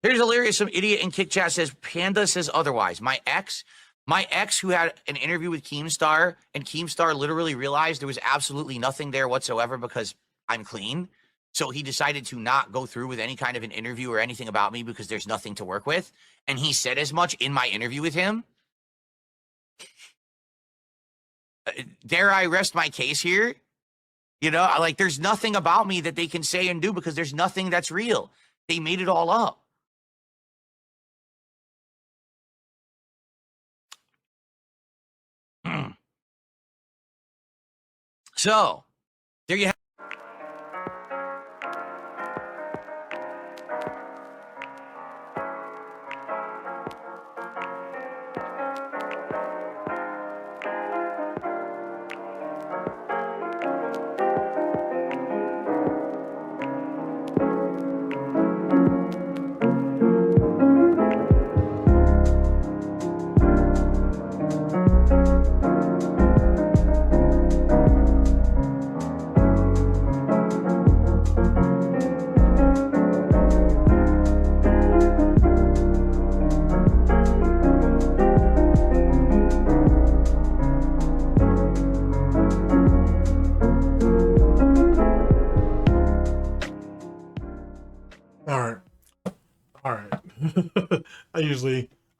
Here's hilarious. Some idiot in Kick Chat says, Panda says otherwise. My ex who had an interview with Keemstar, and Keemstar literally realized there was absolutely nothing there whatsoever because I'm clean. So he decided to not go through with any kind of an interview or anything about me because there's nothing to work with. And he said as much in my interview with him. Dare I rest my case here? You know, like there's nothing about me that they can say and do because there's nothing that's real. They made it all up. So, there you have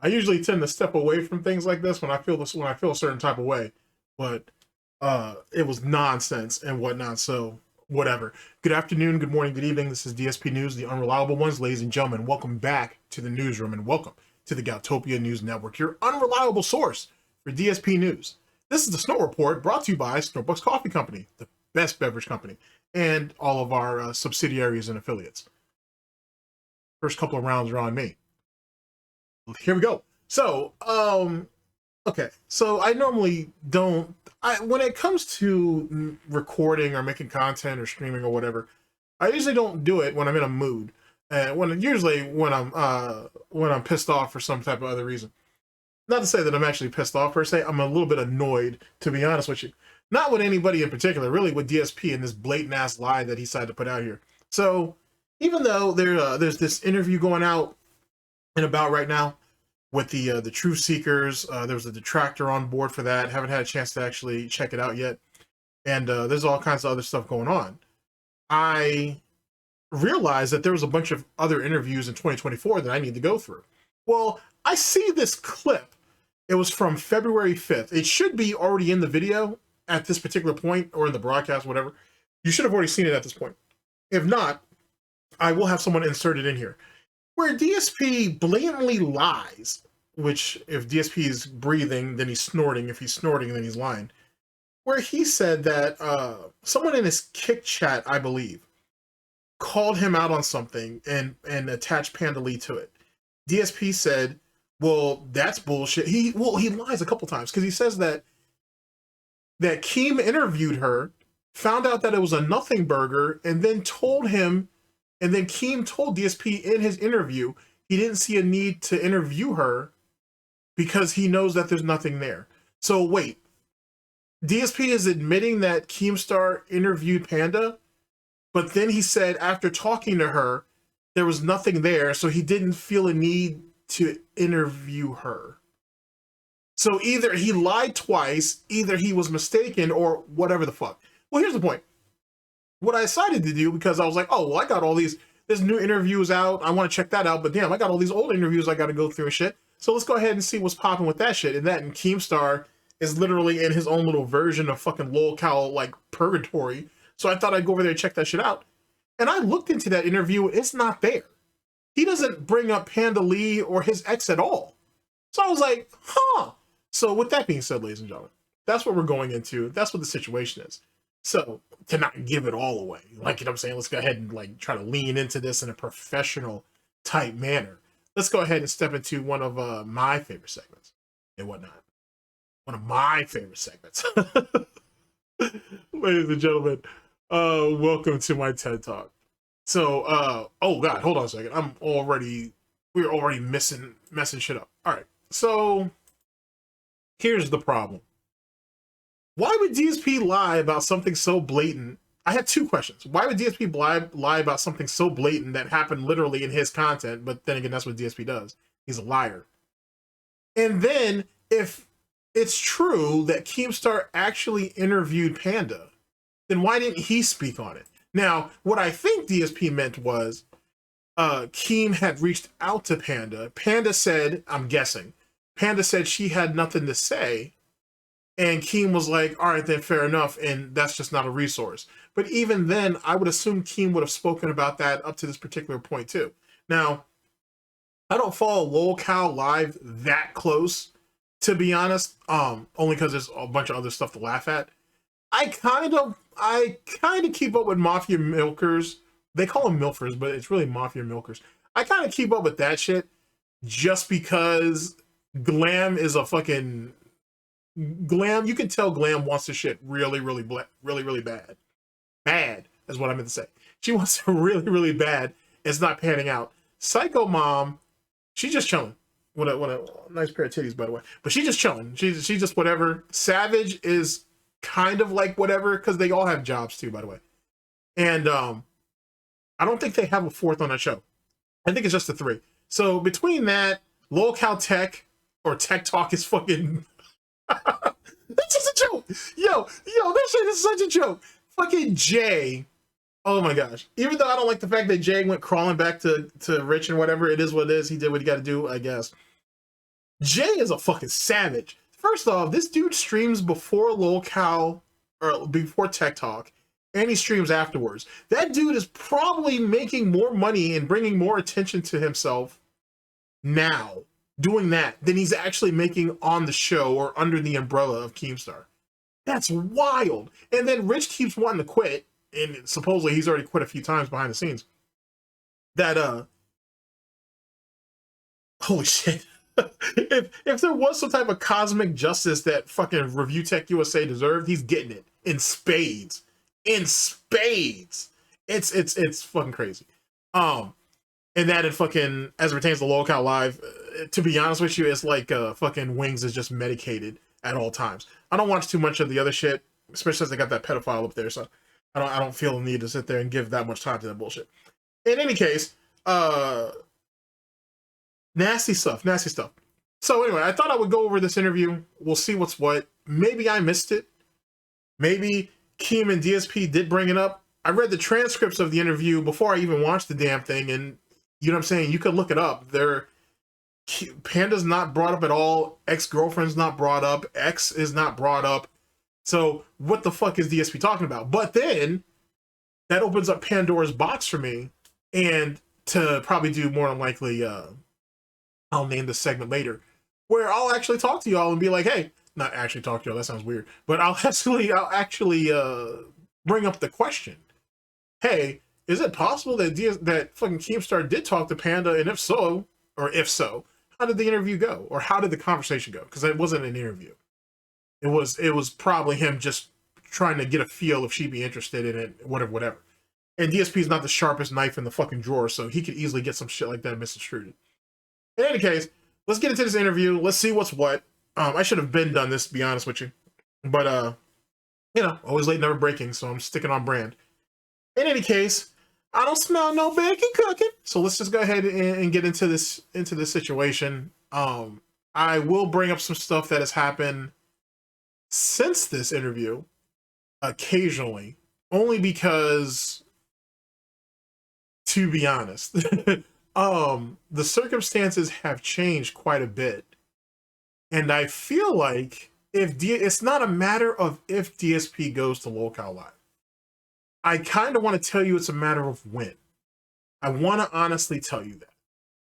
I usually tend to step away from things like this when I feel a certain type of way, but it was nonsense and whatnot. So whatever. Good afternoon, good morning, good evening. This is DSP News, the unreliable ones, ladies and gentlemen. Welcome back to the newsroom and welcome to the Goutopia News Network, your unreliable source for DSP News. This is the Snort Report, brought to you by SnortBucks Coffee Company, the best beverage company, and all of our subsidiaries and affiliates. First couple of rounds are on me. Here we go. So, okay. So I normally don't, when it comes to recording or making content or streaming or whatever, I usually don't do it when I'm in a mood. Usually when I'm pissed off for some type of other reason. Not to say that I'm actually pissed off per se. I'm a little bit annoyed, to be honest with you. Not with anybody in particular, really with DSP and this blatant ass lie that he decided to put out here. So even though there's this interview going out and about right now with the Truth Seekers, there was a detractor on board for that. Haven't had a chance to actually check it out yet. And there's all kinds of other stuff going on. I realized that there was a bunch of other interviews in 2024 that I need to go through. Well, I see this clip. It was from February 5th. It should be already in the video at this particular point, or in the broadcast, whatever. You should have already seen it at this point. If not, I will have someone insert it in here, where DSP blatantly lies, which if DSP is breathing, then he's snorting. If he's snorting, then he's lying. Where he said that someone in his Kick Chat, I believe, called him out on something and attached Panda Lee to it. DSP said, well, that's bullshit. He lies a couple times because he says that Keem interviewed her, found out that it was a nothing burger, and then told him, and then Keem told DSP in his interview he didn't see a need to interview her because he knows that there's nothing there. So wait, DSP is admitting that Keemstar interviewed Panda, but then he said after talking to her, there was nothing there, so he didn't feel a need to interview her. So either he lied twice, either he was mistaken, or whatever the fuck. Well, here's the point. What I decided to do, because I was like, oh, well, I got all this new interviews out. I want to check that out, but damn, I got all these old interviews I got to go through and shit. So let's go ahead and see what's popping with that shit. And Keemstar is literally in his own little version of fucking lolcow, like purgatory. So I thought I'd go over there and check that shit out. And I looked into that interview. It's not there. He doesn't bring up Panda Lee or his ex at all. So I was like, huh. So with that being said, ladies and gentlemen, that's what we're going into. That's what the situation is. So to not give it all away, like, you know what I'm saying, let's go ahead and like try to lean into this in a professional type manner. Let's go ahead and step into one of my favorite segments and whatnot. One of my favorite segments. Ladies and gentlemen, welcome to my TED Talk. So, oh God, hold on a second. We're already messing shit up. All right. So here's the problem. Why would DSP lie about something so blatant? I had two questions. Why would DSP lie about something so blatant that happened literally in his content? But then again, that's what DSP does. He's a liar. And then, if it's true that Keemstar actually interviewed Panda, then why didn't he speak on it? Now, what I think DSP meant was Keem had reached out to Panda. Panda said, I'm guessing, Panda said she had nothing to say. And Keem was like, all right, then fair enough. And that's just not a resource. But even then, I would assume Keem would have spoken about that up to this particular point too. Now, I don't follow LolCow Live that close, to be honest, only because there's a bunch of other stuff to laugh at. I kind of keep up with Mafia Milkers. They call them Milfers, but it's really Mafia Milkers. I kind of keep up with that shit just because Glam is a fucking... Glam, you can tell Glam wants this shit really, really bad. Bad is what I meant to say. She wants it really, really bad. It's not panning out. Psycho Mom, she's just chilling. What a nice pair of titties, by the way. But she's just chilling. She's just whatever. Savage is kind of like whatever, because they all have jobs too, by the way. And I don't think they have a fourth on that show. I think it's just the three. So between that, LolCow Tech, or Tech Talk is fucking... That's just a joke. Yo, that shit is such a joke. Fucking Jay. Oh my gosh. Even though I don't like the fact that Jay went crawling back to Rich and whatever, it is what it is. He did what he got to do, I guess. Jay is a fucking savage. First off, this dude streams before LolCow, or before Tech Talk, and he streams afterwards. That dude is probably making more money and bringing more attention to himself now doing that than he's actually making on the show or under the umbrella of Keemstar. That's wild. And then Rich keeps wanting to quit, and supposedly he's already quit a few times behind the scenes. That holy shit. if there was some type of cosmic justice that fucking Review Tech USA deserved, he's getting it in spades. In spades. It's fucking crazy. And that, it fucking, as it pertains to LolCow Live, to be honest with you, it's like fucking Wings is just medicated at all times. I don't watch too much of the other shit, especially since they got that pedophile up there, so I don't feel the need to sit there and give that much time to that bullshit. In any case, nasty stuff. So anyway, I thought I would go over this interview. We'll see what's what. Maybe I missed it. Maybe Keem and DSP did bring it up. I read the transcripts of the interview before I even watched the damn thing, and you know what I'm saying? You could look it up. Panda's not brought up at all. Ex-girlfriend's not brought up. X is not brought up. So what the fuck is DSP talking about? But then that opens up Pandora's box for me, and to probably do more than likely, I'll name this segment later, where I'll actually talk to y'all and be like, hey, not actually talk to y'all, that sounds weird, but I'll actually bring up the question. Hey, is it possible that fucking Keemstar did talk to Panda, and if so, how did the interview go? Or how did the conversation go? Because it wasn't an interview. It was probably him just trying to get a feel if she'd be interested in it, whatever. And DSP is not the sharpest knife in the fucking drawer, so he could easily get some shit like that misconstrued. In any case, let's get into this interview. Let's see what's what. I should have been done this, to be honest with you. But, always late, never breaking, so I'm sticking on brand. In any case, I don't smell no bacon cooking. So let's just go ahead and get into this situation. I will bring up some stuff that has happened since this interview, occasionally, only because, to be honest, the circumstances have changed quite a bit. And I feel like it's not a matter of if DSP goes to LolCow Live. I kind of want to tell you it's a matter of when. I want to honestly tell you that.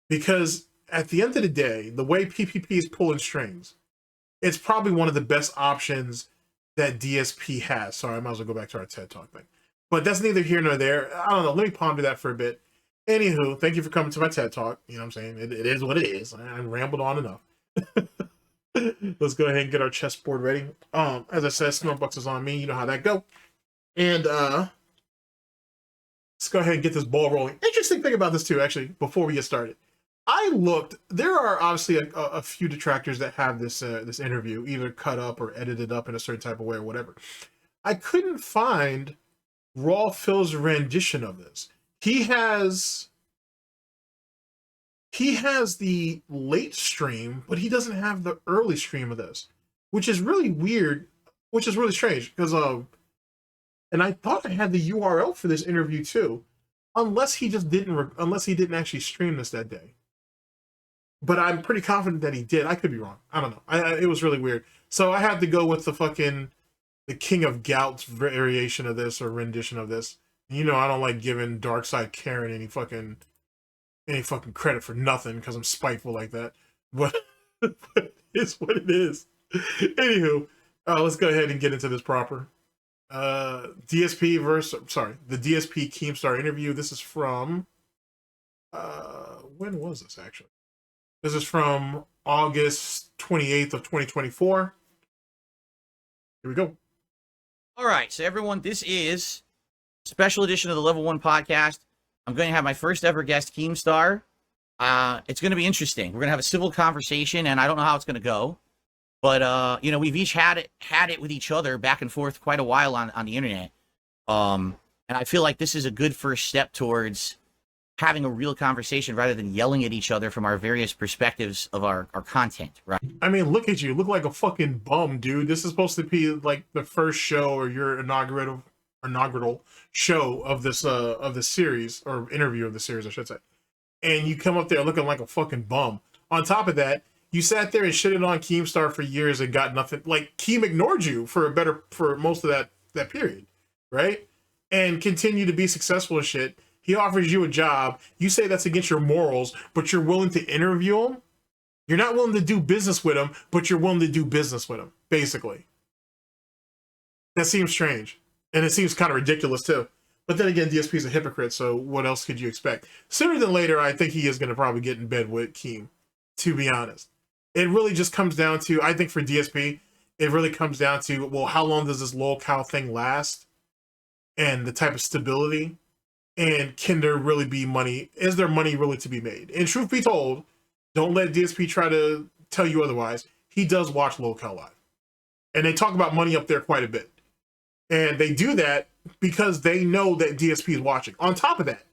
Because at the end of the day, the way PPP is pulling strings, it's probably one of the best options that DSP has. Sorry, I might as well go back to our TED Talk thing. But that's neither here nor there. I don't know. Let me ponder that for a bit. Anywho, thank you for coming to my TED Talk. You know what I'm saying? It is what it is. I rambled on enough. Let's go ahead and get our chessboard ready. As I said, SnortBucks is on me. You know how that go. And let's go ahead and get this ball rolling. Interesting thing about this too, actually, before we get started. I looked, there are obviously a few detractors that have this this interview either cut up or edited up in a certain type of way or whatever. I couldn't find Raw Phil's rendition of this. He has the late stream, but he doesn't have the early stream of this, which is really weird, which is really strange because and I thought I had the URL for this interview too, unless he didn't actually stream this that day. But I'm pretty confident that he did. I could be wrong. I don't know. It was really weird. So I had to go with the King of Gout's variation of this or rendition of this. You know, I don't like giving Darkside Karen any fucking credit for nothing because I'm spiteful like that. But, but it's what it is. Anywho, let's go ahead and get into this proper. The DSP Keemstar interview. This is from when was this actually? This is from August 28th of 2024. Here we go. All right, so everyone, this is a special edition of the Level 1 podcast. I'm going to have my first ever guest, Keemstar. It's going to be interesting. We're going to have a civil conversation, and I don't know how it's going to go. But, you know, we've each had it with each other back and forth quite a while on the internet. And I feel like this is a good first step towards having a real conversation rather than yelling at each other from our various perspectives of our content, right? I mean, look at you. You look like a fucking bum, dude. This is supposed to be like the first show or your inaugural show of this series, or interview of the series, I should say. And you come up there looking like a fucking bum. On top of that, you sat there and shitted on Keemstar for years and got nothing. Like, Keem ignored you for most of that period, right? And continue to be successful and shit. He offers you a job. You say that's against your morals, but you're willing to interview him. You're not willing to do business with him, but you're willing to do business with him, basically. That seems strange. And it seems kind of ridiculous, too. But then again, DSP's a hypocrite, so what else could you expect? Sooner than later, I think he is going to probably get in bed with Keem, to be honest. It really just comes down to, I think for DSP, it really comes down to, well, how long does this lolcow thing last? And the type of stability. And can there really be money? Is there money really to be made? And truth be told, don't let DSP try to tell you otherwise. He does watch lolcow live. And they talk about money up there quite a bit. And they do that because they know that DSP is watching. On top of that,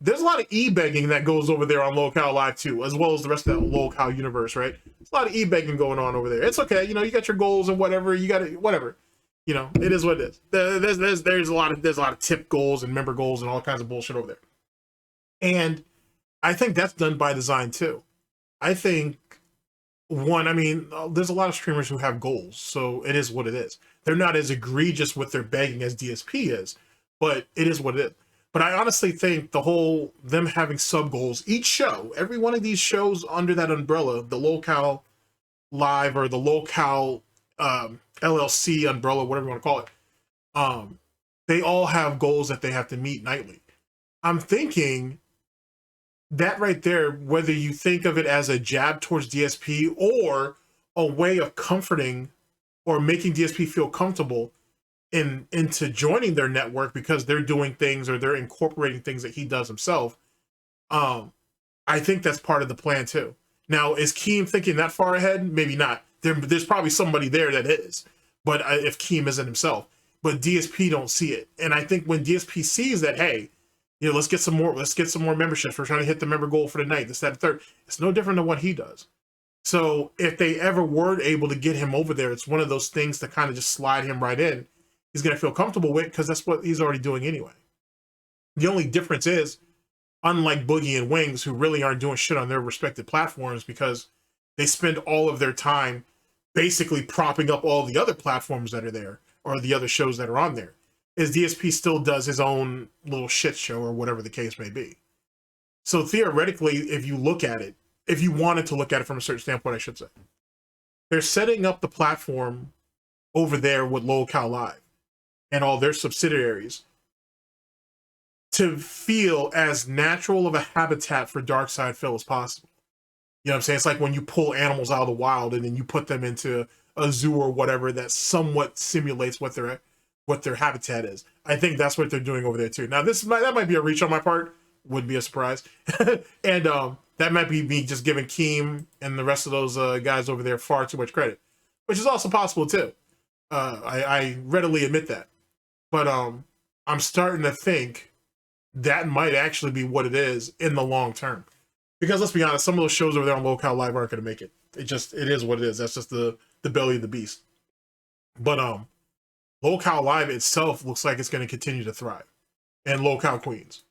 there's a lot of e-begging that goes over there on lolcow live too, as well as the rest of that lolcow universe, right? There's a lot of e-begging going on over there. It's okay. You know, you got your goals and whatever. You got to, whatever. You know, it is what it is. There's a lot of tip goals and member goals and all kinds of bullshit over there. And I think that's done by design too. I think there's a lot of streamers who have goals, so it is what it is. They're not as egregious with their begging as DSP is, but it is what it is. But I honestly think them having sub goals, each show, every one of these shows under that umbrella, the lolcow live or the lolcow LLC umbrella, whatever you want to call it, they all have goals that they have to meet nightly. I'm thinking that right there, whether you think of it as a jab towards DSP or a way of comforting or making DSP feel comfortable into joining their network because they're doing things or they're incorporating things that he does himself, I think that's part of the plan too. Now, is Keem thinking that far ahead? Maybe not. There's probably somebody there that is, but if Keem isn't himself, but DSP don't see it. And I think when DSP sees that, hey, you know, let's get some more memberships. We're trying to hit the member goal for the night. This, that, and third. It's no different than what he does. So if they ever were able to get him over there, it's one of those things to kind of just slide him right in. He's going to feel comfortable with because that's what he's already doing anyway. The only difference is, unlike Boogie and Wings, who really aren't doing shit on their respective platforms because they spend all of their time basically propping up all the other platforms that are there or the other shows that are on there, is DSP still does his own little shit show or whatever the case may be. So theoretically, if you look at it, if you wanted to look at it from a certain standpoint, I should say, they're setting up the platform over there with lolcow Live and all their subsidiaries to feel as natural of a habitat for Darksydephil as possible. You know what I'm saying? It's like when you pull animals out of the wild and then you put them into a zoo or whatever that somewhat simulates what their habitat is. I think that's what they're doing over there too. Now, that might be a reach on my part. Wouldn't be a surprise. And that might be me just giving Keem and the rest of those guys over there far too much credit, which is also possible too. I readily admit that. But I'm starting to think that might actually be what it is in the long term. Because let's be honest, some of those shows over there on Local Live aren't going to make it. It is what it is. That's just the belly of the beast. But Local Live itself looks like it's going to continue to thrive, and Local Queens.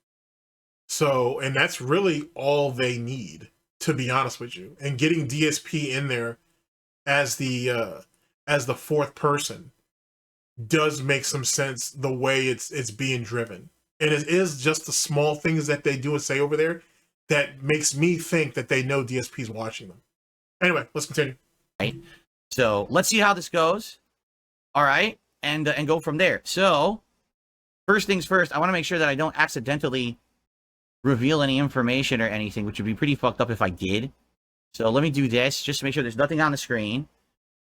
So, and that's really all they need, to be honest with you. And getting DSP in there as the fourth person does make some sense the way it's being driven. And it is just the small things that they do and say over there that makes me think that they know DSP's watching them. Anyway, let's continue. Right. So let's see how this goes. All right, and go from there. So first things first, I want to make sure that I don't accidentally reveal any information or anything, which would be pretty fucked up if I did. So let me do this just to make sure there's nothing on the screen.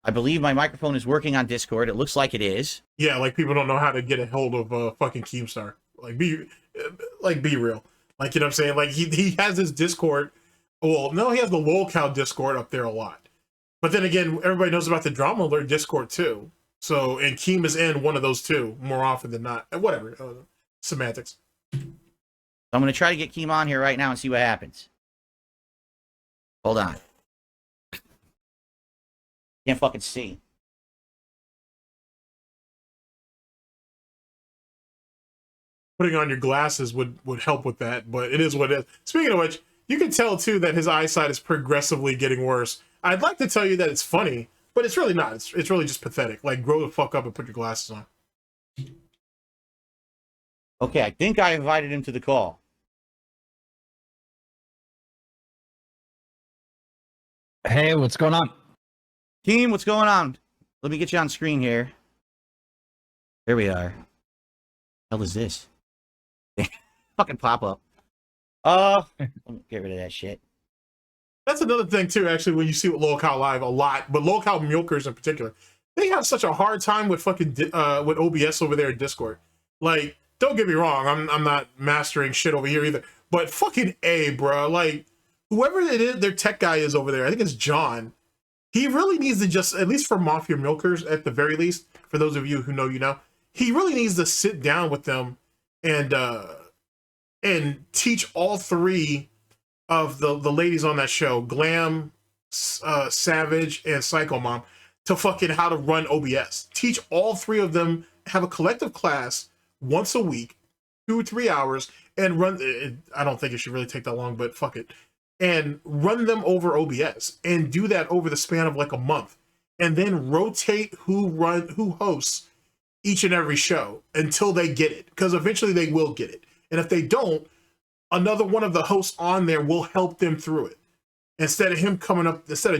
I believe my microphone is working on Discord. It looks like it is. Yeah, like people don't know how to get a hold of fucking Keemstar. Like be real. Like, you know what I'm saying? Like he has his Discord. Well, no, he has the Local Discord up there a lot. But then again, everybody knows about the Drama Alert Discord too. So, and Keem is in one of those two more often than not. Whatever. Semantics. I'm going to try to get Keem on here right now and see what happens. Hold on. Can't fucking see. Putting on your glasses would help with that, but it is what it is. Speaking of which, you can tell too that his eyesight is progressively getting worse. I'd like to tell you that it's funny, but it's really not. It's really just pathetic. Like, grow the fuck up and put your glasses on. Okay, I think I invited him to the call. Hey, what's going on? Keem, what's going on? Let me get you on screen here. There we are. Hell is this? Fucking pop up. Let me get rid of that shit. That's another thing too, actually, when you see with Local Live a lot, but Local Milkers in particular, they have such a hard time with fucking with OBS over there in Discord. Like, don't get me wrong, I'm not mastering shit over here either, but fucking A, bro. Like, whoever it is, their tech guy is over there, I think it's John. He really needs to just, at least for Mafia Milkers, at the very least, for those of you who know, you know, he really needs to sit down with them and teach all three of the ladies on that show, Glam, Savage, and Psycho Mom, to fucking how to run OBS. Teach all three of them, have a collective class once a week, 2 or 3 hours, and run. I don't think it should really take that long, but fuck it. And run them over OBS and do that over the span of like a month, and then rotate who hosts each and every show until they get it, because eventually they will get it. And if they don't, another one of the hosts on there will help them through it. Instead of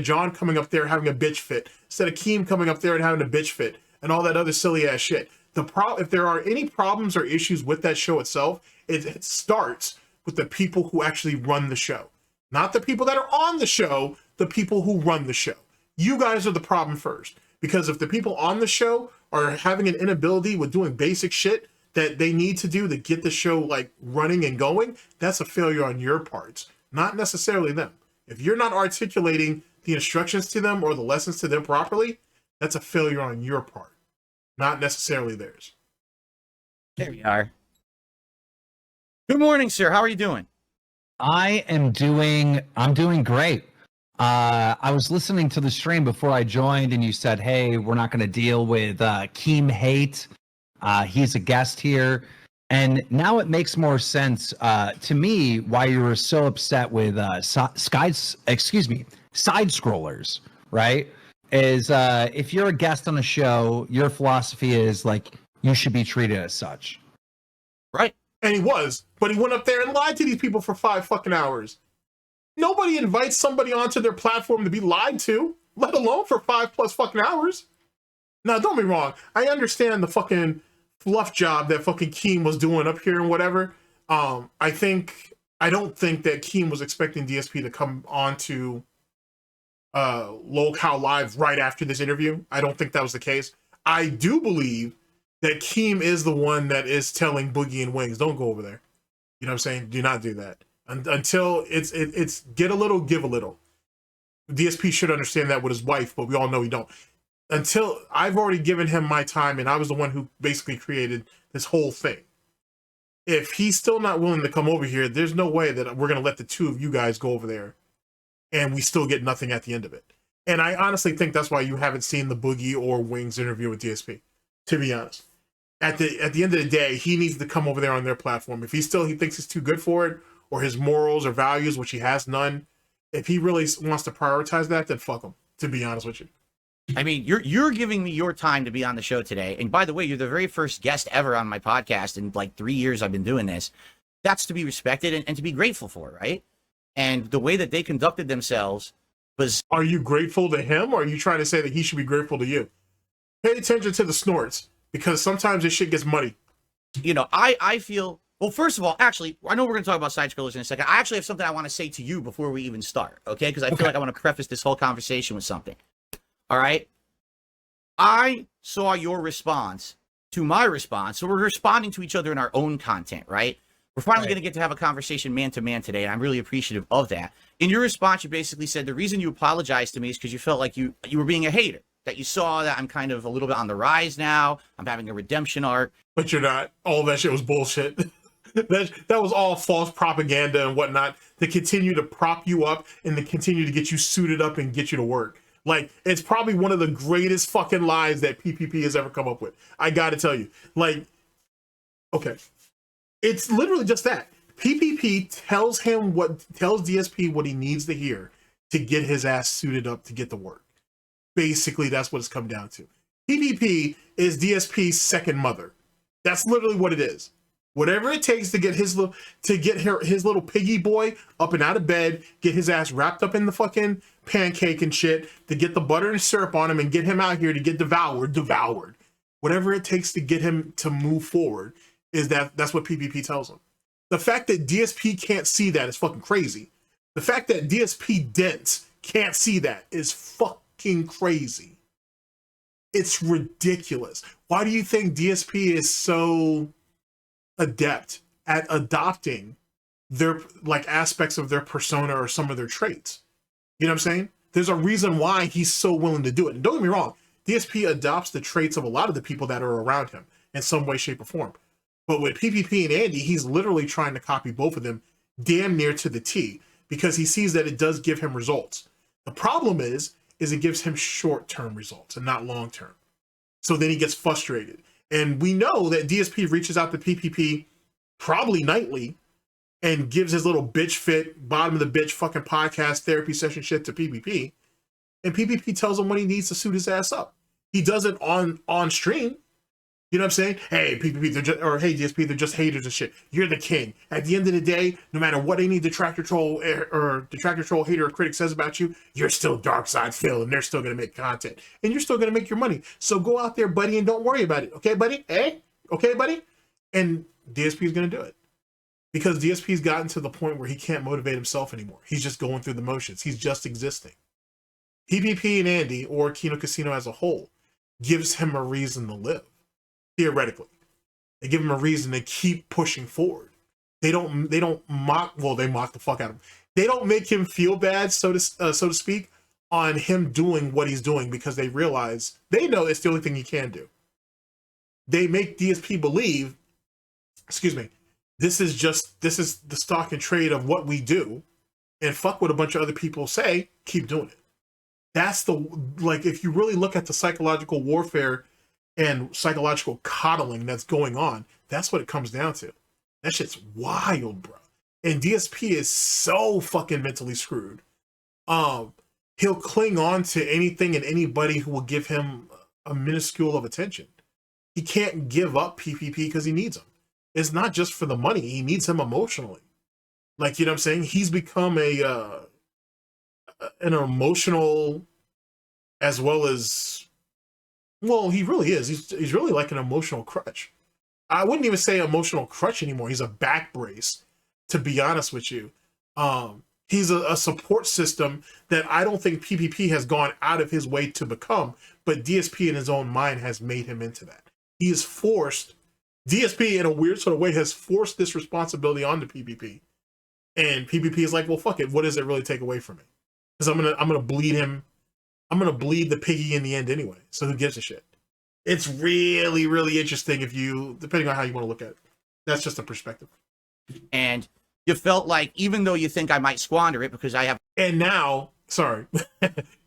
John coming up there having a bitch fit, instead of Keem coming up there and having a bitch fit, and all that other silly ass shit. If there are any problems or issues with that show itself, it starts with the people who actually run the show. Not the people that are on the show, the people who run the show. You guys are the problem first. Because if the people on the show are having an inability with doing basic shit that they need to do to get the show like running and going, that's a failure on your parts, not necessarily them. If you're not articulating the instructions to them or the lessons to them properly, that's a failure on your part, not necessarily theirs. There we are. Good morning, sir. How are you doing? I'm doing great. I was listening to the stream before I joined, and you said, hey, we're not going to deal with Keem hate. He's a guest here. And now it makes more sense to me why you were so upset with side scrollers, right? Is if you're a guest on a show, your philosophy is like you should be treated as such. Right. And he was, but he went up there and lied to these people for 5 fucking hours. Nobody invites somebody onto their platform to be lied to, let alone for 5+ fucking hours. Now, don't be wrong. I understand the fucking fluff job that fucking Keem was doing up here and whatever. I don't think that Keem was expecting DSP to come on to Local Live right after this interview. I don't think that was the case. I do believe that Keem is the one that is telling Boogie and Wings, don't go over there. You know what I'm saying? Do not do that. Until it's get a little, give a little. DSP should understand that with his wife, but we all know he don't. Until I've already given him my time, and I was the one who basically created his whole thing. If he's still not willing to come over here, there's no way that we're going to let the two of you guys go over there and we still get nothing at the end of it. And I honestly think that's why you haven't seen the Boogie or Wings interview with DSP, to be honest. At the end of the day, he needs to come over there on their platform. If he thinks he's too good for it, or his morals or values, which he has none, if he really wants to prioritize that, then fuck him, to be honest with you. I mean, you're giving me your time to be on the show today. And by the way, you're the very first guest ever on my podcast in like 3 years I've been doing this. That's to be respected and to be grateful for, right? And the way that they conducted themselves was... Are you grateful to him, or are you trying to say that he should be grateful to you? Pay attention to the Snorts, because sometimes this shit gets muddy. You know, I feel... Well, first of all, actually, I know we're going to talk about side scrollers in a second. I actually have something I want to say to you before we even start, okay? Because I feel like I want to preface this whole conversation with something. All right? I saw your response to my response, so we're responding to each other in our own content, right? We're finally going to get to have a conversation man-to-man today, and I'm really appreciative of that. In your response, you basically said the reason you apologized to me is because you felt like you were being a hater, that you saw that I'm kind of a little bit on the rise now, I'm having a redemption arc. But you're not. All that shit was bullshit. That was all false propaganda and whatnot to continue to prop you up and to continue to get you suited up and get you to work. Like, it's probably one of the greatest fucking lies that PPP has ever come up with. I gotta tell you. Like, okay. It's literally just that. PPP tells DSP what he needs to hear to get his ass suited up to get to work. Basically, that's what it's come down to. PPP is DSP's second mother. That's literally what it is. Whatever it takes to get his little piggy boy up and out of bed, get his ass wrapped up in the fucking pancake and shit, to get the butter and syrup on him and get him out here to get devoured. Whatever it takes to get him to move forward that's what PPP tells him. The fact that DSP can't see that is fucking crazy. The fact that DSP Dents can't see that is fucking crazy. It's ridiculous. Why do you think DSP is so adept at adopting their like aspects of their persona or some of their traits? You know what I'm saying? There's a reason why he's so willing to do it. And don't get me wrong, DSP adopts the traits of a lot of the people that are around him in some way, shape, or form. But with PPP and Andy, he's literally trying to copy both of them damn near to the T, because he sees that it does give him results. The problem is it gives him short-term results and not long-term. So then he gets frustrated. And we know that DSP reaches out to PPP probably nightly and gives his little bitch fit, bottom of the bitch fucking podcast therapy session shit to PPP. And PPP tells him what he needs to suit his ass up. He does it on stream. You know what I'm saying? Hey, PPP, hey, DSP, they're just haters and shit. You're the king. At the end of the day, no matter what any detractor troll hater or critic says about you, you're still Darksydephil, and they're still going to make content. And you're still going to make your money. So go out there, buddy, and don't worry about it. Okay, buddy? Hey? Okay, buddy? And DSP is going to do it. Because DSP's gotten to the point where he can't motivate himself anymore. He's just going through the motions. He's just existing. PPP and Andy, or Kino Casino as a whole, gives him a reason to live. Theoretically, they give him a reason to keep pushing forward. They don't mock. Well, they mock the fuck out of him. They don't make him feel bad, so to speak, on him doing what he's doing, because they realize they know it's the only thing he can do. They make DSP believe, excuse me, this is the stock and trade of what we do, and fuck what a bunch of other people say. Keep doing it. That's if you really look at the psychological warfare and psychological coddling that's going on, that's what it comes down to. That shit's wild, bro. And DSP is so fucking mentally screwed. He'll cling on to anything and anybody who will give him a minuscule of attention. He can't give up PPP because he needs him. It's not just for the money. He needs him emotionally. Like, you know what I'm saying? He's become an emotional, as well as, well, he really is. He's really like an emotional crutch. I wouldn't even say emotional crutch anymore. He's a back brace, to be honest with you. He's a support system that I don't think PPP has gone out of his way to become, but DSP in his own mind has made him into that. He is forced, DSP in a weird sort of way has forced this responsibility onto PPP. And PPP is like, well, fuck it. What does it really take away from me? Because I'm gonna bleed him. I'm gonna bleed the piggy in the end anyway. So who gives a shit? It's really, really interesting if you, depending on how you want to look at it. That's just a perspective. And you felt like, even though you think I might squander it because I have. And now, sorry.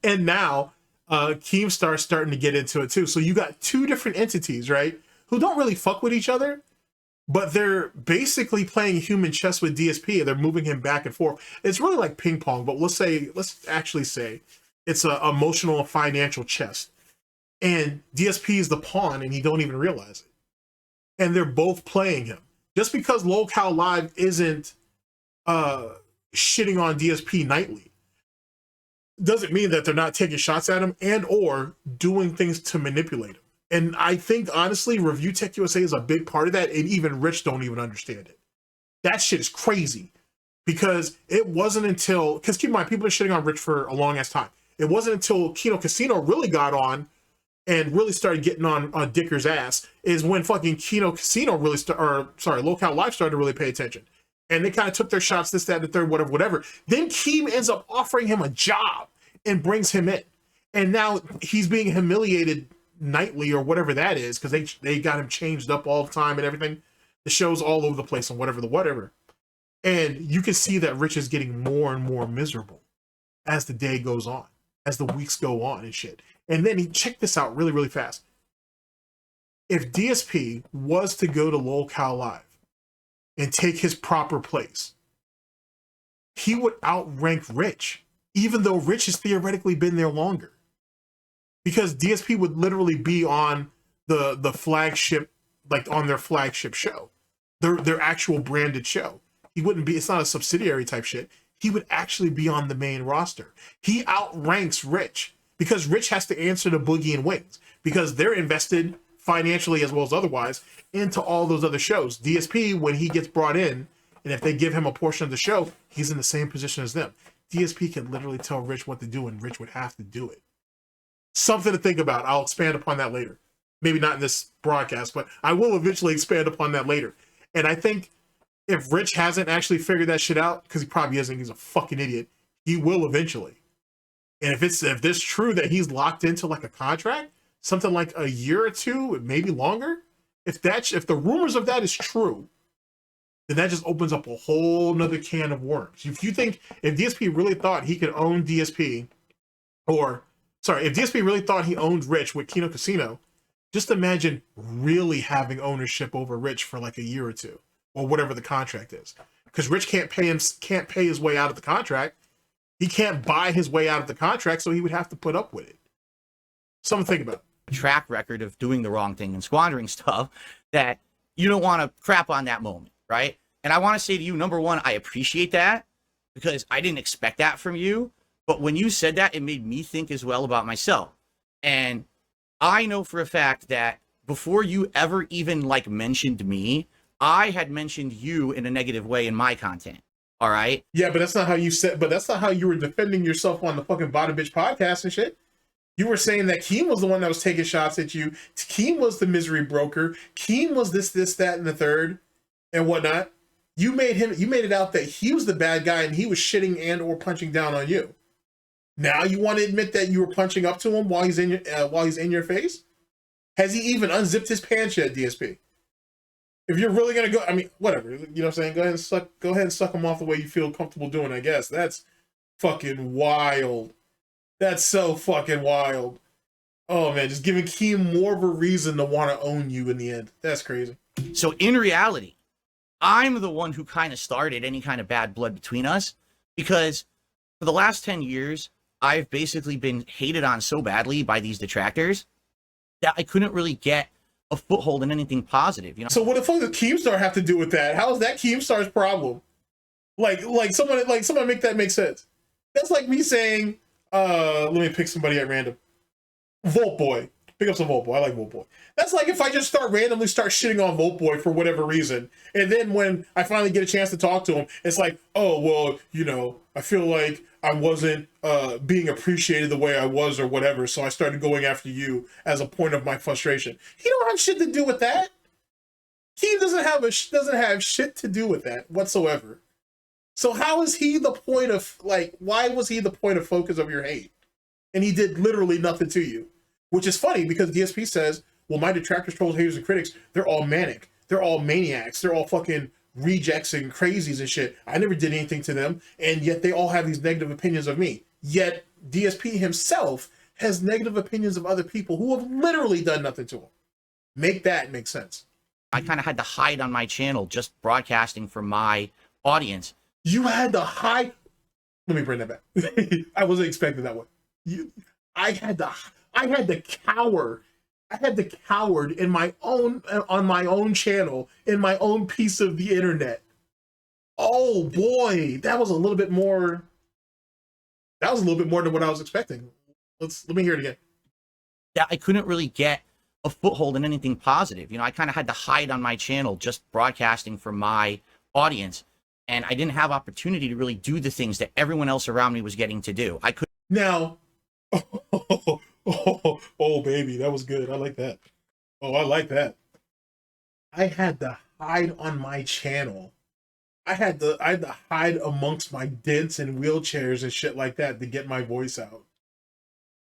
And now, Keemstar's starting to get into it too. So you got two different entities, right? Who don't really fuck with each other, but they're basically playing human chess with DSP and they're moving him back and forth. It's really like ping pong, but let's actually say it's a emotional and financial chess. And DSP is the pawn and he don't even realize it. And they're both playing him. Just because Locale Live isn't shitting on DSP nightly doesn't mean that they're not taking shots at him and or doing things to manipulate him. And I think, honestly, Review Tech USA is a big part of that, and even Rich don't even understand it. That shit is crazy, because it wasn't until, because keep in mind, people are shitting on Rich for a long-ass time. It wasn't until Kino Casino really got on and really started getting on Dicker's ass is when fucking Kino Casino really Locale Live started to really pay attention. And they kind of took their shots, this, that, and the third, whatever. Then Keem ends up offering him a job and brings him in. And now he's being humiliated nightly or whatever that is, because they got him changed up all the time and everything. The show's all over the place and whatever. And you can see that Rich is getting more and more miserable as the day goes on, as the weeks go on and shit. And then check this out really, really fast. If DSP was to go to Locale Live and take his proper place, he would outrank Rich, even though Rich has theoretically been there longer. Because DSP would literally be on the flagship, like on their flagship show, their actual branded show. He wouldn't be, it's not a subsidiary type shit. He would actually be on the main roster. He outranks Rich because Rich has to answer to Boogie and Wings because they're invested financially as well as otherwise into all those other shows. DSP, when he gets brought in, and if they give him a portion of the show, he's in the same position as them. DSP can literally tell Rich what to do, and Rich would have to do it. Something to think about. I'll expand upon that later. Maybe not in this broadcast, but I will eventually expand upon that later. And I think if Rich hasn't actually figured that shit out, because he probably isn't, he's a fucking idiot, he will eventually. And if this true that he's locked into like a contract, something like a year or two, maybe longer, if the rumors of that is true, then that just opens up a whole nother can of worms. If DSP really thought he could own DSP, if DSP really thought he owned Rich with Kino Casino, just imagine really having ownership over Rich for like a year or two, or whatever the contract is. Because Rich can't pay his way out of the contract. He can't buy his way out of the contract, so he would have to put up with it. Something to think about. Track record of doing the wrong thing and squandering stuff that you don't want to crap on that moment, right? And I want to say to you, number one, I appreciate that because I didn't expect that from you. But when you said that, it made me think as well about myself. And I know for a fact that before you ever even like mentioned me, I had mentioned you in a negative way in my content. All right. Yeah, but that's not how you said. But that's not how you were defending yourself on the fucking Bottom Bitch podcast and shit. You were saying that Keem was the one that was taking shots at you. Keem was the misery broker. Keem was this, that, and the third, and whatnot. You made it out that he was the bad guy and he was shitting and or punching down on you. Now you want to admit that you were punching up to him while he's in your face? Has he even unzipped his pants yet, DSP? If you're really gonna go, I mean, whatever. You know what I'm saying? Go ahead and suck him off the way you feel comfortable doing, I guess. That's fucking wild. That's so fucking wild. Oh man, just giving Keem more of a reason to want to own you in the end. That's crazy. So in reality, I'm the one who kind of started any kind of bad blood between us because for the last 10 years, I've basically been hated on so badly by these detractors that I couldn't really get a foothold in anything positive, you know? So what the fuck does Keemstar have to do with that? How is that Keemstar's problem? Like someone make that make sense. That's like me saying, let me pick somebody at random. Volt Boy. Pick up some Volt Boy. I like Volt Boy. That's like if I just randomly start shitting on Volt Boy for whatever reason. And then when I finally get a chance to talk to him, it's like, oh, well, you know, I feel like I wasn't being appreciated the way I was or whatever. So I started going after you as a point of my frustration. He don't have shit to do with that. He doesn't have shit to do with that whatsoever. So how is he the point of, like, why was he the point of focus of your hate? And he did literally nothing to you. Which is funny because DSP says, well, my detractors, trolls, haters, and critics, they're all manic. They're all maniacs. They're all fucking rejects and crazies and shit. I never did anything to them, and yet they all have these negative opinions of me. Yet DSP himself has negative opinions of other people who have literally done nothing to him. Make that make sense. I kind of had to hide on my channel just broadcasting for my audience. You had to hide. Let me bring that back. I wasn't expecting that one. I had to cower. I had to coward in my own, on my own channel, in my own piece of the internet. Oh boy, that was a little bit more. That was a little bit more than what I was expecting. Let me hear it again. Yeah, I couldn't really get a foothold in anything positive. You know, I kind of had to hide on my channel just broadcasting for my audience. And I didn't have opportunity to really do the things that everyone else around me was getting to do. I could now. Oh, baby, that was good. I like that. Oh, I like that. I had to hide on my channel. I had to hide amongst my dents and wheelchairs and shit like that to get my voice out.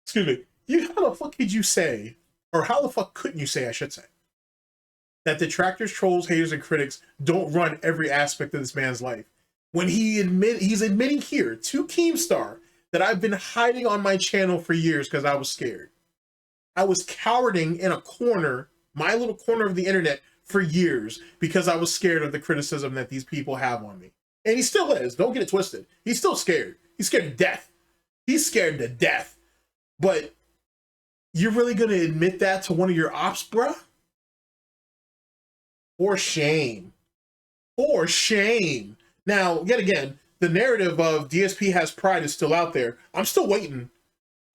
Excuse me. How the fuck could you say, or how the fuck couldn't you say, I should say, that detractors, trolls, haters, and critics don't run every aspect of this man's life? When he's admitting here to Keemstar that I've been hiding on my channel for years because I was scared. I was cowarding in a corner, my little corner of the internet, for years because I was scared of the criticism that these people have on me. And he still is. Don't get it twisted. He's still scared. He's scared to death. He's scared to death. But you're really going to admit that to one of your ops, bruh? For shame. For shame. Now, yet again, the narrative of DSP has pride is still out there. I'm still waiting.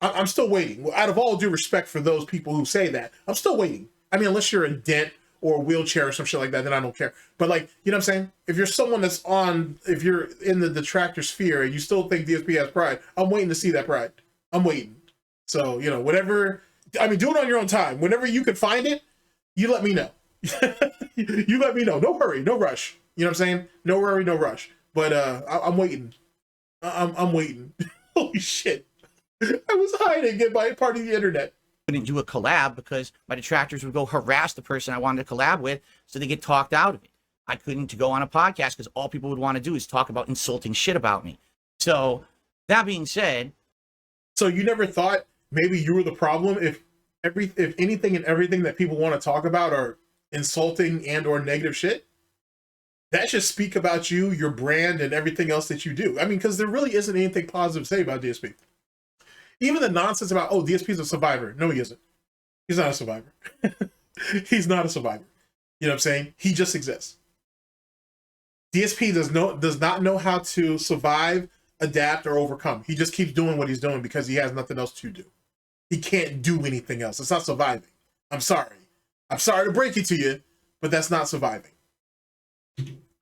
I'm still waiting. Out of all due respect for those people who say that, I'm still waiting. I mean, unless you're a dent or a wheelchair or some shit like that, then I don't care. But like, you know what I'm saying? If you're someone that's on, if you're in the detractor sphere and you still think DSP has pride, I'm waiting to see that pride. I'm waiting. So, you know, whatever, I mean, do it on your own time. Whenever you can find it, you let me know. You let me know. No hurry, no rush. You know what I'm saying? No hurry, no rush. But I'm waiting. I'm waiting. Holy shit. I was hiding in my part of the internet. couldn't do a collab because my detractors would go harass the person I wanted to collab with, so they get talked out of it. I couldn't go on a podcast because all people would want to do is talk about insulting shit about me. So that being said, so you never thought maybe you were the problem if anything and everything that people want to talk about are insulting and or negative shit? That should speak about you, your brand, and everything else that you do. I mean, because there really isn't anything positive to say about DSP. Even the nonsense about, oh, DSP is a survivor. No, he isn't. He's not a survivor. He's not a survivor. You know what I'm saying? He just exists. DSP does not know how to survive, adapt, or overcome. He just keeps doing what he's doing because he has nothing else to do. He can't do anything else. It's not surviving. I'm sorry. I'm sorry to break it to you, but that's not surviving.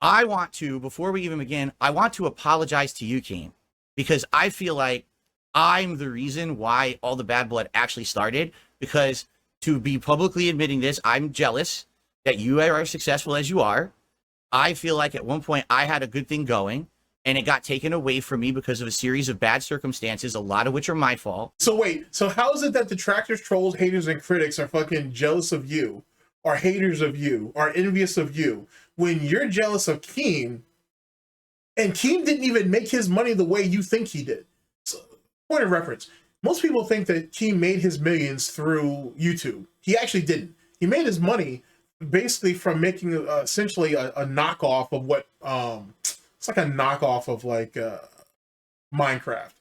I want to, before we even begin, I want to apologize to you, Keem, because I feel like I'm the reason why all the bad blood actually started, because to be publicly admitting this, I'm jealous that you are as successful as you are. I feel like at one point I had a good thing going and it got taken away from me because of a series of bad circumstances, a lot of which are my fault. So wait, so how is it that detractors, trolls, haters, and critics are fucking jealous of you, are haters of you, are envious of you, when you're jealous of Keem, and Keem didn't even make his money the way you think he did? So, point of reference, most people think that Keem made his millions through YouTube. He actually didn't. He made his money basically from making essentially a knockoff of what, it's like a knockoff of like Minecraft.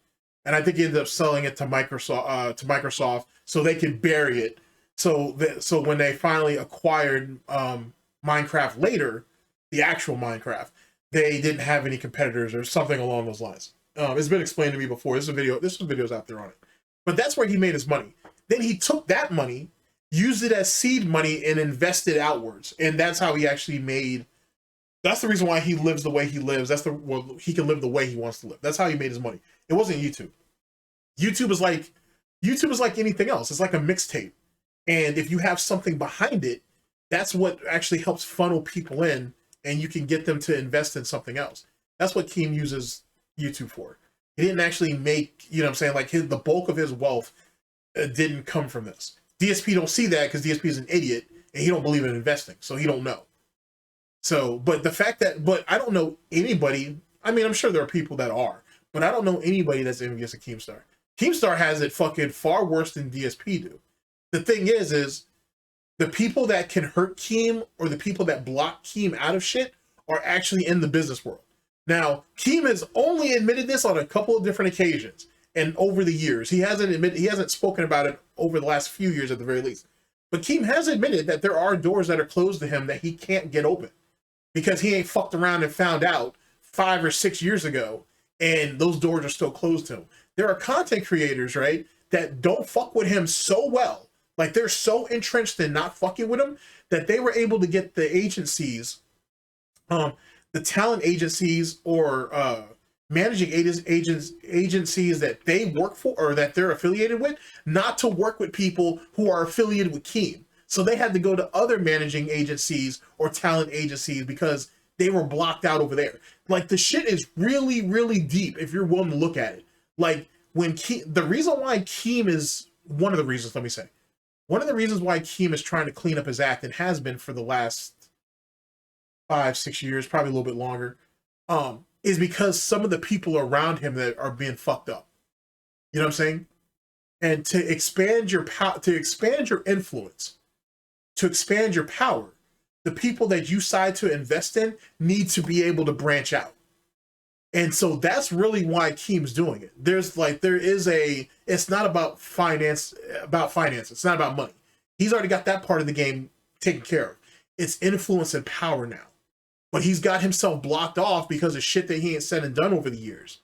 And I think he ended up selling it to Microsoft so they could bury it. So when they finally acquired Minecraft later, the actual Minecraft, they didn't have any competitors or something along those lines. It's been explained to me before. There's videos out there on it. But that's where he made his money. Then he took that money, used it as seed money, and invested outwards. And that's how he actually made. That's the reason why he lives the way he lives. He can live the way he wants to live. That's how he made his money. It wasn't YouTube. YouTube is like anything else. It's like a mixtape. And if you have something behind it, that's what actually helps funnel people in, and you can get them to invest in something else. That's what Keem uses YouTube for. He didn't actually make, you know what I'm saying, like the bulk of his wealth didn't come from this. DSP don't see that because DSP is an idiot and he don't believe in investing, so he don't know. So, but the fact that, but I don't know anybody. I mean, I'm sure there are people that are, but I don't know anybody that's envious of Keemstar. Keemstar has it fucking far worse than DSP do. The thing is the people that can hurt Keem or the people that block Keem out of shit are actually in the business world. Now, Keem has only admitted this on a couple of different occasions and over the years. He hasn't spoken about it over the last few years at the very least. But Keem has admitted that there are doors that are closed to him that he can't get open because he ain't fucked around and found out 5 or 6 years ago, and those doors are still closed to him. There are content creators, right, that don't fuck with him so well. Like, they're so entrenched in not fucking with him that they were able to get the agencies, the talent agencies or managing agencies that they work for or that they're affiliated with, not to work with people who are affiliated with Keem. So they had to go to other managing agencies or talent agencies because they were blocked out over there. Like, the shit is really, really deep if you're willing to look at it. Like, when the reason why Keem is one of the reasons, let me say, one of the reasons why Keem is trying to clean up his act and has been for the last 5-6 years, probably a little bit longer, is because some of the people around him that are being fucked up. You know what I'm saying? And to expand your power, to expand your influence, to expand your power, the people that you decide to invest in need to be able to branch out. And so that's really why Keem's doing it. It's not about finance, it's not about money. He's already got that part of the game taken care of. It's influence and power now. But he's got himself blocked off because of shit that he ain't said and done over the years.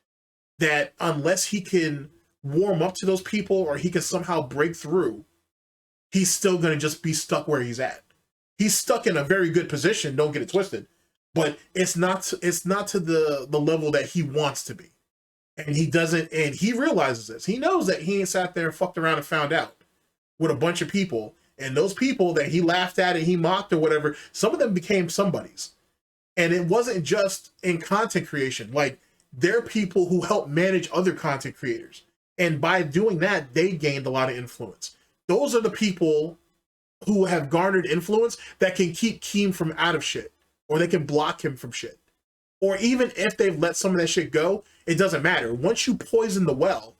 That unless he can warm up to those people or he can somehow break through, he's still going to just be stuck where he's at. He's stuck in a very good position, don't get it twisted, but it's not to the level that he wants to be. And he doesn't, and he realizes this. He knows that he ain't sat there and fucked around and found out with a bunch of people. And those people that he laughed at and he mocked or whatever, some of them became somebodies. And it wasn't just in content creation. Like, they're people who help manage other content creators. And by doing that, they gained a lot of influence. Those are the people who have garnered influence that can keep Keem from out of shit, or they can block him from shit. Or even if they've let some of that shit go, it doesn't matter. Once you poison the well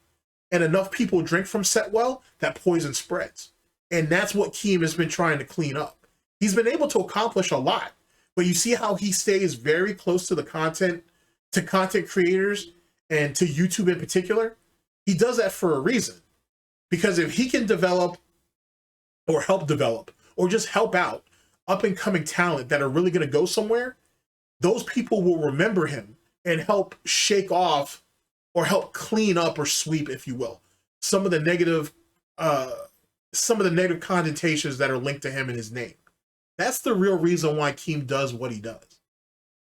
and enough people drink from said well, that poison spreads. And that's what Keem has been trying to clean up. He's been able to accomplish a lot, but you see how he stays very close to the content creators and to YouTube in particular? He does that for a reason. Because if he can develop or help develop or just help out up and coming talent that are really going to go somewhere, those people will remember him and help shake off or help clean up or sweep, if you will, some of the negative connotations that are linked to him and his name. That's the real reason why Keem does what he does.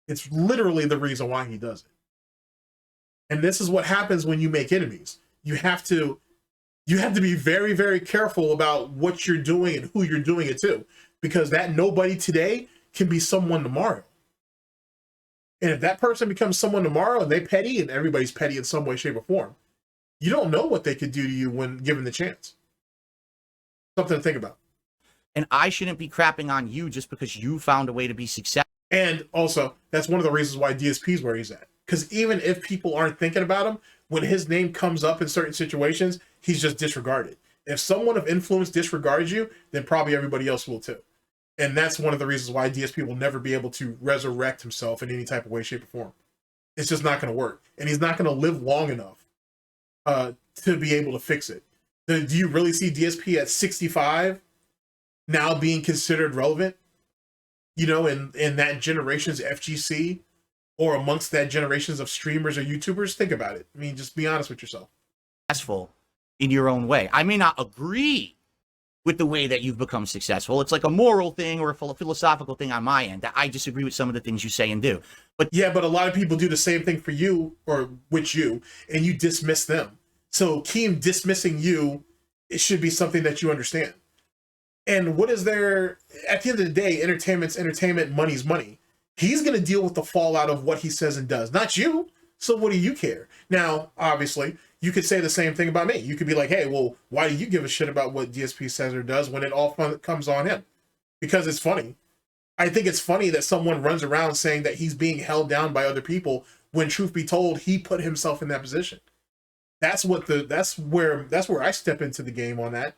It's literally the reason why he does it. And this is what happens when you make enemies. You have to be very, very careful about what you're doing and who you're doing it to, because that nobody today can be someone tomorrow. And if that person becomes someone tomorrow and they petty, and everybody's petty in some way, shape, or form, you don't know what they could do to you when given the chance. Something to think about. And I shouldn't be crapping on you just because you found a way to be successful. And also, that's one of the reasons why DSP is where he's at. Because even if people aren't thinking about him, when his name comes up in certain situations, he's just disregarded. If someone of influence disregards you, then probably everybody else will too. And that's one of the reasons why DSP will never be able to resurrect himself in any type of way, shape, or form. It's just not going to work. And he's not going to live long enough to be able to fix it. Do you really see DSP at 65 now being considered relevant? You know, in that generation's FGC or amongst that generations of streamers or YouTubers? Think about it. I mean, just be honest with yourself. Successful in your own way. I may not agree with the way that you've become successful. It's like a moral thing or a philosophical thing on my end that I disagree with some of the things you say and do. But yeah, but a lot of people do the same thing for you or with you, and you dismiss them. So Keem dismissing you, it should be something that you understand. And what is there, at the end of the day, entertainment's entertainment, money's money. He's going to deal with the fallout of what he says and does, not you. So what do you care? Now, obviously, you could say the same thing about me. You could be like, hey, well, why do you give a shit about what DSP says or does when it all comes on him? Because it's funny. I think it's funny that someone runs around saying that he's being held down by other people when, truth be told, he put himself in that position. That's where I step into the game on that.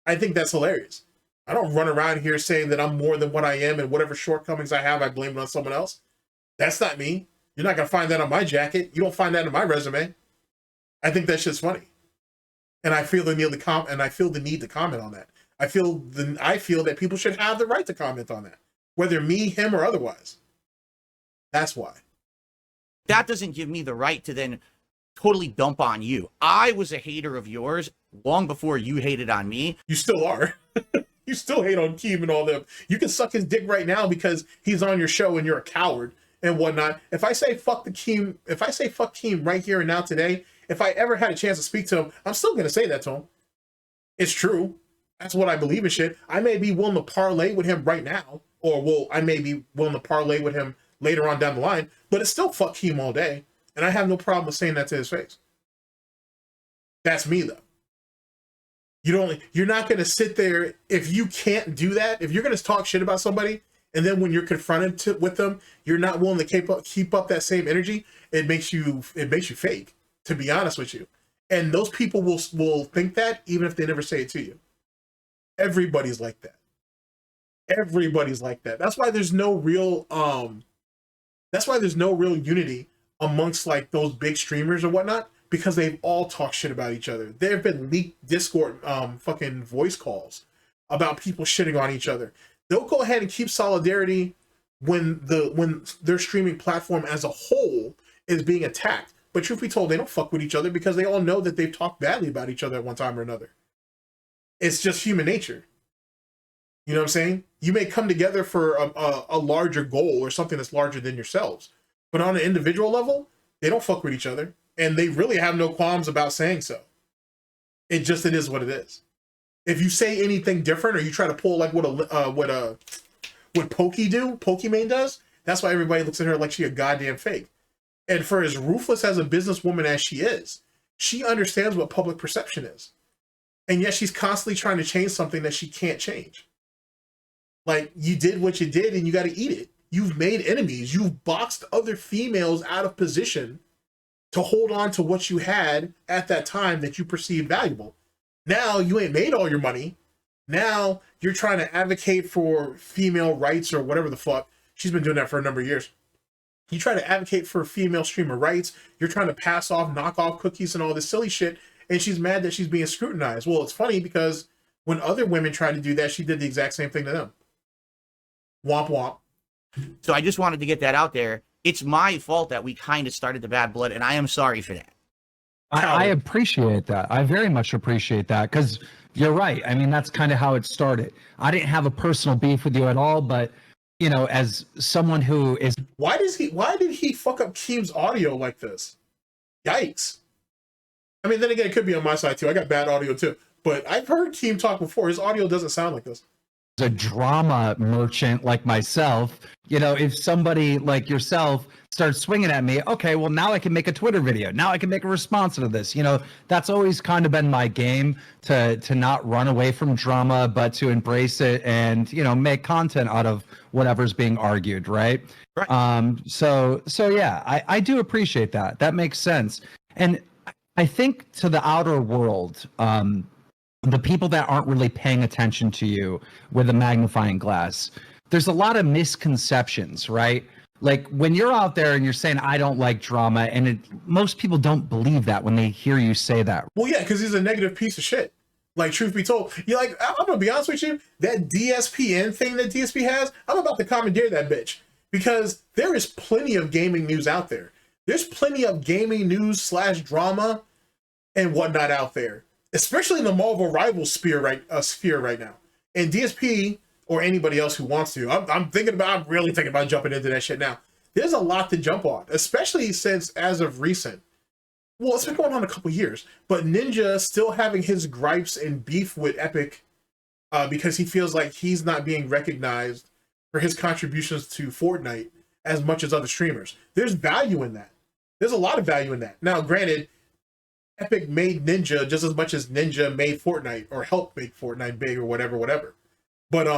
I think that's hilarious. I don't run around here saying that I'm more than what I am, and whatever shortcomings I have, I blame it on someone else. That's not me. You're not gonna find that on my jacket. You don't find that in my resume. I think that shit's funny, and I feel the need to comment on that. I feel that people should have the right to comment on that, whether me, him, or otherwise. That's why. That doesn't give me the right to then totally dump on you. I was a hater of yours long before you hated on me. You still are. You still hate on Keem and all them. You can suck his dick right now because he's on your show and you're a coward and whatnot. If I say fuck Keem right here and now today, if I ever had a chance to speak to him, I'm still gonna say that to him. It's true. That's what I believe in shit. I may be willing to parlay with him right now, I may be willing to parlay with him later on down the line, but it's still fuck Keem all day. And I have no problem with saying that to his face. That's me though. You're not going to sit there if you can't do that. If you're going to talk shit about somebody and then when you're confronted with them, you're not willing to keep up that same energy. It makes you fake, to be honest with you. And those people will think that even if they never say it to you. Everybody's like that. Everybody's like that. That's why there's no real unity amongst like those big streamers or whatnot. Because they've all talked shit about each other. There have been leaked Discord fucking voice calls about people shitting on each other. They'll go ahead and keep solidarity when their streaming platform as a whole is being attacked. But truth be told, they don't fuck with each other because they all know that they've talked badly about each other at one time or another. It's just human nature. You know what I'm saying? You may come together for a larger goal or something that's larger than yourselves. But on an individual level, they don't fuck with each other. And they really have no qualms about saying so. It is what it is. If you say anything different or you try to pull like what Pokimane does, that's why everybody looks at her like she a goddamn fake. And for as ruthless as a businesswoman as she is, she understands what public perception is. And yet she's constantly trying to change something that she can't change. Like, you did what you did and you got to eat it. You've made enemies. You've boxed other females out of position to hold on to what you had at that time that you perceived valuable. Now you ain't made all your money. Now you're trying to advocate for female rights or whatever the fuck. She's been doing that for a number of years. You try to advocate for female streamer rights. You're trying to pass off knockoff cookies and all this silly shit. And she's mad that she's being scrutinized. Well, it's funny because when other women tried to do that, she did the exact same thing to them. Womp womp. So I just wanted to get that out there. It's my fault that we kind of started the bad blood, and I am sorry for that. I appreciate that. I very much appreciate that because you're right. I mean, that's kind of how it started. I didn't have a personal beef with you at all, but you know, as someone who is, why did he fuck up Keem's audio like this? Yikes. I mean, then again, it could be on my side too. I got bad audio too, but I've heard Keem talk before. His audio doesn't sound like this. a drama merchant like myself, you know, if somebody like yourself starts swinging at me, okay, well, now I can make a Twitter video. Now I can make a response to this. You know, that's always kind of been my game, to not run away from drama, but to embrace it and, you know, make content out of whatever's being argued, right? Right. So yeah, I do appreciate that. That makes sense. And I think to the outer world, the people that aren't really paying attention to you with a magnifying glass, there's a lot of misconceptions, right? Like when you're out there and you're saying, I don't like drama, and most people don't believe that when they hear you say that. Well, yeah, because he's a negative piece of shit. Like, truth be told, you're like, I'm going to be honest with you, that DSPN thing that DSP has, I'm about to commandeer that bitch. Because there is plenty of gaming news out there. There's plenty of gaming news / drama and whatnot out there. Especially in the Marvel Rivals sphere right now. And DSP, or anybody else who wants to, I'm really thinking about jumping into that shit now. There's a lot to jump on, especially since as of recent. Well, it's been going on a couple years, but Ninja still having his gripes and beef with Epic because he feels like he's not being recognized for his contributions to Fortnite as much as other streamers. There's value in that. There's a lot of value in that. Now, granted, Epic made Ninja just as much as Ninja made Fortnite or helped make Fortnite big or whatever. But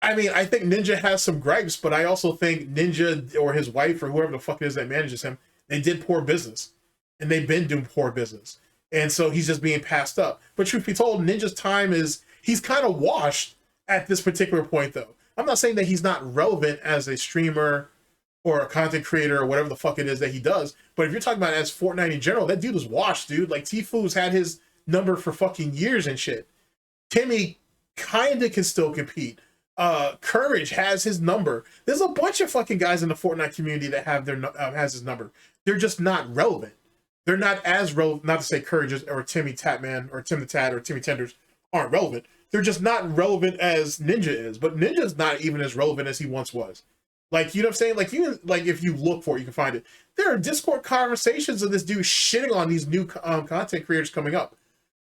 I mean, I think Ninja has some gripes, but I also think Ninja or his wife or whoever the fuck it is that manages him, they did poor business. And they've been doing poor business. And so he's just being passed up. But truth be told, Ninja's time he's kind of washed at this particular point, though. I'm not saying that he's not relevant as a streamer or a content creator or whatever the fuck it is that he does. But if you're talking about as Fortnite in general, that dude was washed, dude. Like, Tfu's had his number for fucking years and shit. Timmy kind of can still compete. Courage has his number. There's a bunch of fucking guys in the Fortnite community that have has his number. They're just not relevant. They're not as relevant. Not to say Courage or Timmy Tatman or Tim the Tat or Timmy Tenders aren't relevant. They're just not relevant as Ninja is. But Ninja's not even as relevant as he once was. Like, you know what I'm saying? Like if you look for it, you can find it. There are Discord conversations of this dude shitting on these new content creators coming up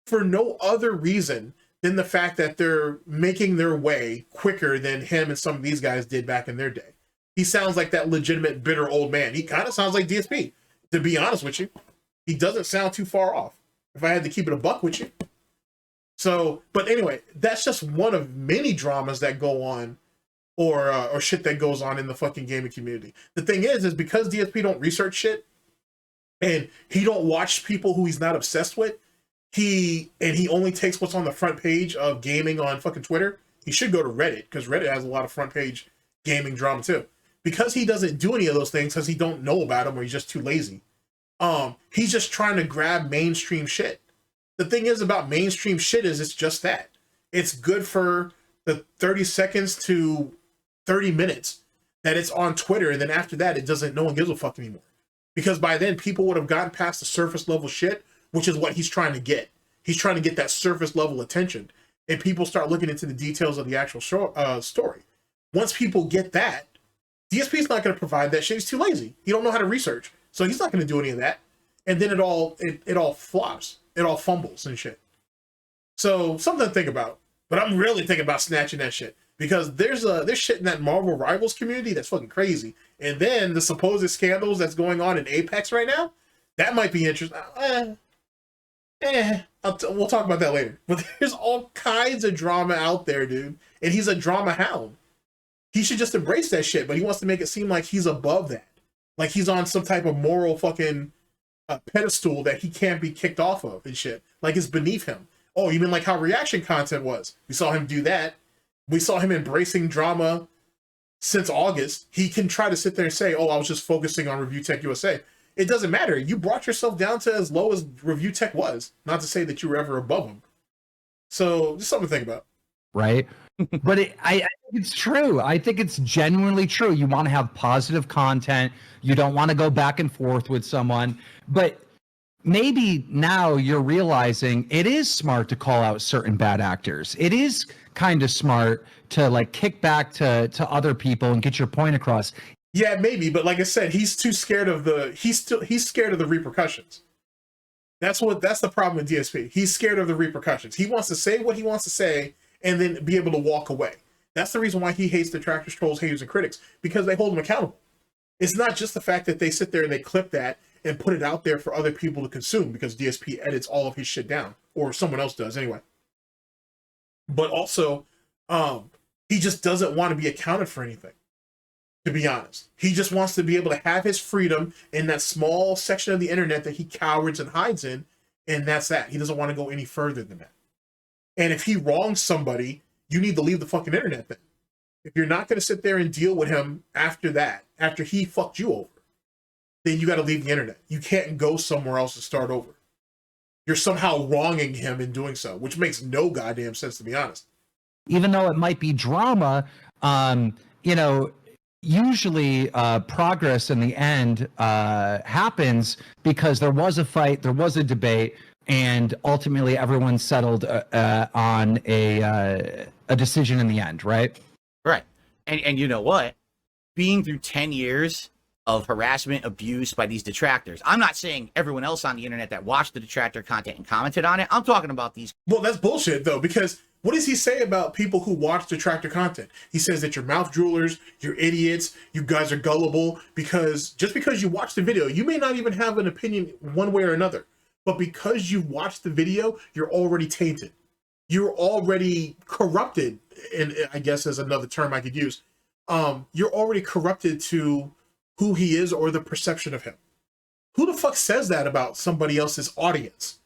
for no other reason than the fact that they're making their way quicker than him and some of these guys did back in their day. He sounds like that legitimate bitter old man. He kind of sounds like DSP, to be honest with you. He doesn't sound too far off, if I had to keep it a buck with you. So, but anyway, that's just one of many dramas that go on or shit that goes on in the fucking gaming community. The thing is because DSP don't research shit and he don't watch people who he's not obsessed with, he only takes what's on the front page of gaming on fucking Twitter. He should go to Reddit because Reddit has a lot of front page gaming drama too. Because he doesn't do any of those things because he don't know about them or he's just too lazy. He's just trying to grab mainstream shit. The thing is about mainstream shit is it's just that. It's good for the 30 seconds to 30 minutes that it's on Twitter, and then after that, no one gives a fuck anymore. Because by then, people would have gotten past the surface level shit, which is what he's trying to get. He's trying to get that surface level attention, and people start looking into the details of the actual story. Once people get that, DSP's not going to provide that shit. He's too lazy. He don't know how to research, so he's not going to do any of that. And then it all flops. It all fumbles and shit. So something to think about. But I'm really thinking about snatching that shit. Because there's shit in that Marvel Rivals community that's fucking crazy. And then the supposed scandals that's going on in Apex right now, that might be interesting. We'll talk about that later. But there's all kinds of drama out there, dude. And he's a drama hound. He should just embrace that shit, but he wants to make it seem like he's above that. Like he's on some type of moral fucking pedestal that he can't be kicked off of and shit. Like it's beneath him. Oh, you mean like how reaction content was? We saw him do that. We saw him embracing drama since August. He can try to sit there and say, oh, I was just focusing on Review Tech USA. It doesn't matter. You brought yourself down to as low as Review Tech was. Not to say that you were ever above him. So just something to think about. Right. But I think it's true. I think it's genuinely true. You want to have positive content. You don't want to go back and forth with someone. But maybe now you're realizing it is smart to call out certain bad actors. It is kind of smart to like kick back to other people and get your point across. Yeah, maybe, but like I said, he's too scared of he's scared of the repercussions. That's the problem with DSP. He's scared of the repercussions. He wants to say what he wants to say and then be able to walk away. That's the reason why he hates detractors, trolls, haters, and critics, because they hold him accountable. It's not just the fact that they sit there and they clip that and put it out there for other people to consume because DSP edits all of his shit down, or someone else does anyway. But also, he just doesn't want to be accounted for anything, to be honest. He just wants to be able to have his freedom in that small section of the internet that he cowards and hides in, and that's that. He doesn't want to go any further than that. And if he wrongs somebody, you need to leave the fucking internet then. If you're not going to sit there and deal with him after that, after he fucked you over, then you got to leave the internet. You can't go somewhere else and start over. You're somehow wronging him in doing so, which makes no goddamn sense, to be honest. Even though it might be drama, usually progress in the end happens because there was a fight, there was a debate, and ultimately everyone settled on a decision in the end, right? Right. And you know what? Being through 10 years of harassment, abuse by these detractors. I'm not saying everyone else on the internet that watched the detractor content and commented on it. I'm talking about these. Well, that's bullshit, though, because what does he say about people who watch detractor content? He says that you're mouth droolers, you're idiots, you guys are gullible, because just because you watch the video, you may not even have an opinion one way or another. But because you watched the video, you're already tainted. You're already corrupted, and I guess is another term I could use. You're already corrupted to who he is or the perception of him. Who the fuck says that about somebody else's audience?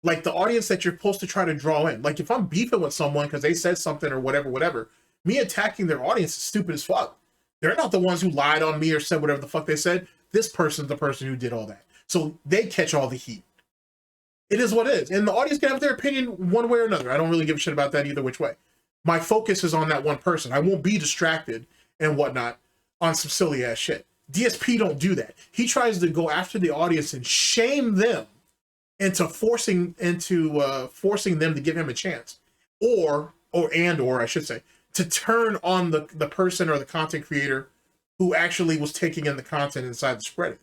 Like the audience that you're supposed to try to draw in. Like if I'm beefing with someone because they said something or whatever, me attacking their audience is stupid as fuck. They're not the ones who lied on me or said whatever the fuck they said. This person's the person who did all that. So they catch all the heat. It is what it is. And the audience can have their opinion one way or another. I don't really give a shit about that either which way. My focus is on that one person. I won't be distracted and whatnot on some silly ass shit. DSP don't do that. He tries to go after the audience and shame them into forcing them to give him a chance. Or I should say, to turn on the person or the content creator who actually was taking in the content inside the spread,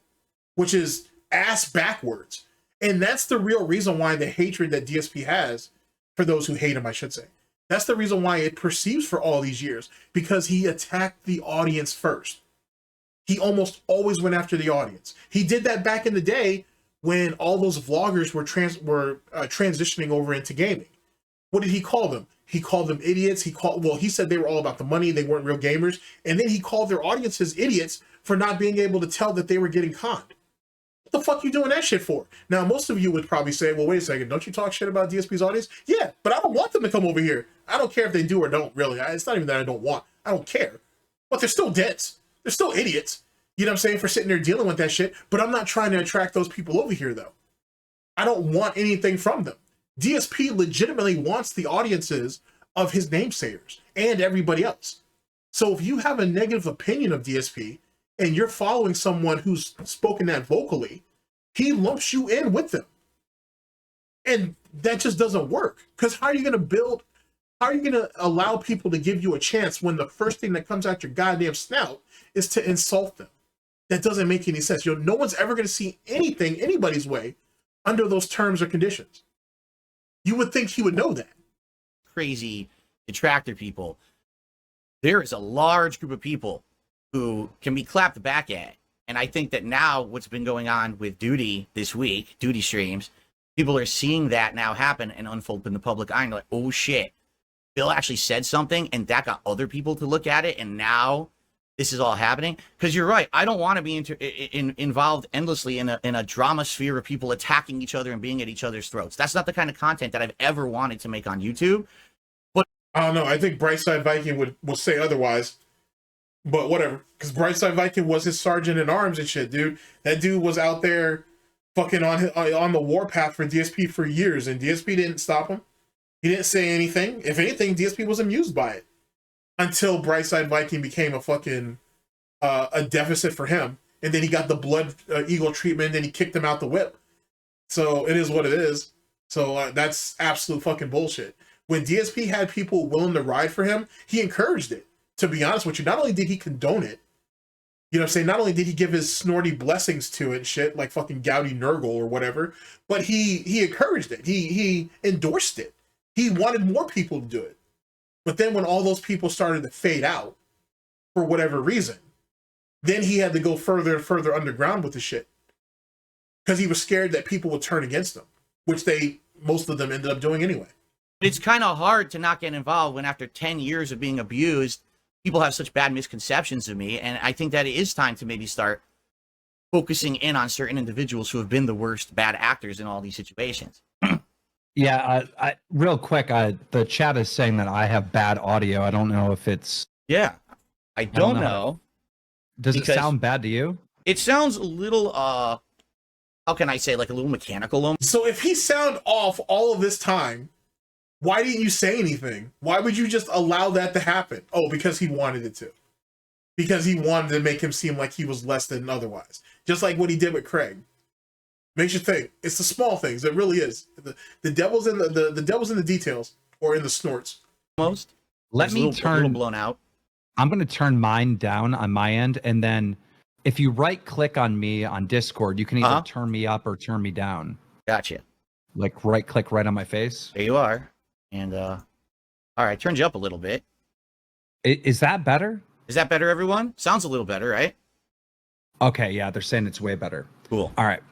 which is ass backwards. And that's the real reason why the hatred that DSP has for those who hate him, I should say. That's the reason why it perceives for all these years, because he attacked the audience first. He almost always went after the audience. He did that back in the day when all those vloggers were transitioning over into gaming. What did he call them? He called them idiots. He said they were all about the money. They weren't real gamers. And then he called their audiences idiots for not being able to tell that they were getting conned. What the fuck you doing that shit for? Now, most of you would probably say, well, wait a second. Don't you talk shit about DSP's audience? Yeah, but I don't want them to come over here. I don't care if they do or don't, really. It's not even that I don't want. I don't care. But they're still dense. They're still idiots. You know what I'm saying? For sitting there dealing with that shit. But I'm not trying to attract those people over here, though. I don't want anything from them. DSP legitimately wants the audiences of his namesayers and everybody else. So if you have a negative opinion of DSP and you're following someone who's spoken that vocally, he lumps you in with them. And that just doesn't work. Because how are you going to allow people to give you a chance when the first thing that comes out your goddamn snout is to insult them? That doesn't make any sense. No one's ever going to see anything anybody's way under those terms or conditions. You would think he would know that. Crazy detractor people. There is a large group of people who can be clapped back at. And I think that now what's been going on with Duty this week, Duty streams, people are seeing that now happen and unfold in the public eye. And they're like, oh shit, Bill actually said something and that got other people to look at it. And now this is all happening. Because you're right. I don't want to be involved endlessly in a drama sphere of people attacking each other and being at each other's throats. That's not the kind of content that I've ever wanted to make on YouTube. But I don't know. I think Brightside Viking will say otherwise. But whatever. Because Brightside Viking was his sergeant in arms and shit, dude. That dude was out there fucking on the warpath for DSP for years. And DSP didn't stop him. He didn't say anything. If anything, DSP was amused by it. Until Brightside Viking became a fucking a deficit for him, and then he got the blood eagle treatment, and then he kicked him out the whip. So it is what it is. So that's absolute fucking bullshit. When DSP had people willing to ride for him, he encouraged it. To be honest with you, not only did he condone it, you know what I'm saying, not only did he give his snorty blessings to it, shit like fucking Gouty Nurgle or whatever, but he encouraged it. He endorsed it. He wanted more people to do it. But then when all those people started to fade out, for whatever reason, then he had to go further and further underground with the shit. Because he was scared that people would turn against him, which most of them ended up doing anyway. it's kind of hard to not get involved when after 10 years of being abused, people have such bad misconceptions of me. And I think that it is time to maybe start focusing in on certain individuals who have been the worst bad actors in all these situations. Yeah, real quick, the chat is saying that I have bad audio. I don't know if it's... Yeah, I don't know. Does it sound bad to you? It sounds a little, how can I say, like a little mechanical. So if he sound off all of this time, why didn't you say anything? Why would you just allow that to happen? Oh, because he wanted it to. Because he wanted to make him seem like he was less than otherwise. Just like what he did with Craig. Makes you think. It's the small things. It really is. The devil's in the devil's in the details, or in the snorts. Most. Let me turn. A little blown out. I'm going to turn mine down on my end, and then if you right click on me on Discord, you can either turn me up or turn me down. Gotcha. Like right click right on my face. There you are. And all right, turned you up a little bit. Is that better? Is that better, everyone? Sounds a little better, right? Okay, yeah, they're saying it's way better. Cool. All right.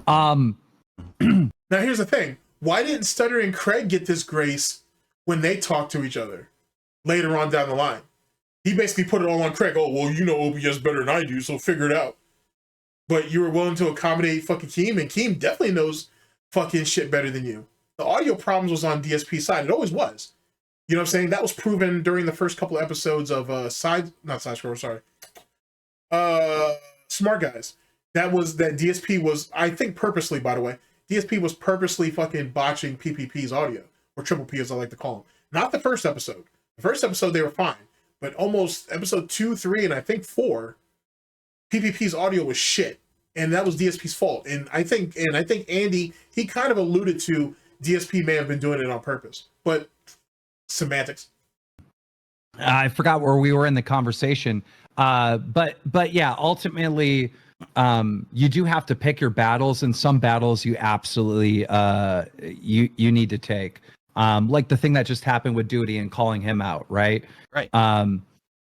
Man, Now, here's the thing. Why didn't Stutter and Craig get this grace when they talked to each other later on down the line? He basically put it all on Craig. Oh, well, you know OBS better than I do, so figure it out. But you were willing to accommodate fucking Keem, and Keem definitely knows fucking shit better than you. The audio problems was on DSP's side. It always was. You know what I'm saying? That was proven during the first couple of episodes of Smart Guys. That DSP was, I think purposely, by the way, DSP was purposely fucking botching PPP's audio, or Triple P as I like to call him. Not the first episode. The first episode, they were fine. But almost episode 2, 3, and I think 4, PPP's audio was shit. And that was DSP's fault. And I think Andy, he kind of alluded to DSP may have been doing it on purpose. But semantics. I forgot where we were in the conversation. But yeah, ultimately, you do have to pick your battles, and some battles you absolutely you need to take. Like the thing that just happened with Duty and calling him out, right? Right.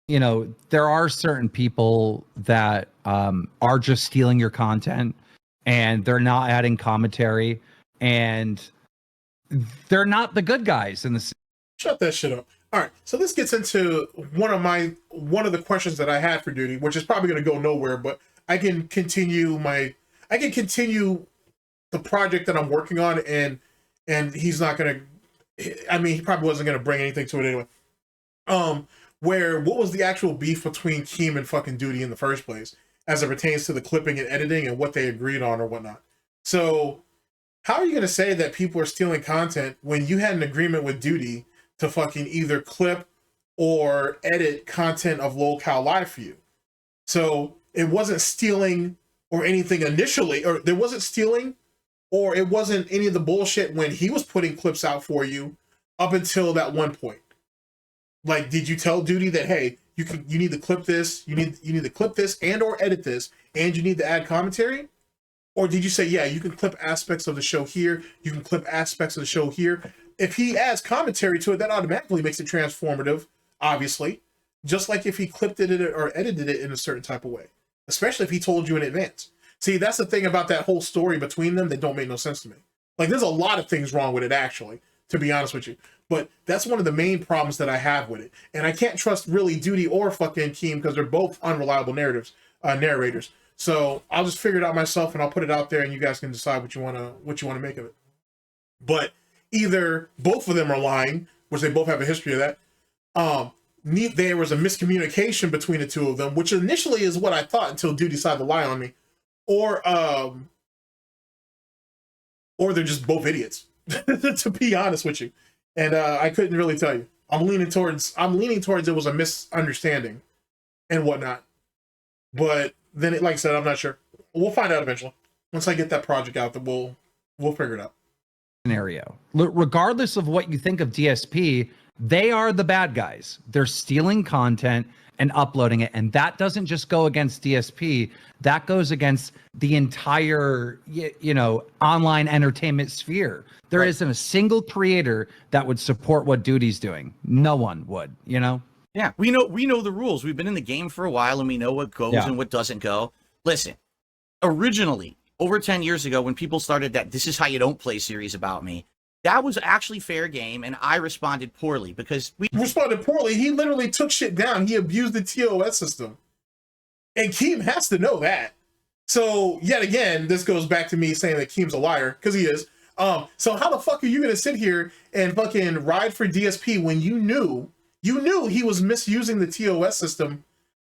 You know, there are certain people that are just stealing your content, and they're not adding commentary, and they're not the good guys in the. Shut that shit up. All right, so this gets into one of the questions that I had for Duty, which is probably going to go nowhere, but I can continue the project that I'm working on, and he's not going to. I mean, he probably wasn't going to bring anything to it anyway. What was the actual beef between Keem and fucking Duty in the first place, as it pertains to the clipping and editing and what they agreed on or whatnot? So, how are you going to say that people are stealing content when you had an agreement with Duty to fucking either clip or edit content of Lol Cow Live for you? So it wasn't stealing or anything initially, or there wasn't stealing, or it wasn't any of the bullshit when he was putting clips out for you up until that one point. Like, did you tell Duty that, hey, you need to clip this, you need to clip this and or edit this, and you need to add commentary? Or did you say, yeah, you can clip aspects of the show here, you can clip aspects of the show here? If he adds commentary to it, that automatically makes it transformative, obviously. Just like if he clipped it or edited it in a certain type of way. Especially if he told you in advance. See, that's the thing about that whole story between them that don't make no sense to me. Like, there's a lot of things wrong with it, actually, to be honest with you. But that's one of the main problems that I have with it. And I can't trust really Duty or fucking Keem because they're both unreliable narrators. So I'll just figure it out myself, and I'll put it out there, and you guys can decide what you want to make of it. But either both of them are lying, which they both have a history of that. There was a miscommunication between the two of them, which initially is what I thought until Duty decided to lie on me, or they're just both idiots, to be honest with you. And I couldn't really tell you. I'm leaning towards it was a misunderstanding and whatnot. But then, like I said, I'm not sure. We'll find out eventually. Once I get that project out, then we'll figure it out. Scenario. Regardless of what you think of DSP, they are the bad guys. They're stealing content and uploading it, and that doesn't just go against DSP. That goes against the entire, online entertainment sphere. There isn't a single creator that would support what Duty's doing. No one would, Yeah, we know the rules. We've been in the game for a while, and we know what goes and what doesn't go. Listen, originally, over 10 years ago, when people started that "This Is How You Don't Play" series about me, that was actually fair game, and I responded poorly because we responded poorly. He literally took shit down. He abused the TOS system, and Keem has to know that. So yet again, this goes back to me saying that Keem's a liar, because he is. So how the fuck are you gonna sit here and fucking ride for DSP when you knew he was misusing the TOS system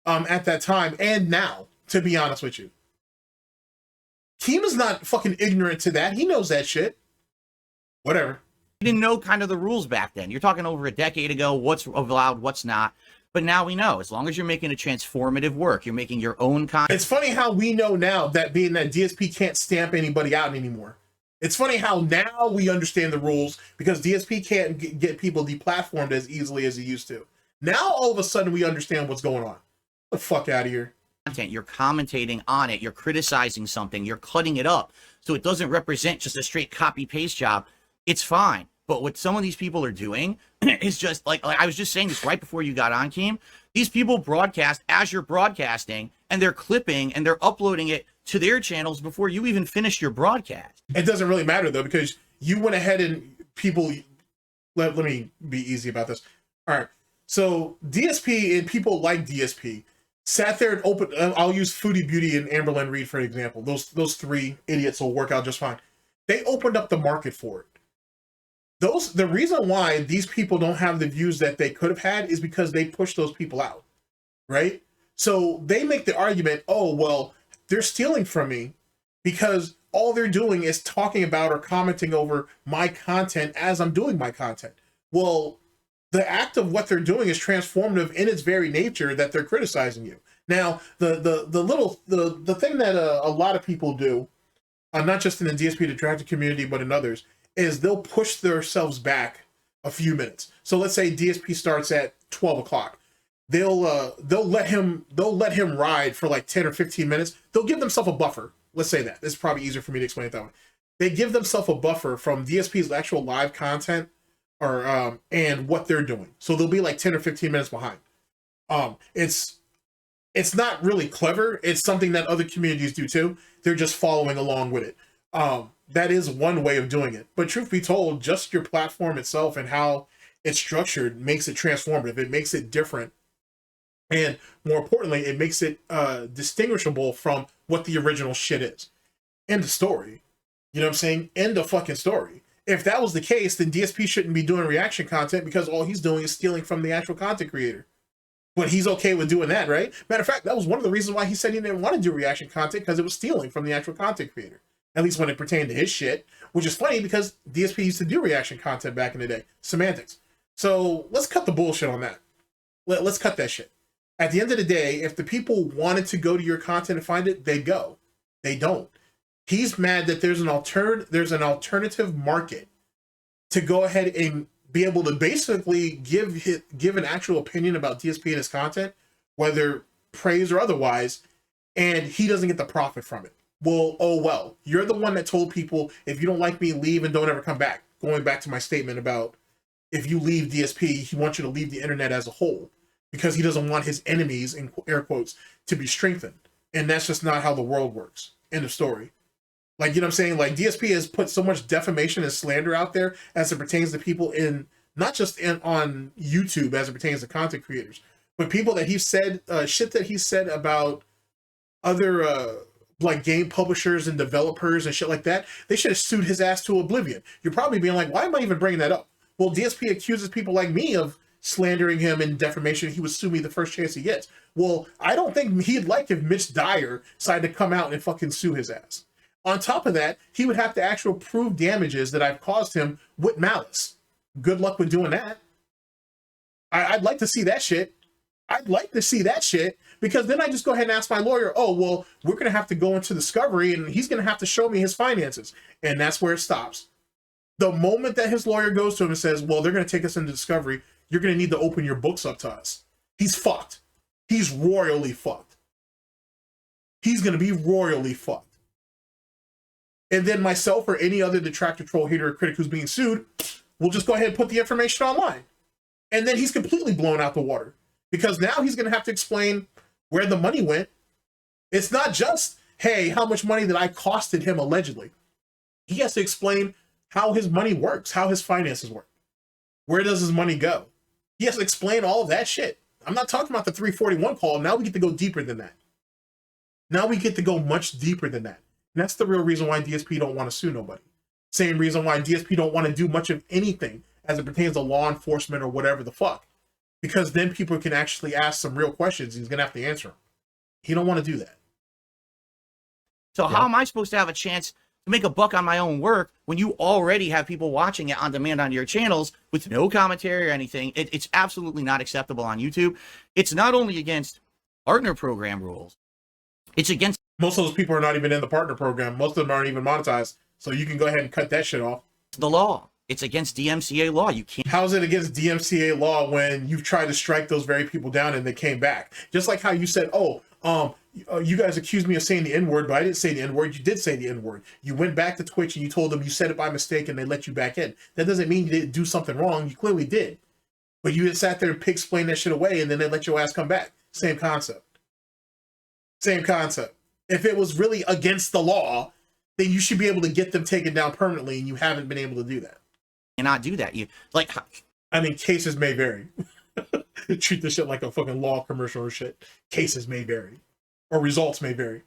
at that time and now? To be honest with you, Keem is not fucking ignorant to that. He knows that shit. Whatever. We didn't know kind of the rules back then. You're talking over a decade ago, what's allowed, what's not. But now we know, as long as you're making a transformative work, you're making your own content. It's funny how we know now that being that DSP can't stamp anybody out anymore. It's funny how now we understand the rules because DSP can't get people deplatformed as easily as he used to. Now, all of a sudden, we understand what's going on. Get the fuck out of here. You're commentating on it, you're criticizing something, you're cutting it up so it doesn't represent just a straight copy-paste job. It's fine. But what some of these people are doing is just like I was just saying this right before you got on, Keem. These people broadcast as you're broadcasting, and they're clipping and they're uploading it to their channels before you even finish your broadcast. It doesn't really matter though, because you went ahead and people, let me be easy about this. All right. So DSP and people like DSP sat there and opened, I'll use Foodie Beauty and Amberlynn Reed for example. Those three idiots will work out just fine. They opened up the market for it. The reason why these people don't have the views that they could have had is because they pushed those people out, right? So they make the argument, oh, well, they're stealing from me because all they're doing is talking about or commenting over my content as I'm doing my content. Well, the act of what they're doing is transformative in its very nature that they're criticizing you. Now, the thing that a lot of people do, not just in the DSP detractor community, but in others, is they'll push themselves back a few minutes. So let's say DSP starts at 12 o'clock. They'll let him ride for like 10 or 15 minutes. They'll give themselves a buffer. Let's say that. It's probably easier for me to explain it that way. They give themselves a buffer from DSP's actual live content or and what they're doing. So they'll be like 10 or 15 minutes behind. It's not really clever. It's something that other communities do too. They're just following along with it. That is one way of doing it. But truth be told, just your platform itself and how it's structured makes it transformative. It makes it different. And more importantly, it makes it distinguishable from what the original shit is. End of story. You know what I'm saying? End of fucking story. If that was the case, then DSP shouldn't be doing reaction content because all he's doing is stealing from the actual content creator. But he's okay with doing that, right? Matter of fact, that was one of the reasons why he said he didn't want to do reaction content, because it was stealing from the actual content creator. At least when it pertained to his shit, which is funny because DSP used to do reaction content back in the day. Semantics. So let's cut the bullshit on that. Let's cut that shit. At the end of the day, if the people wanted to go to your content and find it, they'd go. They don't. He's mad that there's an alternative market to go ahead and be able to basically give an actual opinion about DSP and his content, whether praise or otherwise, and he doesn't get the profit from it. Well, oh well. You're the one that told people, if you don't like me, leave and don't ever come back. Going back to my statement about if you leave DSP, he wants you to leave the internet as a whole, because he doesn't want his enemies, in air quotes, to be strengthened. And that's just not how the world works. End of story. Like, you know what I'm saying? Like, DSP has put so much defamation and slander out there as it pertains to people in, not just on YouTube as it pertains to content creators, but people that he's said, shit that he said about other, like game publishers and developers and shit like that. They should have sued his ass to oblivion. You're probably being like, why am I even bringing that up? Well, DSP accuses people like me of slandering him and defamation. He would sue me the first chance he gets. Well, I don't think he'd like if Mitch Dyer decided to come out and fucking sue his ass. On top of that, he would have to actually prove damages that I've caused him with malice. Good luck with doing that. I'd like to see that shit. I'd like to see that shit, because then I just go ahead and ask my lawyer, oh, well, we're going to have to go into discovery and he's going to have to show me his finances. And that's where it stops. The moment that his lawyer goes to him and says, well, they're going to take us into discovery, you're going to need to open your books up to us. He's fucked. He's royally fucked. He's going to be royally fucked. And then myself or any other detractor, troll, hater, or critic who's being sued will just go ahead and put the information online. And then he's completely blown out the water, because now he's going to have to explain where the money went. It's not just, hey, how much money that I costed him allegedly. He has to explain how his money works, how his finances work. Where does his money go? He has to explain all of that shit. I'm not talking about the 341 call. Now we get to go deeper than that. Now we get to go much deeper than that. And that's the real reason why DSP don't want to sue nobody. Same reason why DSP don't want to do much of anything as it pertains to law enforcement or whatever the fuck. Because then people can actually ask some real questions. He's going to have to answer them. He don't want to do that. So how am I supposed to have a chance to make a buck on my own work when you already have people watching it on demand on your channels with no commentary or anything? It's absolutely not acceptable on YouTube. It's not only against partner program rules. It's against... Most of those people are not even in the partner program. Most of them aren't even monetized. So you can go ahead and cut that shit off. the law. It's against DMCA law. You can't. How's it against DMCA law when you've tried to strike those very people down and they came back? Just like how you said, you guys accused me of saying the N-word, but I didn't say the N-word. You did say the N-word. You went back to Twitch and you told them you said it by mistake and they let you back in. That doesn't mean you didn't do something wrong. You clearly did. But you just sat there and explained that shit away and then they let your ass come back. Same concept. Same concept. If it was really against the law, then you should be able to get them taken down permanently, and you haven't been able to do that. Cannot do that. You like, I mean, cases may vary. Treat this shit like a fucking law commercial or shit. Cases may vary, or results may vary.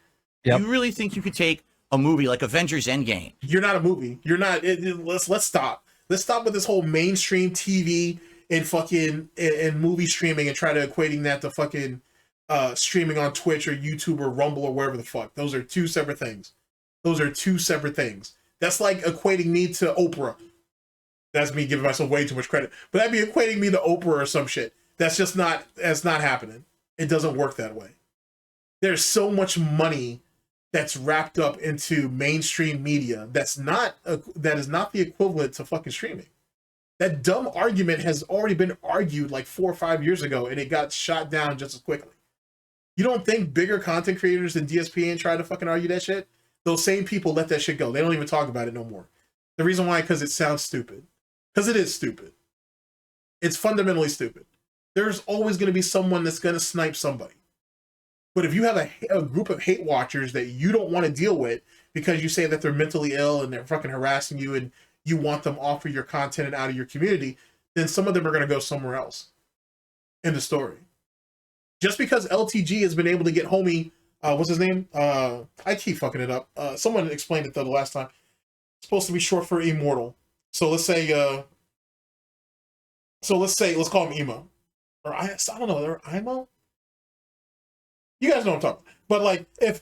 Yep. You really think you could take a movie like Avengers Endgame? You're not a movie. You're not. Let's stop. Let's stop with this whole mainstream TV and fucking and movie streaming and try to equating that to fucking streaming on Twitch or YouTube or Rumble or wherever the fuck. Those are two separate things. Those are two separate things. That's like equating me to Oprah. That's me giving myself way too much credit. But that'd be equating me to Oprah or some shit. That's just not, that's not happening. It doesn't work that way. There's so much money that's wrapped up into mainstream media that is not the equivalent to fucking streaming. That dumb argument has already been argued like 4 or 5 years ago, and it got shot down just as quickly. You don't think bigger content creators than DSPN try to fucking argue that shit? Those same people let that shit go. They don't even talk about it no more. The reason why, because it sounds stupid. Because it is stupid. It's fundamentally stupid. There's always going to be someone that's going to snipe somebody. But if you have a group of hate watchers that you don't want to deal with because you say that they're mentally ill and they're fucking harassing you and you want them off of your content and out of your community, then some of them are going to go somewhere else. End of story. Just because LTG has been able to get homie, what's his name? I keep fucking it up. Someone explained it though the last time. It's supposed to be short for immortal. So let's say, let's call him Emo. Or I don't know, they're Imo? You guys know what I'm talking about. But like, it's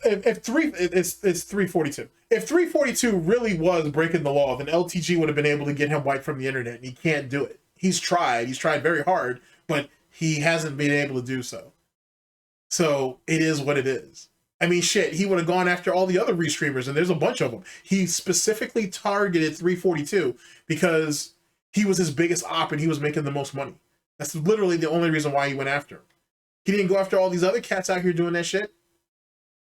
342. If 342 really was breaking the law, then LTG would have been able to get him wiped from the internet, and he can't do it. He's tried very hard, but he hasn't been able to do so. So it is what it is. I mean, shit, he would have gone after all the other restreamers, and there's a bunch of them. He specifically targeted 342 because he was his biggest op and he was making the most money. That's literally the only reason why he went after him. He didn't go after all these other cats out here doing that shit.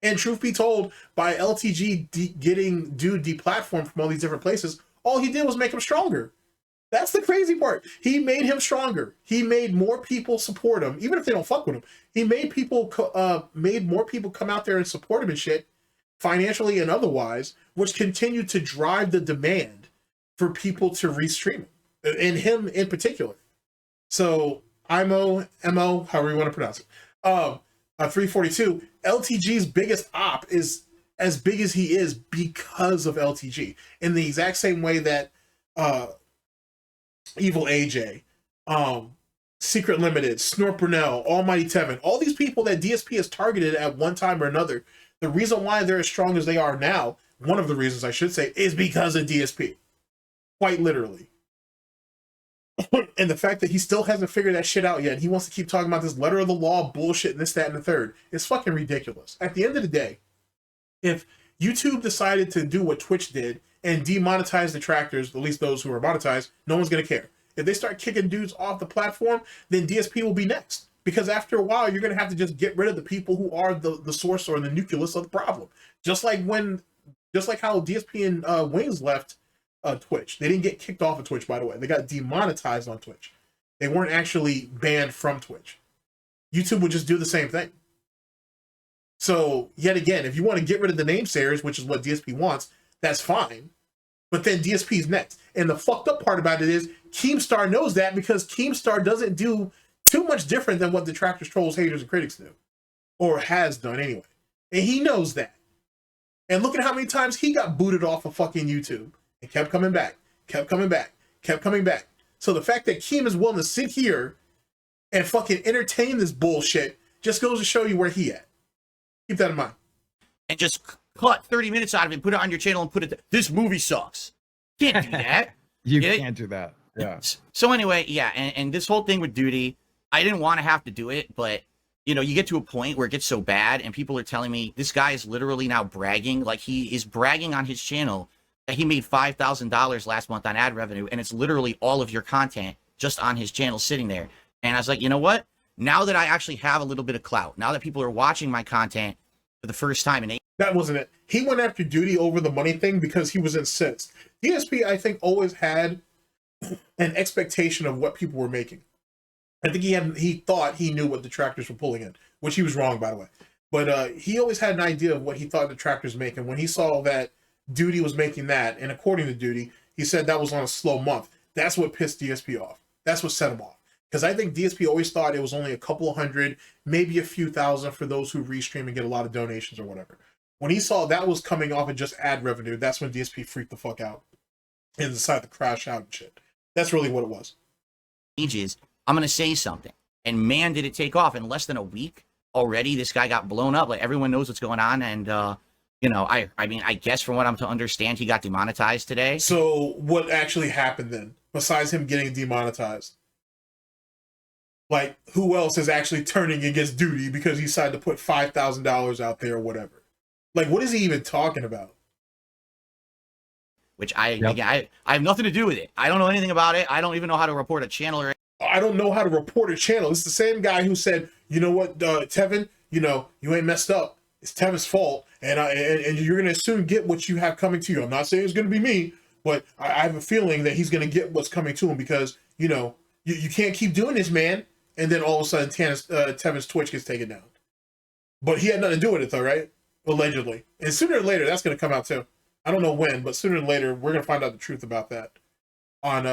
And truth be told, by LTG getting dude deplatformed from all these different places, all he did was make him stronger. That's the crazy part. He made him stronger. He made more people support him, even if they don't fuck with him. He made more people come out there and support him and shit, financially and otherwise, which continued to drive the demand for people to restream him, and him in particular. So IMO, MO, however you want to pronounce it. 342, LTG's biggest op is as big as he is because of LTG. In the exact same way that Evil AJ, Secret Limited, Snort Brunel, Almighty Tevin, all these people that DSP has targeted at one time or another, the reason why they're as strong as they are now, one of the reasons I should say, is because of DSP. Quite literally. And the fact that he still hasn't figured that shit out yet, he wants to keep talking about this letter of the law bullshit and this, that, and the third, it's fucking ridiculous. At the end of the day, if YouTube decided to do what Twitch did and demonetize detractors, at least those who are monetized, no one's going to care. If they start kicking dudes off the platform, then DSP will be next. Because after a while, you're going to have to just get rid of the people who are the source or the nucleus of the problem. Just like how DSP and Wings left Twitch. They didn't get kicked off of Twitch, by the way. They got demonetized on Twitch. They weren't actually banned from Twitch. YouTube would just do the same thing. So, yet again, if you want to get rid of the namesayers, which is what DSP wants, that's fine. But then DSP's next. And the fucked up part about it is Keemstar knows that because Keemstar doesn't do too much different than what detractors, trolls, haters, and critics do. Or has done anyway. And he knows that. And look at how many times he got booted off of fucking YouTube. And kept coming back, kept coming back, kept coming back. So the fact that Keem is willing to sit here and fucking entertain this bullshit just goes to show you where he at. Keep that in mind. And just cut 30 minutes out of it, put it on your channel, and put it. This movie sucks. Can't do that. You can't do that. Yeah. So anyway, yeah, and this whole thing with Duty, I didn't want to have to do it, but you know, you get to a point where it gets so bad, and people are telling me this guy is literally now bragging, like he is bragging on his channel that he made $5,000 last month on ad revenue, and it's literally all of your content just on his channel sitting there. And I was like, you know what? Now that I actually have a little bit of clout, now that people are watching my content for the first time in that wasn't it. He went after Duty over the money thing because he was incensed. DSP, I think, always had an expectation of what people were making. I think he thought he knew what detractors were pulling in, which he was wrong, by the way. But he always had an idea of what he thought detractors make. And when he saw that Duty was making that, and according to Duty, he said that was on a slow month. That's what pissed DSP off. That's what set him off. Because I think DSP always thought it was only a couple of hundred, maybe a few thousand for those who restream and get a lot of donations or whatever. When he saw that was coming off of just ad revenue, that's when DSP freaked the fuck out and decided to crash out and shit. That's really what it was. Ages, I'm going to say something. And man, did it take off in less than a week already. This guy got blown up. Like, everyone knows what's going on. And, you know, I mean, I guess from what I'm to understand, he got demonetized today. So what actually happened then, besides him getting demonetized? Like, who else is actually turning against Duty because he decided to put $5,000 out there or whatever? Like, what is he even talking about? Which again, I have nothing to do with it. I don't know anything about it. I don't even know how to report a channel or I don't know how to report a channel. It's the same guy who said, you know what, Tevin, you know, you ain't messed up. It's Tevin's fault. And you're going to soon get what you have coming to you. I'm not saying it's going to be me, but I have a feeling that he's going to get what's coming to him because, you know, you can't keep doing this, man. And then all of a sudden, Tevin's Twitch gets taken down. But he had nothing to do with it, though, right? Allegedly. And sooner or later, that's going to come out, too. I don't know when, but sooner or later, we're going to find out the truth about that. On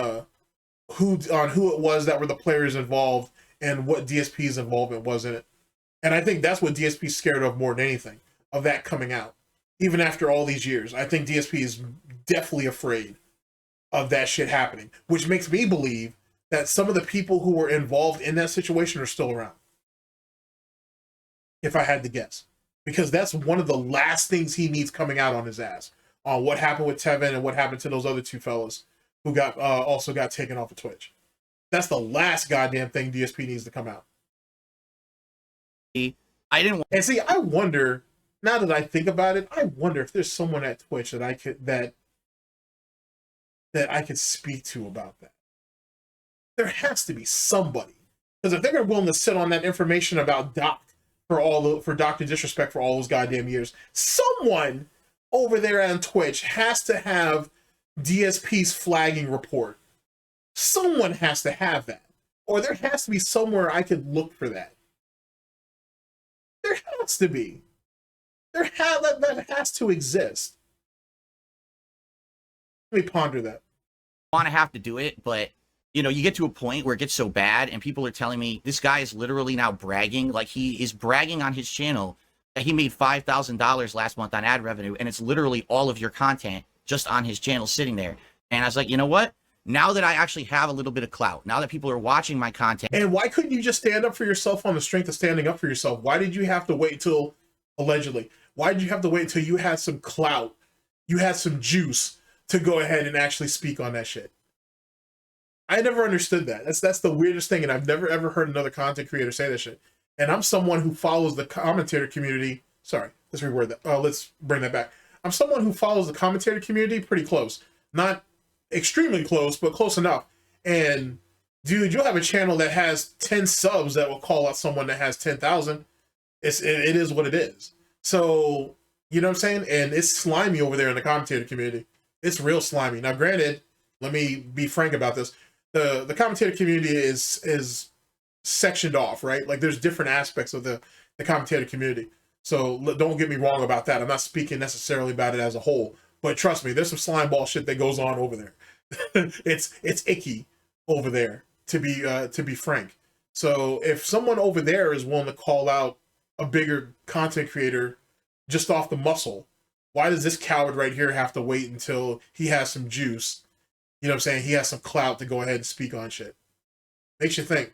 who it was that were the players involved and what DSP's involvement was in it. And I think that's what DSP's scared of more than anything, of that coming out. Even after all these years, I think DSP is definitely afraid of that shit happening, which makes me believe that some of the people who were involved in that situation are still around. If I had to guess. Because that's one of the last things he needs coming out on his ass. On what happened with Tevin and what happened to those other two fellas who got also got taken off of Twitch. That's the last goddamn thing DSP needs to come out. I didn't. And see, I wonder, now that I think about it, I wonder if there's someone at Twitch that I could that I could speak to about that. There has to be somebody, because if they're willing to sit on that information about Doc for Dr. Disrespect for all those goddamn years, someone over there on Twitch has to have DSP's flagging report. Someone has to have that, or there has to be somewhere I could look for that. There has to be. That has to exist. Let me ponder that. Want to have to do it, but you know, you get to a point where it gets so bad and people are telling me this guy is literally now bragging, like he is bragging on his channel that he made $5,000 last month on ad revenue, and it's literally all of your content just on his channel sitting there. And I was like, you know what? Now that I actually have a little bit of clout, now that people are watching my content. And why couldn't you just stand up for yourself on the strength of standing up for yourself? Why did you have to wait till, allegedly, why did you have to wait until you had some clout, you had some juice to go ahead and actually speak on that shit? I never understood that. That's the weirdest thing, and I've never ever heard another content creator say that shit. And I'm someone who follows the commentator community. Sorry, let's reword that. Let's bring that back. I'm someone who follows the commentator community pretty close. Not extremely close, but close enough. And dude, you'll have a channel that has 10 subs that will call out someone that has 10,000. It is what it is. So, you know what I'm saying? And it's slimy over there in the commentator community. It's real slimy. Now, granted, let me be frank about this. The commentator community is sectioned off, right? Like, there's different aspects of the commentator community. So don't get me wrong about that. I'm not speaking necessarily about it as a whole, but trust me, there's some slime ball shit that goes on over there. It's icky over there, to be frank. So if someone over there is willing to call out a bigger content creator just off the muscle, why does this coward right here have to wait until he has some juice? You know what I'm saying? He has some clout to go ahead and speak on shit. Makes you think.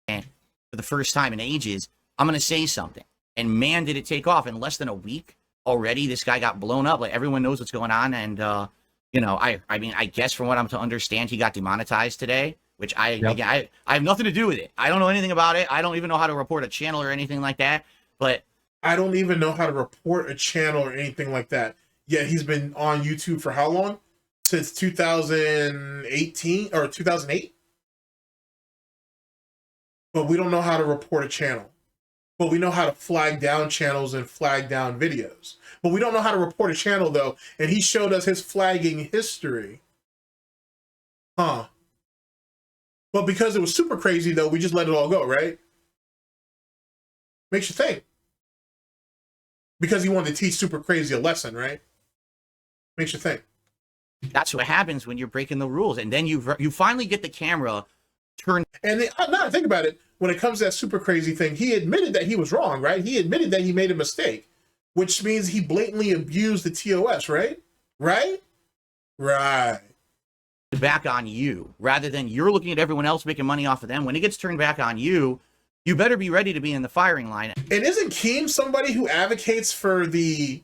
And for the first time in ages, I'm going to say something. And man, did it take off in less than a week already. This guy got blown up. Like, everyone knows what's going on. And, you know, I mean, I guess from what I'm to understand, he got demonetized today, which again, I have nothing to do with it. I don't know anything about it. I don't even know how to report a channel or anything like that. But I don't even know how to report a channel or anything like that. Yet he's been on YouTube for how long? Since 2018 or 2008? But we don't know how to report a channel. But we know how to flag down channels and flag down videos. But we don't know how to report a channel, though. And he showed us his flagging history. Huh. But because it was super crazy, though, we just let it all go, right? Makes you think. Because he wanted to teach super crazy a lesson, right? Makes you think. That's what happens when you're breaking the rules, and then you finally get the camera turned. And now I think about it, when it comes to that super crazy thing, he admitted that he was wrong, right? He admitted that he made a mistake, which means he blatantly abused the TOS, right? Right? Right. Back on you, rather than you're looking at everyone else making money off of them. When it gets turned back on you, you better be ready to be in the firing line. And isn't Keem somebody who advocates for the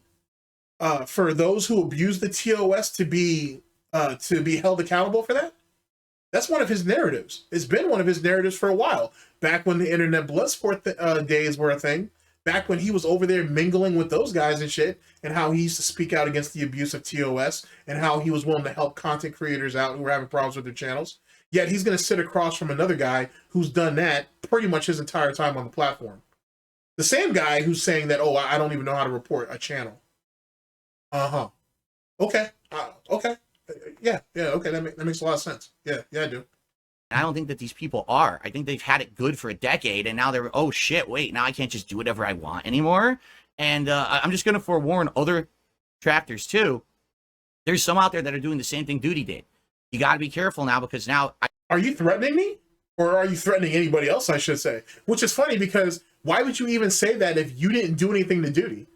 for those who abuse the TOS to be held accountable for that? That's one of his narratives. It's been one of his narratives for a while. Back when the internet bloodsport days were a thing, back when he was over there mingling with those guys and shit, and how he used to speak out against the abuse of TOS, and how he was willing to help content creators out who were having problems with their channels. Yet he's going to sit across from another guy who's done that pretty much his entire time on the platform. The same guy who's saying that, oh, I don't even know how to report a channel. Uh-huh. Okay. Okay. Yeah, okay, that makes a lot of sense. Yeah, I do. I don't think that these people are. I think they've had it good for a decade, and now they're, oh shit, wait, now I can't just do whatever I want anymore. And I'm just going to forewarn other tractors too. There's some out there that are doing the same thing Duty did. You got to be careful now, because now... Are you threatening me? Or are you threatening anybody else, I should say? Which is funny, because why would you even say that if you didn't do anything to Duty?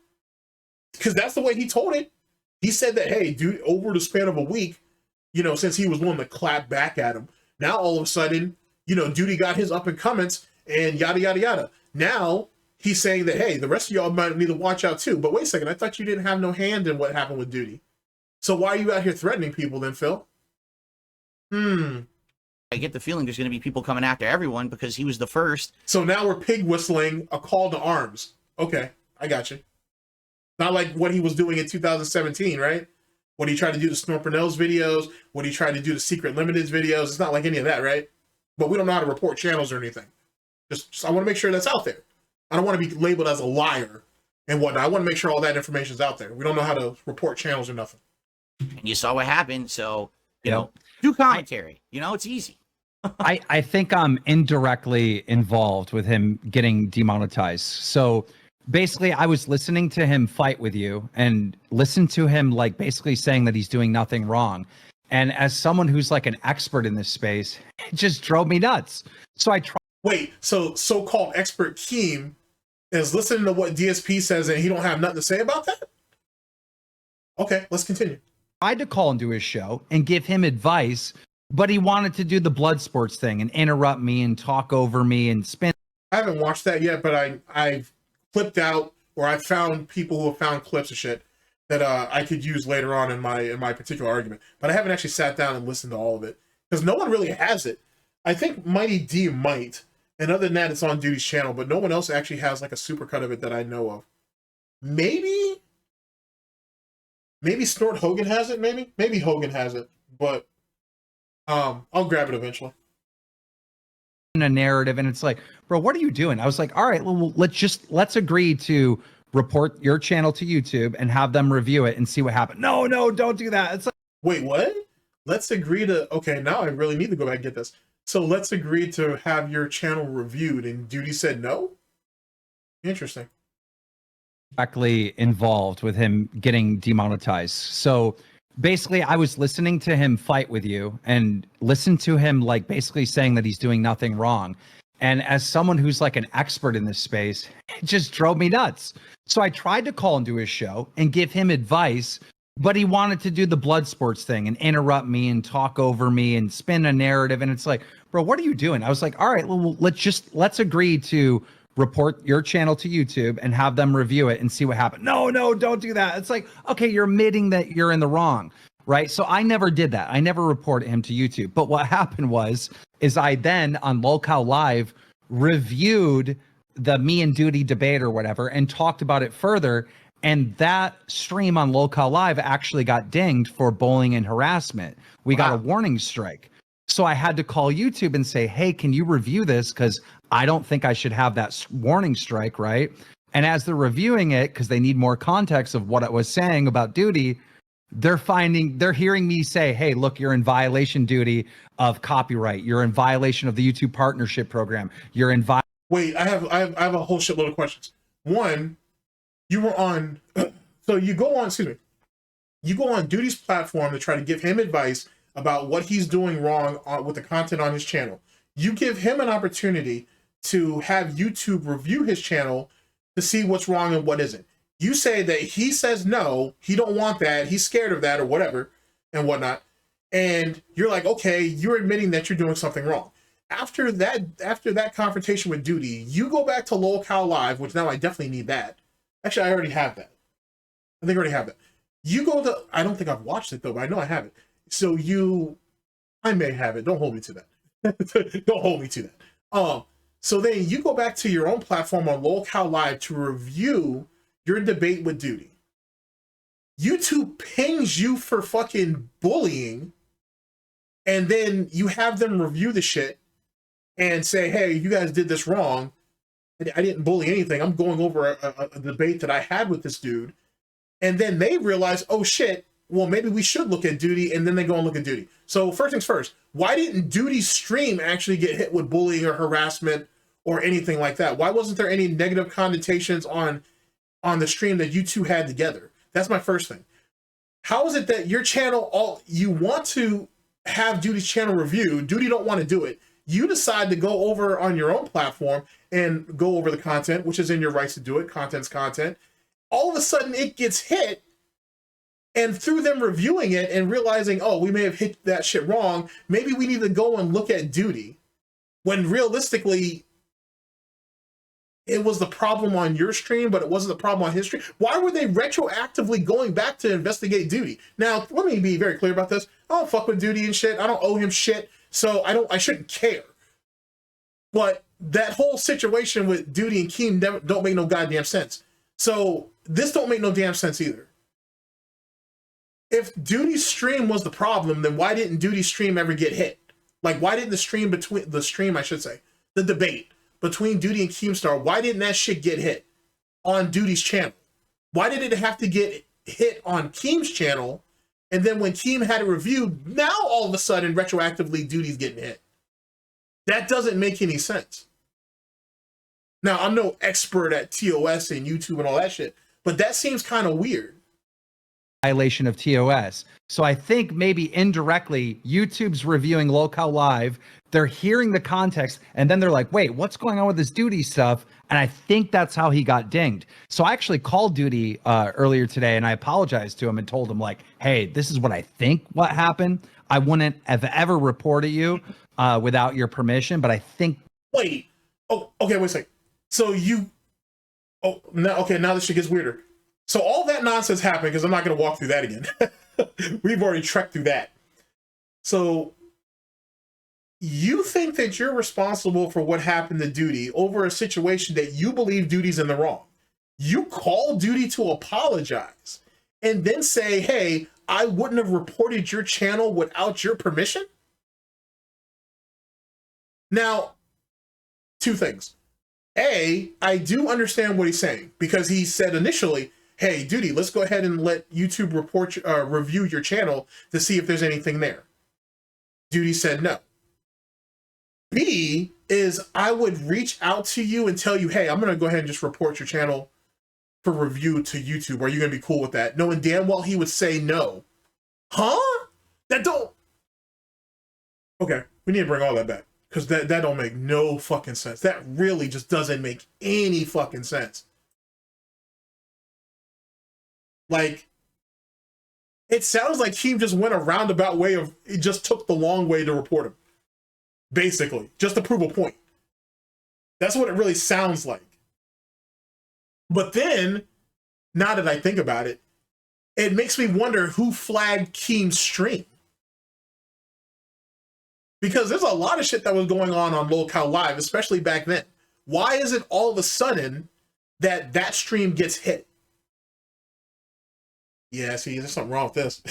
Because that's the way he told it. He said that, hey, dude, over the span of a week, since he was willing to clap back at him, now all of a sudden, Duty got his up and comings and yada, yada, yada. Now he's saying that, hey, the rest of y'all might need to watch out too. But wait a second, I thought you didn't have no hand in what happened with Duty. So why are you out here threatening people then, Phil? I get the feeling there's going to be people coming after everyone because he was the first. So now we're pig whistling a call to arms. Okay, I got you. Not like what he was doing in 2017, right? What he tried to do the SnortBucks videos, what he tried to do the Secret Limiteds videos. It's not like any of that, right? But we don't know how to report channels or anything. Just I want to make sure that's out there. I don't want to be labeled as a liar and whatnot. I want to make sure all that information's out there. We don't know how to report channels or nothing. And you saw what happened, so, do commentary. It's easy. I think I'm indirectly involved with him getting demonetized. So basically, I was listening to him fight with you and listen to him basically saying that he's doing nothing wrong. And as someone who's an expert in this space, it just drove me nuts. So I tried. Wait, so-called expert Keem is listening to what DSP says and he don't have nothing to say about that? Okay, let's continue. I tried to call into his show and give him advice, but he wanted to do the blood sports thing and interrupt me and talk over me and spin. I haven't watched that yet, but I've clipped out, or I found people who have found clips of shit that I could use later on in my particular argument. But I haven't actually sat down and listened to all of it because no one really has it. I think Mighty D might, and other than that, it's on Duty's channel. But no one else actually has a supercut of it that I know of. Maybe Snort Hogan has it. Maybe Hogan has it. But I'll grab it eventually. A narrative, and it's bro, what are you doing? I was all right, well, let's agree to report your channel to YouTube and have them review it and see what happened. No, don't do that. It's wait, what? Let's agree to, okay, now I really need to go back and get this. So let's agree to have your channel reviewed, and Duty said no? Interesting. directly involved with him getting demonetized. So basically, I was listening to him fight with you and listen to him basically saying that he's doing nothing wrong. And as someone who's an expert in this space, it just drove me nuts. So I tried to call into his show and give him advice, but he wanted to do the blood sports thing and interrupt me and talk over me and spin a narrative. And it's bro, what are you doing? I was all right, well, let's agree to report your channel to YouTube and have them review it and see what happened. No, don't do that. It's okay, you're admitting that you're in the wrong, right? So I never did that. I never reported him to YouTube. But what happened is I then on Lolcow Live reviewed the me and Duty debate or whatever and talked about it further. And that stream on Lolcow Live actually got dinged for bullying and harassment. We got a warning strike. So I had to call YouTube and say, hey, can you review this? Because I don't think I should have that warning strike, right? And as they're reviewing it, because they need more context of what I was saying about Duty, they're hearing me say, hey, look, you're in violation, Duty, of copyright. You're in violation of the YouTube partnership program. You're in Wait, I have a whole shitload of questions. One, you were on, so you go on, excuse me. You go on Duty's platform to try to give him advice about what he's doing wrong with the content on his channel. You give him an opportunity to have YouTube review his channel to see what's wrong and what isn't. You say that he says no, he don't want that, he's scared of that or whatever and whatnot. And you're like, okay, you're admitting that you're doing something wrong. After that confrontation with Duty, you go back to LolCal Live, which now I definitely need that. Actually, I already have that. I think I already have that. You go to, I don't think I've watched it though, but I know I have it. So I may have it. Don't hold me to that. Don't hold me to that. So then you go back to your own platform on LolCal Live to review your debate with Duty. YouTube pings you for fucking bullying, and then you have them review the shit and say, hey, you guys did this wrong. I didn't bully anything. I'm going over a debate that I had with this dude. And then they realize, oh shit, well, maybe we should look at Duty, and then they go and look at Duty. So first things first, why didn't Duty's stream actually get hit with bullying or harassment or anything like that? Why wasn't there any negative connotations on the stream that you two had together? That's my first thing. How is it that your channel, you want to have Duty's channel reviewed, Duty don't want to do it, you decide to go over on your own platform and go over the content, which is in your rights to do it, content's content. All of a sudden it gets hit, and through them reviewing it and realizing, oh, we may have hit that shit wrong, maybe we need to go and look at Duty, when realistically it was the problem on your stream, but it wasn't the problem on his stream. Why were they retroactively going back to investigate Duty? Now, let me be very clear about this. I don't fuck with Duty and shit. I don't owe him shit, so I shouldn't care. But that whole situation with Duty and Keem don't make no goddamn sense. So this don't make no damn sense either. If Duty's stream was the problem, then why didn't Duty's stream ever get hit? Like, why didn't the debate between Duty and Keemstar, why didn't that shit get hit on Duty's channel? Why did it have to get hit on Keem's channel? And then when Keem had it reviewed, now all of a sudden retroactively Duty's getting hit. That doesn't make any sense. Now, I'm no expert at TOS and YouTube and all that shit, but that seems kind of weird. Violation of TOS. So I think maybe indirectly YouTube's reviewing LolCal Live, they're hearing the context, and then they're like, wait, what's going on with this Duty stuff? And I think that's how he got dinged. So I actually called Duty earlier today, and I apologized to him and told him, like, hey, this is what I think what happened. I wouldn't have ever reported you without your permission, but I think... Wait. Oh, okay, wait a second. So now this shit gets weirder. So all that nonsense happened, because I'm not going to walk through that again. We've already trekked through that. So you think that you're responsible for what happened to Duty over a situation that you believe Duty's in the wrong. You call Duty to apologize and then say, hey, I wouldn't have reported your channel without your permission? Now, two things. A, I do understand what he's saying, because he said initially, hey, Duty, let's go ahead and let YouTube review your channel to see if there's anything there. Duty said no. B is I would reach out to you and tell you, hey, I'm going to go ahead and just report your channel for review to YouTube. Are you going to be cool with that? Knowing damn well he would say no. Huh? That don't... Okay, we need to bring all that back, because that don't make no fucking sense. That really just doesn't make any fucking sense. Like, it sounds like he just went a roundabout way of, he just took the long way to report him. Basically, just to prove a point. That's what it really sounds like. But then, now that I think about it, it makes me wonder who flagged Keem's stream. Because there's a lot of shit that was going on LolCal Live, especially back then. Why is it all of a sudden that stream gets hit? Yeah, see, there's something wrong with this.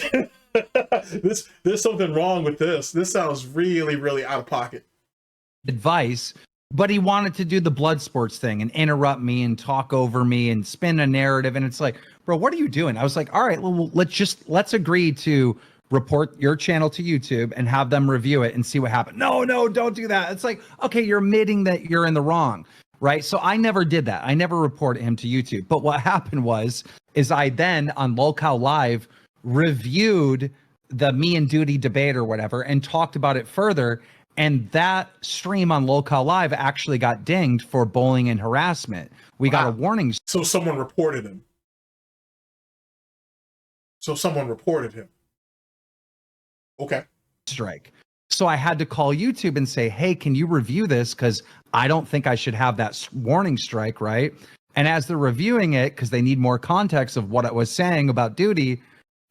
There's something wrong with this. This sounds really, really out of pocket. Advice, but he wanted to do the blood sports thing and interrupt me and talk over me and spin a narrative. And it's like, bro, what are you doing? I was like, all right, well, let's agree to report your channel to YouTube and have them review it and see what happened. No, don't do that. It's like, okay, you're admitting that you're in the wrong, right? So I never did that. I never reported him to YouTube. But what happened is I then on LolCal Live reviewed the Me and Duty debate or whatever and talked about it further. And that stream on Locale Live actually got dinged for bullying and harassment. We got a warning So someone reported him. Okay. strike. So I had to call YouTube and say, hey, can you review this? Because I don't think I should have that warning strike, right? And as they're reviewing it, because they need more context of what I was saying about Duty,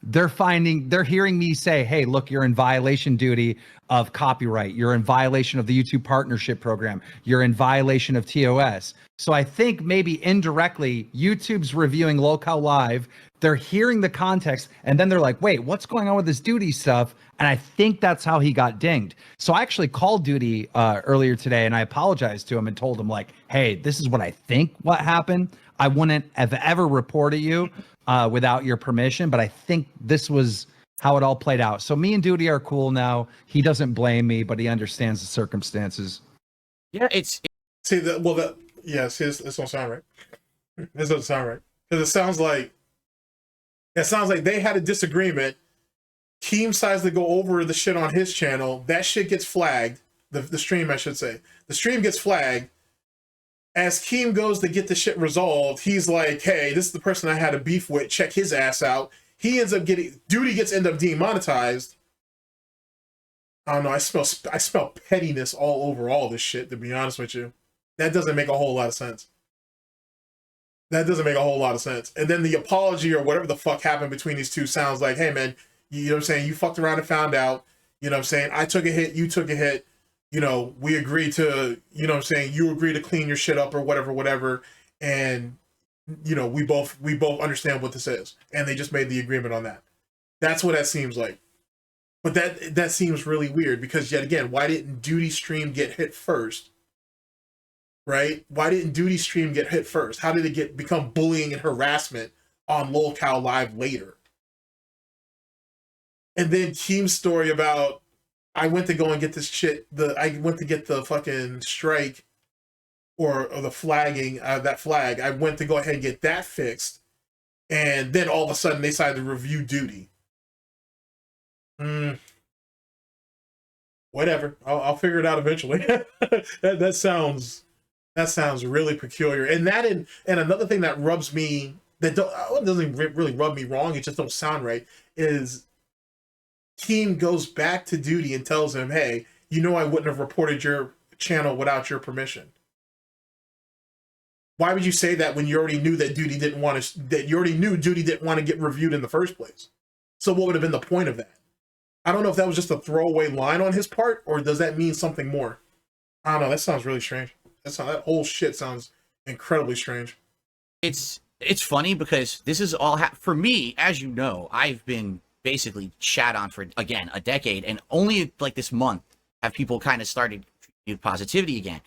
they're hearing me say, hey, look, you're in violation, Duty, of copyright. You're in violation of the YouTube partnership program. You're in violation of TOS. So I think maybe indirectly, YouTube's reviewing Locale Live. They're hearing the context, and then they're like, wait, what's going on with this Duty stuff? And I think that's how he got dinged. So I actually called Duty earlier today, and I apologized to him and told him, like, hey, this is what I think what happened. I wouldn't have ever reported you without your permission, but I think this was how it all played out. So me and Duty are cool now. He doesn't blame me, but he understands the circumstances. Yeah, See that? Well, this don't sound right. This doesn't sound right because it sounds like they had a disagreement. Keem decides to go over the shit on his channel. That shit gets flagged. The stream, I should say. The stream gets flagged. As Keem goes to get the shit resolved, he's like, hey, this is the person I had a beef with. Check his ass out. He ends up getting... Duty end up demonetized. I don't know. I smell pettiness all over all this shit, to be honest with you. That doesn't make a whole lot of sense. And then the apology or whatever the fuck happened between these two sounds like, hey, man, you know what I'm saying? You fucked around and found out. You know what I'm saying? I took a hit. You took a hit. You know, we agreed to, you know what I'm saying? You agreed to clean your shit up or whatever. And, you know, we both understand what this is. And they just made the agreement on that. That's what that seems like. But that seems really weird because, yet again, why didn't Duty stream get hit first? Right? Why didn't Duty stream get hit first? How did it become bullying and harassment on Locale Live later? And then Keem's story about, I went to go and get this shit, I went to get the fucking strike or the flagging, that flag. I went to go ahead and get that fixed. And then all of a sudden they decided to review Duty. Whatever. I'll figure it out eventually. that sounds really peculiar. And another thing that rubs me, doesn't really rub me wrong, it just don't sound right, is Keem goes back to Duty and tells him, hey, you know I wouldn't have reported your channel without your permission. Why would you say that when you already knew that Duty didn't want to get reviewed in the first place? So what would have been the point of that? I don't know if that was just a throwaway line on his part, or does that mean something more? I don't know. That sounds really strange. That whole shit sounds incredibly strange. It's funny because this is all for me, as you know, I've been basically shat on for, again, a decade, and only like this month have people kind of started with positivity again.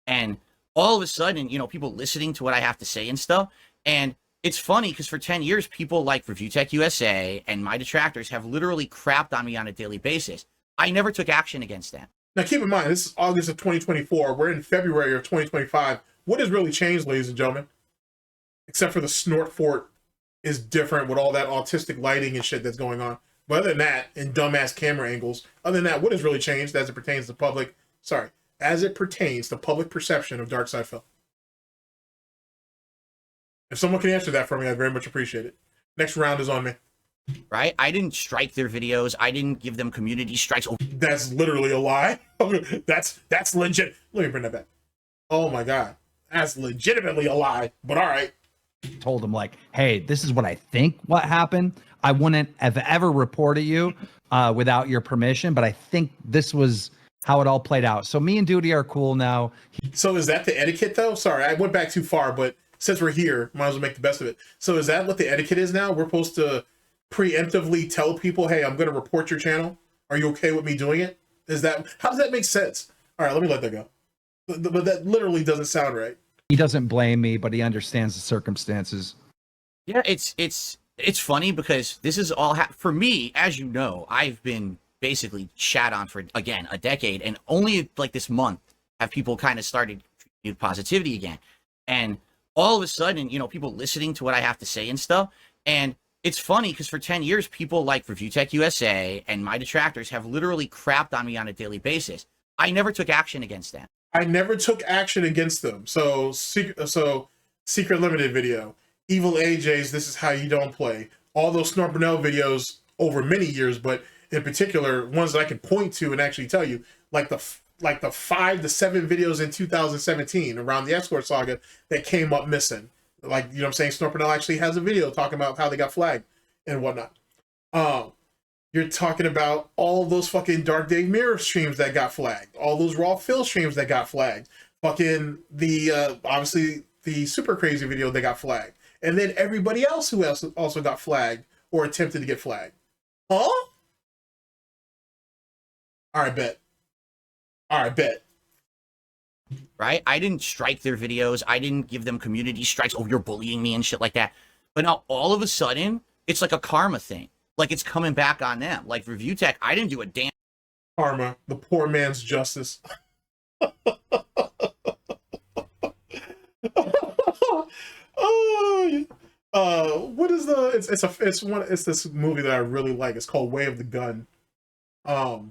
And all of a sudden, you know, people listening to what I have to say and stuff. And it's funny because for 10 years, people like Review Tech USA and my detractors have literally crapped on me on a daily basis. I never took action against them. Now, keep in mind, this is August of 2024. We're in February of 2025. What has really changed, ladies and gentlemen? Except for the Snort fort is different with all that autistic lighting and shit that's going on. But other than that, and dumbass camera angles, other than that, what has really changed as it pertains to public perception of Darksydephil? If someone can answer that for me, I'd very much appreciate it. Next round is on me. Right? I didn't strike their videos. I didn't give them community strikes. That's literally a lie. That's legit. Let me bring that back. Oh my God. That's legitimately a lie, but all right. Told him, like, hey, this is what I think what happened. I wouldn't have ever reported you without your permission, but I think this was how it all played out. So me and Duty are cool now. So is that the etiquette though? Sorry, I went back too far, but since we're here, might as well make the best of it. So is that what the etiquette is now? We're supposed to preemptively tell people, hey, I'm going to report your channel. Are you okay with me doing it? How does that make sense? All right, let me let that go. But that literally doesn't sound right. He doesn't blame me, but he understands the circumstances. Yeah, it's funny because this is all for me, as you know, I've been basically shat on for, again, a decade, and only like this month have people kind of started with positivity again. And all of a sudden, you know, people listening to what I have to say and stuff. And it's funny because for 10 years, people like Review Tech USA and my detractors have literally crapped on me on a daily basis. I never took action against them. I never took action against them. So Secret Limited video, Evil AJ's This Is How You Don't Play, all those SnortBucks videos over many years, but in particular, ones that I can point to and actually tell you, like the 5 to 7 videos in 2017 around the Escort saga that came up missing. Like, you know what I'm saying? SnortBucks actually has a video talking about how they got flagged and whatnot. You're talking about all those fucking Dark Dave Mirror streams that got flagged, all those Raw Phil streams that got flagged, fucking the obviously the Super Crazy video that got flagged, and then everybody else who also got flagged or attempted to get flagged. Huh? All right, bet. All right, bet. Right? I didn't strike their videos. I didn't give them community strikes. Oh, you're bullying me and shit like that. But now all of a sudden, it's like a karma thing. Like it's coming back on them. Like Review Tech, I didn't do a damn Karma, the poor man's justice. What is it's this movie that I really like. It's called Way of the Gun. What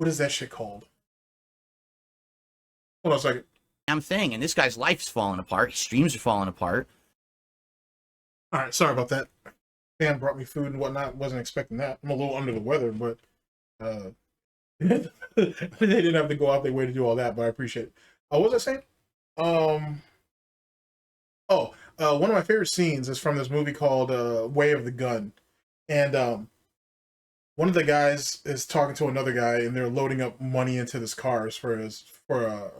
is that shit called? Hold on a second. damn thing. And this guy's life's falling apart. His streams are falling apart. All right, sorry about that. Fan brought me food and whatnot. Wasn't expecting that. I'm a little under the weather, but they didn't have to go out their way to do all that. But I appreciate it. What was I saying? One of my favorite scenes is from this movie called Way of the Gun, and one of the guys is talking to another guy, and they're loading up money into this cars for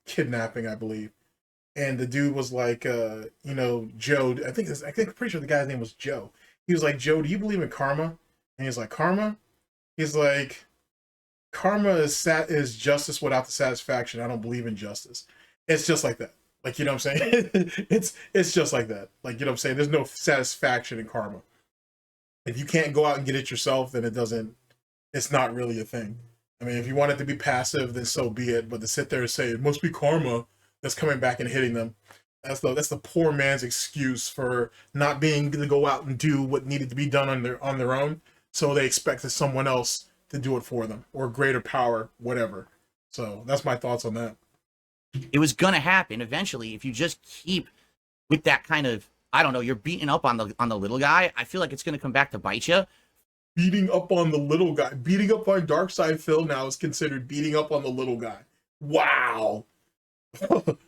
kidnapping, I believe. And the dude was like, Joe. I think I'm pretty sure the guy's name was Joe. He was like, Joe, do you believe in karma? And he's like, karma? He's like, karma is justice without the satisfaction. I don't believe in justice. It's just like that. Like, you know what I'm saying? it's just like that. Like, you know what I'm saying? There's no satisfaction in karma. If you can't go out and get it yourself, then it's not really a thing. I mean, if you want it to be passive, then so be it. But to sit there and say it must be karma that's coming back and hitting them, that's the poor man's excuse for not being able to go out and do what needed to be done on their own. So they expected someone else to do it for them, or greater power, whatever. So that's my thoughts on that. It was gonna happen eventually if you just keep with that kind of, I don't know, you're beating up on the little guy. I feel like it's gonna come back to bite you. Beating up on the little guy. Beating up on Darksydephil now is considered beating up on the little guy. Wow.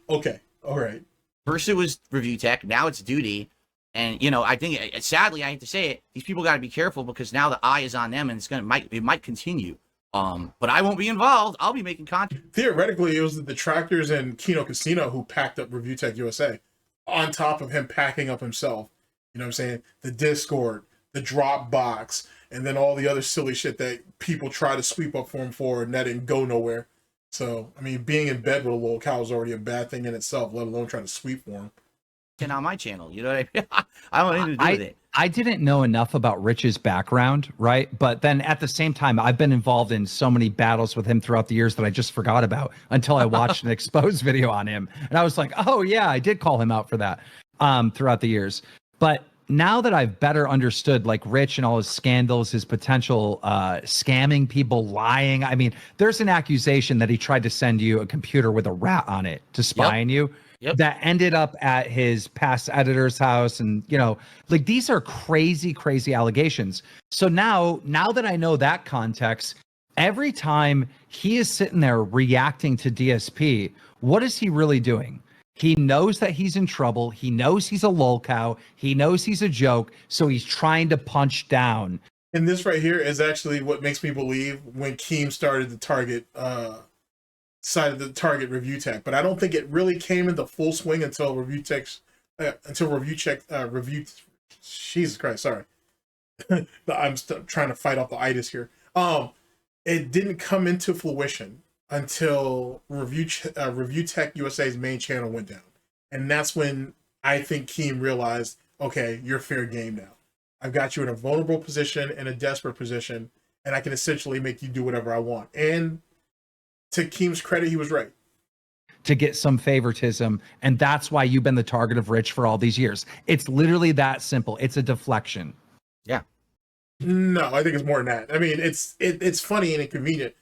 Okay. All right. First it was Review Tech, now it's Duty. And, I think, sadly, I hate to say it, these people got to be careful because now the eye is on them and it might continue. But I won't be involved. I'll be making content. Theoretically, it was the detractors in Kino Casino who packed up Review Tech USA on top of him packing up himself. You know what I'm saying? The Discord, the Dropbox, and then all the other silly shit that people try to sweep up for him for, and that didn't go nowhere. So, I mean, being in bed with a little cow is already a bad thing in itself, let alone trying to sweep for him. On my channel, you know what I mean? I don't need to do with it. I didn't know enough about Rich's background, right? But then at the same time, I've been involved in so many battles with him throughout the years that I just forgot about until I watched an exposed video on him. And I was like, oh yeah, I did call him out for that throughout the years. But now that I've better understood like Rich and all his scandals, his potential scamming people, lying. I mean, there's an accusation that he tried to send you a computer with a rat on it to spy on you. Yep. That ended up at his past editor's house. And, like these are crazy, crazy allegations. So now that I know that context, every time he is sitting there reacting to DSP, what is he really doing? He knows that he's in trouble. He knows he's a lolcow. He knows he's a joke. So he's trying to punch down. And this right here is actually what makes me believe when Keem started to target side of the target Review Tech, but I don't think it really came into full swing until Jesus Christ, sorry. I'm trying to fight off the itis here. It didn't come into fruition until Review Tech USA's main channel went down. And that's when I think Keem realized, okay, you're fair game now. I've got you in a vulnerable position, in a desperate position, and I can essentially make you do whatever I want. And to Keem's credit, he was right. to get some favoritism, and that's why you've been the target of Rich for all these years. It's literally that simple. It's a deflection. Yeah. No, I think it's more than that. I mean, it's funny and inconvenient,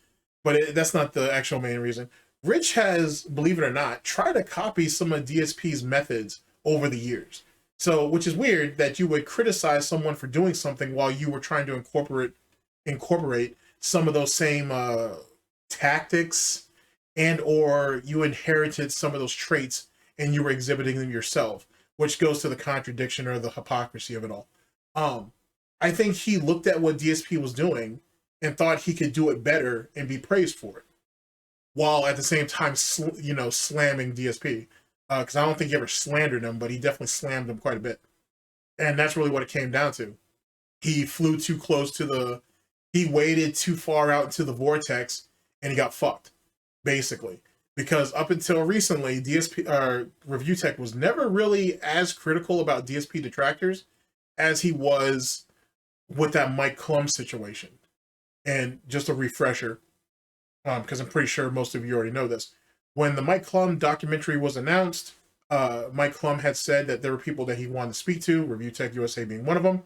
but that's not the actual main reason. Rich has, believe it or not, tried to copy some of DSP's methods over the years. So, which is weird that you would criticize someone for doing something while you were trying to incorporate some of those same tactics, and or you inherited some of those traits and you were exhibiting them yourself, which goes to the contradiction or the hypocrisy of it all. I think he looked at what DSP was doing and thought he could do it better and be praised for it, while at the same time, slamming DSP. Because I don't think he ever slandered him, but he definitely slammed him quite a bit. And that's really what it came down to. He flew too close to he waded too far out into the vortex, and he got fucked, basically. Because up until recently, Review Tech was never really as critical about DSP detractors as he was with that Mike Klum situation. And just a refresher, because I'm pretty sure most of you already know this. When the Mike Klum documentary was announced, Mike Klum had said that there were people that he wanted to speak to, Review Tech USA being one of them.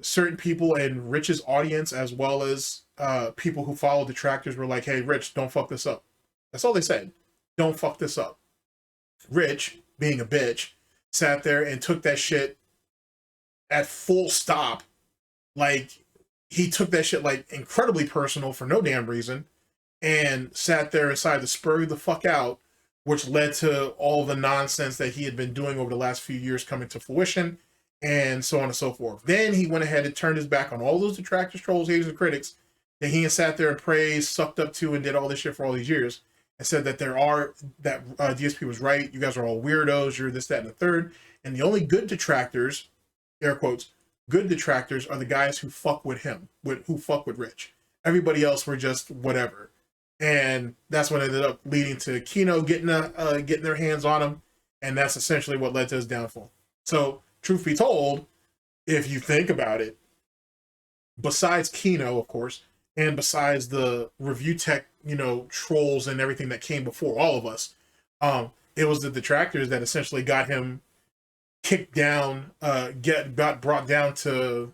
Certain people in Rich's audience, as well as people who followed detractors, were like, hey, Rich, don't fuck this up. That's all they said. Don't fuck this up. Rich, being a bitch, sat there and took that shit at full stop. Like, he took that shit like incredibly personal for no damn reason, and sat there and decided to spur you the fuck out, which led to all the nonsense that he had been doing over the last few years coming to fruition, and so on and so forth. Then he went ahead and turned his back on all those detractors, trolls, haters, and critics that he had sat there and praised, sucked up to, and did all this shit for all these years, and said that DSP was right, you guys are all weirdos, you're this, that, and the third, and the only good detractors, air quotes, good detractors are the guys who fuck with him, who fuck with Rich. Everybody else were just whatever. And that's what ended up leading to Kino getting their hands on him, and that's essentially what led to his downfall. So, truth be told, if you think about it, besides Kino, of course, and besides the Review Tech, trolls and everything that came before all of us, it was the detractors that essentially got him kicked down, got brought down to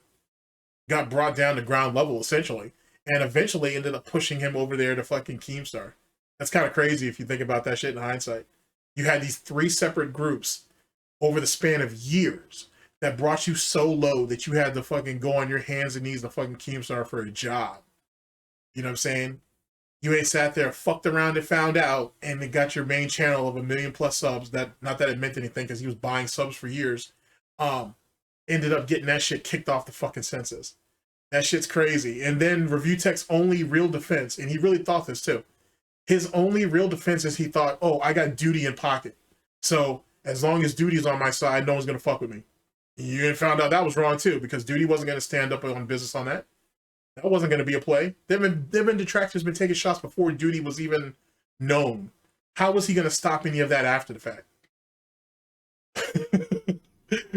ground level, essentially. And eventually ended up pushing him over there to fucking Keemstar. That's kind of crazy if you think about that shit in hindsight. You had these 3 separate groups over the span of years that brought you so low that you had to fucking go on your hands and knees to fucking Keemstar for a job. You know what I'm saying? You ain't sat there, fucked around and found out, and it got your main channel of 1 million+ subs. Not that it meant anything, because he was buying subs for years. Ended up getting that shit kicked off the fucking census. That shit's crazy. And then Review Tech's only real defense, and he really thought this too, his only real defense is he thought, oh, I got Duty in pocket. So as long as Duty's on my side, no one's going to fuck with me. You found out that was wrong too, because Duty wasn't going to stand up on business on that. That wasn't going to be a play. There have been detractors been taking shots before Duty was even known. How was he going to stop any of that after the fact?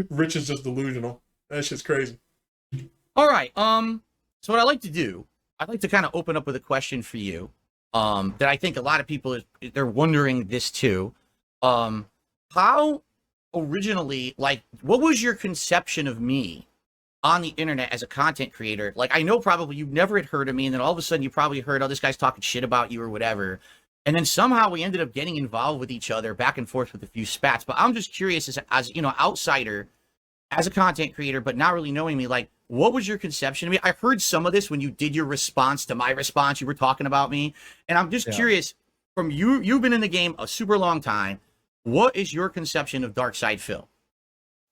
Rich is just delusional. That shit's crazy. All right. So what I like to do, I'd like to kind of open up with a question for you. That I think a lot of people they're wondering this too. How originally, like, what was your conception of me on the internet as a content creator? Like, I know probably you never had heard of me, and then all of a sudden you probably heard, oh, this guy's talking shit about you or whatever. And then somehow we ended up getting involved with each other, back and forth with a few spats. But I'm just curious, as outsider, as a content creator, but not really knowing me, like, what was your conception of me? I heard some of this when you did your response to my response. You were talking about me. And I'm just curious, from you've been in the game a super long time. What is your conception of Darksydephil?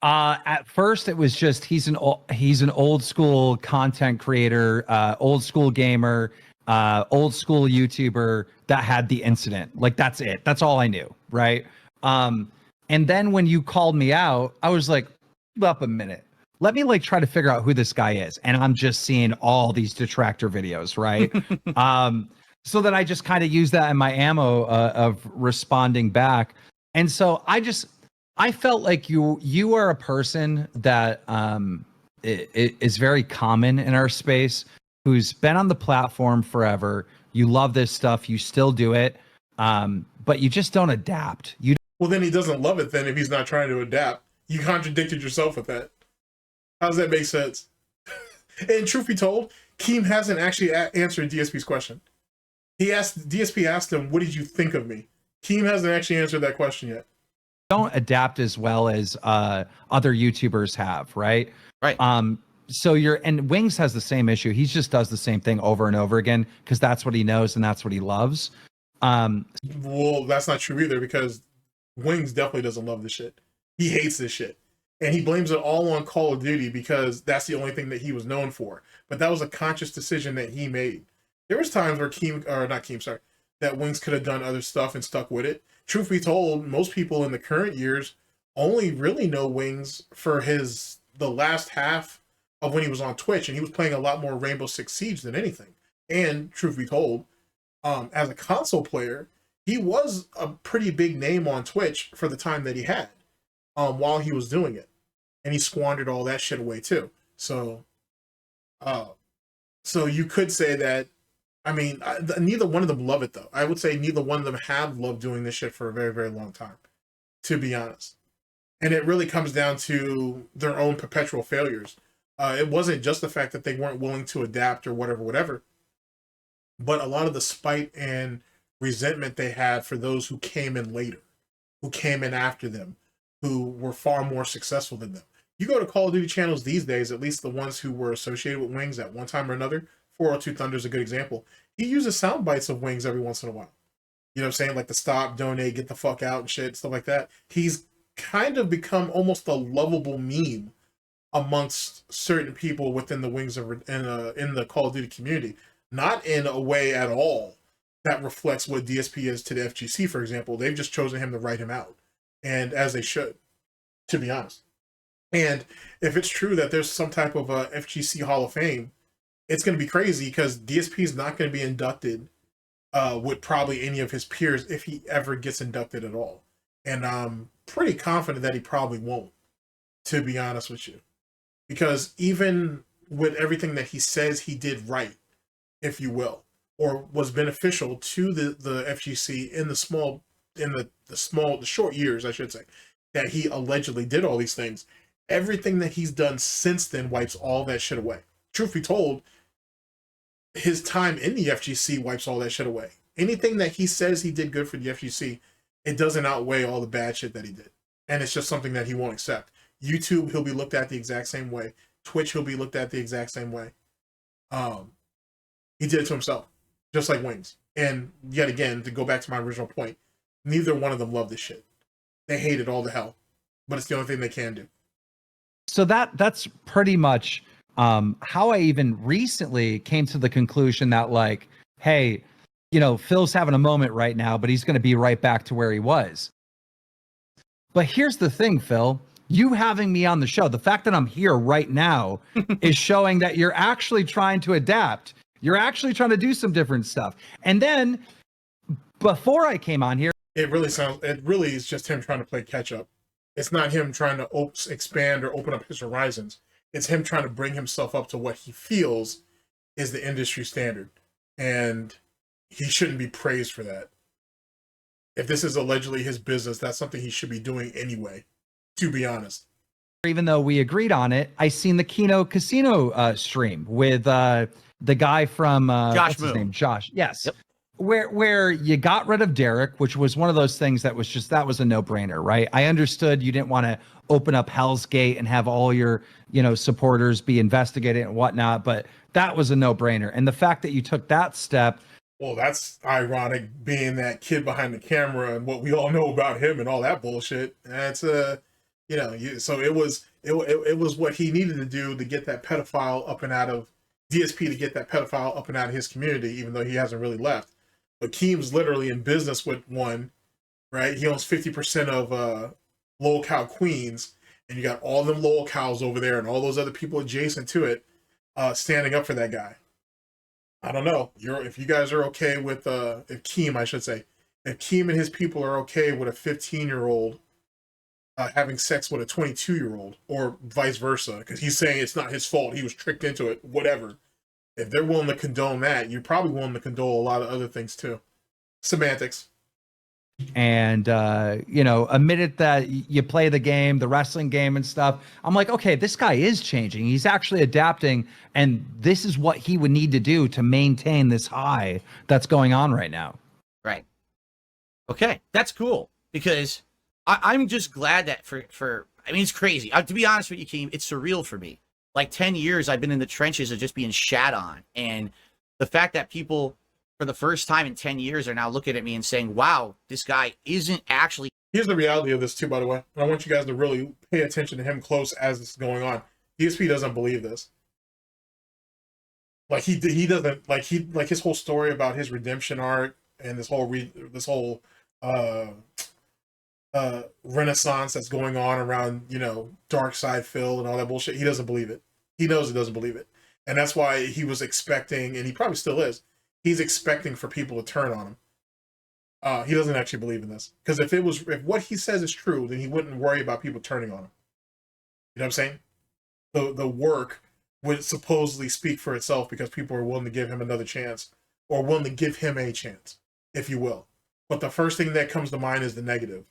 At first, it was just he's an old school content creator, old school gamer, old school YouTuber that had the incident. Like, that's it. That's all I knew, right? And then when you called me out, I was like, up a minute. Let me try to figure out who this guy is. And I'm just seeing all these detractor videos, right? So then I just kind of use that in my ammo of responding back. And so I felt like you are a person that is very common in our space, but on the platform forever. You love this stuff. You still do it. But but you just don't adapt. You Well, then he doesn't love it then if he's not trying to adapt. You contradicted yourself with that. How does that make sense? And truth be told, Keem hasn't actually answered DSP's question. DSP asked him, what did you think of me? Keem hasn't actually answered that question yet. don't adapt as well as other YouTubers have, right? Right. So and Wings has the same issue. He just does the same thing over and over again because that's what he knows and that's what he loves. Well, that's not true either, because Wings definitely doesn't love this shit. He hates this shit. And he blames it all on Call of Duty because that's the only thing that he was known for. But that was a conscious decision that he made. There was times where that Wings could have done other stuff and stuck with it. Truth be told, most people in the current years only really know Wings for the last half of when he was on Twitch, and he was playing a lot more Rainbow Six Siege than anything. And truth be told, as a console player, he was a pretty big name on Twitch for the time that he had while he was doing it. And he squandered all that shit away too. So you could say that, I mean, neither one of them love it though. I would say neither one of them have loved doing this shit for a very, very long time, to be honest. And it really comes down to their own perpetual failures. It wasn't just the fact that they weren't willing to adapt or whatever, but a lot of the spite and resentment they had for those who came in later, who came in after them, who were far more successful than them. You go to Call of Duty channels these days, at least the ones who were associated with Wings at one time or another, 402 Thunder is a good example. He uses sound bites of Wings every once in a while. You know what I'm saying? Like the stop, donate, get the fuck out and shit, stuff like that. He's kind of become almost a lovable meme amongst certain people within the Wings of in the Call of Duty community. Not in a way at all that reflects what DSP is to the FGC, for example. They've just chosen him to write him out. And as they should, to be honest. And if it's true that there's some type of a FGC Hall of Fame, it's going to be crazy because DSP is not going to be inducted with probably any of his peers if he ever gets inducted at all. And I'm pretty confident that he probably won't, to be honest with you. Because even with everything that he says he did right, if you will, or was beneficial to the FGC in the short years, I should say, that he allegedly did all these things, everything that he's done since then wipes all that shit away. Truth be told, his time in the FGC wipes all that shit away. Anything that he says he did good for the FGC, it doesn't outweigh all the bad shit that he did. And it's just something that he won't accept. YouTube, he'll be looked at the exact same way. Twitch, he'll be looked at the exact same way. He did it to himself, just like Wings. And yet again, to go back to my original point, neither one of them love this shit. They hate it all to hell, but it's the only thing they can do. So that's pretty much how I even recently came to the conclusion that, like, hey, Phil's having a moment right now, but he's going to be right back to where he was. But here's the thing, Phil. You having me on the show, the fact that I'm here right now is showing that you're actually trying to adapt. You're actually trying to do some different stuff. And then before I came on here, it really is just him trying to play catch up. It's not him trying to expand or open up his horizons. It's him trying to bring himself up to what he feels is the industry standard. And he shouldn't be praised for that. If this is allegedly his business, that's something he should be doing anyway, to be honest. Even though we agreed on it, I seen the Kino Casino stream with the guy from Josh what's his name? Josh. Yes. Yep. Where you got rid of Derek, which was one of those things that was a no-brainer, right? I understood you didn't want to open up Hell's Gate and have all your, supporters be investigated and whatnot, but that was a no-brainer. And the fact that you took that step. Well, that's ironic, being that kid behind the camera and what we all know about him and all that bullshit. That's so it was what he needed to do to get that pedophile up and out of DSP, to get that pedophile up and out of his community, even though he hasn't really left. But Keem's literally in business with one, right? He owns 50% of Lowell Cow Queens, and you got all them Lowell Cows over there and all those other people adjacent to it standing up for that guy. I don't know. If you guys are okay with if Keem and his people are okay with a 15-year-old having sex with a 22-year-old, or vice versa, because he's saying it's not his fault, he was tricked into it, whatever. If they're willing to condone that, you're probably willing to condone a lot of other things too. Semantics. and you know, admitted that you play the game, the wrestling game and stuff. I'm like, okay, this guy is changing. He's actually adapting, and this is what he would need to do to maintain this high that's going on right now. Right. Okay, that's cool, because I'm just glad that I mean, it's crazy. To be honest with you, Keem, it's surreal for me. Like 10 years I've been in the trenches of just being shat on, and the fact that people for the first time in 10 years are now looking at me and saying, wow, this guy isn't actually. Here's the reality of this too, by the way. And I want you guys to really pay attention to him close as this is going on. DSP doesn't believe this. Like he doesn't like his whole story about his redemption arc and this whole renaissance that's going on around, you know, Darksydephil and all that bullshit. He doesn't believe it. He knows he doesn't believe it. And that's why he was expecting, and he probably still is, he's expecting for people to turn on him. He doesn't actually believe in this. Because if what he says is true, then he wouldn't worry about people turning on him. You know what I'm saying? The work would supposedly speak for itself because people are willing to give him another chance, or willing to give him a chance, if you will. But the first thing that comes to mind is the negative.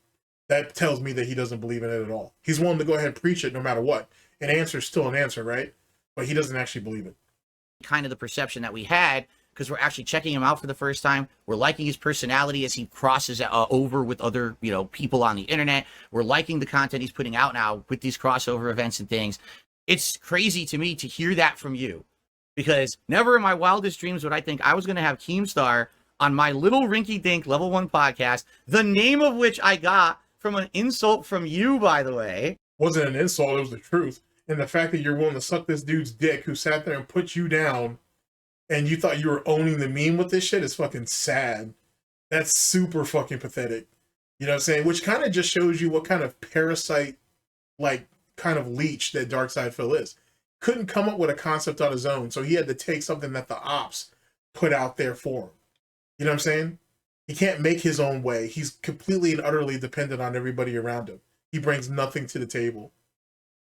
That tells me that he doesn't believe in it at all. He's willing to go ahead and preach it no matter what. An answer is still an answer, right? But he doesn't actually believe it. Kind of the perception that we had, because we're actually checking him out for the first time. We're liking his personality as he crosses over with other, you know, people on the internet. We're liking the content he's putting out now with these crossover events and things. It's crazy to me to hear that from you, because never in my wildest dreams would I think I was going to have Keemstar on my little rinky-dink level 1 podcast, the name of which I got from an insult from you, by the way. Wasn't an insult, it was the truth. And the fact that you're willing to suck this dude's dick who sat there and put you down, and you thought you were owning the meme with this shit, is fucking sad. That's super fucking pathetic. You know what I'm saying? Which kind of just shows you what kind of parasite, like, kind of leech that Darksydephil is. Couldn't come up with a concept on his own, so he had to take something that the ops put out there for him. You know what I'm saying? He can't make his own way. He's completely and utterly dependent on everybody around him. He brings nothing to the table.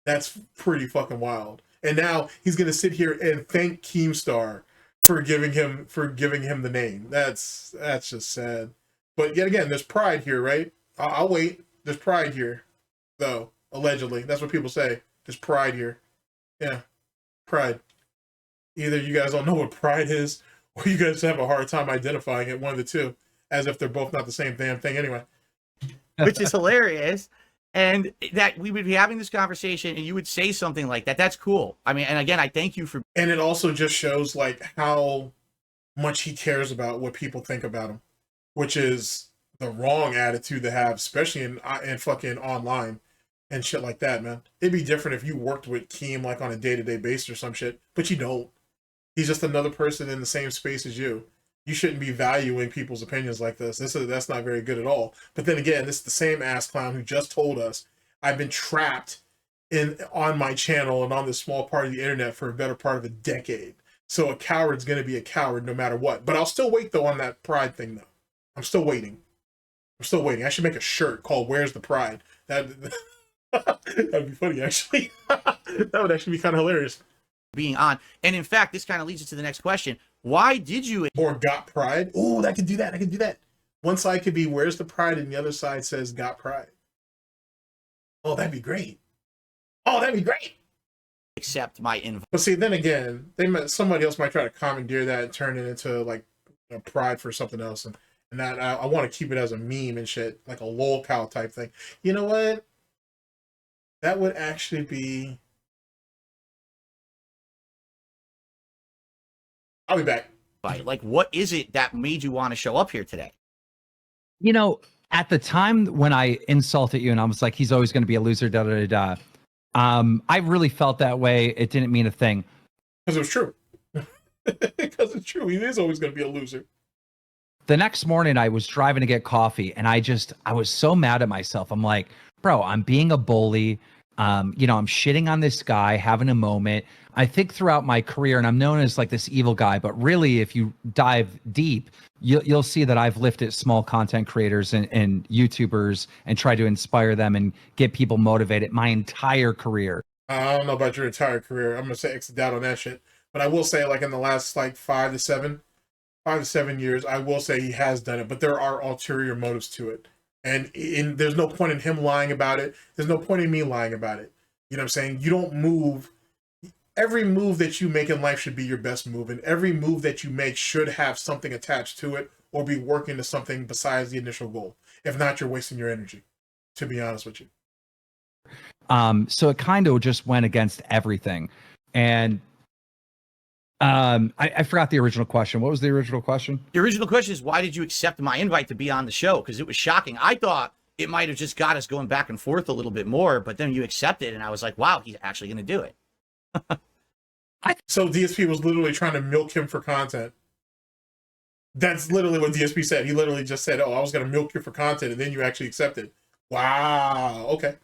That's pretty fucking wild. And now he's gonna sit here and thank Keemstar for giving him the name. That's just sad. But yet again, there's pride here, right? I'll wait. There's pride here, though. Allegedly, that's what people say. There's pride here. Yeah, pride. Either you guys don't know what pride is, or you guys have a hard time identifying it. One of the two, as if they're both not the same damn thing anyway. Which is hilarious. And that we would be having this conversation and you would say something like that. That's cool. I mean, and again, I thank you for. And it also just shows like how much he cares about what people think about him, which is the wrong attitude to have, especially in fucking online and shit like that, man. It'd be different if you worked with Keem like on a day-to-day basis or some shit, but you don't. He's just another person in the same space as you. You shouldn't be valuing people's opinions like this. That's not very good at all. But then again, this is the same ass clown who just told us I've been trapped on my channel and on this small part of the internet for a better part of a decade. So a coward's going to be a coward no matter what. But I'll still wait, though, on that pride thing, though. I'm still waiting. I should make a shirt called Where's the Pride? That'd be funny, actually. That would actually be kind of hilarious. Being on. And in fact, this kind of leads us to the next question. Why did you? Or got pride? Oh, I could do that. One side could be Where's the Pride, and the other side says got pride. Oh, that'd be great. Accept my invite. But see, then again, somebody else might try to commandeer that and turn it into like a pride for something else, and that I want to keep it as a meme and shit, like a lol cow type thing. You know what? That would actually be. I'll be back. Like, what is it that made you want to show up here today? You know, at the time when I insulted you and I was like, he's always going to be a loser, da da da da. I really felt that way. It didn't mean a thing. Because it was true. Because it's true. He is always going to be a loser. The next morning, I was driving to get coffee, and I was so mad at myself. I'm like, bro, I'm being a bully. I'm shitting on this guy, having a moment. I think throughout my career, and I'm known as like this evil guy, but really, if you dive deep, you'll see that I've lifted small content creators and YouTubers and tried to inspire them and get people motivated my entire career. I don't know about your entire career. I'm gonna say X doubt on that shit, but I will say, like in the last like 5 to 7 years, I will say he has done it. But there are ulterior motives to it. And there's no point in him lying about it. There's no point in me lying about it. You know what I'm saying? You don't move. Every move that you make in life should be your best move. And every move that you make should have something attached to it or be working to something besides the initial goal. If not, you're wasting your energy, to be honest with you. So it kind of just went against everything. And I forgot the original question. What was the original question? The original question is, why did you accept my invite to be on the show? Because it was shocking. I thought it might have just got us going back and forth a little bit more, but then you accepted, and I was like, wow, he's actually going to do it. So DSP was literally trying to milk him for content. That's literally what DSP said. He literally just said, oh, I was going to milk you for content, and then you actually accepted. Wow. Okay.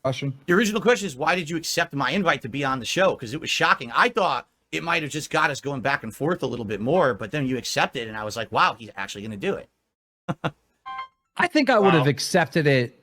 Question. The original question is, why did you accept my invite to be on the show? Because it was shocking. I thought it might have just got us going back and forth a little bit more, but then you accepted, and I was like, wow, he's actually going to do it. I think I would have accepted it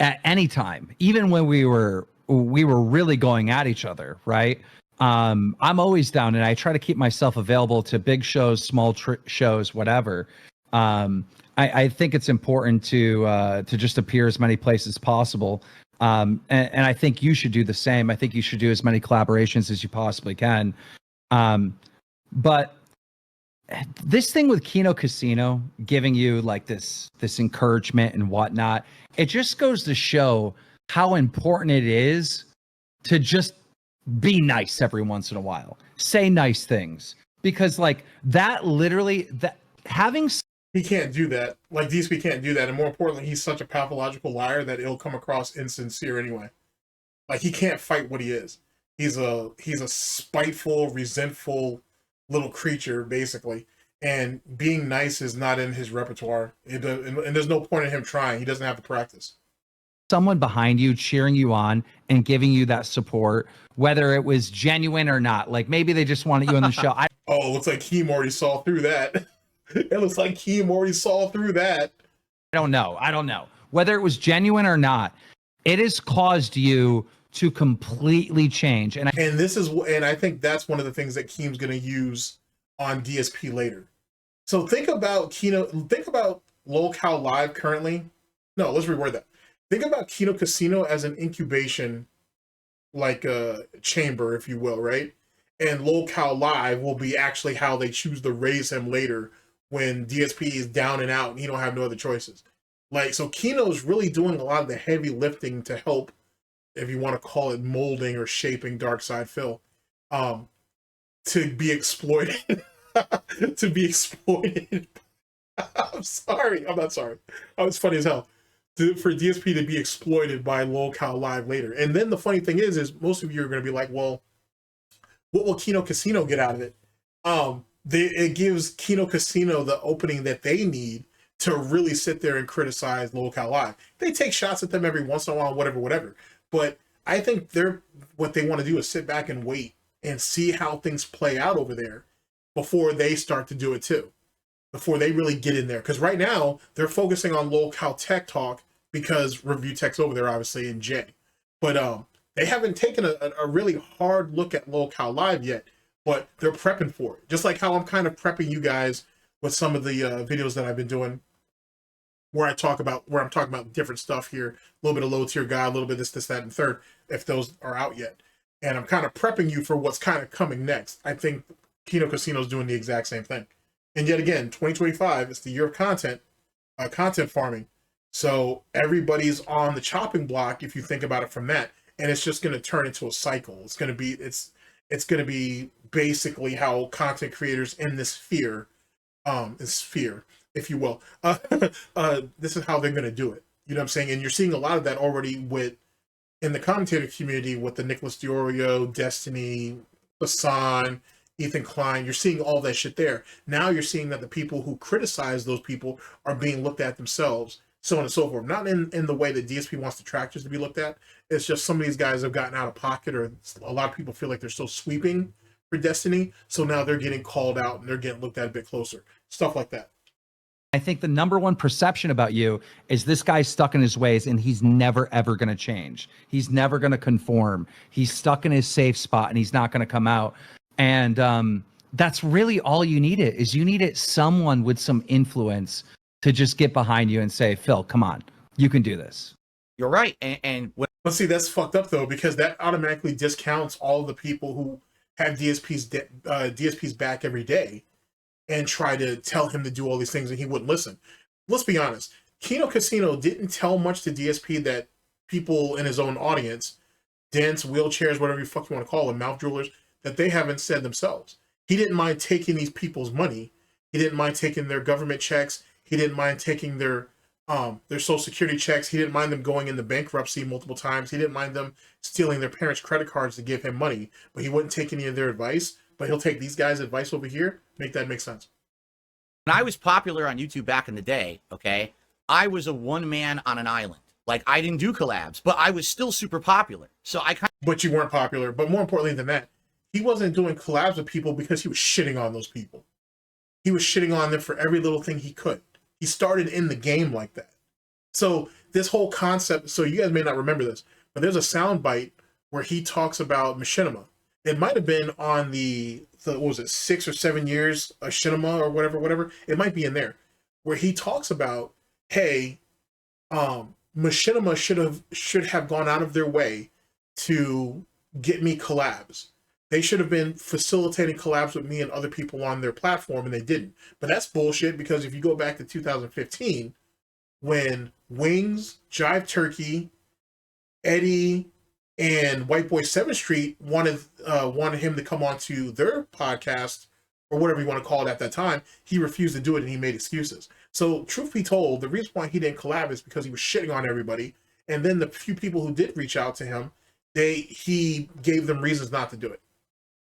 at any time, even when we were really going at each other, right? I'm always down, and I try to keep myself available to big shows, small shows, whatever. I think it's important to just appear as many places as possible. And I think you should do the same. I think you should do as many collaborations as you possibly can. But this thing with Kino Casino giving you like this encouragement and whatnot, it just goes to show how important it is to just be nice every once in a while. Say nice things, because like that literally that having. He can't do that. Like DSP can't do that. And more importantly, he's such a pathological liar that it'll come across insincere anyway. Like he can't fight what he is. He's a spiteful, resentful little creature, basically. And being nice is not in his repertoire. And there's no point in him trying. He doesn't have the practice. Someone behind you cheering you on and giving you that support, whether it was genuine or not. Like maybe they just wanted you on the show. Oh, it looks like Keem already saw through that. It looks like Keem already saw through that. I don't know. Whether it was genuine or not, it has caused you to completely change. And I think that's one of the things that Keem's going to use on DSP later. So think about Lol Cow Live currently. No, let's reword that. Think about Kino Casino as an incubation, like a chamber, if you will, right? And Lol Cow Live will be actually how they choose to raise him later when DSP is down and out and he don't have no other choices. Like, so Kino's really doing a lot of the heavy lifting to help, if you want to call it molding or shaping Darksydephil, to be exploited. To be exploited. I'm sorry. I'm not sorry. I was funny as hell. For DSP to be exploited by Lol Cow Live later. And then the funny thing is most of you are going to be like, well, what will Kino Casino get out of it? It gives Kino Casino the opening that they need to really sit there and criticize Lol Cow Live. They take shots at them every once in a while, whatever. But I think what they want to do is sit back and wait and see how things play out over there before they start to do it too. Before they really get in there. Because right now, they're focusing on Lol Cow Tech Talk because Review Tech's over there, obviously, in J. But they haven't taken a really hard look at Lol Cow Live yet, but they're prepping for it. Just like how I'm kind of prepping you guys with some of the videos that I've been doing where I'm talking about different stuff here, a little bit of low tier guy, a little bit of this, that, and third, if those are out yet. And I'm kind of prepping you for what's kind of coming next. I think Kino Casino's doing the exact same thing. And yet again, 2025 is the year of content farming. So everybody's on the chopping block if you think about it from that. And it's just going to turn into a cycle. It's going to be basically how content creators in this sphere, if you will, this is how they're going to do it. You know what I'm saying? And you're seeing a lot of that already in the commentator community with the Nicholas Diorio, Destiny, Hassan, Ethan Klein. You're seeing all that shit there. Now you're seeing that the people who criticize those people are being looked at themselves, so on and so forth. Not in the way that DSP wants the tractors to be looked at. It's just some of these guys have gotten out of pocket, or a lot of people feel like they're still sweeping for Destiny. So now they're getting called out and they're getting looked at a bit closer. Stuff like that. I think the number one perception about you is this guy's stuck in his ways and he's never, ever going to change. He's never going to conform. He's stuck in his safe spot and he's not going to come out. And That's really all you need it is you need it someone with some influence to just get behind you and say, Phil, come on, you can do this. You're right. And when But see, that's fucked up though, because that automatically discounts all the people who have DSP's back every day and try to tell him to do all these things and he wouldn't listen. Let's be honest. Kino Casino didn't tell much to DSP that people in his own audience, dents, wheelchairs, whatever you fuck you want to call them, mouth droolers, that they haven't said themselves. He didn't mind taking these people's money. He didn't mind taking their government checks. He didn't mind taking their social security checks. He didn't mind them going into bankruptcy multiple times. He didn't mind them stealing their parents' credit cards to give him money, but he wouldn't take any of their advice. But he'll take these guys' advice over here. Make that make sense. I was popular on YouTube back in the day, okay, I was a one man on an island. Like, I didn't do collabs, but I was still super popular. So I kind But you weren't popular. But more importantly than that, he wasn't doing collabs with people because he was shitting on those people. He was shitting on them for every little thing he could. He started in the game like that. So this whole concept, so you guys may not remember this, but there's a soundbite where he talks about machinima. It might have been on the what was it, 6 or 7 years of Shinima or whatever. It might be in there where he talks about, hey, Machinima should have gone out of their way to get me collabs. They should have been facilitating collabs with me and other people on their platform, and they didn't. But that's bullshit, because if you go back to 2015, when Wings, Jive Turkey, Eddie, and White Boy 7th Street wanted him to come on to their podcast, or whatever you want to call it at that time, he refused to do it and he made excuses. So truth be told, the reason why he didn't collab is because he was shitting on everybody. And then the few people who did reach out to him, he gave them reasons not to do it.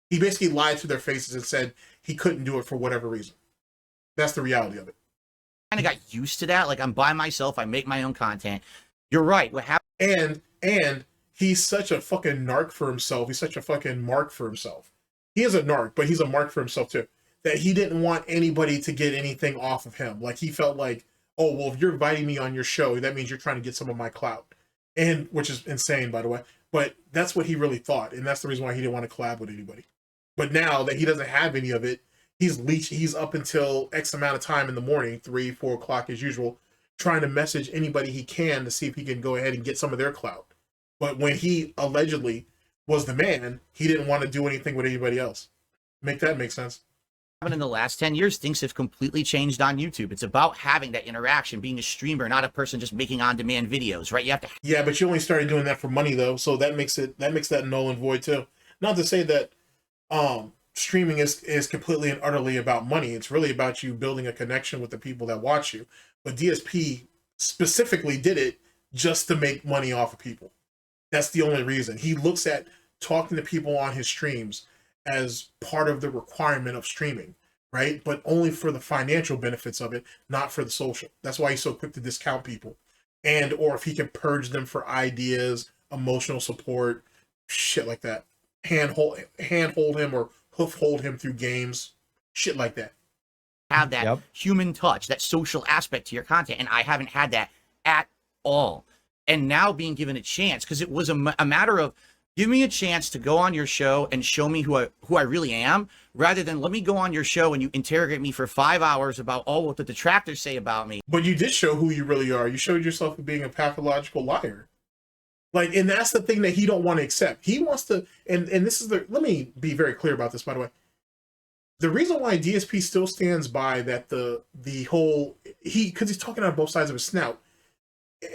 He basically lied to their faces and said he couldn't do it for whatever reason. That's the reality of it. of got used to that. Like, I'm by myself. I make my own content. You're right. What happened? And he's such a fucking narc for himself. He's such a fucking mark for himself. He is a narc, but he's a mark for himself too. That he didn't want anybody to get anything off of him. Like, he felt like, oh, well, if you're inviting me on your show, that means you're trying to get some of my clout. And which is insane, by the way. But that's what he really thought. And that's the reason why he didn't want to collab with anybody. But now that he doesn't have any of it, he's up until X amount of time in the morning, 3, 4 o'clock as usual, trying to message anybody he can to see if he can go ahead and get some of their clout. But when he allegedly was the man, he didn't want to do anything with anybody else. Make that make sense? In the last 10 years, things have completely changed on YouTube. It's about having that interaction, being a streamer, not a person just making on-demand videos, right? You have to. Yeah, but you only started doing that for money though, so that makes that null and void too. Not to say that streaming is completely and utterly about money. It's really about you building a connection with the people that watch you. But DSP specifically did it just to make money off of people. That's the only reason. He looks at talking to people on his streams as part of the requirement of streaming, right? But only for the financial benefits of it, not for the social. That's why he's so quick to discount people. And or if he can purge them for ideas, emotional support, shit like that. Handhold him or hoof hold him through games, shit like that. Have that human touch, that social aspect to your content. And I haven't had that at all. And now being given a chance, because it was a matter of, give me a chance to go on your show and show me who I really am, rather than let me go on your show and you interrogate me for 5 hours about all what the detractors say about me. But you did show who you really are. You showed yourself as being a pathological liar. Like, and that's the thing that he don't want to accept. He wants to, and this is let me be very clear about this, by the way. The reason why DSP still stands by that the whole, because he's talking out of both sides of his snout.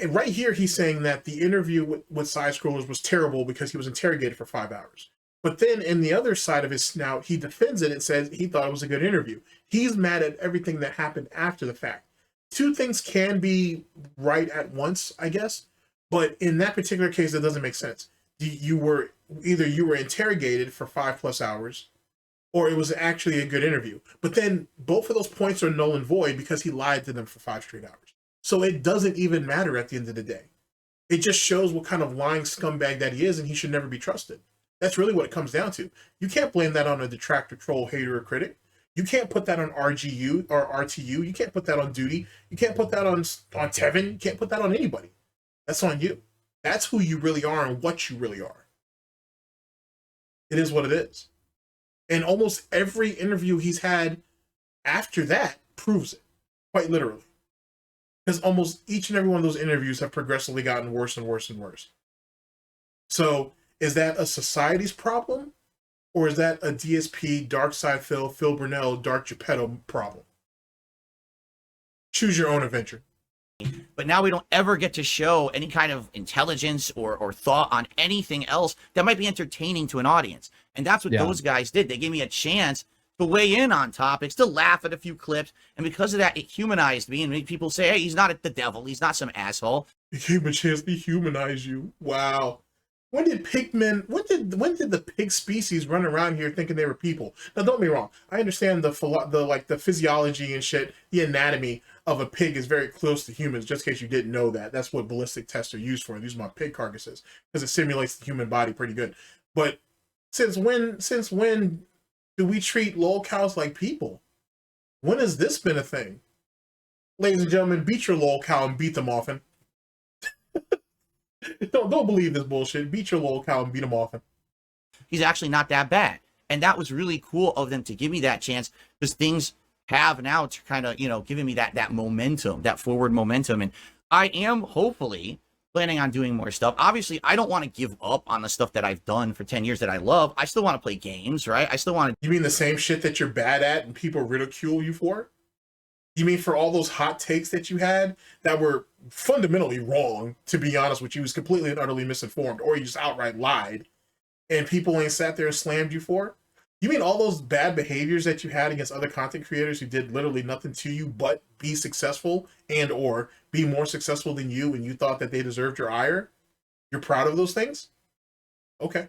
And right here, he's saying that the interview with Side Scrollers was terrible because he was interrogated for 5 hours. But then in the other side of his snout, he defends it and says he thought it was a good interview. He's mad at everything that happened after the fact. Two things can be right at once, I guess. But in that particular case, it doesn't make sense. You were interrogated for 5+ hours, or it was actually a good interview. But then both of those points are null and void because he lied to them for 5 straight hours. So it doesn't even matter at the end of the day. It just shows what kind of lying scumbag that he is, and he should never be trusted. That's really what it comes down to. You can't blame that on a detractor, troll, hater, or critic. You can't put that on RGU or RTU. You can't put that on Duty. You can't put that on Tevin. You can't put that on anybody. That's on you. That's who you really are and what you really are. It is what it is. And almost every interview he's had after that proves it, quite literally. Because almost each and every one of those interviews have progressively gotten worse and worse and worse. So is that a society's problem? Or is that a DSP, Darksydephil, Phil Burnell, Dark Geppetto problem? Choose your own adventure. But now we don't ever get to show any kind of intelligence or thought on anything else that might be entertaining to an audience. And that's what those guys did. They gave me a chance to weigh in on topics, to laugh at a few clips. And because of that, it humanized me and made people say, hey, he's not the devil. He's not some asshole. It gave him a chance to humanize you. Wow. When did pigmen, when did the pig species run around here thinking they were people? Now, don't be wrong. I understand the physiology and shit, the anatomy of a pig is very close to humans, just in case you didn't know that. That's what ballistic tests are used for. These are my pig carcasses, because it simulates the human body pretty good. But since when do we treat lol cows like people? When has this been a thing? Ladies and gentlemen, beat your lol cow and beat them often. Don't believe this bullshit. Beat your lol cow and beat them often. He's actually not that bad. And that was really cool of them to give me that chance, because things have now to kind of, giving me that momentum, that forward momentum. And I am hopefully planning on doing more stuff. Obviously, I don't want to give up on the stuff that I've done for 10 years that I love. I still want to play games, right? I still want to. You mean the same shit that you're bad at and people ridicule you for? You mean for all those hot takes that you had that were fundamentally wrong, to be honest with you, was completely and utterly misinformed, or you just outright lied, and people ain't sat there and slammed you for? You mean all those bad behaviors that you had against other content creators who did literally nothing to you but be successful and or be more successful than you, and you thought that they deserved your ire? You're proud of those things? Okay.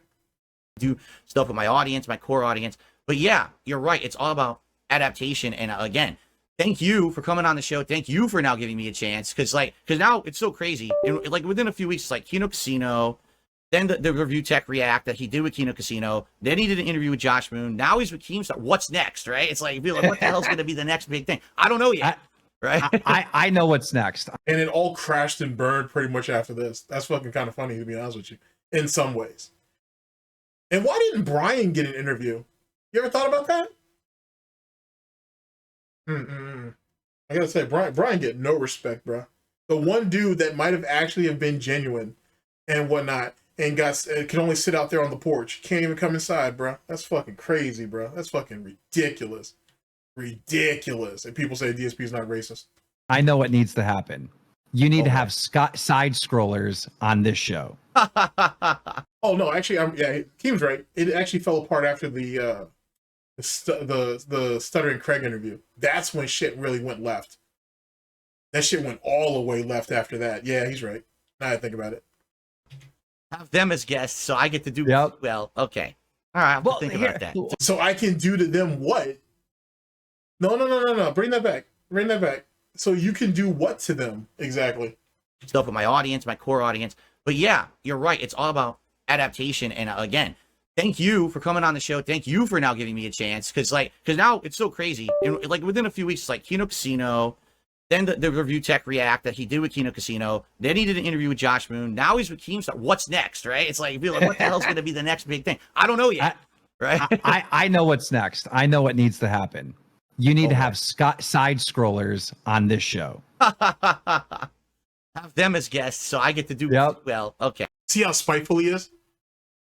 Do stuff with my audience, my core audience. But yeah, you're right. It's all about adaptation. And again, thank you for coming on the show. Thank you for now giving me a chance. Because now it's so crazy. And like within a few weeks, it's like Kino Casino, then the review tech react that he did with Kino Casino. Then he did an interview with Josh Moon. Now he's with Keemstar. What's next, right? It's like, you feel like, what the hell's going to be the next big thing? I don't know yet, right? I know what's next. And it all crashed and burned pretty much after this. That's fucking kind of funny, to be honest with you, in some ways. And why didn't Brian get an interview? You ever thought about that? I gotta say, Brian get no respect, bro. The one dude that might have actually have been genuine and whatnot, and could only sit out there on the porch, can't even come inside, bro. That's fucking crazy, bro. That's fucking ridiculous, ridiculous. And people say DSP is not racist. I know what needs to happen. You need to have side scrollers on this show. Oh no, actually, yeah, Keem's right. It actually fell apart after the Stuttering Craig interview. That's when shit really went left. That shit went all the way left after that. Yeah, he's right. Now I think about it. Have them as guests, so I get to do well. Okay, all right. I'll think about that. So I can do to them what? No. Bring that back. Bring that back. So you can do what to them exactly? Stuff with my audience, my core audience. But yeah, you're right. It's all about adaptation. And again, thank you for coming on the show. Thank you for now giving me a chance. Because now it's so crazy. And like within a few weeks, it's like Kino Casino, then the review tech react that he did with Kino Casino. Then he did an interview with Josh Moon. Now he's with Keemstar. What's next, right? It's like, you feel like, what the hell's going to be the next big thing? I don't know yet, right? I know what's next. I know what needs to happen. You need to have side scrollers on this show. Have them as guests, so I get to do well. Okay. See how spiteful he is?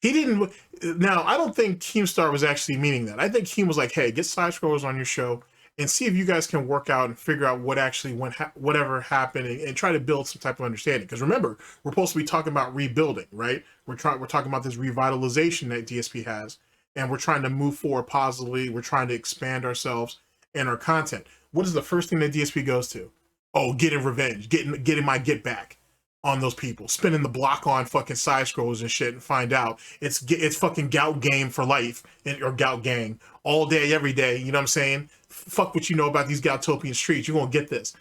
He didn't. Now, I don't think Keemstar was actually meaning that. I think Keem was like, hey, get side scrollers on your show and see if you guys can work out and figure out what actually whatever happened, and try to build some type of understanding. Because remember, we're supposed to be talking about rebuilding, right? We're talking about this revitalization that DSP has, and we're trying to move forward positively. We're trying to expand ourselves and our content. What is the first thing that DSP goes to? Oh, getting revenge, getting my get back on those people, spinning the block on fucking side scrolls and shit, and find out it's fucking Gout game for life, or Gout gang all day, every day. You know what I'm saying? Fuck what you know about these Goutopian streets. You're gonna get this.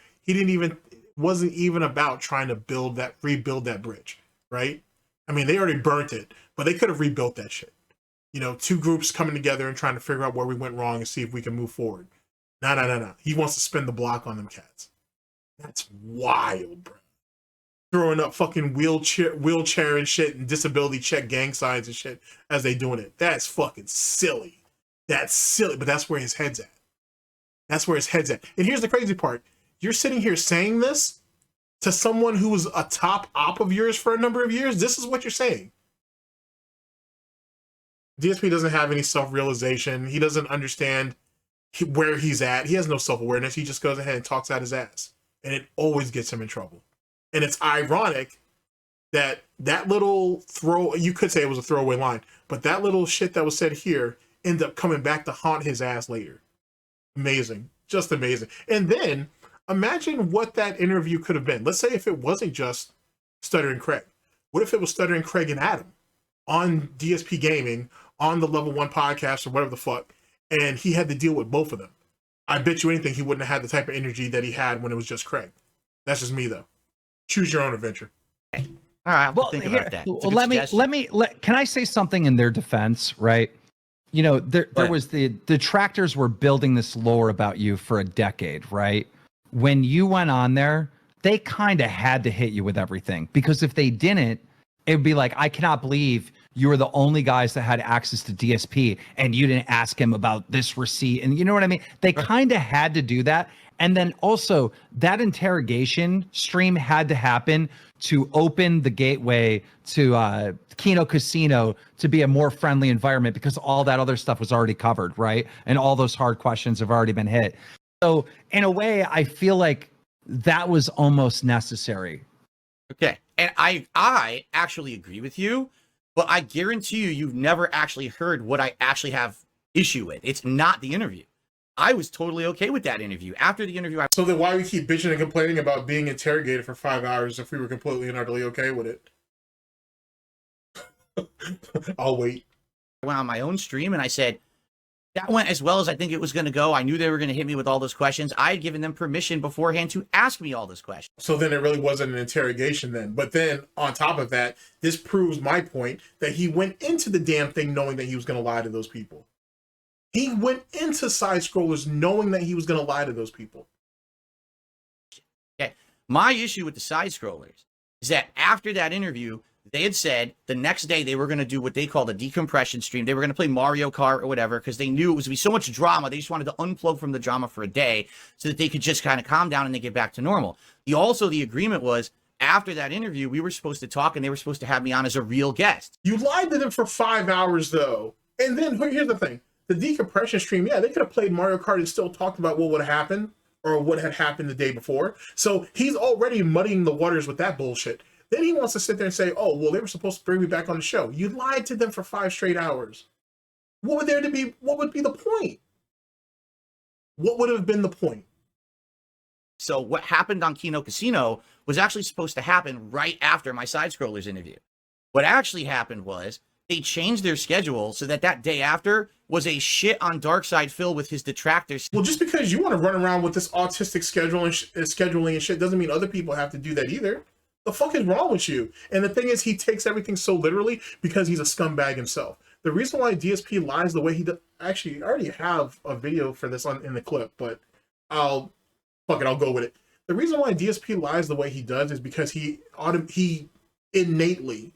Wasn't even about trying to rebuild that bridge, right? I mean, they already burnt it, but they could have rebuilt that shit. You know, two groups coming together and trying to figure out where we went wrong and see if we can move forward. No. He wants to spin the block on them cats. That's wild, bro. Throwing up fucking wheelchair and shit and disability check gang signs and shit as they doing it. That's fucking silly. That's silly, but that's where his head's at. That's where his head's at. And here's the crazy part. You're sitting here saying this to someone who was a top op of yours for a number of years. This is what you're saying. DSP doesn't have any self-realization. He doesn't understand where he's at. He has no self-awareness. He just goes ahead and talks out his ass. And it always gets him in trouble. And it's ironic that that little you could say it was a throwaway line, but that little shit that was said here ended up coming back to haunt his ass later. Amazing. Just amazing. And then imagine what that interview could have been. Let's say if it wasn't just Stuttering Craig. What if it was Stuttering Craig and Adam on DSP Gaming, on the Level 1 podcast or whatever the fuck, and he had to deal with both of them? I bet you anything he wouldn't have had the type of energy that he had when it was just Craig. That's just me, though. Choose your own adventure. All right, well, think here, about that. Well, can I say something in their defense, right? You know, there was the detractors were building this lore about you for a decade, right? When you went on there, they kind of had to hit you with everything, because if they didn't, it would be like, I cannot believe you were the only guys that had access to DSP and you didn't ask him about this receipt. And you know what I mean? They kind of had to do that. And then also that stream had to happen to open the gateway to Kino Casino to be a more friendly environment, because all that other stuff was already covered, right? And all those hard questions have already been hit. So in a way, I feel like that was almost necessary. Okay. And I actually agree with you, but I guarantee you've never actually heard what I actually have issue with. It's not the interview. I was totally okay with that interview. After the interview, So then why we keep bitching and complaining about being interrogated for 5 hours if we were completely and utterly okay with it? I'll wait. I went on my own stream and I said, that went as well as I think it was going to go. I knew they were going to hit me with all those questions. I had given them permission beforehand to ask me all those questions. So then it really wasn't an interrogation then. But then on top of that, this proves my point that he went into the damn thing knowing that he was going to lie to those people. He went into side scrollers knowing that he was going to lie to those people. Okay. My issue with the side scrollers is that after that interview, they had said the next day they were going to do what they called a decompression stream. They were going to play Mario Kart or whatever, because they knew it was going to be so much drama. They just wanted to unplug from the drama for a day so that they could just kind of calm down and they get back to normal. The agreement was after that interview, we were supposed to talk and they were supposed to have me on as a real guest. You lied to them for 5 hours though. And then here's the thing. The decompression stream, yeah, they could have played Mario Kart and still talked about what would have happened or what had happened the day before. So he's already muddying the waters with that bullshit. Then he wants to sit there and say, oh, well, they were supposed to bring me back on the show. You lied to them for 5 straight hours. What would be the point? What would have been the point? So what happened on Kino Casino was actually supposed to happen right after my side scrollers interview. What actually happened was they changed their schedule so that that day after was a shit on Darksydephil with his detractors. Well, just because you want to run around with this autistic scheduling and shit doesn't mean other people have to do that either. The fuck is wrong with you? And the thing is, he takes everything so literally because he's a scumbag himself. The reason why DSP lies the way he does, actually, I already have a video for this in the clip, but I'll go with it. The reason why DSP lies the way he does is because he innately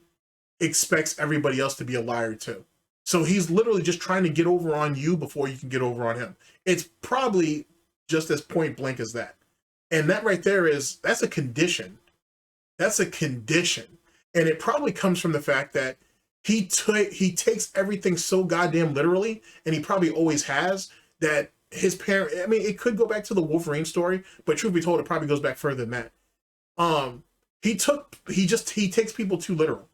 expects everybody else to be a liar too. So he's literally just trying to get over on you before you can get over on him. It's probably just as point blank as that. And that right there that's a condition. That's a condition. And it probably comes from the fact that he takes everything so goddamn literally, and he probably always has, that his parent, I mean, it could go back to the Wolverine story, but truth be told, it probably goes back further than that. He takes people too literal.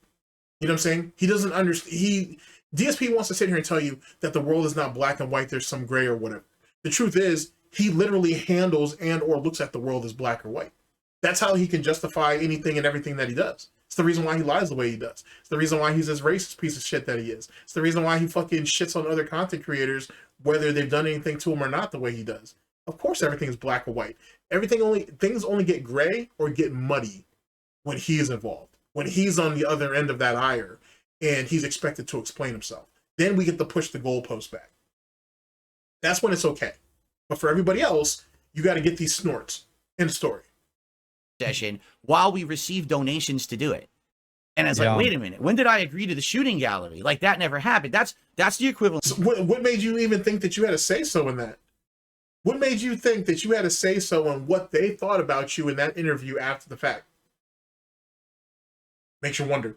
You know what I'm saying? He doesn't understand. DSP wants to sit here and tell you that the world is not black and white, there's some gray or whatever. The truth is, he literally handles and or looks at the world as black or white. That's how he can justify anything and everything that he does. It's the reason why he lies the way he does. It's the reason why he's this racist piece of shit that he is. It's the reason why he fucking shits on other content creators, whether they've done anything to him or not, the way he does. Of course, everything is black or white. Things only get gray or get muddy when he is involved. When he's on the other end of that ire and he's expected to explain himself. Then we get to push the goalpost back. That's when it's okay. But for everybody else, you got to get these snorts in the story. Session while we receive donations to do it. And I was like, wait a minute, when did I agree to the shooting gallery? Like, that never happened. That's the equivalent. So what made you even think that you had a say-so in that? What made you think that you had a say-so on what they thought about you in that interview after the fact? Makes you wonder.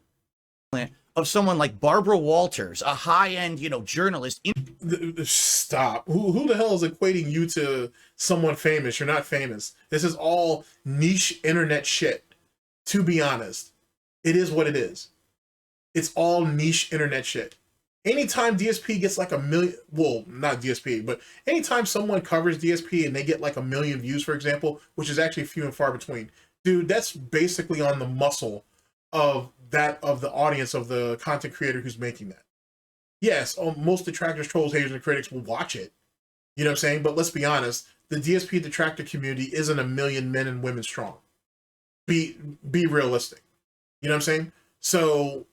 Of someone like Barbara Walters, a high-end, journalist. Stop. Who the hell is equating you to someone famous? You're not famous. This is all niche internet shit. To be honest, it is what it is. It's all niche internet shit. Anytime DSP gets like a million, well, not DSP, but anytime someone covers DSP and they get like 1 million views, for example, which is actually few and far between, dude, that's basically on the muscle of the audience, of the content creator who's making that. Yes, most detractors, trolls, haters, and critics will watch it. You know what I'm saying? But let's be honest, the DSP detractor community isn't 1 million men and women strong. Be realistic. You know what I'm saying? So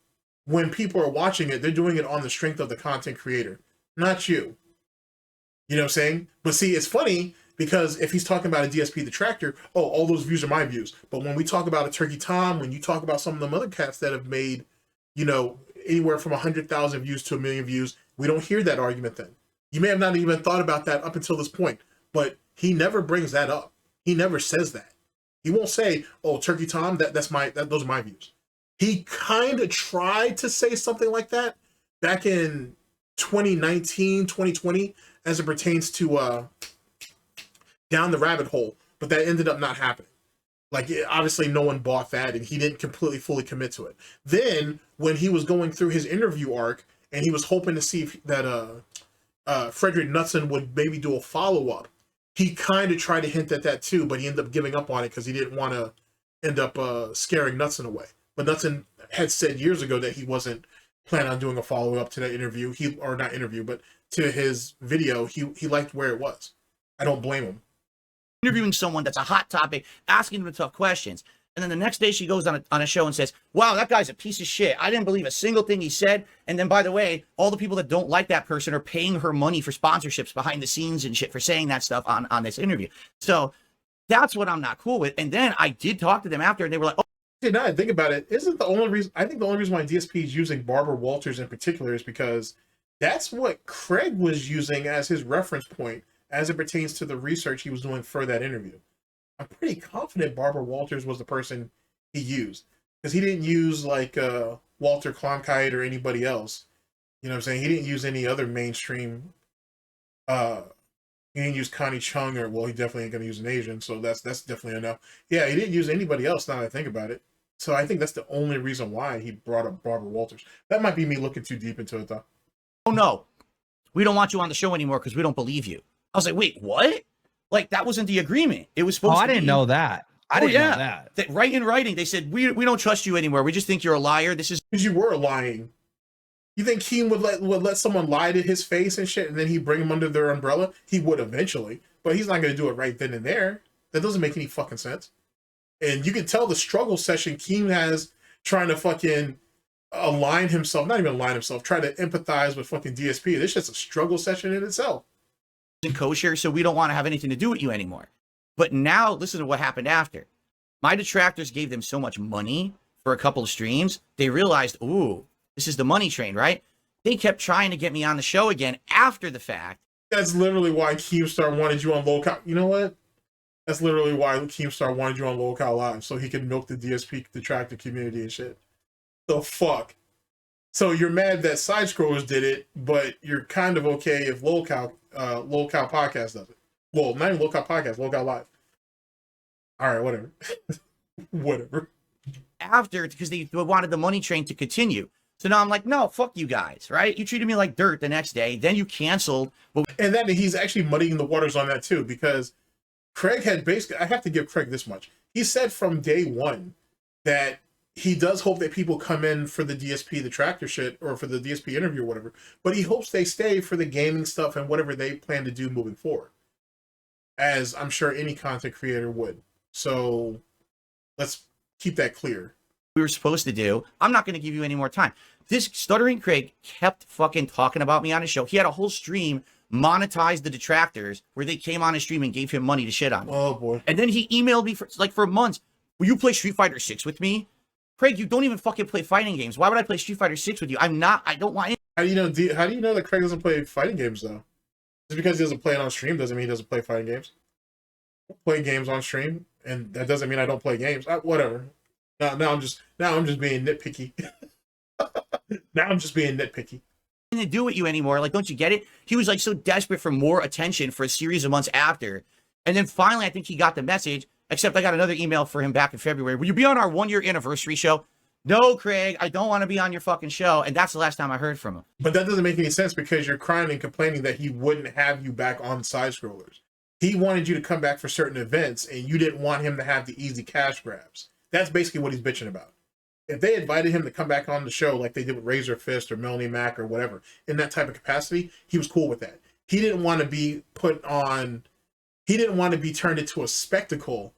when people are watching it, they're doing it on the strength of the content creator, not you. You know what I'm saying? But see, it's funny because if he's talking about a DSP detractor, oh, all those views are my views. But when we talk about a Turkey Tom, when you talk about some of them other cats that have made, anywhere from 100,000 views to 1 million views, we don't hear that argument then. You may have not even thought about that up until this point, but he never brings that up. He never says that. He won't say, oh, Turkey Tom, those are my views. He kind of tried to say something like that back in 2019, 2020, as it pertains to Down the Rabbit Hole, but that ended up not happening. Like, obviously no one bought that, and he didn't fully commit to it. Then, when he was going through his interview arc, and he was hoping to see if that Frederick Knudsen would maybe do a follow-up, he kind of tried to hint at that too, but he ended up giving up on it because he didn't want to end up scaring Knudsen away. But Knudsen had said years ago that he wasn't planning on doing a follow-up to that interview. But to his video, he liked where it was. I don't blame him. Interviewing someone that's a hot topic, asking them tough questions. And then the next day she goes on a show and says, wow, that guy's a piece of shit. I didn't believe a single thing he said. And then, by the way, all the people that don't like that person are paying her money for sponsorships behind the scenes and shit for saying that stuff on this interview. So that's what I'm not cool with. And then I did talk to them after, and they were like, oh. Now I think about it, isn't the only reason, I think the only reason why DSP is using Barbara Walters in particular is because that's what Craig was using as his reference point as it pertains to the research he was doing for that interview. I'm pretty confident Barbara Walters was the person he used, because he didn't use like Walter Cronkite or anybody else. You know what I'm saying? He didn't use any other mainstream. He didn't use Connie Chung, or, well, he definitely ain't gonna use an Asian, so that's definitely enough. Yeah, he didn't use anybody else. Now that I think about it, so I think that's the only reason why he brought up Barbara Walters. That might be me looking too deep into it, though. Oh no, we don't want you on the show anymore because we don't believe you. I was like, wait, what? Like, that wasn't the agreement. It was supposed to be. I didn't know that. I didn't know that. Right in writing, they said, we don't trust you anymore. We just think you're a liar. This is because you were lying. You think Keem would let someone lie to his face and shit, and then he'd bring him under their umbrella? He would eventually, but he's not going to do it right then and there. That doesn't make any fucking sense. And you can tell the struggle session Keem has trying to fucking align himself, not even align himself, try to empathize with fucking DSP. This shit's a struggle session in itself. Kosher, so we don't want to have anything to do with you anymore. But now, listen to what happened after. My detractors gave them so much money for a couple of streams, they realized, ooh, this is the money train, right? They kept trying to get me on the show again after the fact. That's literally why Keemstar wanted you on Local. You know what? That's literally why Keemstar wanted you on Local Live, so he could milk the DSP detractor community and shit. The fuck? So you're mad that Side Scrollers did it, but you're kind of okay if Local Podcast does it. Well, not even Local Podcast, Local Live. All right, whatever. Whatever. After, because they wanted the money train to continue. So now I'm like, no, fuck you guys, right? You treated me like dirt the next day. Then you canceled. And then he's actually muddying the waters on that too, because Craig had basically, I have to give Craig this much. He said from day one that he does hope that people come in for the DSP, the tractor shit, or for the DSP interview or whatever, but he hopes they stay for the gaming stuff and whatever they plan to do moving forward, as I'm sure any content creator would. So let's keep that clear. We were supposed to do. I'm not going to give you any more time. This Stuttering Craig kept fucking talking about me on his show. He had a whole stream monetized the detractors where they came on his stream and gave him money to shit on me. Oh boy. And then he emailed me for months. Will you play Street Fighter 6 with me? Craig, you don't even fucking play fighting games. Why would I play Street Fighter 6 with you? I don't want it. How do you know? How do you know that Craig doesn't play fighting games though? Just because he doesn't play it on stream doesn't mean he doesn't play fighting games. I play games on stream, and that doesn't mean I don't play games. Whatever. Now I'm just being nitpicky. Now I'm just being nitpicky. To do with you anymore. Like, don't you get it? He was like so desperate for more attention for a series of months after. And then finally, I think he got the message, except I got another email for him back in February. Will you be on our 1-year anniversary show? No, Craig, I don't want to be on your fucking show. And that's the last time I heard from him. But that doesn't make any sense because you're crying and complaining that he wouldn't have you back on side scrollers. He wanted you to come back for certain events and you didn't want him to have the easy cash grabs. That's basically what he's bitching about. If they invited him to come back on the show like they did with Razor Fist or Melanie Mac or whatever, in that type of capacity, he was cool with that. He didn't want to be he didn't want to be turned into a spectacle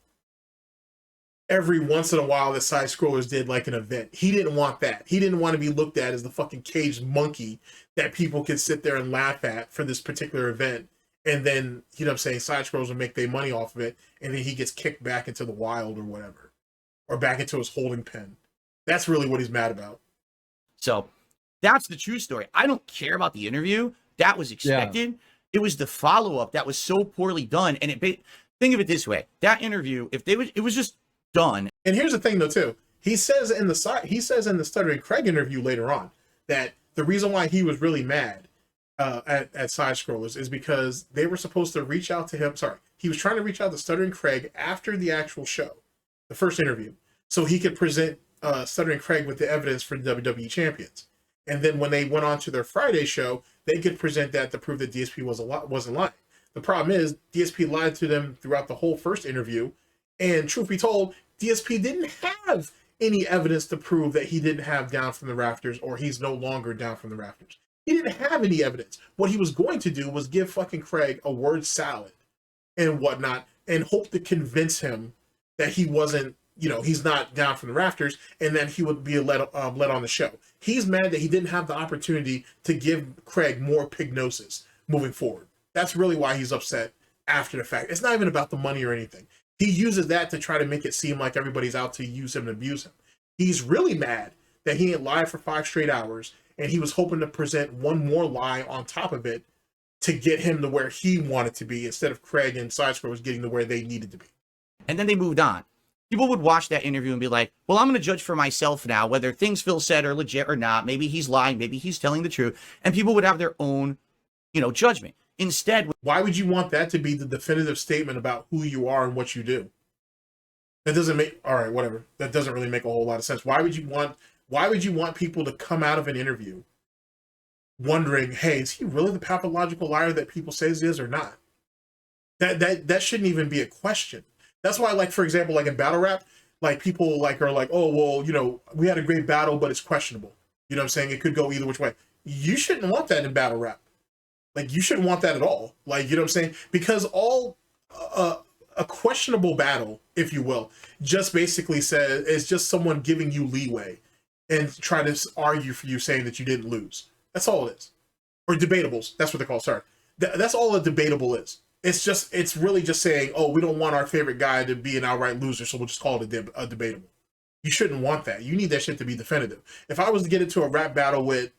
every once in a while that side scrollers did like an event. He didn't want that. He didn't want to be looked at as the fucking caged monkey that people could sit there and laugh at for this particular event. And then, you know what I'm saying, side scrollers will make their money off of it. And then he gets kicked back into the wild or whatever, or back into his holding pen. That's really what he's mad about. So that's the true story. I don't care about the interview. That was expected. Yeah. It was the follow-up that was so poorly done. And think of it this way. That interview, it was just done. And here's the thing though, too. He says in the Stuttering Craig interview later on that the reason why he was really mad at side scrollers is because they were supposed to reach out to him. Sorry, he was trying to reach out to Stuttering Craig after the actual show, the first interview, so he could present Stuttering Craig with the evidence for the WWE champions. And then when they went on to their Friday show, they could present that to prove that DSP wasn't lying. The problem is DSP lied to them throughout the whole first interview. And truth be told, DSP didn't have any evidence to prove that he didn't have down from the rafters or he's no longer down from the rafters. He didn't have any evidence. What he was going to do was give fucking Craig a word salad and whatnot and hope to convince him that he wasn't, he's not down from the rafters and then he would be let on the show. He's mad that he didn't have the opportunity to give Craig more pignosis moving forward. That's really why he's upset after the fact. It's not even about the money or anything. He uses that to try to make it seem like everybody's out to use him and abuse him. He's really mad that he ain't lied for 5 straight hours, and he was hoping to present one more lie on top of it to get him to where he wanted to be, instead of Craig and Side Scrollers getting to where they needed to be. And then they moved on. People would watch that interview and be like, well, I'm going to judge for myself now, whether things Phil said are legit or not. Maybe he's lying. Maybe he's telling the truth. And people would have their own, judgment. Instead, why would you want that to be the definitive statement about who you are and what you do? That doesn't make, all right, whatever. That doesn't really make a whole lot of sense. Why would you want people to come out of an interview wondering, hey, is he really the pathological liar that people say he is or not? That shouldn't even be a question. That's why, like, for example, like in battle rap, like people are like, oh, well, we had a great battle, but it's questionable. You know what I'm saying? It could go either which way. You shouldn't want that in battle rap. Like, you shouldn't want that at all. Like, you know what I'm saying? Because a questionable battle, if you will, just basically says is just someone giving you leeway and trying to argue for you, saying that you didn't lose. That's all it is. Or debatables. That's what they're called. Sorry. That's all a debatable is. It's really just saying, oh, we don't want our favorite guy to be an outright loser, so we'll just call it a debatable. You shouldn't want that. You need that shit to be definitive. If I was to get into a rap battle with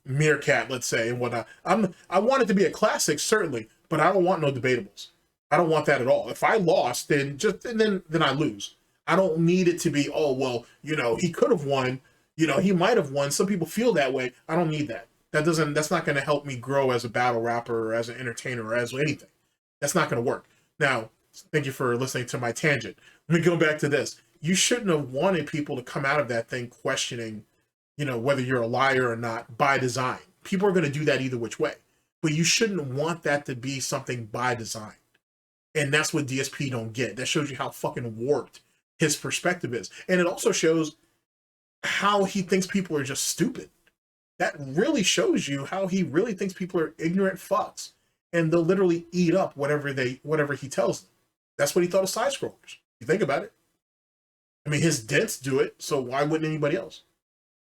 Meerkat, let's say, and whatnot, I want it to be a classic, certainly, but I don't want no debatables. I don't want that at all. If I lost, then I lose. I don't need it to be, oh, well, he could have won, he might have won. Some people feel that way. I don't need that. That's not going to help me grow as a battle rapper or as an entertainer or as anything. That's not going to work. Now, thank you for listening to my tangent. Let me go back to this. You shouldn't have wanted people to come out of that thing questioning, whether you're a liar or not by design. People are going to do that either which way. But you shouldn't want that to be something by design. And that's what DSP don't get. That shows you how fucking warped his perspective is. And it also shows how he thinks people are just stupid. That really shows you how he really thinks people are ignorant fucks. And they'll literally eat up whatever he tells them. That's what he thought of side scrollers. You think about it. I mean, his dents do it, so why wouldn't anybody else?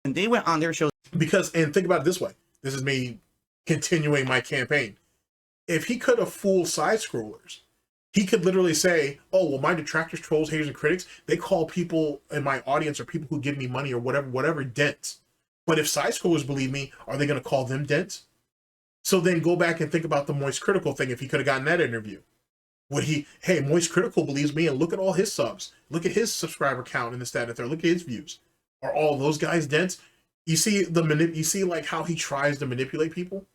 And they went on their show. And think about it this way. This is me continuing my campaign. If he could have fooled side scrollers He could literally say, oh, well, my detractors, trolls, haters, and critics, they call people in my audience or people who give me money or whatever, dense. But if side scrollers believe me, are they going to call them dense? So then go back and think about the Moist Critical thing. If he could have gotten that interview, would he, hey, Moist Critical believes me, and look at all his subs. Look at his subscriber count and this, that, and there. Look at his views. Are all those guys dense? You see you see like how he tries to manipulate people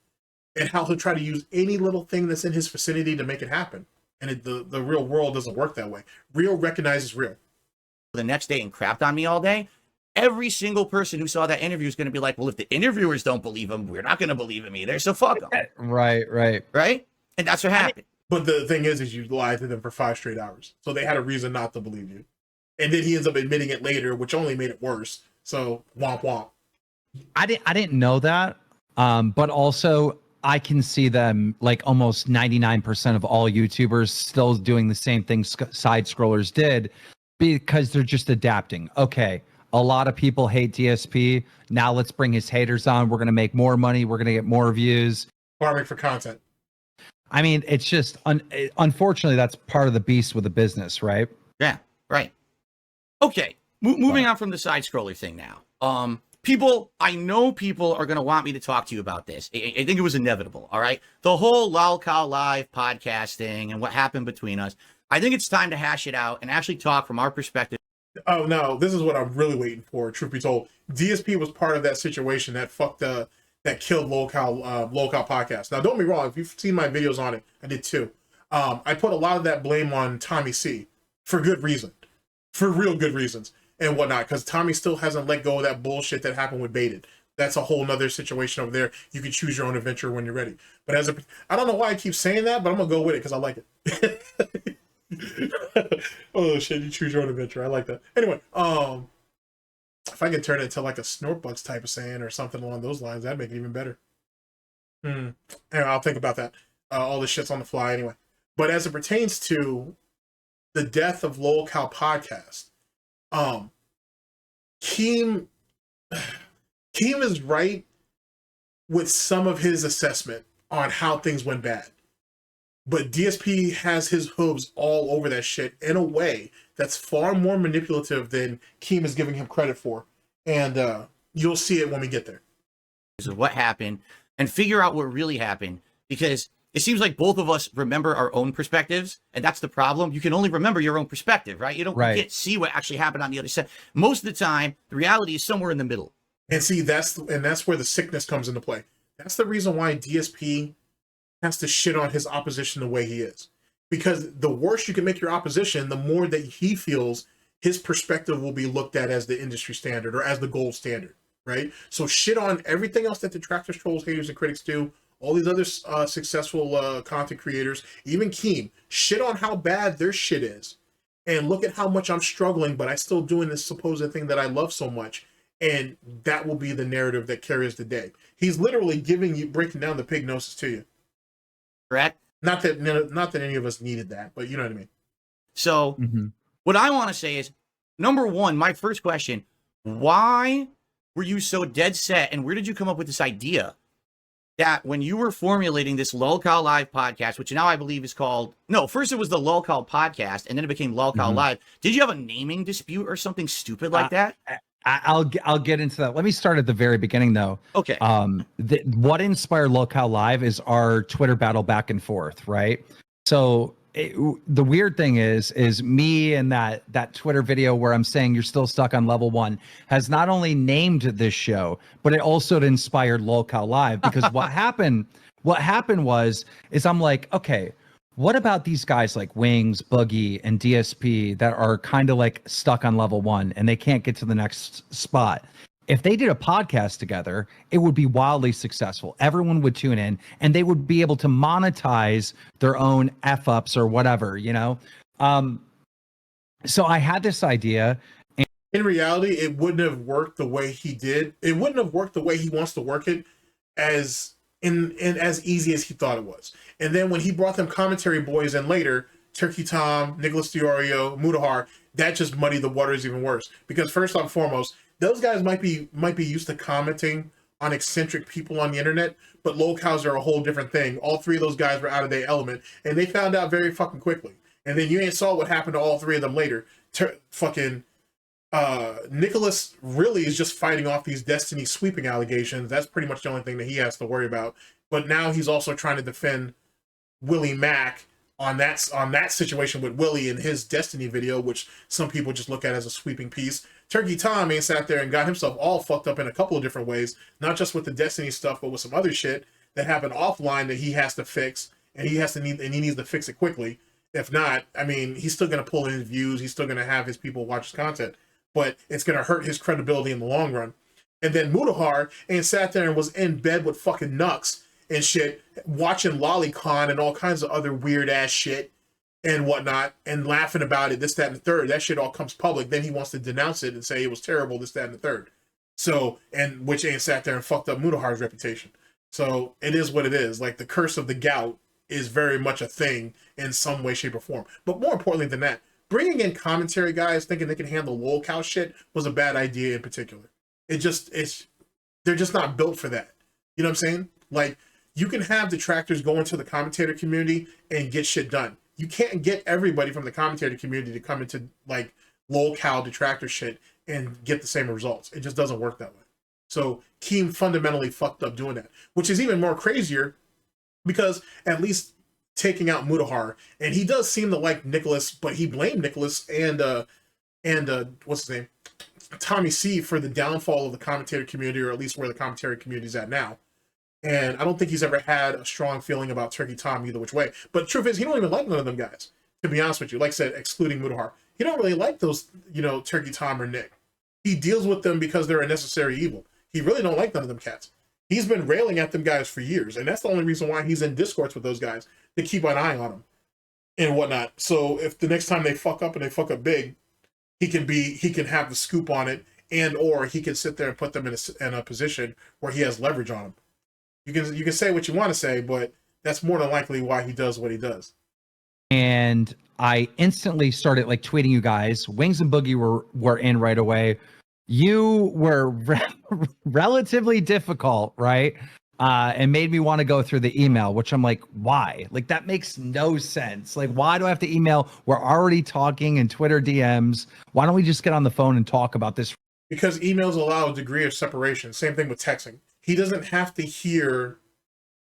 and how he'll try to use any little thing that's in his vicinity to make it happen. And the real world doesn't work that way. Real recognizes real. The next day and crapped on me all day. Every single person who saw that interview is going to be like, well, if the interviewers don't believe him, we're not going to believe him either. So fuck them. Right. Right? And that's what happened. But the thing is you lied to them for 5 straight hours. So they had a reason not to believe you. And then he ends up admitting it later, which only made it worse. So womp womp. I didn't know that. But also I can see them, like almost 99% of all YouTubers still doing the same thing side scrollers did, because they're just adapting. Okay, a lot of people hate DSP. Now let's bring his haters on. We're going to make more money. We're going to get more views. Farming for content. I mean, it's just, unfortunately, that's part of the beast with the business, right? Yeah, right. Okay, moving on from the side scroller thing now. I know people are going to want me to talk to you about this. I think it was inevitable, all right? The whole LolCal Live podcasting and what happened between us. I think it's time to hash it out and actually talk from our perspective. Oh, no, this is what I'm really waiting for, truth be told. DSP was part of that situation that that killed LolCal podcast. Now, don't be wrong. If you've seen my videos on it, I did too. I put a lot of that blame on Tommy C for good reason, for real good reasons and whatnot, because Tommy still hasn't let go of that bullshit that happened with Baited. That's a whole nother situation over there. You can choose your own adventure when you're ready. But I don't know why I keep saying that, but I'm gonna go with it because I like it. Oh shit, you choose your own adventure. I like that. Anyway, if I could turn it into like a SnortBucks type of saying or something along those lines, that'd make it even better. Anyway, I'll think about that. All this shit's on the fly anyway. But as it pertains to the death of LolCal podcast, Keem is right with some of his assessment on how things went bad. But DSP has his hooves all over that shit in a way that's far more manipulative than Keem is giving him credit for. And you'll see it when we get there. This is what happened and figure out what really happened, because it seems like both of us remember our own perspectives, and that's the problem. You can only remember your own perspective, right? You can't see what actually happened on the other side. Most of the time, the reality is somewhere in the middle. And see, that's where the sickness comes into play. That's the reason why DSP has to shit on his opposition the way he is. Because the worse you can make your opposition, the more that he feels his perspective will be looked at as the industry standard or as the gold standard, right? So shit on everything else that detractors, trolls, haters, and critics do. All these other successful content creators, even Keem, shit on how bad their shit is. And look at how much I'm struggling, but I still doing this supposed thing that I love so much. And that will be the narrative that carries the day. He's literally breaking down the pig gnosis to you. Correct? Not that any of us needed that, but you know what I mean. So what I want to say is, number one, my first question, why were you so dead set, and where did you come up with this idea that when you were formulating this LolCal Live podcast, which now I believe is called, no, first it was the LolCal podcast, and then it became LolCal Live. Did you have a naming dispute or something stupid like that? I'll get into that. Let me start at the very beginning, though. Okay. What inspired LolCal Live is our Twitter battle back and forth, right? So the weird thing is me and that Twitter video where I'm saying you're still stuck on level 1 has not only named this show, but it also inspired LolCal Live, because what happened was I'm like, okay, what about these guys like Wings, Boogie, and DSP that are kind of like stuck on level 1 and they can't get to the next spot? If they did a podcast together, it would be wildly successful. Everyone would tune in and they would be able to monetize their own F-ups or whatever, you know? So I had this idea. In reality, it wouldn't have worked the way he did. It wouldn't have worked the way he wants to work it as easy as he thought it was. And then when he brought them commentary boys in later, Turkey Tom, Nicholas Diorio, Mudahar, that just muddied the waters even worse. Because first and foremost, those guys might be used to commenting on eccentric people on the internet, but locals are a whole different thing. All three of those guys were out of their element, and they found out very fucking quickly. And then you ain't saw what happened to all three of them later. Fucking Nicholas really is just fighting off these Destiny sweeping allegations. That's pretty much the only thing that he has to worry about. But now he's also trying to defend Willie Mack on that situation with Willie in his Destiny video, which some people just look at as a sweeping piece. Turkey Tom ain't sat there and got himself all fucked up in a couple of different ways, not just with the Destiny stuff, but with some other shit that happened offline that he has to fix, and he needs to fix it quickly. If not, I mean, he's still going to pull in his views. He's still going to have his people watch his content, but it's going to hurt his credibility in the long run. And then Mutahar ain't sat there and was in bed with fucking Nux and shit, watching Lolicon and all kinds of other weird ass shit and whatnot, and laughing about it, this, that, and the third. That shit all comes public. Then he wants to denounce it and say it was terrible, this, that, and the third. So, and which ain't sat there and fucked up Mutahar's reputation. So it is what it is. Like, the curse of the Gout is very much a thing in some way, shape, or form. But more importantly than that, bringing in commentary guys thinking they can handle lolcow shit was a bad idea in particular. They're just not built for that. You know what I'm saying? Like, you can have detractors go into the commentator community and get shit done. You can't get everybody from the commentator community to come into like lolcow detractor shit and get the same results. It just doesn't work that way. So Keem fundamentally fucked up doing that, which is even more crazier because at least taking out Mutahar, and he does seem to like Nicholas, but he blamed Nicholas and what's his name? Tommy C for the downfall of the commentator community, or at least where the commentary community is at now. And I don't think he's ever had a strong feeling about Turkey Tom either which way. But the truth is, he don't even like none of them guys, to be honest with you. Like I said, excluding Mutahar. He don't really like those, Turkey Tom or Nick. He deals with them because they're a necessary evil. He really don't like none of them cats. He's been railing at them guys for years. And that's the only reason why he's in discourse with those guys, to keep an eye on them and whatnot. So if the next time they fuck up and they fuck up big, he can have the scoop on it, and or he can sit there and put them in a position where he has leverage on them. You can say what you want to say, but that's more than likely why he does what he does. And I instantly started like tweeting you guys. Wings and Boogie were in right away. You were relatively difficult, right? And made me want to go through the email, which I'm like, why? Like, that makes no sense. Like, why do I have to email? We're already talking in Twitter DMs. Why don't we just get on the phone and talk about this? Because emails allow a degree of separation. Same thing with texting. He doesn't have to hear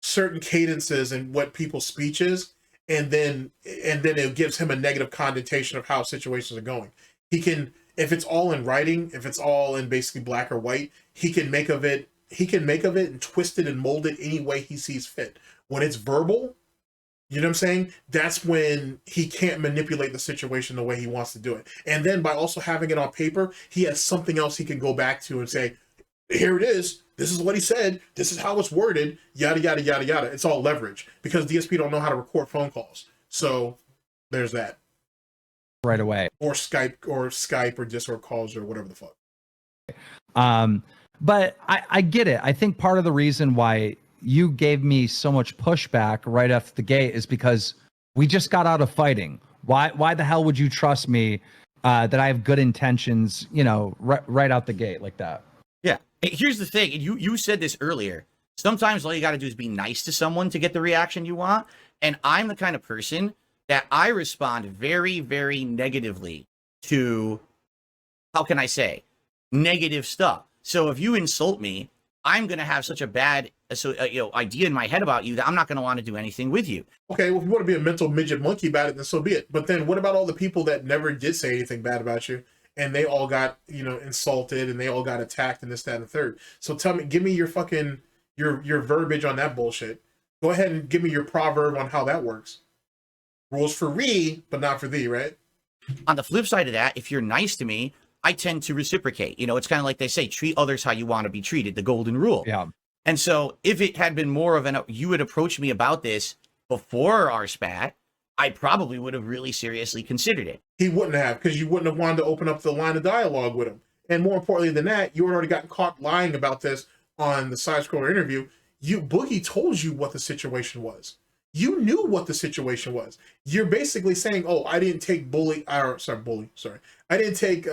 certain cadences and what people's speech is, and then it gives him a negative connotation of how situations are going. He can, if it's all in writing, if it's all in basically black or white, he can make of it and twist it and mold it any way he sees fit. When it's verbal, you know what I'm saying? That's when he can't manipulate the situation the way he wants to do it. And then by also having it on paper, he has something else he can go back to and say, here it is. This is what he said. This is how it's worded. Yada, yada, yada, yada. It's all leverage because DSP don't know how to record phone calls. So there's that. Right away. Or Skype or Discord calls or whatever the fuck. But I get it. I think part of the reason why you gave me so much pushback right off the gate is because we just got out of fighting. Why the hell would you trust me that I have good intentions, right out the gate like that? Yeah. Here's the thing. You said this earlier. Sometimes all you got to do is be nice to someone to get the reaction you want. And I'm the kind of person that I respond very, very negatively to, how can I say, negative stuff. So if you insult me, I'm going to have such a bad idea in my head about you that I'm not going to want to do anything with you. Okay, well, if you want to be a mental midget monkey about it, then so be it. But then what about all the people that never did say anything bad about you, and they all got, insulted, and they all got attacked, and this, that, and the third? So tell me, give me your fucking, your verbiage on that bullshit. Go ahead and give me your proverb on how that works. Rules for re, but not for thee, right? On the flip side of that, if you're nice to me, I tend to reciprocate. It's kind of like they say, treat others how you want to be treated, the golden rule. Yeah. And so if it had been more of you would approach me about this before our spat, I probably would have really seriously considered it. He wouldn't have, because you wouldn't have wanted to open up the line of dialogue with him. And more importantly than that, you had already gotten caught lying about this on the side scroller interview. Boogie told you what the situation was. You knew what the situation was. You're basically saying, oh, I didn't take I didn't take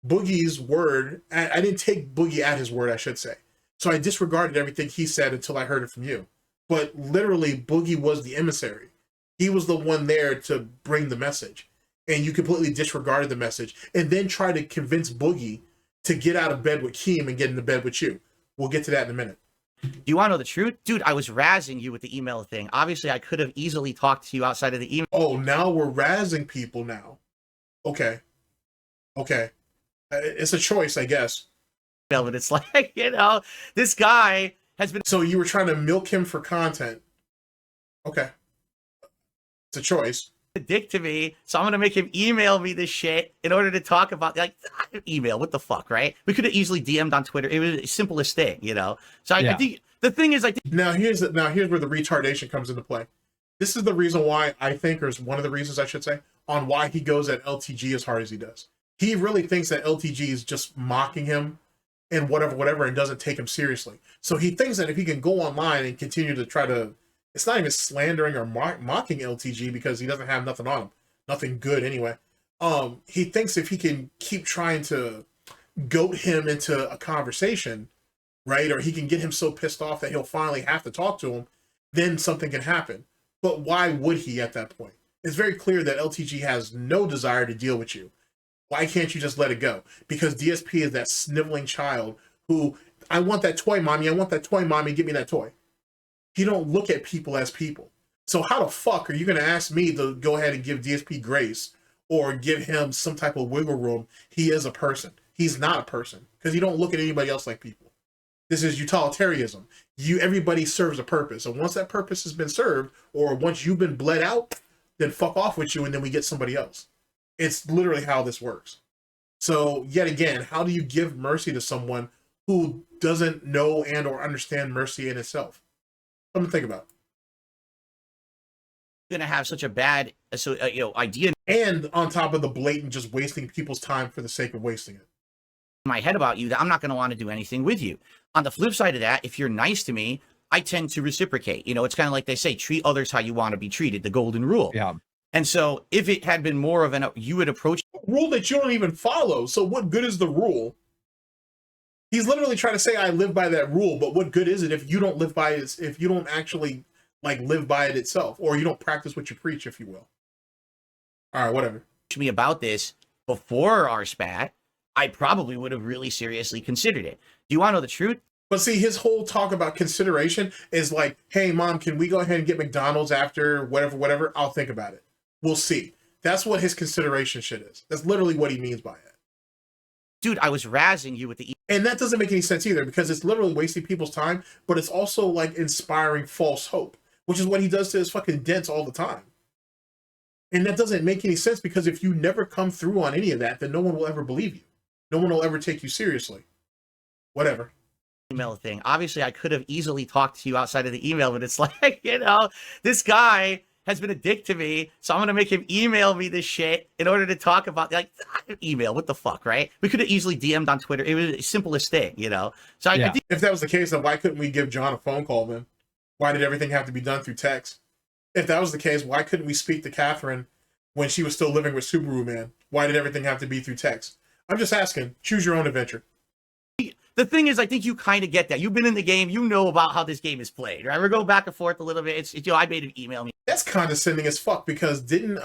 Boogie's word. I didn't take Boogie at his word, I should say. So I disregarded everything he said until I heard it from you. But literally, Boogie was the emissary. He was the one there to bring the message, and you completely disregarded the message and then try to convince Boogie to get out of bed with Keem and get into bed with you. We'll get to that in a minute. Do you want to know the truth? Dude, I was razzing you with the email thing. Obviously, I could have easily talked to you outside of the email. Oh, now we're razzing people now. Okay. Okay. It's a choice, I guess. But it's like, you know, this guy has been So you were trying to milk him for content. Okay. It's a choice. a dick to me, so I'm gonna make him email me this shit in order to talk about, like, email. What the fuck, right? We could have easily DM'd on Twitter. It was the simplest thing, you know. So I think the thing is, like, Now here's where the retardation comes into play. This is the reason why I think, or is one of the reasons I should say, on why he goes at LTG as hard as he does. He really thinks that LTG is just mocking him and whatever, and doesn't take him seriously. So he thinks that if he can go online and continue to try to, it's not even slandering or mocking LTG because he doesn't have nothing on him, nothing good anyway. He thinks if he can keep trying to goat him into a conversation, right, or he can get him so pissed off that he'll finally have to talk to him, then something can happen. But why would he at that point? It's very clear that LTG has no desire to deal with you. Why can't you just let it go? Because DSP is that sniveling child who, I want that toy, mommy. I want that toy, mommy. Give me that toy. He don't look at people as people. So how the fuck are you going to ask me to go ahead and give DSP grace or give him some type of wiggle room? He is a person. He's not a person because you don't look at anybody else like people. This is utilitarianism. Everybody serves a purpose. And once that purpose has been served, or once you've been bled out, then fuck off with you and then we get somebody else. It's literally how this works. So yet again, how do you give mercy to someone who doesn't know and or understand mercy in itself? Something to think about. gonna have such a bad, idea And on top of the blatant just wasting people's time for the sake of wasting it. in my head about you that I'm not gonna want to do anything with you. On the flip side of that, if you're nice to me, I tend to reciprocate. You know, it's kind of like they say, treat others how you want to be treated, the golden rule. Yeah. And so if it had been more of an, you would approach Rule that you don't even follow. So what good is the rule? He's literally trying to say I live by that rule, but what good is it if you don't live by it, if you don't actually like live by it itself, or you don't practice what you preach, if you will. All right, whatever. me about this before our spat, I probably would have really seriously considered it. Do you want to know the truth? But see, his whole talk about consideration is like, hey, mom, can we go ahead and get McDonald's after whatever? I'll think about it. We'll see. That's what his consideration shit is. That's literally what he means by it. Dude, I was razzing you with the And that doesn't make any sense either because it's literally wasting people's time, but it's also like inspiring false hope, which is what he does to his fucking dents all the time. And that doesn't make any sense because if you never come through on any of that, then no one will ever believe you. No one will ever take you seriously. Whatever. email thing. Obviously, I could have easily talked to you outside of the email, but it's like, you know, this guy has been a dick to me, so I'm gonna make him email me this shit in order to talk about, like, email. What the fuck, right? We could have easily DM'd on Twitter. It was the simplest thing, you know. So I think If that was the case, then why couldn't we give John a phone call then? Why did everything have to be done through text? If that was the case, why couldn't we speak to Catherine when she was still living with Subaru Man? Why did everything have to be through text? I'm just asking. Choose your own adventure. the thing is, I think you kind of get that. You've been in the game, you know about how this game is played, right? We're going back and forth a little bit. It's I made him email me. That's condescending as fuck because didn't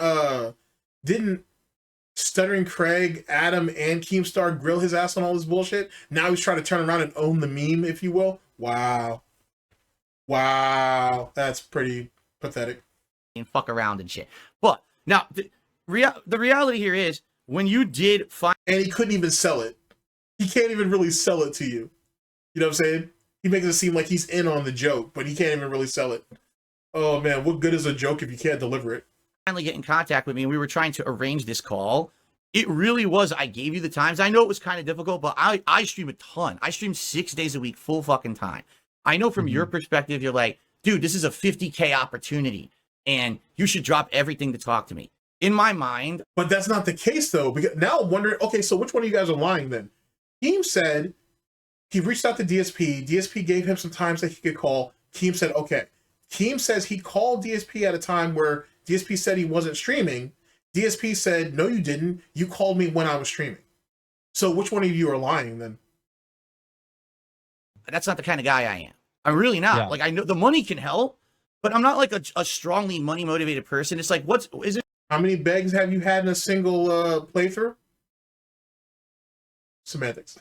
Stuttering Craig, Adam, and Keemstar grill his ass on all this bullshit? Now he's trying to turn around and own the meme, if you will. Wow. Wow. That's pretty pathetic. And fuck around and shit. But now the reality here is when you did find, And he couldn't even sell it. He can't even really sell it to you. You know what I'm saying? He makes it seem like he's in on the joke, but he can't even really sell it. Oh man, what good is a joke if you can't deliver it? finally get in contact with me and we were trying to arrange this call, it really was, I gave you the times. I know it was kind of difficult, but I stream a ton. I stream 6 days a week, full fucking time. I know from your perspective, you're like, dude, this is a 50K opportunity and you should drop everything to talk to me. In my mind, But that's not the case though, because now I'm wondering, okay, so which one of you guys are lying then? Keem said he reached out to DSP. DSP gave him some times that he could call. Keem said, okay. Keem says he called DSP at a time where DSP said he wasn't streaming. DSP said, no, you didn't. You called me when I was streaming. So which one of you are lying then? that's not the kind of guy I am. I'm really not. Yeah. Like, I know the money can help, but I'm not like a strongly money motivated person. It's like, is it How many begs have you had in a single playthrough? Semantics.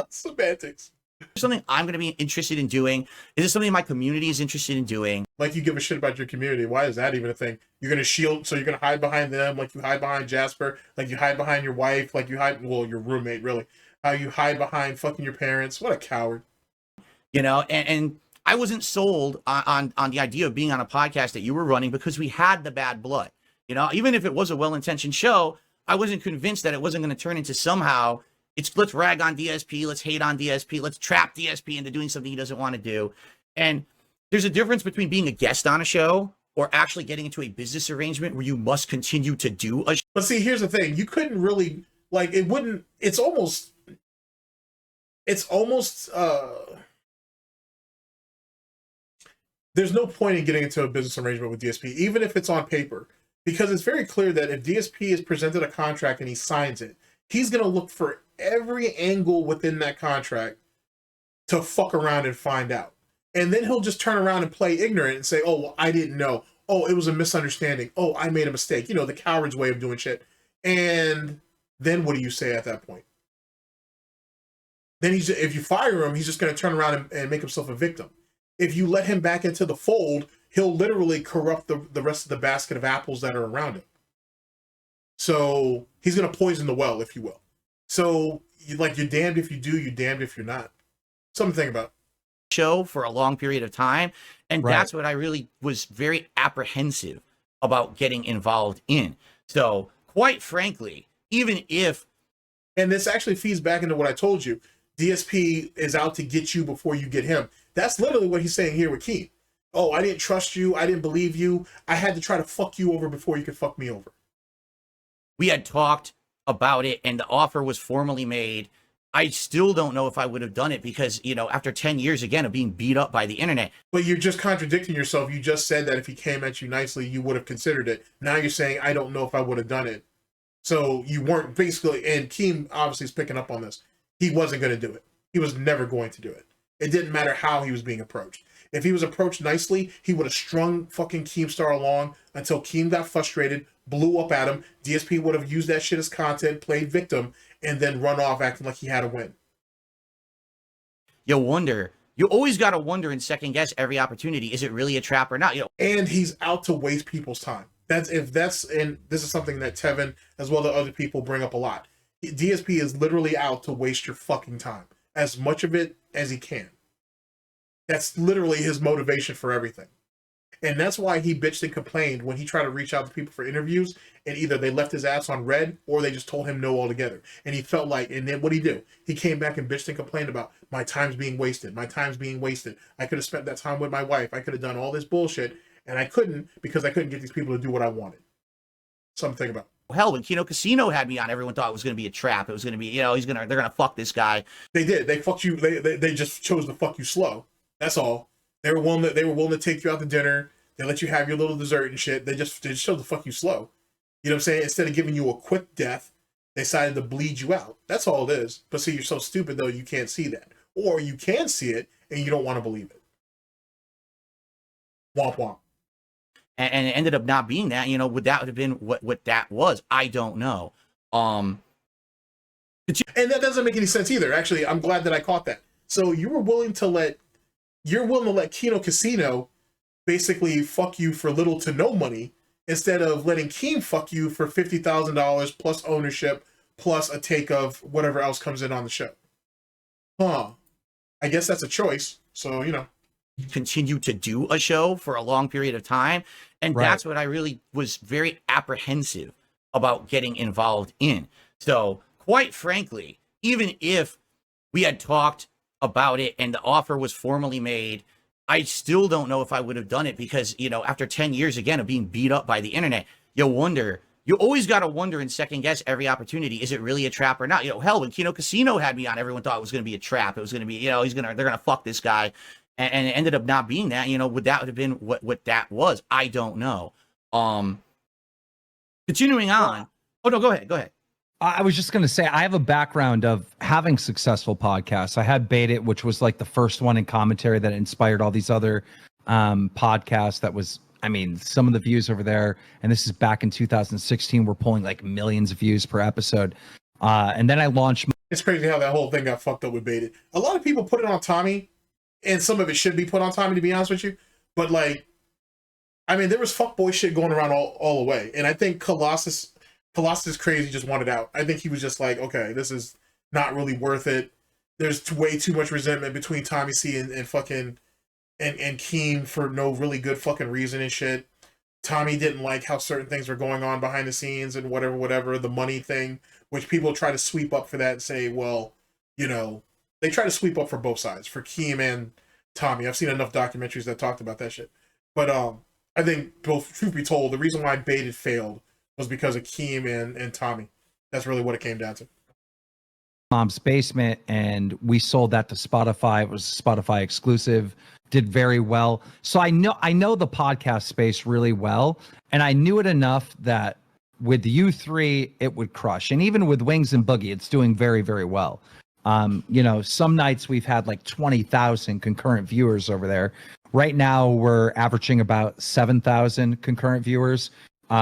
Semantics. something I'm going to be interested in doing? Is it something my community is interested in doing? Like you give a shit about your community. Why is that even a thing? You're gonna shield, so you're gonna hide behind them, like you hide behind Jasper, like you hide behind your wife, like you hide, well, your roommate, really. How you hide behind fucking your parents. What a coward. You know, and I wasn't sold on the idea of being on a podcast that you were running because we had the bad blood. You know, even if it was a well-intentioned show, I wasn't convinced that it wasn't going to turn into somehow let's rag on DSP, let's hate on DSP, let's trap DSP into doing something he doesn't want to do. And there's a difference between being a guest on a show or actually getting into a business arrangement where you must continue to do a show. But see, here's the thing. You couldn't really, like, it wouldn't, it's almost, there's no point in getting into a business arrangement with DSP, even if it's on paper, because it's very clear that if DSP is presented a contract and he signs it, he's going to look for every angle within that contract to fuck around and find out. And then he'll just turn around and play ignorant and say, oh, well, I didn't know. Oh, it was a misunderstanding. Oh, I made a mistake. You know, the coward's way of doing shit. And then what do you say at that point? Then if you fire him, he's just going to turn around and make himself a victim. If you let him back into the fold, he'll literally corrupt the rest of the basket of apples that are around him. So he's going to poison the well, if you will. So you're damned if you do, you're damned if you're not. Something to think about. Show for a long period of time. And Right. That's what I really was very apprehensive about getting involved in. So quite frankly, even if, and this actually feeds back into what I told you, DSP is out to get you before you get him. That's literally what he's saying here with Keem. Oh, I didn't trust you. I didn't believe you. I had to try to fuck you over before you could fuck me over. we had talked about it and the offer was formally made, I still don't know if I would have done it because, you know, after 10 years again of being beat up by the internet. But you're just contradicting yourself. You just said that if he came at you nicely, you would have considered it. Now you're saying, I don't know if I would have done it. So you weren't basically, and Keem obviously is picking up on this. He wasn't going to do it. He was never going to do it. It didn't matter how he was being approached. If he was approached nicely, he would have strung fucking Keemstar along until Keem got frustrated, blew up at him. DSP would have used that shit as content, played victim, and then run off acting like he had a win. You always got to wonder and second guess every opportunity. Is it really a trap or not? You know, And he's out to waste people's time. And this is something that Tevin, as well as other people, bring up a lot. DSP is literally out to waste your fucking time. As much of it as he can. That's literally his motivation for everything. And that's why he bitched and complained when he tried to reach out to people for interviews, and either they left his ass on red or they just told him no altogether. And he felt like, and then what'd he do? He came back and bitched and complained about, my time's being wasted. My time's being wasted. I could have spent that time with my wife. I could have done all this bullshit, and I couldn't because I couldn't get these people to do what I wanted. Something to think about. hell, when Kino Casino had me on, everyone thought it was going to be a trap. It was going to be, you know, they're going to fuck this guy. They did. They fucked you. They just chose to fuck you slow. That's all. They were willing to take you out to dinner. They let you have your little dessert and shit. They just chose to fuck you slow. You know what I'm saying? Instead of giving you a quick death, they decided to bleed you out. That's all it is. But see, you're so stupid though, you can't see that. Or you can see it and you don't want to believe it. Womp womp. And it ended up not being that. You know, would that have been what that was? I don't know. And that doesn't make any sense either. Actually, I'm glad that I caught that. So you're willing to let Kino Casino basically fuck you for little to no money instead of letting Keem fuck you for $50,000 plus ownership plus a take of whatever else comes in on the show. Huh. I guess that's a choice. So, you know. Continue to do a show for a long period of time. And Right. That's what I really was very apprehensive about getting involved in. So quite frankly, even if we had talked about it and the offer was formally made, I still don't know if I would have done it because, you know, after 10 years again of being beat up by the internet, you always got to wonder and second guess every opportunity. Is it really a trap or not? You know, hell, when Kino Casino had me on, everyone thought it was going to be a trap. It was going to be, you know, they're going to fuck this guy. And it ended up not being that. You know, would that have been what that was? I don't know. Continuing on. Oh no, go ahead. I was just going to say, I have a background of having successful podcasts. I had Bait It, which was like the first one in commentary that inspired all these other podcast that was, I mean, some of the views over there, and this is back in 2016, we're pulling like millions of views per episode. And then I launched. It's crazy how that whole thing got fucked up with Baited. A lot of people put it on Tommy, and some of it should be put on Tommy, to be honest with you. But like, I mean, there was fuckboy shit going around all the way. And I think Colossus Crazy just wanted out. I think he was just like, okay, this is not really worth it. There's way too much resentment between Tommy C and fucking and Keem for no really good fucking reason and shit. Tommy didn't like how certain things were going on behind the scenes and whatever, the money thing, which people try to sweep up for that and say, well, you know, they try to sweep up for both sides, for Keem and Tommy. I've seen enough documentaries that talked about that shit. But I think, both truth be told, the reason why Baited failed was because of Keem and Tommy. That's really what it came down to. Mom's Basement, and we sold that to Spotify. It was a Spotify exclusive, did very well. So I know the podcast space really well, and I knew it enough that with you three it would crush. And even with Wings and Boogie, it's doing very, very well. You know, some nights we've had like 20,000 concurrent viewers over there. Right now we're averaging about 7,000 concurrent viewers,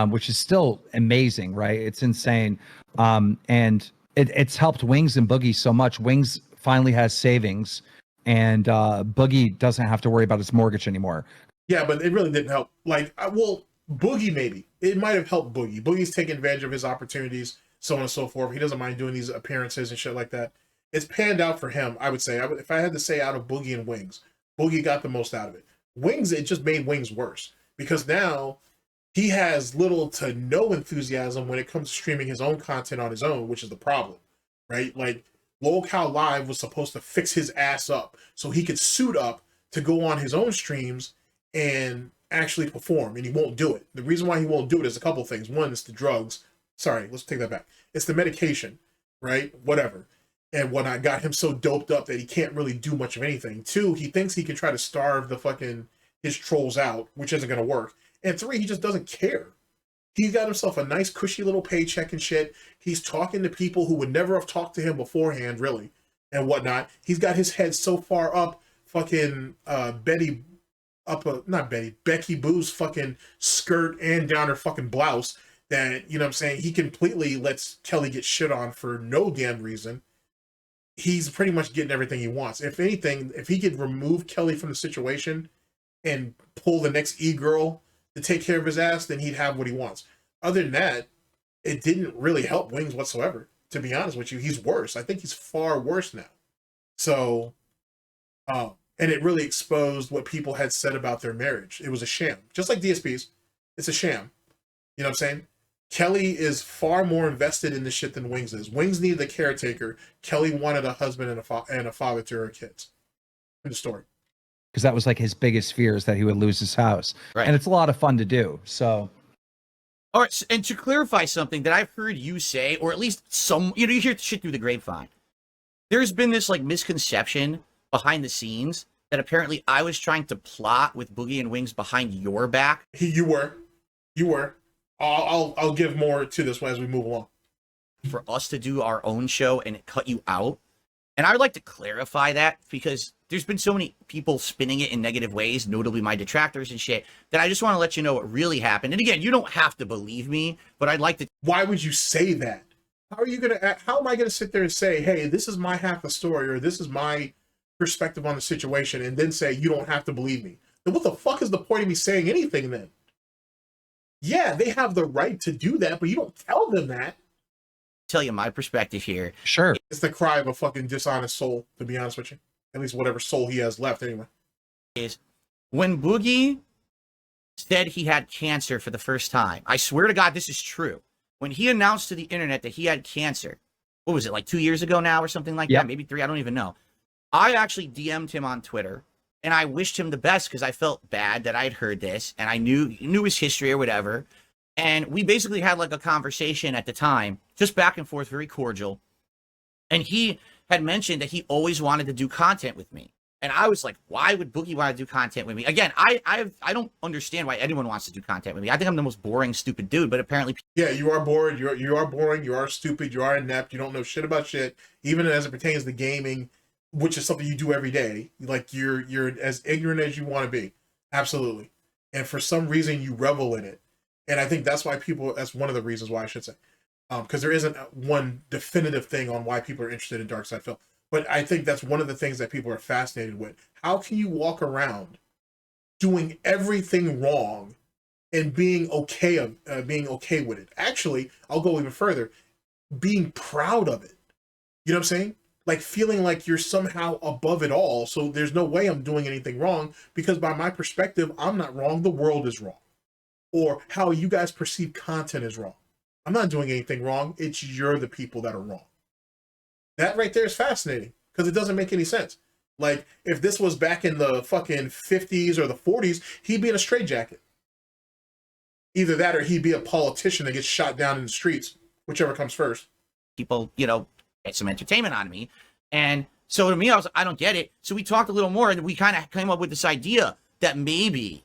which is still amazing, right? It's insane. And it's helped Wings and Boogie so much. Wings finally has savings, and Boogie doesn't have to worry about his mortgage anymore. Yeah, but it really didn't help. Like, well, Boogie maybe. It might have helped Boogie. Boogie's taking advantage of his opportunities, so on and so forth. He doesn't mind doing these appearances and shit like that. It's panned out for him, I would say. If I had to say out of Boogie and Wings, Boogie got the most out of it. Wings, it just made Wings worse, because now he has little to no enthusiasm when it comes to streaming his own content on his own, which is the problem, right? Like, Lolcow Live was supposed to fix his ass up so he could suit up to go on his own streams and actually perform, and he won't do it. The reason why he won't do it is a couple things. One, it's the drugs. Sorry, let's take that back. It's the medication, right? Whatever. And whatnot got him so doped up that he can't really do much of anything. Two, he thinks he can try to starve his trolls out, which isn't going to work. And three, he just doesn't care. He got himself a nice cushy little paycheck and shit. He's talking to people who would never have talked to him beforehand, really, and whatnot. He's got his head so far up fucking Becky Boo's fucking skirt and down her fucking blouse that, you know what I'm saying, he completely lets Kelly get shit on for no damn reason. He's pretty much getting everything he wants. If anything, if he could remove Kelly from the situation and pull the next e-girl to take care of his ass, then he'd have what he wants. Other than that, it didn't really help Wings whatsoever, to be honest with you. He's worse. I think he's far worse now. So, and it really exposed what people had said about their marriage. It was a sham. Just like DSP's, it's a sham. You know what I'm saying? Kelly is far more invested in this shit than Wings is. Wings needed a caretaker. Kelly wanted a husband and a father to her kids. In the story. Because that was like his biggest fear, is that he would lose his house. Right. And it's a lot of fun to do. So, all right, and to clarify something that I've heard you say, or at least you hear shit through the grapevine. There's been this like misconception behind the scenes that apparently I was trying to plot with Boogie and Wings behind your back. You were. I'll give more to this as we move along. For us to do our own show and cut you out. And I would like to clarify that, because there's been so many people spinning it in negative ways, notably my detractors and shit, that I just want to let you know what really happened. And again, you don't have to believe me, but I'd like to. Why would you say that? How am I going to sit there and say, hey, this is my half the story, or this is my perspective on the situation, and then say you don't have to believe me? Then what the fuck is the point of me saying anything then? Yeah, they have the right to do that, but you don't tell them that. Tell you my perspective here. sure. It's the cry of a fucking dishonest soul, to be honest with you. At least whatever soul he has left, anyway. Is when Boogie said he had cancer for the first time, I swear to God, this is true. When he announced to the internet that he had cancer, what was it, like 2 years ago now or something like that? Maybe 3, I don't even know. I actually DM'd him on Twitter, and I wished him the best because I felt bad that I'd heard this, and I knew his history or whatever. And we basically had like a conversation at the time, just back and forth, very cordial. And he had mentioned that he always wanted to do content with me. And I was like, why would Boogie want to do content with me? Again, I don't understand why anyone wants to do content with me. I think I'm the most boring, stupid dude, but apparently. Yeah, you are bored. You are boring. You are stupid. You are inept. You don't know shit about shit, even as it pertains to gaming, which is something you do every day. Like you're as ignorant as you want to be. Absolutely. And for some reason you revel in it. And I think that's why that's one of the reasons why I should say. Because there isn't one definitive thing on why people are interested in Darksydephil. But I think that's one of the things that people are fascinated with. How can you walk around doing everything wrong and being okay with it? Actually, I'll go even further, being proud of it. You know what I'm saying? Like feeling like you're somehow above it all. So there's no way I'm doing anything wrong because by my perspective, I'm not wrong. The world is wrong. Or how you guys perceive content is wrong. I'm not doing anything wrong. It's you're the people that are wrong. That right there is fascinating because it doesn't make any sense. Like if this was back in the fucking 50s or the 40s, he'd be in a straitjacket. Either that or he'd be a politician that gets shot down in the streets, whichever comes first. People, get some entertainment out of me. And so to me, I don't get it. So we talked a little more and we kind of came up with this idea that maybe,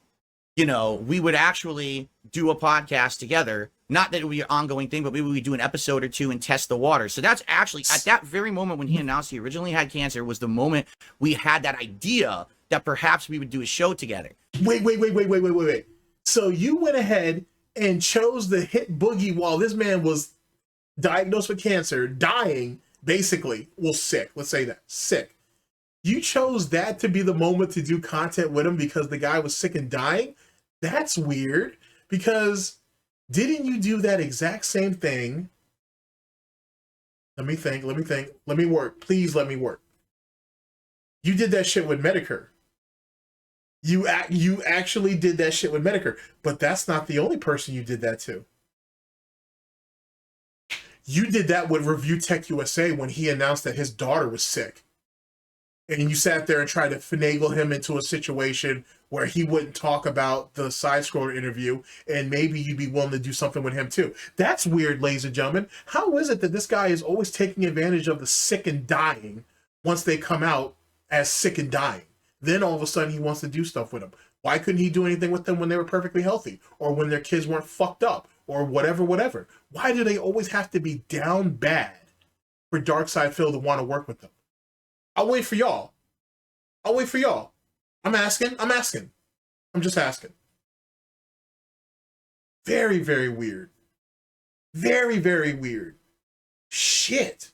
we would actually do a podcast together. Not that it would be an ongoing thing, but maybe we do an episode or two and test the water. So that's actually at that very moment when he announced he originally had cancer was the moment we had that idea that perhaps we would do a show together. Wait. So you went ahead and chose to hit Boogie while this man was diagnosed with cancer, dying, basically. Well, sick. Let's say that. Sick. You chose that to be the moment to do content with him because the guy was sick and dying? That's weird because didn't you do that exact same thing? Let me think. Let me work. Please let me work. You did that shit with Medicare. You actually did that shit with Medicare, but that's not the only person you did that to. You did that with Review Tech USA when he announced that his daughter was sick. And you sat there and tried to finagle him into a situation where he wouldn't talk about the side-scroller interview, and maybe you'd be willing to do something with him too. That's weird, ladies and gentlemen. How is it that this guy is always taking advantage of the sick and dying once they come out as sick and dying? Then all of a sudden he wants to do stuff with them. Why couldn't he do anything with them when they were perfectly healthy? Or when their kids weren't fucked up? Or whatever. Why do they always have to be down bad for Darksydephil to want to work with them? I'll wait for y'all. I'm asking. I'm just asking. Very, very weird. Very, very weird. Shit.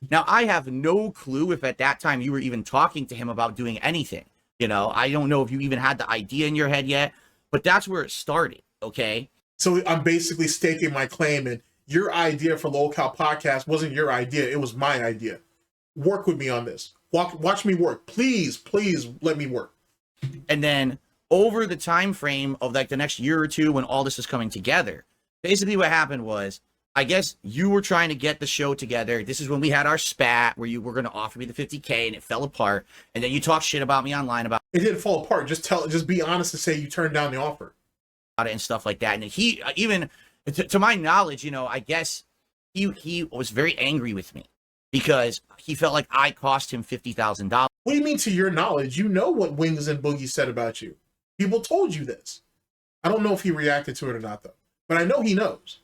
Now, I have no clue if at that time you were even talking to him about doing anything. I don't know if you even had the idea in your head yet, but that's where it started, okay? So I'm basically staking my claim, and your idea for Low Cal Podcast wasn't your idea. It was my idea. Work with me on this. Watch me work. Please let me work. And then over the time frame of like the next year or two when all this is coming together, basically what happened was, I guess you were trying to get the show together. This is when we had our spat where you were going to offer me the 50K and it fell apart. And then you talked shit about me online about it. Didn't fall apart. Just be honest and say you turned down the offer. It and stuff like that. And he even to my knowledge, I guess he was very angry with me because he felt like I cost him $50,000. What do you mean to your knowledge? You know what Wings and Boogie said about you. People told you this. I don't know if he reacted to it or not though, but I know he knows.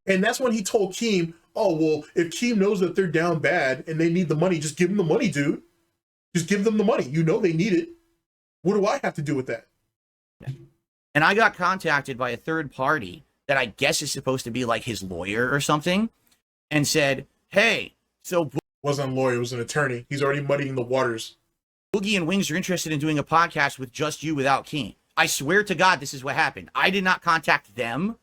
And that's when he told Keem, oh, well, if Keem knows that they're down bad and they need the money, just give them the money, dude. Just give them the money. You know they need it. What do I have to do with that? And I got contacted by a third party that I guess is supposed to be like his lawyer or something and said, hey, so wasn't a lawyer, it was an attorney. He's already muddying the waters. Boogie and Wings are interested in doing a podcast with just you without Keem. I swear to God, this is what happened. I did not contact them.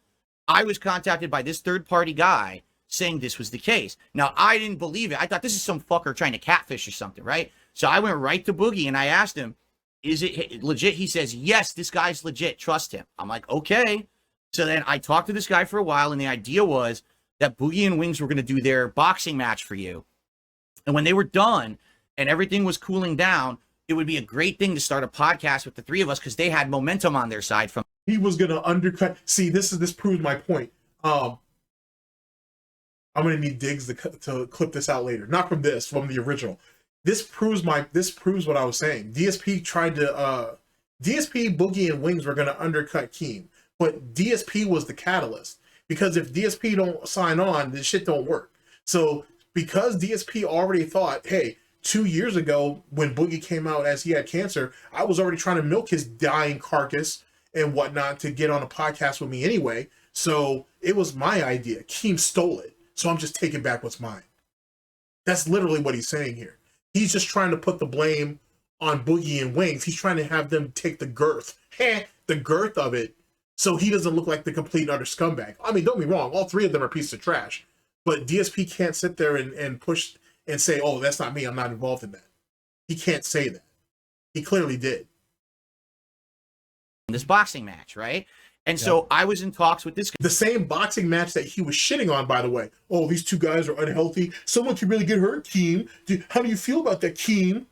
I was contacted by this third-party guy saying this was the case. Now, I didn't believe it. I thought this is some fucker trying to catfish or something, right? So I went right to Boogie and I asked him, is it legit? He says, yes, this guy's legit. Trust him. I'm like, okay. So then I talked to this guy for a while, and the idea was that Boogie and Wings were going to do their boxing match for you. And when they were done and everything was cooling down, it would be a great thing to start a podcast with the three of us because they had momentum on their side from. He was gonna undercut. See, this proves my point. I'm gonna need Diggs to clip this out later. Not from this, from the original. This proves what I was saying. DSP tried to DSP, Boogie, and Wings were gonna undercut Keem, but DSP was the catalyst because if DSP don't sign on, this shit don't work. So because DSP already thought, hey, 2 years ago, when Boogie came out as he had cancer, I was already trying to milk his dying carcass and whatnot to get on a podcast with me anyway. So it was my idea. Keem stole it. So I'm just taking back what's mine. That's literally what he's saying here. He's just trying to put the blame on Boogie and Wings. He's trying to have them take the girth of it, so he doesn't look like the complete and utter scumbag. I mean, don't be wrong. All three of them are pieces of trash. But DSP can't sit there and push and say, oh, that's not me. I'm not involved in that. He can't say that. He clearly did. This boxing match, right? And so I was in talks with this guy. The same boxing match that he was shitting on, by the way. Oh, these two guys are unhealthy. Someone could really get hurt, Keem. How do you feel about that, Keem?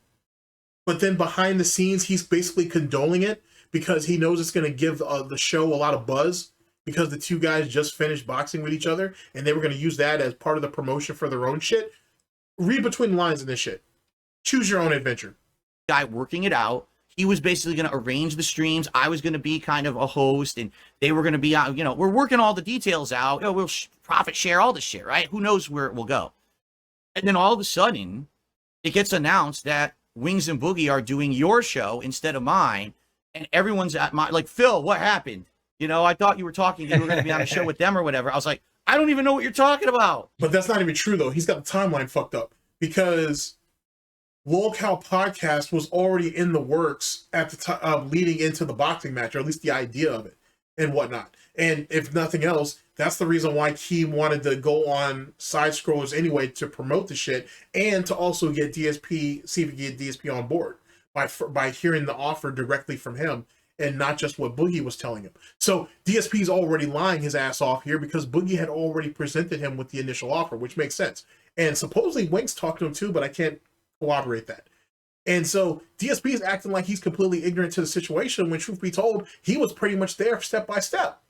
But then behind the scenes, he's basically condoling it because he knows it's going to give the show a lot of buzz because the two guys just finished boxing with each other and they were going to use that as part of the promotion for their own shit. Read between the lines in this shit. Choose your own adventure. Guy working it out. He was basically going to arrange the streams. I was going to be kind of a host, and they were going to be out. You know, we're working all the details out. You know, we'll profit share all this shit, right? Who knows where it will go? And then all of a sudden, it gets announced that Wings and Boogie are doing your show instead of mine, and everyone's at my like, Phil, what happened? You know, I thought you were talking. You were going to be on a show with them or whatever. I was like, I don't even know what you're talking about. But that's not even true though. He's got the timeline fucked up because Lolcow podcast was already in the works at the time, leading into the boxing match, or at least the idea of it and whatnot. And if nothing else, that's the reason why Keem wanted to go on side scrollers anyway to promote the shit and to also get DSP, see if we can get DSP on board by hearing the offer directly from him and not just what Boogie was telling him. So DSP's already lying his ass off here because Boogie had already presented him with the initial offer, which makes sense. And supposedly Winks talked to him too, but I can't corroborate that. And so DSP is acting like he's completely ignorant to the situation when, truth be told, he was pretty much there step by step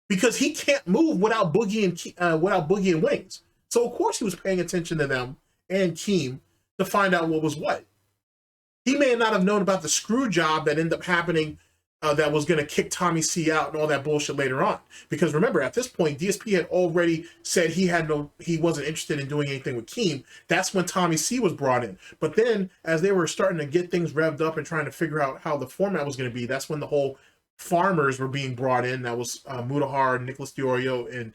because he can't move without Boogie and Wings. So of course he was paying attention to them and Keem to find out what was what. He may not have known about the screw job that ended up happening that was going to kick Tommy C out and all that bullshit later on. Because remember, at this point, DSP had already said he wasn't interested in doing anything with Keem. That's when Tommy C was brought in. But then, as they were starting to get things revved up and trying to figure out how the format was going to be, that's when the whole farmers were being brought in. That was Mudahar, Nicholas Diorio,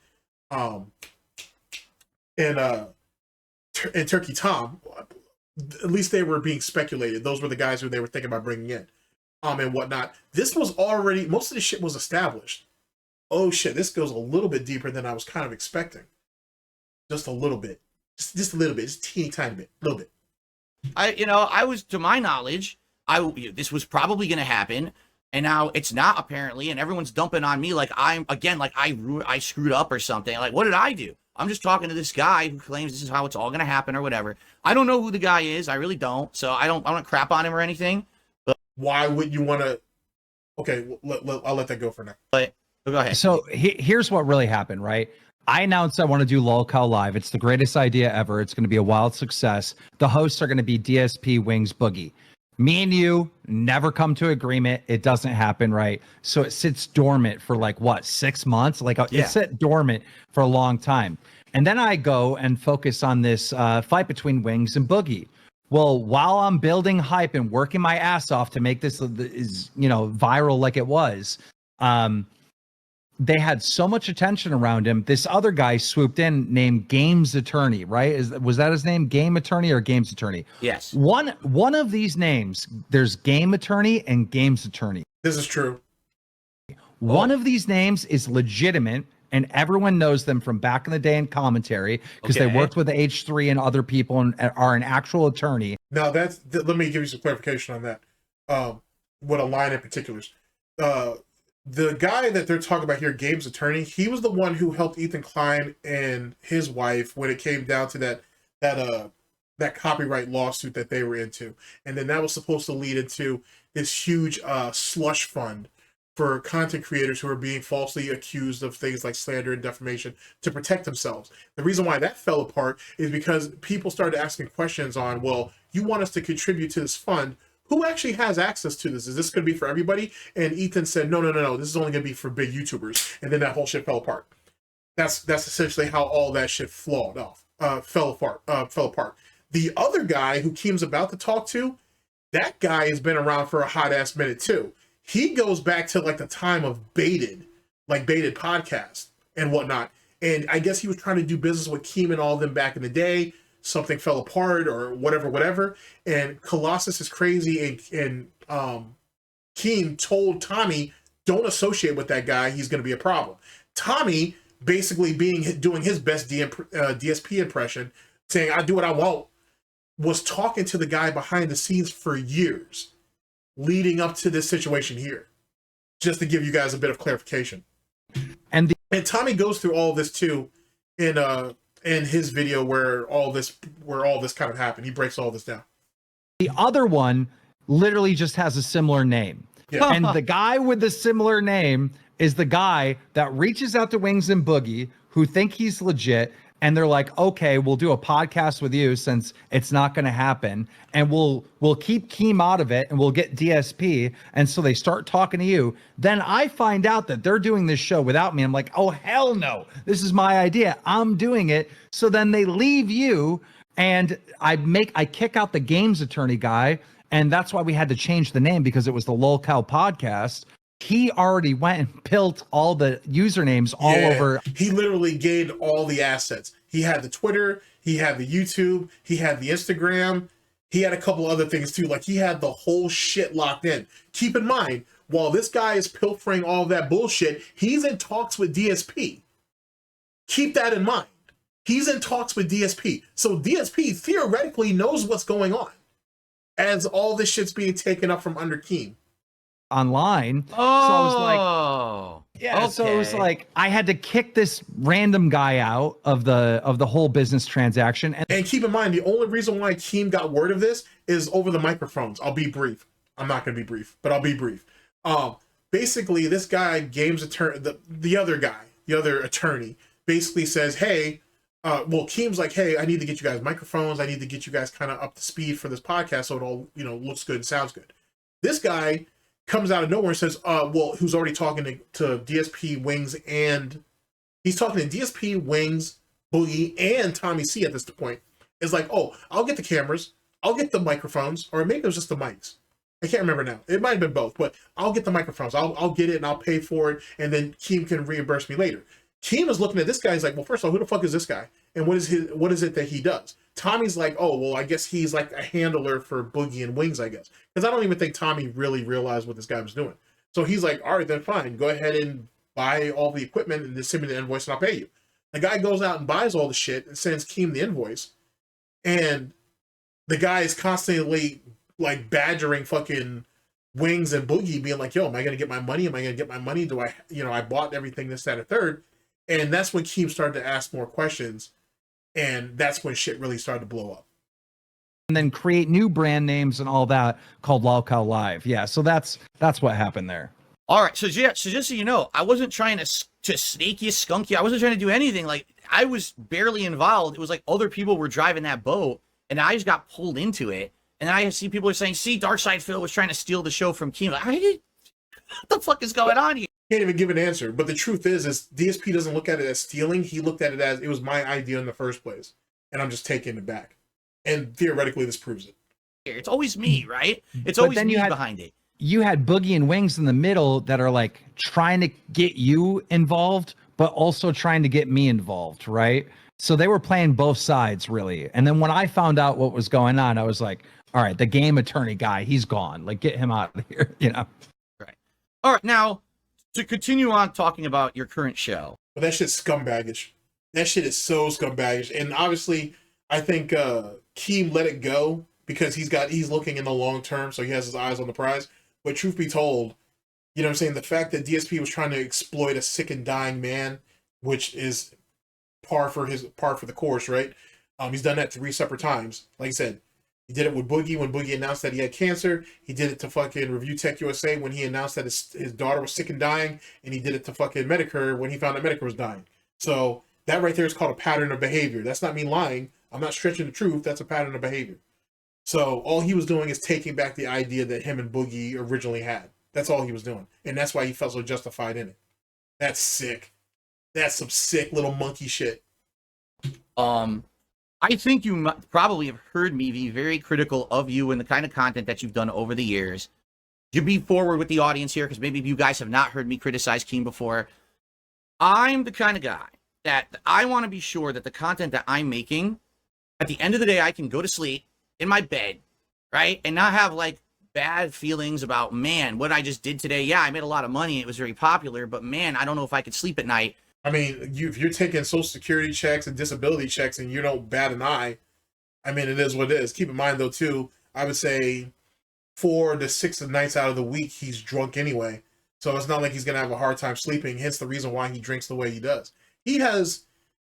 and Turkey Tom. At least they were being speculated. Those were the guys who they were thinking about bringing in. And whatnot. This was already, most of the shit was established. Oh shit, this goes a little bit deeper than I was kind of expecting. Just a little bit. Just a little bit. Just a teeny tiny bit. A little bit. I was, to my knowledge, this was probably going to happen, and now it's not apparently, and everyone's dumping on me like I screwed up or something. Like, what did I do? I'm just talking to this guy who claims this is how it's all going to happen or whatever. I don't know who the guy is. I really don't. So I don't crap on him or anything. Why would you want to? Okay, I'll let that go for now. But go ahead. So here's what really happened, right? I announced I want to do Lolcow Live. It's the greatest idea ever. It's going to be a wild success. The hosts are going to be DSP, Wings, Boogie. Me and you never come to agreement. It doesn't happen, right? So it sits dormant for 6 months? It sat dormant for a long time. And then I go and focus on this fight between Wings and Boogie. Well, while I'm building hype and working my ass off to make this viral like it was, they had so much attention around him. This other guy swooped in named Games Attorney, right? Was that his name? Game Attorney or Games Attorney? Yes. One of these names, there's Game Attorney and Games Attorney. This is true. One of these names is legitimate, and everyone knows them from back in the day in commentary because they worked with H3 and other people and are an actual attorney. Now let me give you some clarification on that. What a line in particulars. The guy that they're talking about here, Games Attorney, he was the one who helped Ethan Klein and his wife when it came down to that copyright lawsuit that they were into. And then that was supposed to lead into this huge slush fund for content creators who are being falsely accused of things like slander and defamation to protect themselves. The reason why that fell apart is because people started asking questions on, well, you want us to contribute to this fund. Who actually has access to this? Is this going to be for everybody? And Ethan said, no. This is only going to be for big YouTubers. And then that whole shit fell apart. That's essentially how all that shit fell apart. The other guy who Keem's about to talk to, that guy has been around for a hot ass minute too. He goes back to like the time of Baited podcast and whatnot. And I guess he was trying to do business with Keem and all of them back in the day. Something fell apart or whatever. And Colossus is crazy. And Keem told Tommy, don't associate with that guy. He's going to be a problem. Tommy basically doing his best DSP impression, saying, I do what I want, was talking to the guy behind the scenes for years leading up to this situation here, just to give you guys a bit of clarification. And Tommy goes through all this too in his video where all this kind of happened. He breaks all this down. The other one literally just has a similar name. Yeah. And the guy with the similar name is the guy that reaches out to Wings and Boogie, who think he's legit, and they're like, okay, we'll do a podcast with you since it's not going to happen, and we'll keep Keem out of it, and we'll get DSP. And so they start talking to you. Then I find out that they're doing this show without me. I'm like, oh, hell no. This is my idea. I'm doing it. So then they leave you, and I kick out the games attorney guy, and that's why we had to change the name, because it was the Lol Cow podcast. He already went and built all the usernames all over. He literally gained all the assets. He had the Twitter, he had the YouTube, he had the Instagram, he had a couple other things too. Like, he had the whole shit locked in. Keep in mind, while this guy is pilfering all that bullshit, he's in talks with DSP. Keep that in mind. He's in talks with DSP. So DSP theoretically knows what's going on as all this shit's being taken up from under Keem. Online. Oh, so I was like, yeah. Okay. So it was like I had to kick this random guy out of the whole business transaction. And keep in mind, the only reason why Keem got word of this is over the microphones. I'll be brief. I'm not going to be brief, but I'll be brief. Basically, this guy, games attorney, the other attorney, basically says, hey, Keem's like, hey, I need to get you guys microphones. I need to get you guys kind of up to speed for this podcast so it all, looks good and sounds good. This guy comes out of nowhere and says, who's already talking to DSP, Wings, and he's talking to DSP, Wings, Boogie, and Tommy C at this point. Is like, oh, I'll get the cameras, I'll get the microphones, or maybe it was just the mics. I can't remember now. It might have been both, but I'll get the microphones. I'll get it and I'll pay for it, and then Keem can reimburse me later. Keem is looking at this guy. He's like, well, first of all, who the fuck is this guy? And what is it that he does? Tommy's like, oh, well, I guess he's like a handler for Boogie and Wings, I guess. Because I don't even think Tommy really realized what this guy was doing. So he's like, all right, then fine. Go ahead and buy all the equipment and just send me the invoice and I'll pay you. The guy goes out and buys all the shit and sends Keem the invoice. And the guy is constantly like badgering fucking Wings and Boogie, being like, yo, am I going to get my money? Am I going to get my money? Do I, I bought everything, this, that, and third. And that's when Keem started to ask more questions. And that's when shit really started to blow up. And then create new brand names and all that called Lol Cow Live. Yeah, so that's what happened there. All right, so just so you know, I wasn't trying to snake you, skunk you. I wasn't trying to do anything. Like, I was barely involved. It was like other people were driving that boat, and I just got pulled into it. And I see people are saying, see, Darksydephil was trying to steal the show from Keem. Like, what the fuck is going on here? Can't even give an answer. But the truth is DSP doesn't look at it as stealing. He looked at it as, it was my idea in the first place, and I'm just taking it back. And theoretically, this proves it. It's always me, right? It's always me behind it. You had Boogie and Wings in the middle that are like trying to get you involved, but also trying to get me involved, right? So they were playing both sides, really. And then when I found out what was going on, I was like, all right, the game attorney guy, he's gone. Like, get him out of here, Right. All right, now, to continue on talking about your current show. But that shit's scumbaggish. That shit is so scumbaggish. And obviously, I think Keem let it go because he's looking in the long term, so he has his eyes on the prize. But truth be told, you know what I'm saying, the fact that DSP was trying to exploit a sick and dying man, which is par for the course, right? He's done that 3 separate times. Like I said, he did it with Boogie when Boogie announced that he had cancer. He did it to fucking Review Tech USA when he announced that his daughter was sick and dying. And he did it to fucking Medicare when he found that Medicare was dying. So that right there is called a pattern of behavior. That's not me lying. I'm not stretching the truth. That's a pattern of behavior. So all he was doing is taking back the idea that him and Boogie originally had. That's all he was doing. And that's why he felt so justified in it. That's sick. That's some sick little monkey shit. I think you probably have heard me be very critical of you and the kind of content that you've done over the years. You be forward with the audience here, because maybe you guys have not heard me criticize Keem before. I'm the kind of guy that I want to be sure that the content that I'm making, at the end of the day, I can go to sleep in my bed, right? And not have like bad feelings about, man, what I just did today. Yeah, I made a lot of money. It was very popular, but man, I don't know if I could sleep at night. I mean, if you're taking social security checks and disability checks and you don't bat an eye, I mean, it is what it is. Keep in mind, though, too, I would say 4 to 6 nights out of the week, he's drunk anyway. So it's not like he's going to have a hard time sleeping, hence the reason why he drinks the way he does. He has,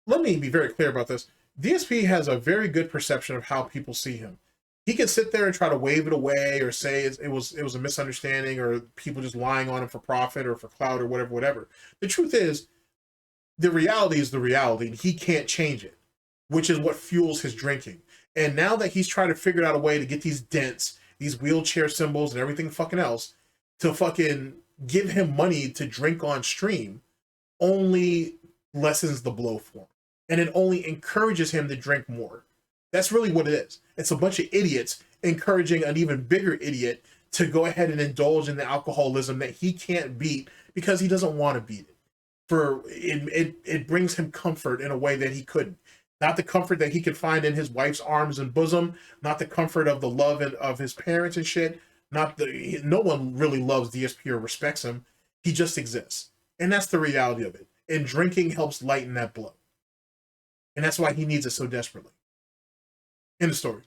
let me be very clear about this, DSP has a very good perception of how people see him. He can sit there and try to wave it away or say it was a misunderstanding or people just lying on him for profit or for clout or whatever. The truth is, the reality is the reality, and he can't change it, which is what fuels his drinking. And now that he's trying to figure out a way to get these dents, these wheelchair symbols, and everything fucking else to fucking give him money to drink on stream, only lessens the blow for him. And it only encourages him to drink more. That's really what it is. It's a bunch of idiots encouraging an even bigger idiot to go ahead and indulge in the alcoholism that he can't beat because he doesn't want to beat it. It brings him comfort in a way that he couldn't. Not the comfort that he could find in his wife's arms and bosom, not the comfort of the love of his parents and shit. No one really loves DSP or respects him. He just exists. And that's the reality of it. And drinking helps lighten that blow. And that's why he needs it so desperately. End of story.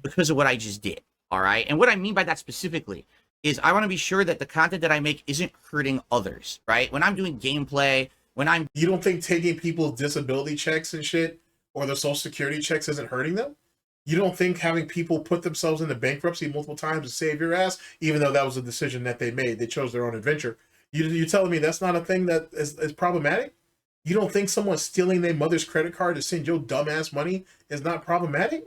Because of what I just did. All right. And what I mean by that specifically is I want to be sure that the content that I make isn't hurting others, right? When I'm doing gameplay, You don't think taking people's disability checks and shit or their social security checks isn't hurting them? You don't think having people put themselves into bankruptcy multiple times to save your ass, even though that was a decision that they made, they chose their own adventure. You telling me that's not a thing that is problematic? You don't think someone stealing their mother's credit card to send your dumbass money is not problematic?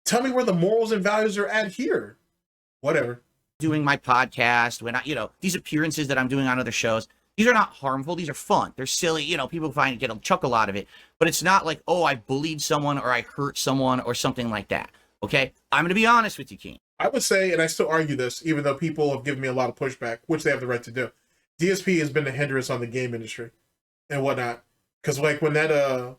Tell me where the morals and values are at here. Whatever. Doing my podcast, when these appearances that I'm doing on other shows, these are not harmful. These are fun. They're silly. People get a chuckle out of it, but it's not like, oh, I bullied someone or I hurt someone or something like that. Okay. I'm going to be honest with you, King. I would say, and I still argue this, even though people have given me a lot of pushback, which they have the right to do. DSP has been a hindrance on the game industry and whatnot. Cause like when that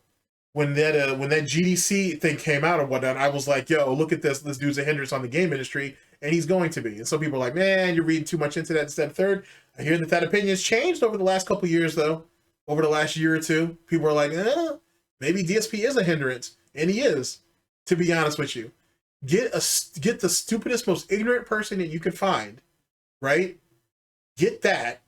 GDC thing came out or whatnot, I was like, yo, look at this. This dude's a hindrance on the game industry. And he's going to be. And some people are like, man, you're reading too much into that instead of third. I hear that opinion has changed over the last couple of years, though. Over the last year or two, people are like, maybe DSP is a hindrance. And he is, to be honest with you. Get the stupidest, most ignorant person that you can find, right? Get that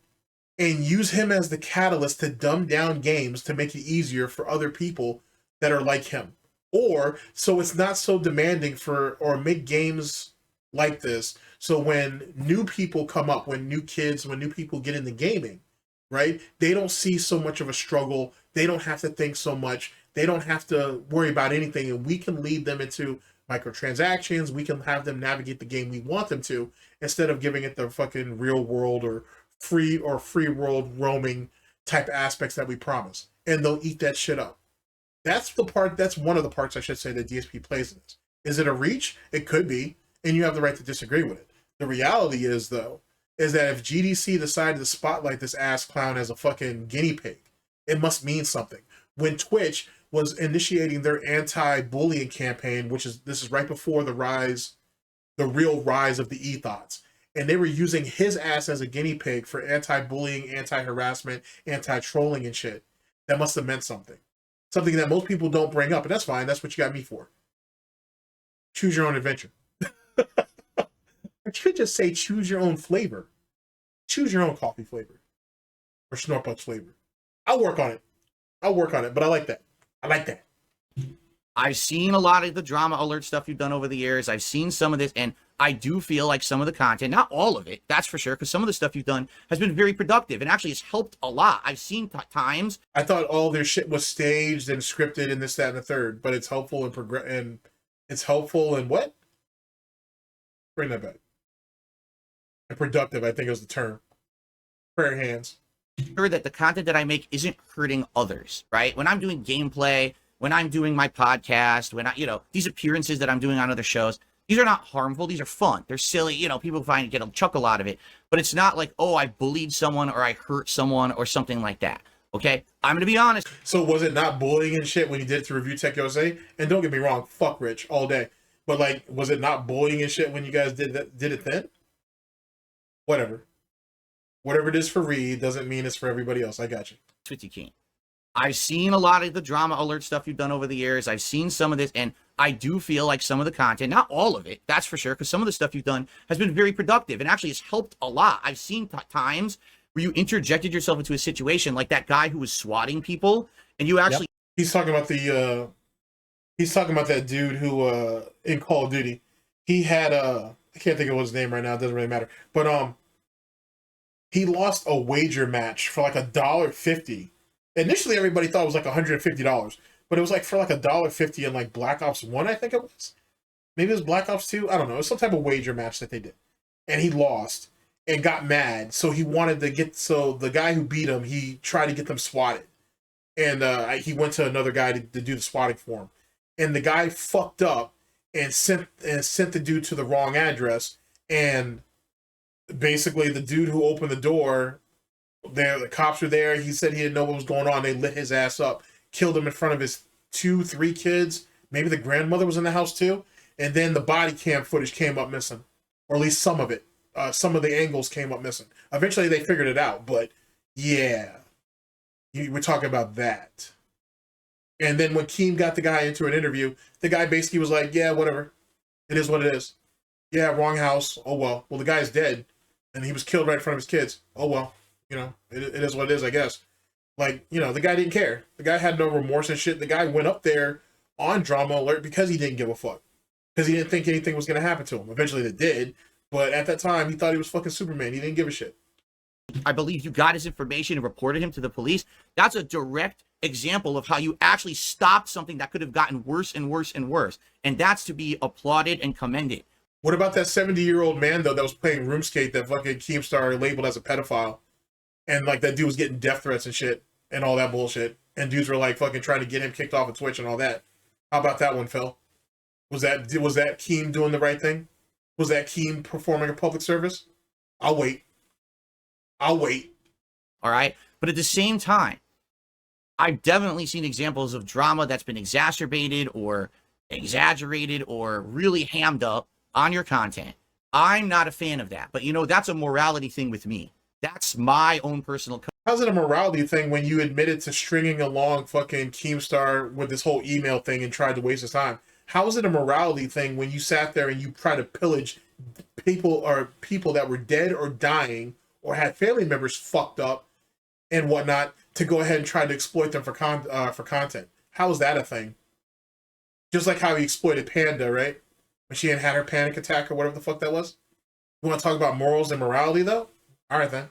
and use him as the catalyst to dumb down games to make it easier for other people that are like him. Or so it's not so demanding or make games like this, so when new people come up, when new people get into gaming, right, they don't see so much of a struggle, they don't have to think so much, they don't have to worry about anything, and we can lead them into microtransactions, we can have them navigate the game we want them to, instead of giving it the fucking real world or free world roaming type aspects that we promise, and they'll eat that shit up. That's one of the parts I should say that DSP plays in this. Is it a reach? It could be. And you have the right to disagree with it. The reality is, though, is that if GDC decided to spotlight this ass clown as a fucking guinea pig, it must mean something. When Twitch was initiating their anti-bullying campaign, this is right before the real rise of the ethos, and they were using his ass as a guinea pig for anti-bullying, anti-harassment, anti-trolling and shit, that must have meant something. Something that most people don't bring up, and that's fine. That's what you got me for. Choose your own adventure. I should just say choose your own flavor. Choose your own coffee flavor. Or SnortBucks flavor. I'll work on it, but I like that. I've seen a lot of the drama alert stuff you've done over the years. I've seen some of this, and I do feel like some of the content, not all of it, that's for sure, because some of the stuff you've done has been very productive, and actually it's helped a lot. I've seen times. I thought all their shit was staged and scripted and this, that, and the third, but it's helpful and it's helpful and what? Bring that back. And productive, I think is the term. Prayer hands. Sure that the content that I make isn't hurting others, right? When I'm doing gameplay, when I'm doing my podcast, when these appearances that I'm doing on other shows, these are not harmful. These are fun. They're silly. People get a chuckle out of it, but it's not like, oh, I bullied someone or I hurt someone or something like that. Okay, I'm gonna be honest. So was it not bullying and shit when you did it to Review Tech USA? And don't get me wrong, fuck Rich all day. But like, was it not bullying and shit when you guys did it then? Whatever it is for Reed doesn't mean it's for everybody else. I got you. With you, King. I've seen a lot of the drama alert stuff you've done over the years. I've seen some of this, and I do feel like some of the content, not all of it, that's for sure, because some of the stuff you've done has been very productive and actually has helped a lot. I've seen times where you interjected yourself into a situation like that guy who was swatting people, and you actually... Yep. He's talking about that dude who in Call of Duty, he had I can't think of his name right now, it doesn't really matter, but he lost a wager match for like $1.50. Initially everybody thought it was like $150, but it was like for like $1.50 in like Black Ops 1, I think it was. Maybe it was Black Ops 2, I don't know. It was some type of wager match that they did. And he lost and got mad, so he wanted to so the guy who beat him, he tried to get them swatted. And he went to another guy to do the swatting for him. And the guy fucked up and sent the dude to the wrong address. And basically the dude who opened the door, the cops were there. He said he didn't know what was going on. They lit his ass up, killed him in front of his 2-3 kids. Maybe the grandmother was in the house too. And then the body cam footage came up missing, or at least some of it. Some of the angles came up missing. Eventually they figured it out, but yeah, we're talking about that. And then when Keem got the guy into an interview, the guy basically was like, yeah, whatever. It is what it is. Yeah, wrong house. Oh, well. Well, the guy's dead, and he was killed right in front of his kids. Oh, well. It is what it is, I guess. Like, the guy didn't care. The guy had no remorse and shit. The guy went up there on drama alert because he didn't give a fuck. Because he didn't think anything was going to happen to him. Eventually it did. But at that time, he thought he was fucking Superman. He didn't give a shit. I believe you got his information and reported him to the police. That's a direct example of how you actually stopped something that could have gotten worse and worse and worse. And that's to be applauded and commended. What about that 70-year-old man, though, that was playing RuneScape that fucking Keemstar labeled as a pedophile? And, like, that dude was getting death threats and shit and all that bullshit. And dudes were, like, fucking trying to get him kicked off of Twitch and all that. How about that one, Phil? Was that Keem doing the right thing? Was that Keem performing a public service? I'll wait. All right? But at the same time, I've definitely seen examples of drama that's been exacerbated or exaggerated or really hammed up on your content. I'm not a fan of that. But, that's a morality thing with me. That's my own personal... How's it a morality thing when you admitted to stringing along fucking Keemstar with this whole email thing and tried to waste his time? How is it a morality thing when you sat there and you tried to pillage people that were dead or dying or had family members fucked up and whatnot to go ahead and try to exploit them for content? How is that a thing? Just like how he exploited Panda, right? When she had her panic attack or whatever the fuck that was. You want to talk about morals and morality, though? All right, then.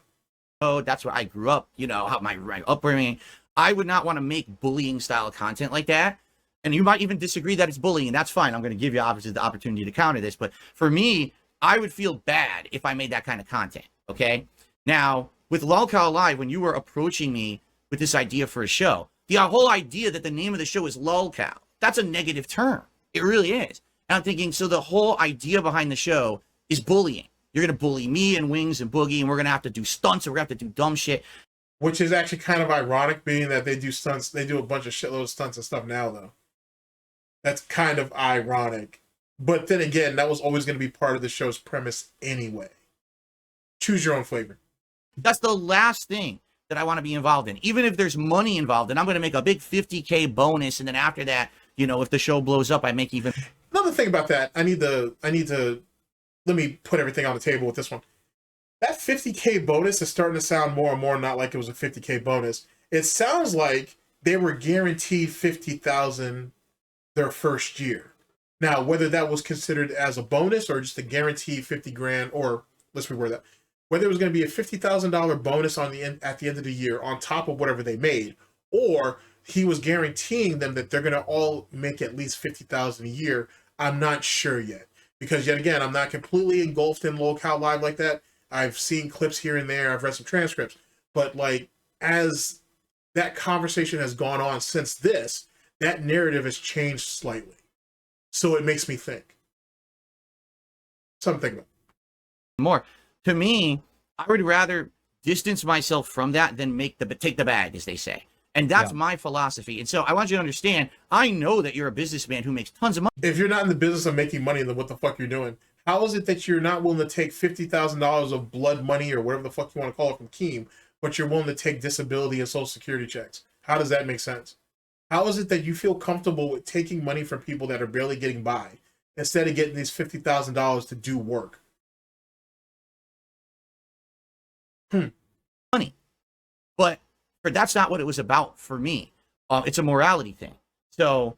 Oh, that's where I grew up, how my upbringing. I would not want to make bullying style content like that. And you might even disagree that it's bullying, and that's fine. I'm going to give you obviously the opportunity to counter this. But for me, I would feel bad if I made that kind of content, okay? Now, with Lolcow Live, when you were approaching me with this idea for a show, the whole idea that the name of the show is Lolcow, that's a negative term. It really is. And I'm thinking, so the whole idea behind the show is bullying. You're going to bully me and Wings and Boogie, and we're going to have to do stunts, and we're going to have to do dumb shit. Which is actually kind of ironic, being that they do stunts. They do a bunch of shitload of stunts and stuff now, though. That's kind of ironic. But then again, that was always going to be part of the show's premise anyway. Choose your own flavor. That's the last thing that I want to be involved in. Even if there's money involved, and I'm going to make a big $50K bonus, and then after that, if the show blows up, I make even... Another thing about that, I need to let me put everything on the table with this one. That $50K bonus is starting to sound more and more not like it was a $50K bonus. It sounds like they were guaranteed $50,000 their first year. Now, whether that was considered as a bonus or just a guaranteed 50 grand, or let's reword that, whether it was going to be a $50,000 bonus at the end of the year on top of whatever they made, or he was guaranteeing them that they're going to all make at least $50,000 a year, I'm not sure yet. Because yet again, I'm not completely engulfed in Lolcow Live like that. I've seen clips here and there. I've read some transcripts. But like, as that conversation has gone on since this, that narrative has changed slightly. So it makes me think. Something about more. To me, I would rather distance myself from that than take the bag, as they say. And that's my philosophy. And so I want you to understand, I know that you're a businessman who makes tons of money. If you're not in the business of making money, then what the fuck you're doing? How is it that you're not willing to take $50,000 of blood money or whatever the fuck you want to call it from Keem, but you're willing to take disability and social security checks? How does that make sense? How is it that you feel comfortable with taking money from people that are barely getting by instead of getting these $50,000 to do work? Money. But that's not what it was about for me. It's a morality thing. So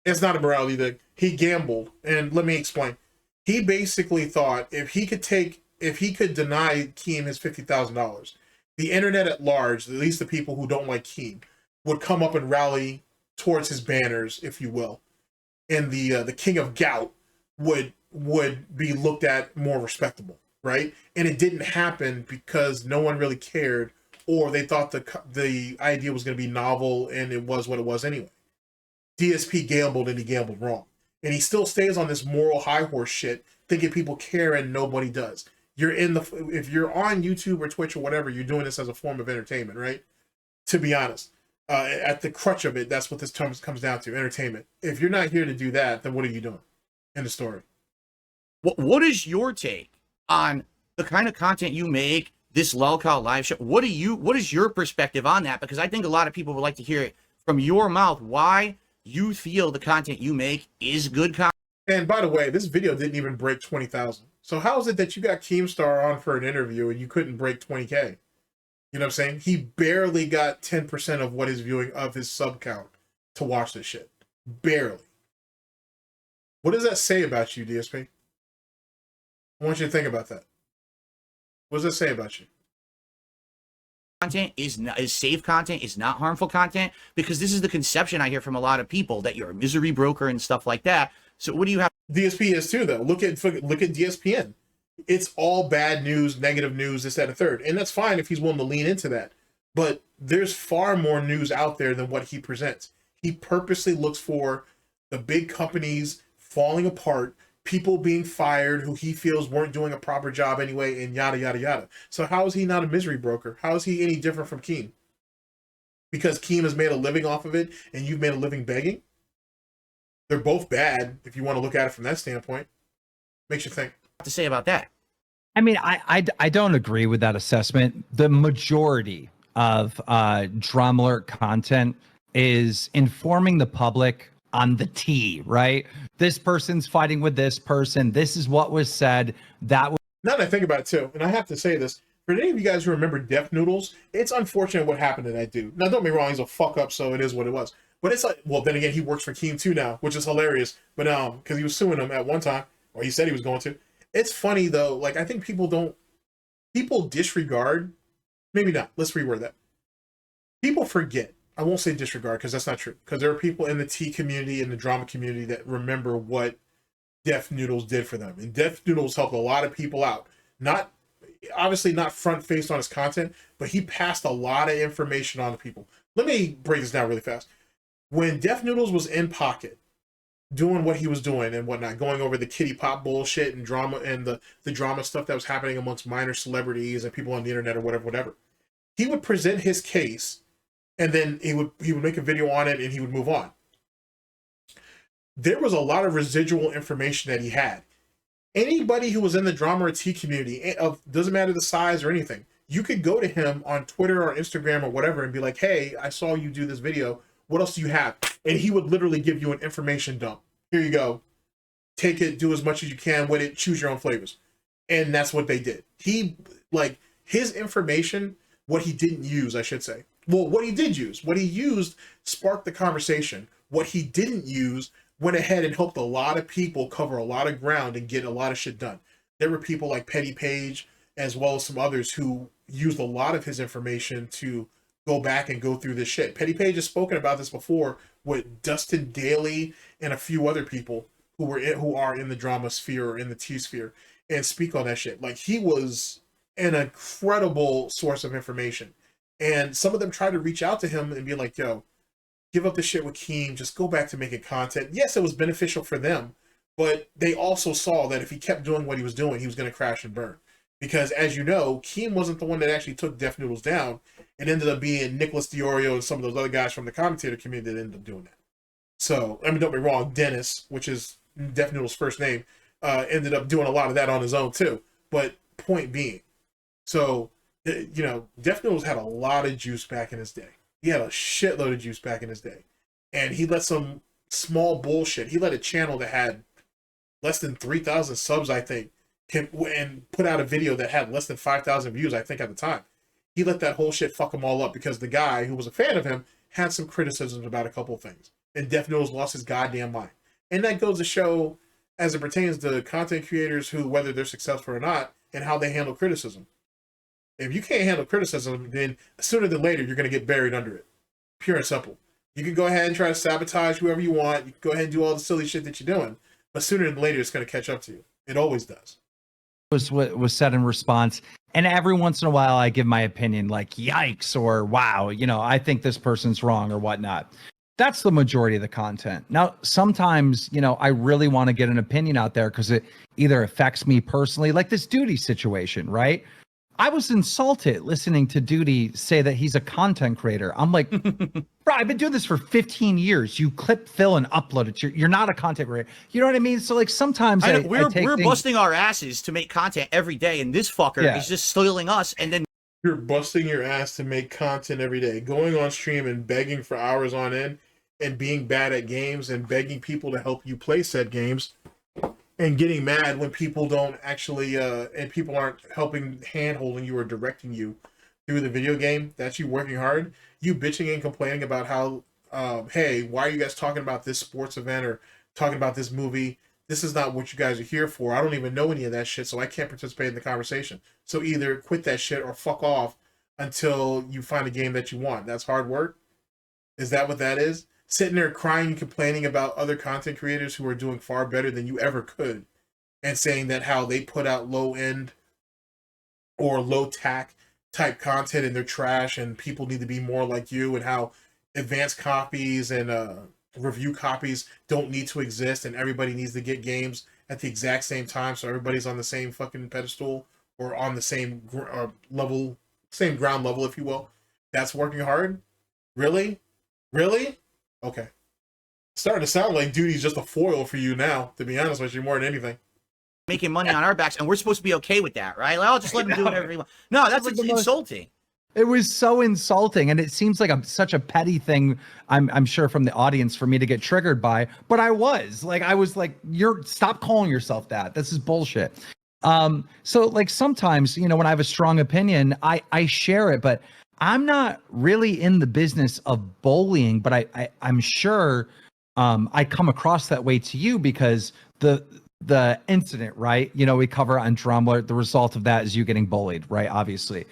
it's not a morality thing. He gambled, and let me explain. He basically thought if he could deny Keem his $50,000, the internet at large, at least the people who don't like Keem, would come up and rally towards his banners, if you will, and the king of Gout would be looked at more respectable, right? And it didn't happen because no one really cared, or they thought the idea was going to be novel, and it was what it was anyway. DSP gambled, and he gambled wrong. And he still stays on this moral high horse shit, thinking people care and nobody does. If you're on YouTube or Twitch or whatever, you're doing this as a form of entertainment, right? To be honest, at the crutch of it, that's what this term comes down to, entertainment. If you're not here to do that, then what are you doing? End of story. What is your take on the kind of content you make, this lolcow live show? What is your perspective on that? Because I think a lot of people would like to hear it from your mouth, why you feel the content you make is good content. And by the way, this video didn't even break 20,000. So how is it that you got Keemstar on for an interview and you couldn't break 20K? You know what I'm saying? He barely got 10% of what his viewing of his sub count to watch this shit. Barely. What does that say about you, DSP? I want you to think about that. What does that say about you? Content is safe content, is not harmful content, because this is the conception I hear from a lot of people, that you're a misery broker and stuff like that. So what do you have? DSP is too, though. Look at DSPN. It's all bad news, negative news, this, that, and third. And that's fine if he's willing to lean into that. But there's far more news out there than what he presents. He purposely looks for the big companies falling apart, people being fired who he feels weren't doing a proper job anyway, and yada, yada, yada. So how is he not a misery broker? How is he any different from Keem? Because Keem has made a living off of it, and you've made a living begging? They're both bad, if you want to look at it from that standpoint. Makes you think. To say about that? I mean, I don't agree with that assessment. The majority of drama alert content is informing the public on the T, right? This person's fighting with this person. This is what was said. That was. Now that I think about it too, and I have to say this, for any of you guys who remember Def Noodles, it's unfortunate what happened to that dude. Now, don't get me wrong, he's a fuck up, so it is what it was. But it's like, well, then again, he works for Keem too now, which is hilarious. But because he was suing him at one time, or he said he was going to. It's funny though, like I think people disregard, maybe not, let's reword that. People forget. I won't say disregard because that's not true. Because there are people in the T community and the drama community that remember what Def Noodles did for them. And Def Noodles helped a lot of people out. Not, obviously not front faced on his content, but he passed a lot of information on to people. Let me break this down really fast. When Def Noodles was in pocket, doing what he was doing and whatnot, going over the kitty pop bullshit and drama and the drama stuff that was happening amongst minor celebrities and people on the internet or whatever, he would present his case and then he would make a video on it and he would move on. There was a lot of residual information that he had. Anybody who was in the drama or T community, doesn't matter the size or anything, you could go to him on Twitter or Instagram or whatever and be like, hey, I saw you do this video. What else do you have? And he would literally give you an information dump. Here you go. Take it, do as much as you can with it, choose your own flavors. And that's what they did. He, like, his information, what he didn't use, I should say. Well, what he did use, what he used sparked the conversation. What he didn't use went ahead and helped a lot of people cover a lot of ground and get a lot of shit done. There were people like Petty Page, as well as some others who used a lot of his information to go back and go through this shit. Petty Page has spoken about this before with Dustin Daly and a few other people who are in the drama sphere or in the T sphere and speak on that shit. Like, he was an incredible source of information. And some of them tried to reach out to him and be like, yo, give up the shit with Keem, just go back to making content. Yes, it was beneficial for them, but they also saw that if he kept doing what he was doing, he was going to crash and burn. Because as you know, Keem wasn't the one that actually took Def Noodles down. It ended up being Nicholas Diorio and some of those other guys from the commentator community that ended up doing that. So, I mean, don't be wrong, Dennis, which is Def Noodles' first name, ended up doing a lot of that on his own too. But point being, so, you know, Def Noodles had a lot of juice back in his day. He had a shitload of juice back in his day. And he let some small bullshit. He let a channel that had less than 3,000 subs, I think, and put out a video that had less than 5,000 views, I think, at the time. He let that whole shit fuck him all up because the guy who was a fan of him had some criticisms about a couple of things. And Def Noodles lost his goddamn mind. And that goes to show, as it pertains to content creators who, whether they're successful or not, and how they handle criticism. If you can't handle criticism, then sooner than later, you're going to get buried under it. Pure and simple. You can go ahead and try to sabotage whoever you want. You can go ahead and do all the silly shit that you're doing. But sooner than later, it's going to catch up to you. It always does. Was what was said in response. And every once in a while, I give my opinion like, yikes, or wow, you know, I think this person's wrong or whatnot. That's the majority of the content. Now, sometimes, you know, I really want to get an opinion out there because it either affects me personally, like this Duty situation, right? I was insulted listening to Duty say that he's a content creator. I'm like, bro, I've been doing this for 15 years. You clip, fill, and upload it. You're not a content creator. You know what I mean? So like sometimes we're busting our asses to make content every day, and this fucker is just stealing us. And then you're busting your ass to make content every day, going on stream and begging for hours on end, and being bad at games and begging people to help you play said games. And getting mad when people don't actually, and people aren't helping, hand-holding you or directing you through the video game. That's you working hard. You bitching and complaining about how, hey, why are you guys talking about this sports event or talking about this movie? This is not what you guys are here for. I don't even know any of that shit, so I can't participate in the conversation. So either quit that shit or fuck off until you find a game that you want. That's hard work? Is that what that is? Sitting there crying and complaining about other content creators who are doing far better than you ever could, and saying that how they put out low end or low tack type content and they're trash and people need to be more like you, and how advanced copies and review copies don't need to exist and everybody needs to get games at the exact same time so everybody's on the same fucking pedestal or on the same level, same ground level, if you will. That's working hard? Really? Really? Okay. Starting to sound like Duty's just a foil for you now, to be honest with you, more than anything. Making money on our backs, and we're supposed to be okay with that, right? Like, I'll just let him do whatever he wants. No, that's insulting. It was so insulting, and it seems like such a petty thing, I'm sure, from the audience for me to get triggered by, but I was like, stop calling yourself that. This is bullshit. So like sometimes, you know, when I have a strong opinion, I share it, but I'm not really in the business of bullying, but I'm sure I come across that way to you because the incident, right? You know, we cover on Drama Alert. The result of that is you getting bullied, right? Obviously.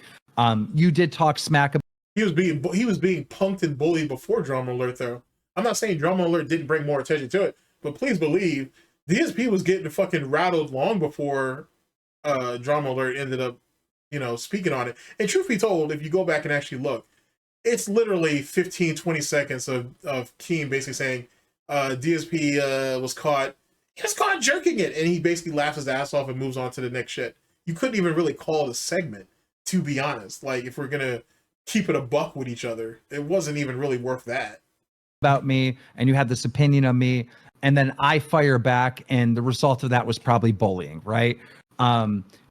You did talk smack about. He was being punked and bullied before Drama Alert, though. I'm not saying Drama Alert didn't bring more attention to it, but please believe DSP was getting fucking rattled long before Drama Alert ended up, you know, speaking on it. And truth be told, if you go back and actually look, it's literally 15, 20 seconds of Keem basically saying DSP was caught. He was caught jerking it. And he basically laughs his ass off and moves on to the next shit. You couldn't even really call it a segment, to be honest. Like, if we're going to keep it a buck with each other, it wasn't even really worth that. About me, and you had this opinion of me, and then I fire back, and the result of that was probably bullying, right?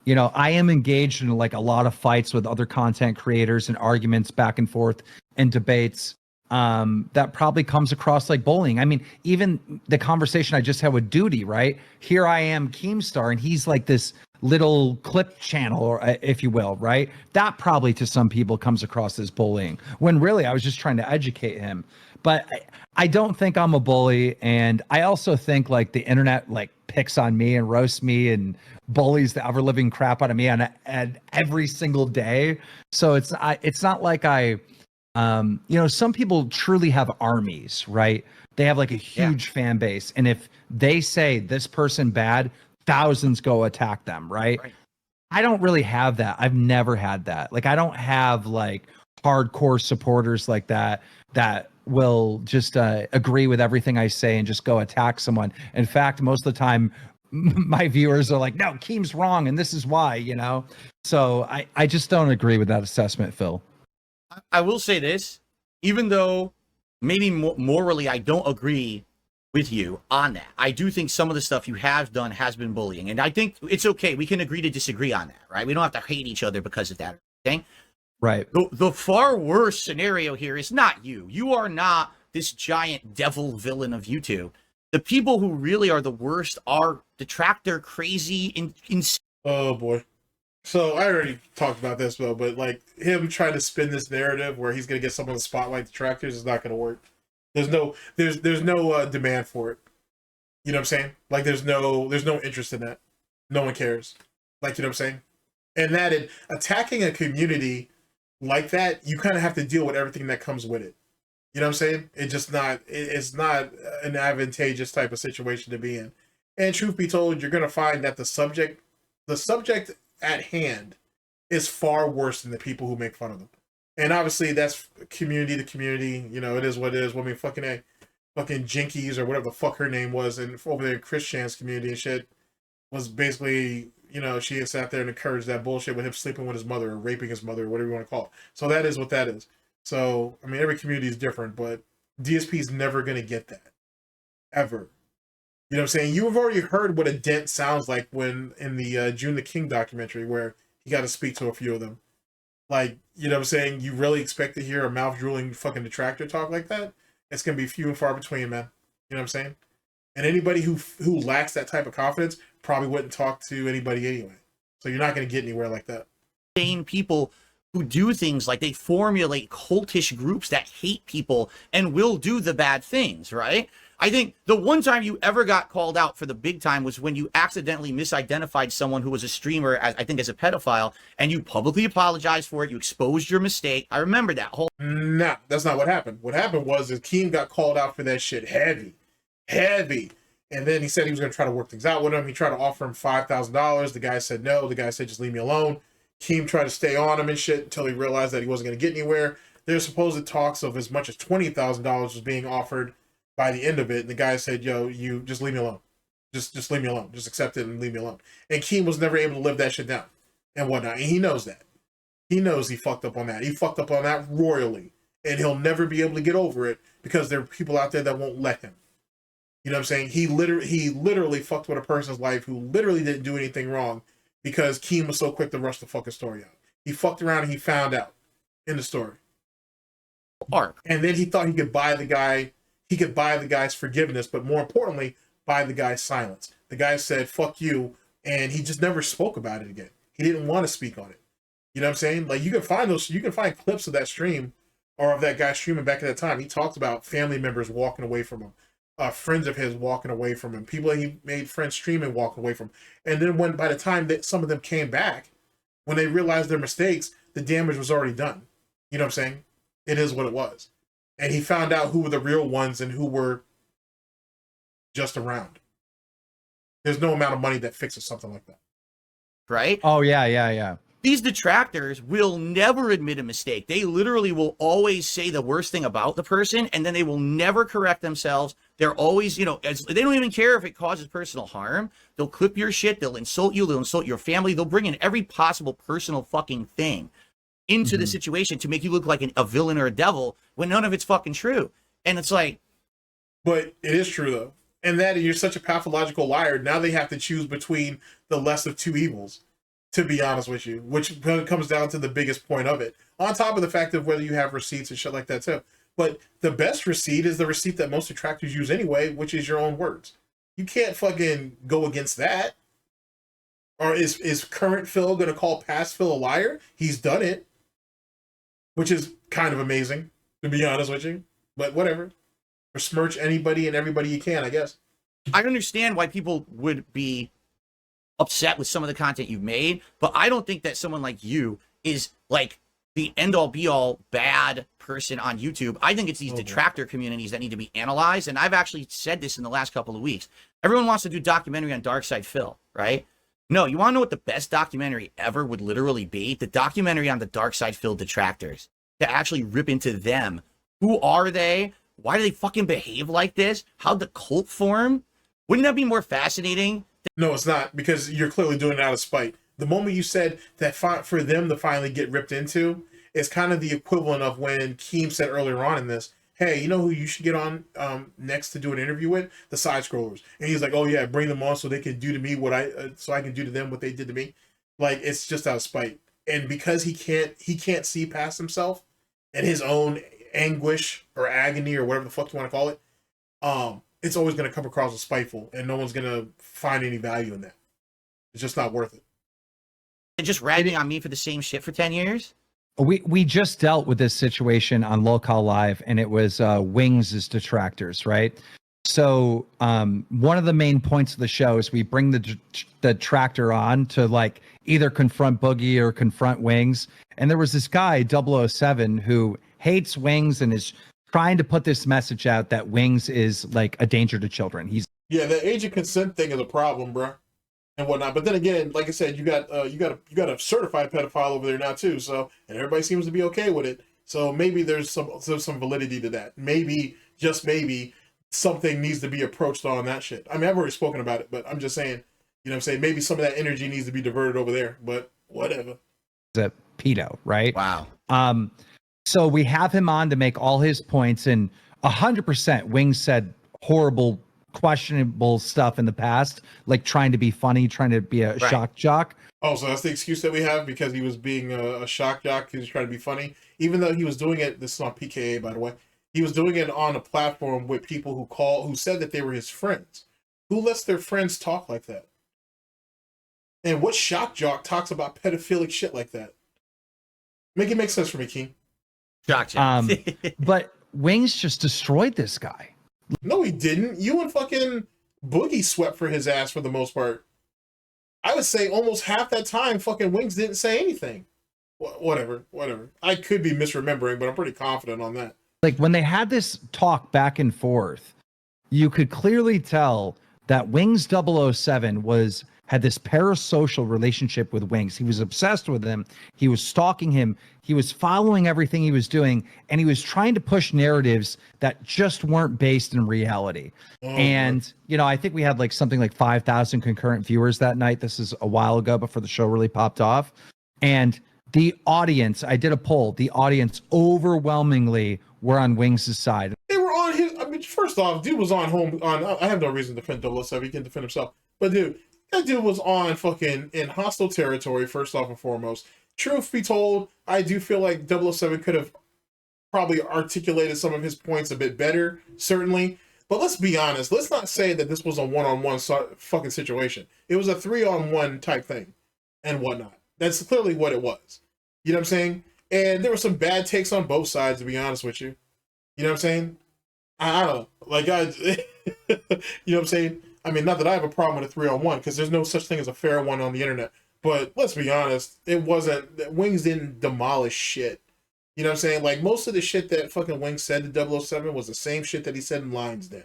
You know, I am engaged in like a lot of fights with other content creators and arguments back and forth and debates that probably comes across like bullying. I mean, even the conversation I just had with Duty, right? Here I am, Keemstar, and he's like this little clip channel, or if you will, right? That probably to some people comes across as bullying, when really I was just trying to educate him. But I don't think I'm a bully, and I also think like the internet like picks on me and roasts me and bullies the ever living crap out of me on every single day. So it's not like you know, some people truly have armies, right? They have like a huge fan base, and if they say this person bad, thousands go attack them, right? I don't really have that. I've never had that. Like, I don't have like hardcore supporters like that will just agree with everything I say and just go attack someone. In fact, most of the time, my viewers are like, no, Keem's wrong, and this is why, you know? So I just don't agree with that assessment, Phil. I will say this, even though maybe morally I don't agree with you on that, I do think some of the stuff you have done has been bullying, and I think it's okay. We can agree to disagree on that, right? We don't have to hate each other because of that, okay? Right. The far worse scenario here is not you. You are not this giant devil villain of YouTube. The people who really are the worst are detractor, crazy, Oh boy. So I already talked about this, though, but like him trying to spin this narrative where he's gonna get someone to spotlight detractors is not gonna work. There's no demand for it. You know what I'm saying? Like there's no interest in that. No one cares. Like, you know what I'm saying? And that in attacking a community like that, you kind of have to deal with everything that comes with it. You know what I'm saying? It's not an advantageous type of situation to be in. And truth be told, you're gonna find that the subject at hand is far worse than the people who make fun of them. And obviously that's community to community, you know, it is what it is. I mean, fucking Jinkies or whatever the fuck her name was, and over there in Chris Chan's community and shit, was basically, you know, she sat there and encouraged that bullshit with him sleeping with his mother or raping his mother or whatever you want to call it. So that is what that is. So, I mean, every community is different, but DSP is never going to get that. Ever. You know what I'm saying? You've already heard what a dent sounds like when in the June the King documentary where he got to speak to a few of them. Like, you know what I'm saying? You really expect to hear a mouth-drooling fucking detractor talk like that? It's going to be few and far between, man. You know what I'm saying? And anybody who lacks that type of confidence probably wouldn't talk to anybody anyway. So you're not going to get anywhere like that. Sane people who do things like they formulate cultish groups that hate people and will do the bad things, right? I think the one time you ever got called out for the big time was when you accidentally misidentified someone who was a streamer, I think as a pedophile, and you publicly apologized for it. You exposed your mistake. I remember that whole. Nah, that's not what happened. What happened was Keem got called out for that shit heavy. And then he said he was going to try to work things out with him. He tried to offer him $5,000. The guy said no. The guy said, just leave me alone. Keem tried to stay on him and shit until he realized that he wasn't going to get anywhere. There's supposed talks of as much as $20,000 was being offered by the end of it. And the guy said, yo, you just leave me alone. Just leave me alone. Just accept it and leave me alone. And Keem was never able to live that shit down and whatnot. And he knows that. He knows he fucked up on that. He fucked up on that royally. And he'll never be able to get over it because there are people out there that won't let him. You know what I'm saying? He literally fucked with a person's life who literally didn't do anything wrong because Keem was so quick to rush the fucking story out. He fucked around and he found out in the story. Arc. And then he thought he could buy the guy's forgiveness, but more importantly, buy the guy's silence. The guy said, fuck you, and he just never spoke about it again. He didn't want to speak on it. You know what I'm saying? Like you can find clips of that stream or of that guy streaming back at that time. He talked about family members walking away from him. Friends of his walking away from him, people that he made friends streaming walking away from him. And then by the time that some of them came back, when they realized their mistakes, the damage was already done. You know what I'm saying? It is what it was. And he found out who were the real ones and who were just around. There's no amount of money that fixes something like that. Right? Oh, yeah. These detractors will never admit a mistake. They literally will always say the worst thing about the person, and then they will never correct themselves. They're always, they don't even care if it causes personal harm. They'll clip your shit. They'll insult you. They'll insult your family. They'll bring in every possible personal fucking thing into the situation to make you look like a villain or a devil when none of it's fucking true. And it's like. But it is true, though. And that you're such a pathological liar. Now they have to choose between the less of two evils. To be honest with you, which comes down to the biggest point of it. On top of the fact of whether you have receipts and shit like that too. But the best receipt is the receipt that most detractors use anyway, which is your own words. You can't fucking go against that. Or is current Phil going to call past Phil a liar? He's done it. Which is kind of amazing, to be honest with you. But whatever. Besmirch anybody and everybody you can, I guess. I understand why people would be upset with some of the content you've made, but I don't think that someone like you is like the end-all be-all bad person on YouTube. I think it's these detractor communities that need to be analyzed, and I've actually said this in the last couple of weeks. Everyone wants to do documentary on Darksydephil, right? No, you want to know what the best documentary ever would literally be? The documentary on the Darksydephil detractors. to actually rip into them. Who are they? Why do they fucking behave like this? How'd the cult form? Wouldn't that be more fascinating? No, it's not, because you're clearly doing it out of spite. The moment you said that for them to finally get ripped into is kind of the equivalent of when Keem said earlier on in this, hey, you know who you should get on next to do an interview with? The side scrollers. And he's like, oh yeah, bring them on so they can do to me what so I can do to them what they did to me. Like, it's just out of spite. And because he can't see past himself and his own anguish or agony or whatever the fuck you want to call it, it's always going to come across as spiteful, and no one's going to find any value in that. It's just not worth it. And just ragging on me for the same shit for 10 years? We just dealt with this situation on Local Live, and it was Wings' detractors, right? So one of the main points of the show is we bring the detractor on to like either confront Boogie or confront Wings. And there was this guy, 007, who hates Wings and is trying to put this message out that Wings is like a danger to children. Yeah, the age of consent thing is a problem, bro, and whatnot. But then again, like I said, you got a certified pedophile over there now too. So, and everybody seems to be okay with it. So maybe there's some validity to that. Maybe, just maybe, something needs to be approached on that shit. I mean, I've already spoken about it, but I'm just saying, you know what I'm saying? Maybe some of that energy needs to be diverted over there, but whatever. A pedo, right? Wow. So we have him on to make all his points, and 100% Wings said horrible, questionable stuff in the past, like trying to be funny, trying to be a shock jock. Oh, so that's the excuse that we have, because he was being a shock jock, he was trying to be funny, even though he was doing it, this is not PKA, by the way, he was doing it on a platform with people who said that they were his friends. Who lets their friends talk like that? And what shock jock talks about pedophilic shit like that? Make it make sense for me, Keem. Shock. But Wings just destroyed this guy. No, he didn't. You and fucking Boogie swept for his ass for the most part. I would say almost half that time, fucking Wings didn't say anything. Whatever. I could be misremembering, but I'm pretty confident on that. Like when they had this talk back and forth, you could clearly tell that Wings 007 had this parasocial relationship with Wings. He was obsessed with him. He was stalking him. He was following everything he was doing, and he was trying to push narratives that just weren't based in reality. And, you know, I think we had like something like 5,000 concurrent viewers that night. This is a while ago before the show really popped off. And the audience, I did a poll, the audience overwhelmingly were on Wings' side. They were on his, I mean, first off, dude was on I have no reason to defend 007, he can defend himself. But dude, that dude was on fucking in hostile territory, first off and foremost. Truth be told, I do feel like 007 could have probably articulated some of his points a bit better, certainly. But let's be honest, let's not say that this was a one-on-one fucking situation. It was a 3-on-1 type thing and whatnot. That's clearly what it was. You know what I'm saying? And there were some bad takes on both sides, to be honest with you. You know what I'm saying? I don't know. Like, you know what I'm saying? I mean, not that I have a problem with a 3-on-1, because there's no such thing as a fair one on the internet. But let's be honest, it wasn't, Wings didn't demolish shit. You know what I'm saying? Like, most of the shit that fucking Wings said to 007 was the same shit that he said in Lions Den.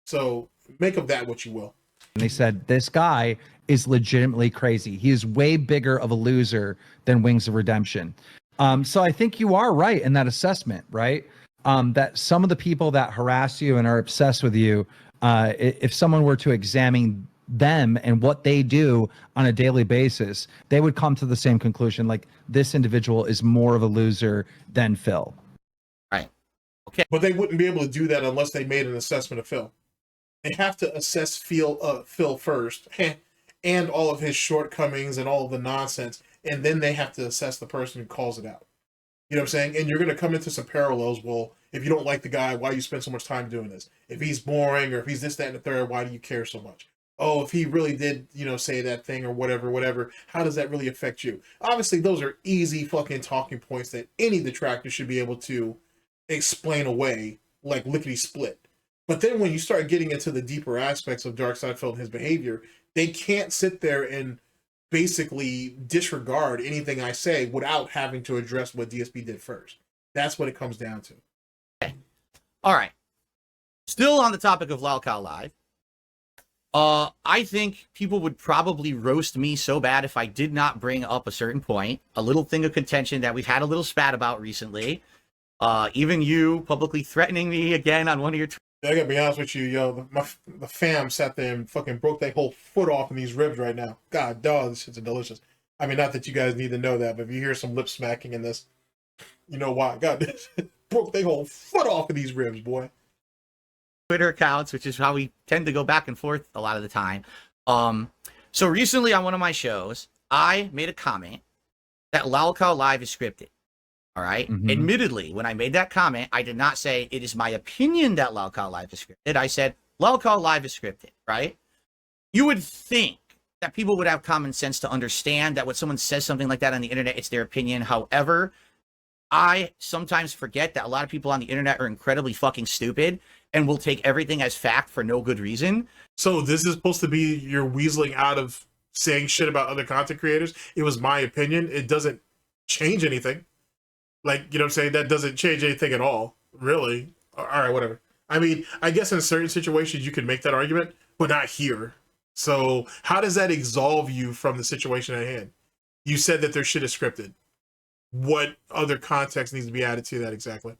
So, make of that what you will. And they said, this guy is legitimately crazy. He is way bigger of a loser than Wings of Redemption. So I think you are right in that assessment, right? That some of the people that harass you and are obsessed with you, if someone were to examine them and what they do on a daily basis, they would come to the same conclusion. Like, this individual is more of a loser than Phil. Right. Okay. But they wouldn't be able to do that unless they made an assessment of Phil. They have to assess Phil first, and all of his shortcomings and all of the nonsense, and then they have to assess the person who calls it out. You know what I'm saying? And you're going to come into some parallels. Well, if you don't like the guy, why do you spend so much time doing this? If he's boring, or if he's this, that, and the third, why do you care so much? Oh, if he really did, you know, say that thing or whatever, how does that really affect you? Obviously, those are easy fucking talking points that any detractor should be able to explain away like lickety-split. But then when you start getting into the deeper aspects of Darksydephil and his behavior, they can't sit there and basically disregard anything I say without having to address what DSP did first. That's what it comes down to. Okay. All right. Still on the topic of Lalcal Live. I think people would probably roast me so bad if I did not bring up a certain point, a little thing of contention that we've had a little spat about recently. Even you publicly threatening me again on one of your I gotta be honest with you, yo. The fam sat there and fucking broke their whole foot off in these ribs right now. God, dog, this shit's delicious. I mean, not that you guys need to know that, but if you hear some lip smacking in this, you know why. God, this broke their whole foot off of these ribs, boy. Twitter accounts, which is how we tend to go back and forth a lot of the time. So recently on one of my shows, I made a comment that Lalcow Live is scripted. All right. Mhm. Admittedly, when I made that comment, I did not say it is my opinion that Lalcow Live is scripted. I said Lalcow Live is scripted, right? You would think that people would have common sense to understand that when someone says something like that on the internet, it's their opinion. However, I sometimes forget that a lot of people on the internet are incredibly fucking stupid and will take everything as fact for no good reason. So this is supposed to be your weaseling out of saying shit about other content creators. It was my opinion. It doesn't change anything. Like, you know what I'm saying? That doesn't change anything at all, really. All right, whatever. I mean, I guess in certain situations you could make that argument, but not here. So how does that absolve you from the situation at hand? You said that their shit is scripted. What other context needs to be added to that exactly?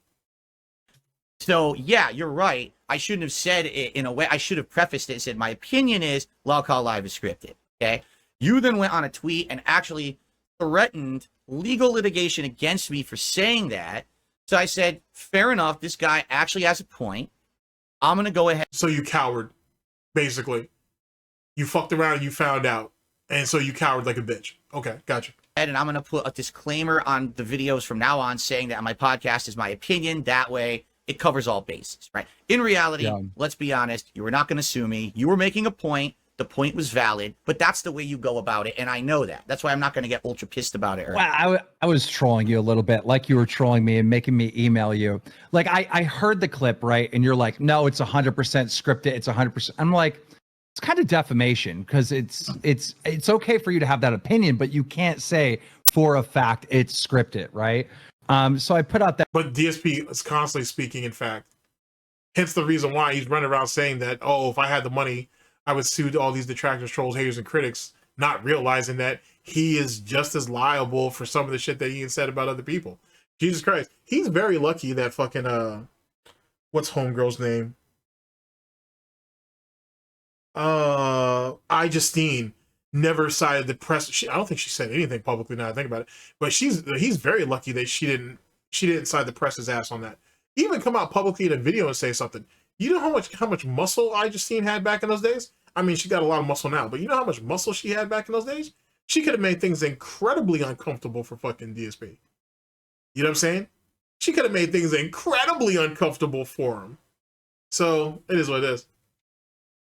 So, yeah, you're right. I shouldn't have said it in a way. I should have prefaced it and said, my opinion is Lalcow Live is scripted. Okay. You then went on a tweet and actually threatened legal litigation against me for saying that. So I said, fair enough. This guy actually has a point. I'm going to go ahead. So you cowered, basically. You fucked around and you found out. And so you cowered like a bitch. Okay, gotcha. And I'm going to put a disclaimer on the videos from now on saying that my podcast is my opinion. That way it covers all bases, right? In reality, let's be honest. You were not going to sue me. You were making a point. The point was valid, but that's the way you go about it. And I know that. That's why I'm not going to get ultra pissed about it. Well, I was trolling you a little bit, like you were trolling me and making me email you. Like I heard the clip, right? And you're like, no, it's 100% scripted. It's 100%. I'm like, it's kind of defamation because it's okay for you to have that opinion, but you can't say for a fact it's scripted, right? So I put out that. But DSP is constantly speaking, in fact. Hence the reason why he's running around saying that, oh, if I had the money, I would sue all these detractors, trolls, haters, and critics, not realizing that he is just as liable for some of the shit that he said about other people. Jesus Christ. He's very lucky that fucking, what's homegirl's name? Justine never cited the press. I don't think she said anything publicly now that I think about it. But he's very lucky that she didn't cite the press's ass on that. Even come out publicly in a video and say something. You know how much muscle Justine had back in those days? I mean, she got a lot of muscle now, but you know how much muscle she had back in those days? She could have made things incredibly uncomfortable for fucking DSP. You know what I'm saying? She could have made things incredibly uncomfortable for him. So it is what it is.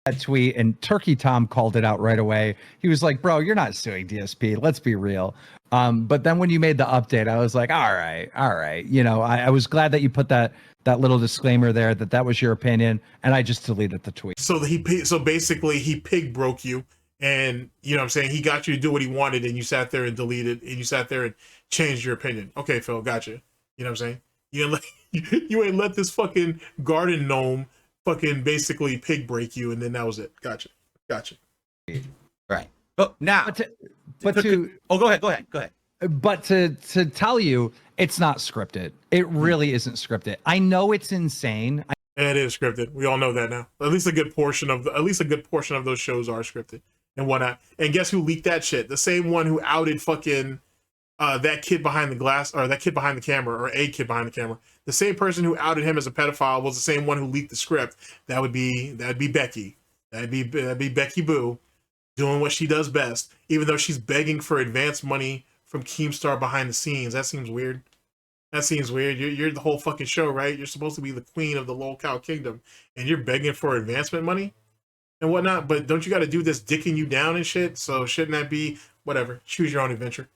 That tweet, and Turkey Tom called it out right away. He was like, bro, you're not suing DSP. Let's be real. But then when you made the update, I was like, all right. You know, I was glad that you put that little disclaimer there that was your opinion, and I just deleted the tweet. So basically he pig broke you, and you know what I'm saying, he got you to do what he wanted, and you sat there and deleted, and you sat there and changed your opinion. Okay, Phil, gotcha. You know what I'm saying? You ain't let this fucking garden gnome fucking basically pig break you, and then that was it. Gotcha. Right. But now, go ahead. But to tell you, it's not scripted. It really isn't scripted. I know it's insane. It is scripted. We all know that now. At least a good portion of those shows are scripted and whatnot. And guess who leaked that shit? The same one who outed fucking that kid behind the glass, or that kid behind the camera, or a kid behind the camera. The same person who outed him as a pedophile was the same one who leaked the script. That'd be Becky. That'd be Becky Boo doing what she does best, even though she's begging for advance money from Keemstar behind the scenes. That seems weird. You're the whole fucking show, right? You're supposed to be the queen of the Lalcow Kingdom, and you're begging for advancement money and whatnot. But don't you got to do this dicking you down and shit? So shouldn't that be whatever? Choose your own adventure.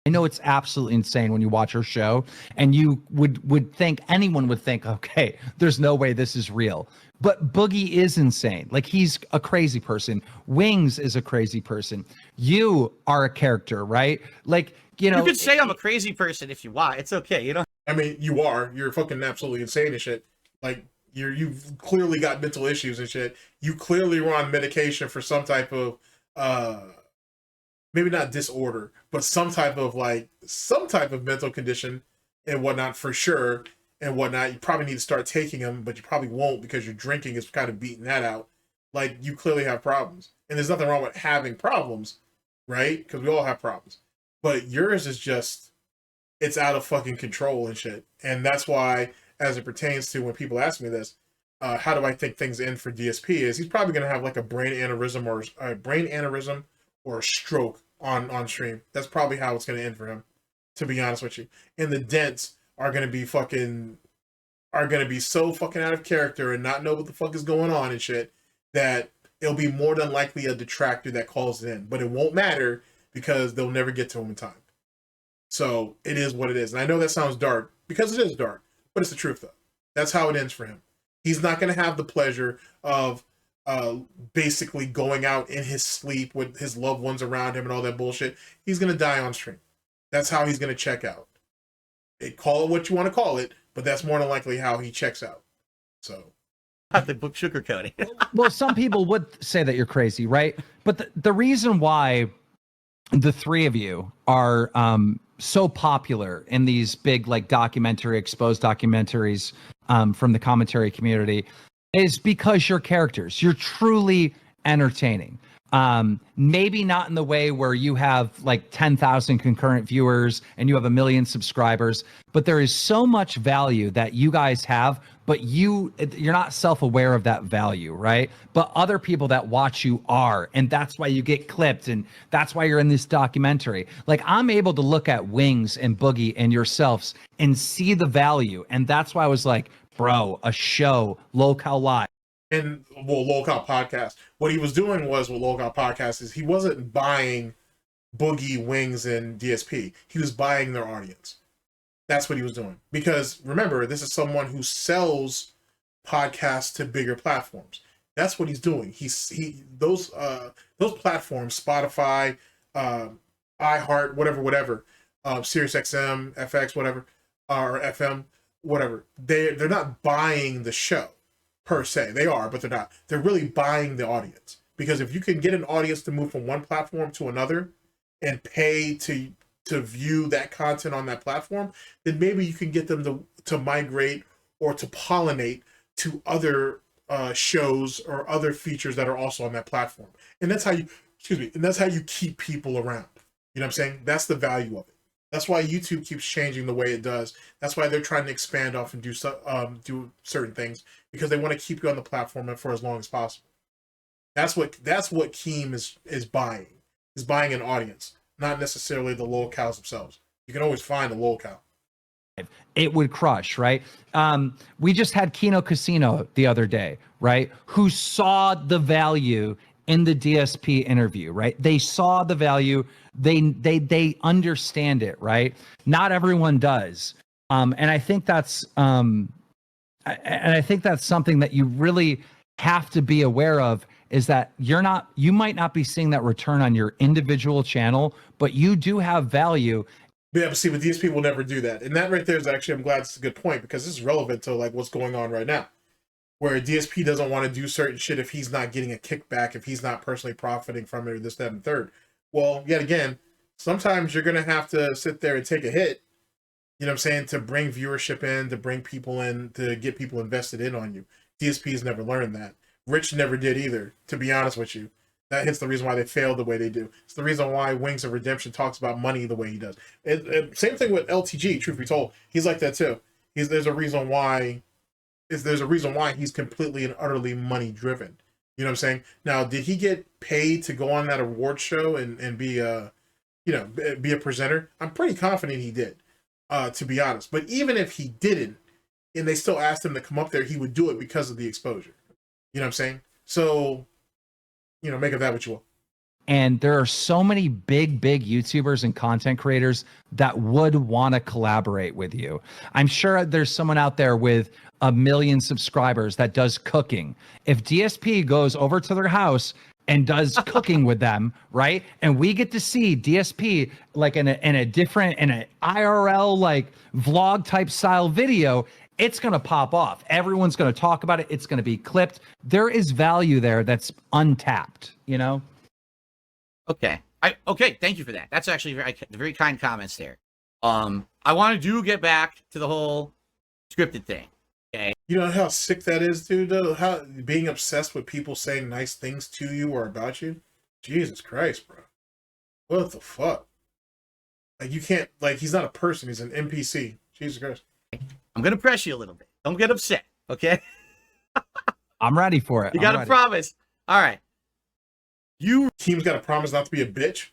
I know it's absolutely insane when you watch her show, and you would think, anyone would think, okay, there's no way this is real. But Boogie is insane. Like, he's a crazy person. Wings is a crazy person. You are a character, right? Like, you know, you could say I'm a crazy person if you want. It's okay. You know. I mean, you are. You're fucking absolutely insane and shit. Like, you've clearly got mental issues and shit. You clearly were on medication for some type of maybe not disorder, but some type of mental condition and whatnot for sure. and whatnot, you probably need to start taking them, but you probably won't because your drinking is kind of beating that out. Like, you clearly have problems. And there's nothing wrong with having problems, right? Because we all have problems. But yours is just, it's out of fucking control and shit. And that's why, as it pertains to when people ask me this, how do I think things end for DSP, is he's probably going to have like a brain aneurysm or a stroke on stream. That's probably how it's going to end for him, to be honest with you. And the dents are going to be so fucking out of character and not know what the fuck is going on and shit that it'll be more than likely a detractor that calls it in. But it won't matter because they'll never get to him in time. So it is what it is. And I know that sounds dark because it is dark, but it's the truth though. That's how it ends for him. He's not going to have the pleasure of basically going out in his sleep with his loved ones around him and all that bullshit. He's going to die on stream. That's how he's going to check out. Call it what you want to call it, but that's more than likely how he checks out. So The book sugarcoating. Well, some people would say that you're crazy, right? But the reason why the three of you are so popular in these big like exposed documentaries from the commentary community is because you're characters. You're truly entertaining. Maybe not in the way where you have like 10,000 concurrent viewers and you have 1 million subscribers, but there is so much value that you guys have, but you're not self-aware of that value, right? But other people that watch you are, and that's why you get clipped, and that's why you're in this documentary. Like, I'm able to look at Wings and Boogie and yourselves and see the value, and that's why I was like, bro, a show, Locale Live. And Locale Podcast. What he was doing was with Locale Podcast is he wasn't buying Boogie, Wings, and DSP. He was buying their audience. That's what he was doing. Because remember, this is someone who sells podcasts to bigger platforms. That's what he's doing. Those platforms, Spotify, iHeart, whatever, SiriusXM, FX, whatever, or FM, whatever. They're not buying the show per se. They are, but they're not. They're really buying the audience. Because if you can get an audience to move from one platform to another and pay to view that content on that platform, then maybe you can get them to migrate or to pollinate to other shows or other features that are also on that platform. And that's how you keep people around. You know what I'm saying? That's the value of it. That's why YouTube keeps changing the way it does. That's why they're trying to expand off and do certain things, because they want to keep you on the platform for as long as possible. That's what Keem is buying. He's buying an audience, not necessarily the locales themselves. You can always find a locale. It would crush, right? We just had Kino Casino the other day, right? Who saw the value in the DSP interview, right? They saw the value. They understand it, right? Not everyone does. And I think that's something that you really have to be aware of, is that you might not be seeing that return on your individual channel, but you do have value. Yeah, but see, with DSP, we'll never do that. And that right there is actually, I'm glad it's a good point, because this is relevant to like what's going on right now, where DSP doesn't want to do certain shit if he's not getting a kickback, if he's not personally profiting from it, or this, that, and third. Well, yet again, sometimes you're going to have to sit there and take a hit, you know what I'm saying, to bring viewership in, to bring people in, to get people invested in on you. DSP's never learned that. Rich never did either, to be honest with you. That's the reason why they failed the way they do. It's the reason why Wings of Redemption talks about money the way he does. Same thing with LTG, truth be told. He's like that too. There's a reason why he's completely and utterly money driven. You know what I'm saying? Now, did he get paid to go on that award show and be a presenter? I'm pretty confident he did, to be honest. But even if he didn't, and they still asked him to come up there, he would do it because of the exposure. You know what I'm saying? So, make of that what you will. And there are so many big YouTubers and content creators that would want to collaborate with you. I'm sure there's someone out there with 1 million subscribers that does cooking. If DSP goes over to their house and does cooking with them, right? And we get to see DSP like in an IRL like vlog type style video, it's going to pop off. Everyone's going to talk about it. It's going to be clipped. There is value there that's untapped, Okay. Thank you for that. That's actually very kind comments there. I want to get back to the whole scripted thing. Okay. You know how sick that is, dude? Though? How being obsessed with people saying nice things to you or about you? Jesus Christ, bro. What the fuck? Like, you can't, like, he's not a person, he's an NPC. Jesus Christ. I'm gonna press you a little bit. Don't get upset, okay? I'm ready for it. You gotta promise. All right. Keem's got to promise not to be a bitch.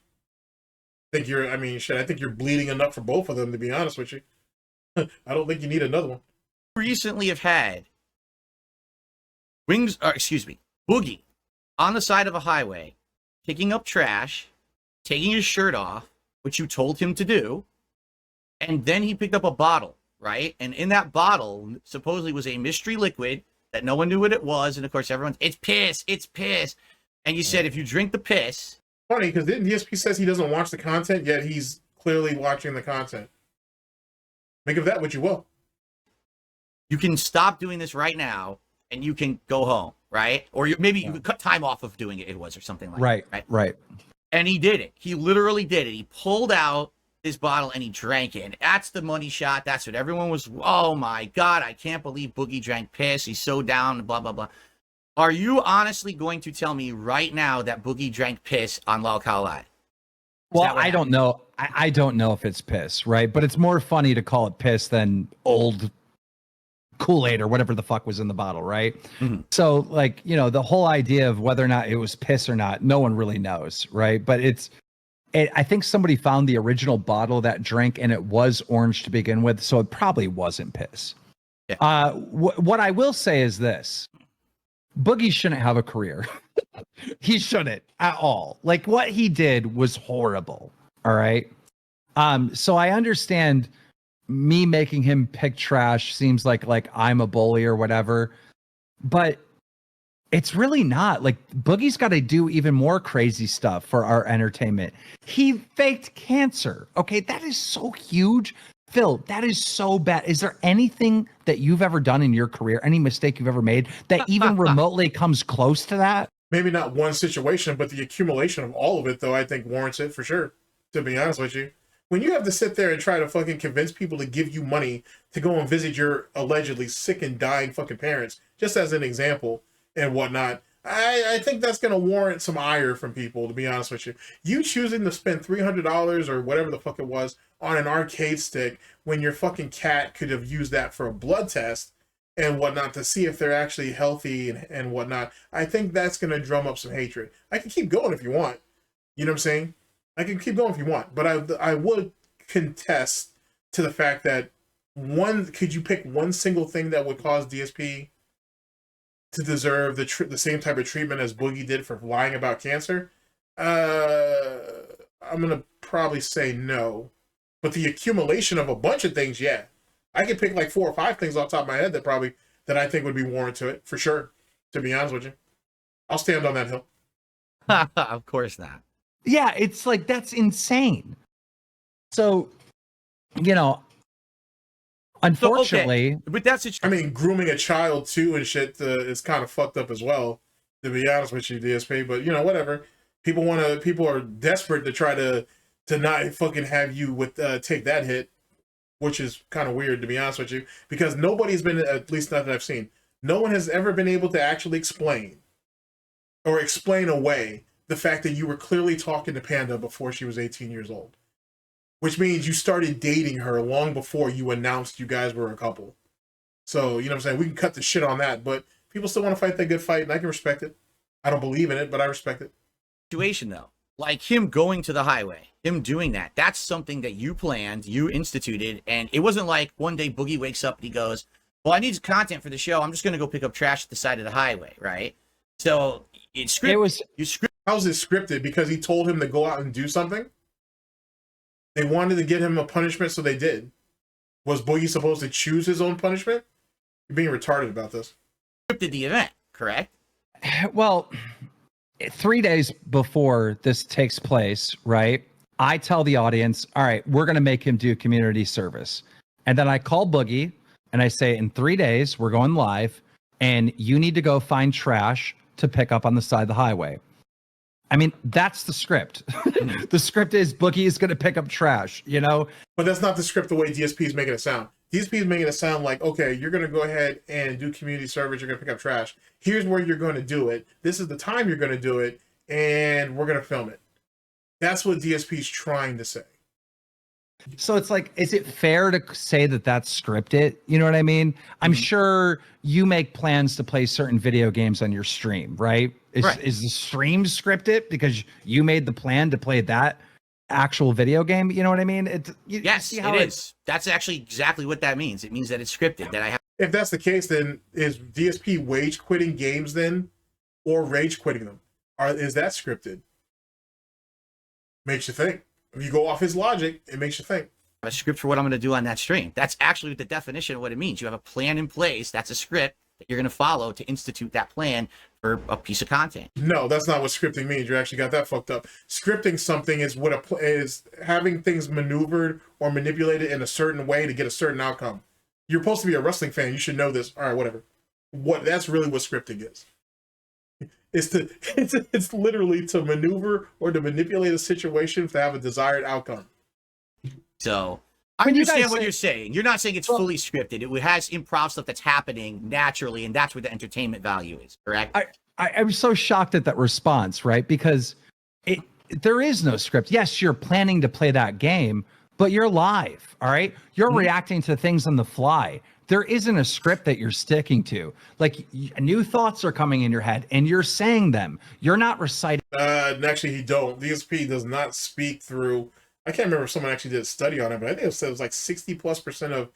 I think you're bleeding enough for both of them, to be honest with you. I don't think you need another one. Recently have had Boogie on the side of a highway, picking up trash, taking his shirt off, which you told him to do, and then he picked up a bottle, right? And in that bottle supposedly was a mystery liquid that no one knew what it was, and of course it's piss. And you said if you drink the piss. Funny, because DSP says he doesn't watch the content, yet he's clearly watching the content. Make of that what you will. You can stop doing this right now, and you can go home, right? Or you could cut time off of doing it, or something like that. Right. And he did it. He literally did it. He pulled out his bottle and he drank it. And that's the money shot. That's what everyone was, oh my God, I can't believe Boogie drank piss. He's so down, blah, blah, blah. Are you honestly going to tell me right now that Boogie drank piss on Lao Khao Lai? Well, I don't know. I don't know if it's piss, right? But it's more funny to call it piss than old Kool-Aid or whatever the fuck was in the bottle, right? Mm-hmm. So, like, you know, the whole idea of whether or not it was piss or not, no one really knows, right? But I think somebody found the original bottle of that drink and it was orange to begin with, so it probably wasn't piss. Yeah. What I will say is this. Boogie shouldn't have a career. He shouldn't at all. Like, what he did was horrible. All right. So I understand me making him pick trash seems like I'm a bully or whatever, but it's really not. Like, Boogie's got to do even more crazy stuff for our entertainment. He faked cancer. Okay, that is so huge. Phil, that is so bad. Is there anything that you've ever done in your career, any mistake you've ever made that even remotely comes close to that? Maybe not one situation, but the accumulation of all of it, though, I think warrants it for sure, to be honest with you. When you have to sit there and try to fucking convince people to give you money to go and visit your allegedly sick and dying fucking parents, just as an example and whatnot, I think that's going to warrant some ire from people, to be honest with you. You choosing to spend $300 or whatever the fuck it was on an arcade stick when your fucking cat could have used that for a blood test and whatnot to see if they're actually healthy and whatnot, I think that's going to drum up some hatred. I can keep going if you want. You know what I'm saying? I can keep going if you want. But I would contest to the fact that could you pick one single thing that would cause DSP to deserve the same type of treatment as Boogie did for lying about cancer? I'm going to probably say no. But the accumulation of a bunch of things, yeah. I could pick like 4 or 5 things off the top of my head that I think would be warrant to it, for sure, to be honest with you. I'll stand on that hill. Of course not. Yeah, it's like, that's insane. So, you know, unfortunately, but that's it. I mean, grooming a child too and shit is kind of fucked up as well, to be honest with you, DSP. But you know, whatever. People are desperate to try to not fucking have you take that hit, which is kind of weird, to be honest with you, because nobody's been, at least not that I've seen, no one has ever been able to actually explain away the fact that you were clearly talking to Panda before she was 18 years old. Which means you started dating her long before you announced you guys were a couple. So, you know what I'm saying? We can cut the shit on that, but people still want to fight that good fight, and I can respect it. I don't believe in it, but I respect it. Situation, though. Like him going to the highway, him doing that, that's something that you planned, you instituted, and it wasn't like one day Boogie wakes up and he goes, well, I need content for the show. I'm just going to go pick up trash at the side of the highway, right? So, it's scripted. How's it scripted? Because he told him to go out and do something? They wanted to get him a punishment, so they did. Was Boogie supposed to choose his own punishment? You're being retarded about this. Scripted the event, correct? Well, 3 days before this takes place, right, I tell the audience, all right, we're going to make him do community service. And then I call Boogie and I say, in 3 days, we're going live and you need to go find trash to pick up on the side of the highway. I mean, that's the script. The script is Boogie is going to pick up trash, you know? But that's not the script the way DSP is making it sound. DSP is making it sound like, okay, you're going to go ahead and do community service. You're going to pick up trash. Here's where you're going to do it. This is the time you're going to do it, and we're going to film it. That's what DSP is trying to say. So it's like, is it fair to say that that's scripted? You know what I mean? I'm sure you make plans to play certain video games on your stream, right? Is the stream scripted because you made the plan to play that actual video game? You know what I mean? Yes, it is. That's actually exactly what that means. It means that it's scripted. That I have. If that's the case, then is DSP wage quitting games then, or rage quitting them? Is that scripted? Makes you think. If you go off his logic, it makes you think. A script for what I'm going to do on that stream. That's actually the definition of what it means. You have a plan in place. That's a script that you're going to follow to institute that plan for a piece of content. No, that's not what scripting means. You actually got that fucked up. Scripting something is is having things maneuvered or manipulated in a certain way to get a certain outcome. You're supposed to be a wrestling fan. You should know this. All right, whatever. That's really what scripting is. It's literally to maneuver or to manipulate a situation to have a desired outcome. So I understand what you're saying. You're not saying it's fully scripted. It has improv stuff that's happening naturally, and that's where the entertainment value is, correct? I was so shocked at that response, right? Because there is no script. Yes, you're planning to play that game, but you're live, all right? You're reacting to things on the fly. There isn't a script that you're sticking to. Like, new thoughts are coming in your head, and you're saying them. You're not reciting. Actually, he don't. DSP does not speak through. I can't remember if someone actually did a study on it, but I think it was like 60+% of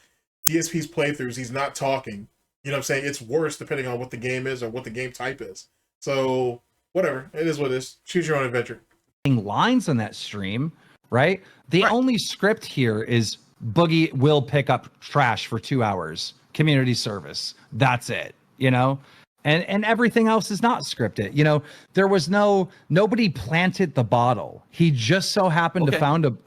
DSP's playthroughs, he's not talking. You know what I'm saying? It's worse depending on what the game is or what the game type is. So, whatever. It is what it is. Choose your own adventure. Lines on that stream, right? The only script here is Boogie will pick up trash for 2 hours. Community service. That's it, you know? And everything else is not scripted. You know, there was nobody planted the bottle. He just so happened to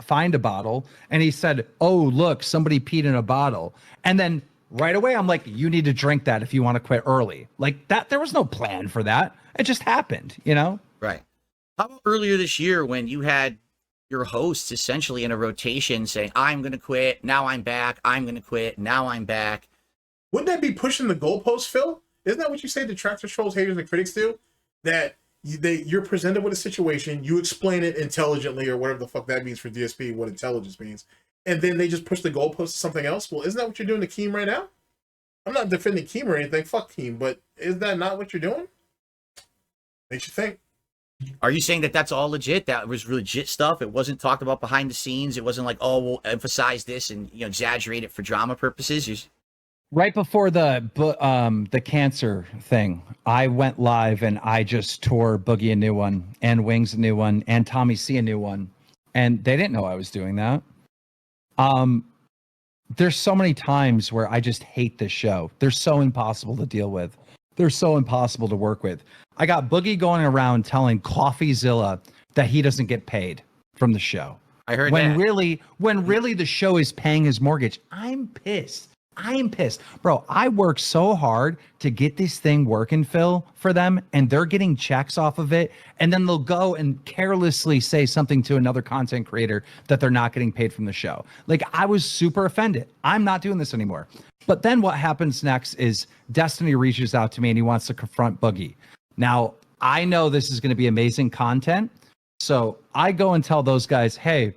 find a bottle, and he said, "Oh, look, somebody peed in a bottle." And then right away, I'm like, "You need to drink that if you want to quit early." Like that, there was no plan for that. It just happened, you know? Right. How about earlier this year when you had your hosts essentially in a rotation saying, "I'm going to quit, now I'm back, I'm going to quit, now I'm back." Wouldn't that be pushing the goalpost, Phil? Isn't that what you say detractors, trolls, haters, and critics do? That you're presented with a situation, you explain it intelligently or whatever the fuck that means for DSP, what intelligence means, and then they just push the goalpost to something else? Well, isn't that what you're doing to Keem right now? I'm not defending Keem or anything, fuck Keem, but is that not what you're doing? Makes you think. Are you saying that that's all legit? That was legit stuff? It wasn't talked about behind the scenes? It wasn't like, oh, we'll emphasize this and, you know, exaggerate it for drama purposes? Right before the cancer thing, I went live and I just tore Boogie a new one, and Wings a new one, and Tommy C a new one, and they didn't know I was doing that. There's so many times where I just hate this show. They're so impossible to deal with. They're so impossible to work with. I got Boogie going around telling CoffeeZilla that he doesn't get paid from the show. I heard when that. When really the show is paying his mortgage. I'm pissed. Bro, I work so hard to get this thing working, Phil, for them, and they're getting checks off of it, and then they'll go and carelessly say something to another content creator that they're not getting paid from the show. Like, I was super offended. I'm not doing this anymore. But then what happens next is Destiny reaches out to me and he wants to confront Boogie. Now, I know this is going to be amazing content, so I go and tell those guys, hey,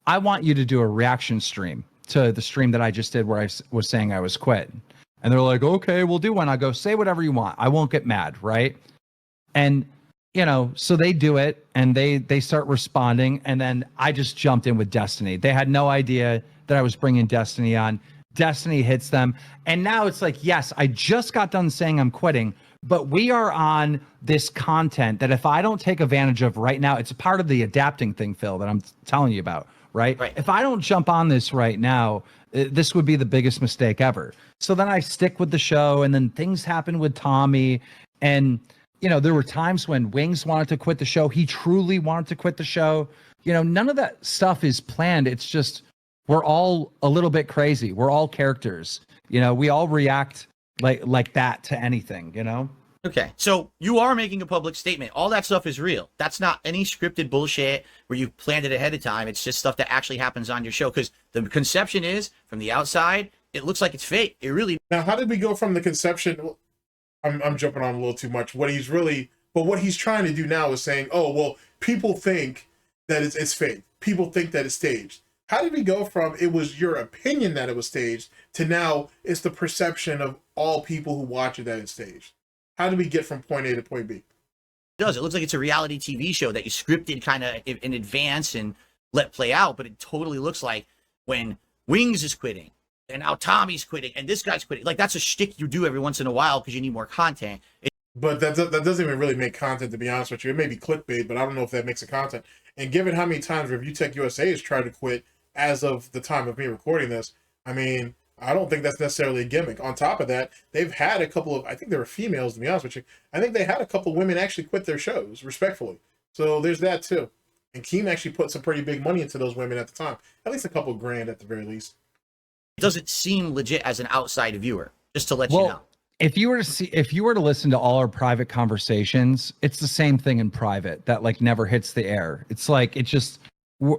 I want you to do a reaction stream to the stream that I just did where I was saying I was quit. And they're like, okay, we'll do one. I go, say whatever you want. I won't get mad, right? And, you know, so they do it and they start responding. And then I just jumped in with Destiny. They had no idea that I was bringing Destiny on. Destiny hits them. And now it's like, yes, I just got done saying I'm quitting, but we are on this content that if I don't take advantage of right now, it's a part of the adapting thing, Phil, that I'm telling you about. Right? If I don't jump on this right now, this would be the biggest mistake ever. So then I stick with the show, and then things happen with Tommy. And, you know, there were times when Wings wanted to quit the show. He truly wanted to quit the show. You know, none of that stuff is planned. It's just, we're all a little bit crazy. We're all characters. You know, we all react like that to anything, you know? Okay, so you are making a public statement. All that stuff is real. That's not any scripted bullshit where you planned it ahead of time. It's just stuff that actually happens on your show. Because the conception is, from the outside, it looks like it's fake. It really Now, how did we go from the conception? I'm jumping on a little too much. What he's trying to do now is saying, oh, well, people think that it's fake. People think that it's staged. How did we go from it was your opinion that it was staged to now it's the perception of all people who watch it that it's staged? How did we get from point A to point B? does. It looks like it's a reality TV show that you scripted kind of in advance and let play out, but it totally looks like when Wings is quitting and now Tommy's quitting and this guy's quitting. Like, that's a shtick you do every once in a while because you need more content. But that doesn't even really make content, to be honest with you. It may be clickbait, but I don't know if that makes it content. And given how many times Review Tech USA has tried to quit as of the time of me recording this, I mean, I don't think that's necessarily a gimmick. On top of that, they've had a couple of, I think they were females, to be honest with you. I think they had a couple of women actually quit their shows, respectfully. So there's that too. And Keem actually put some pretty big money into those women at the time. At least a couple of grand at the very least. It doesn't seem legit as an outside viewer, just to let you know. If you were to listen to all our private conversations, it's the same thing in private that like never hits the air. It's like,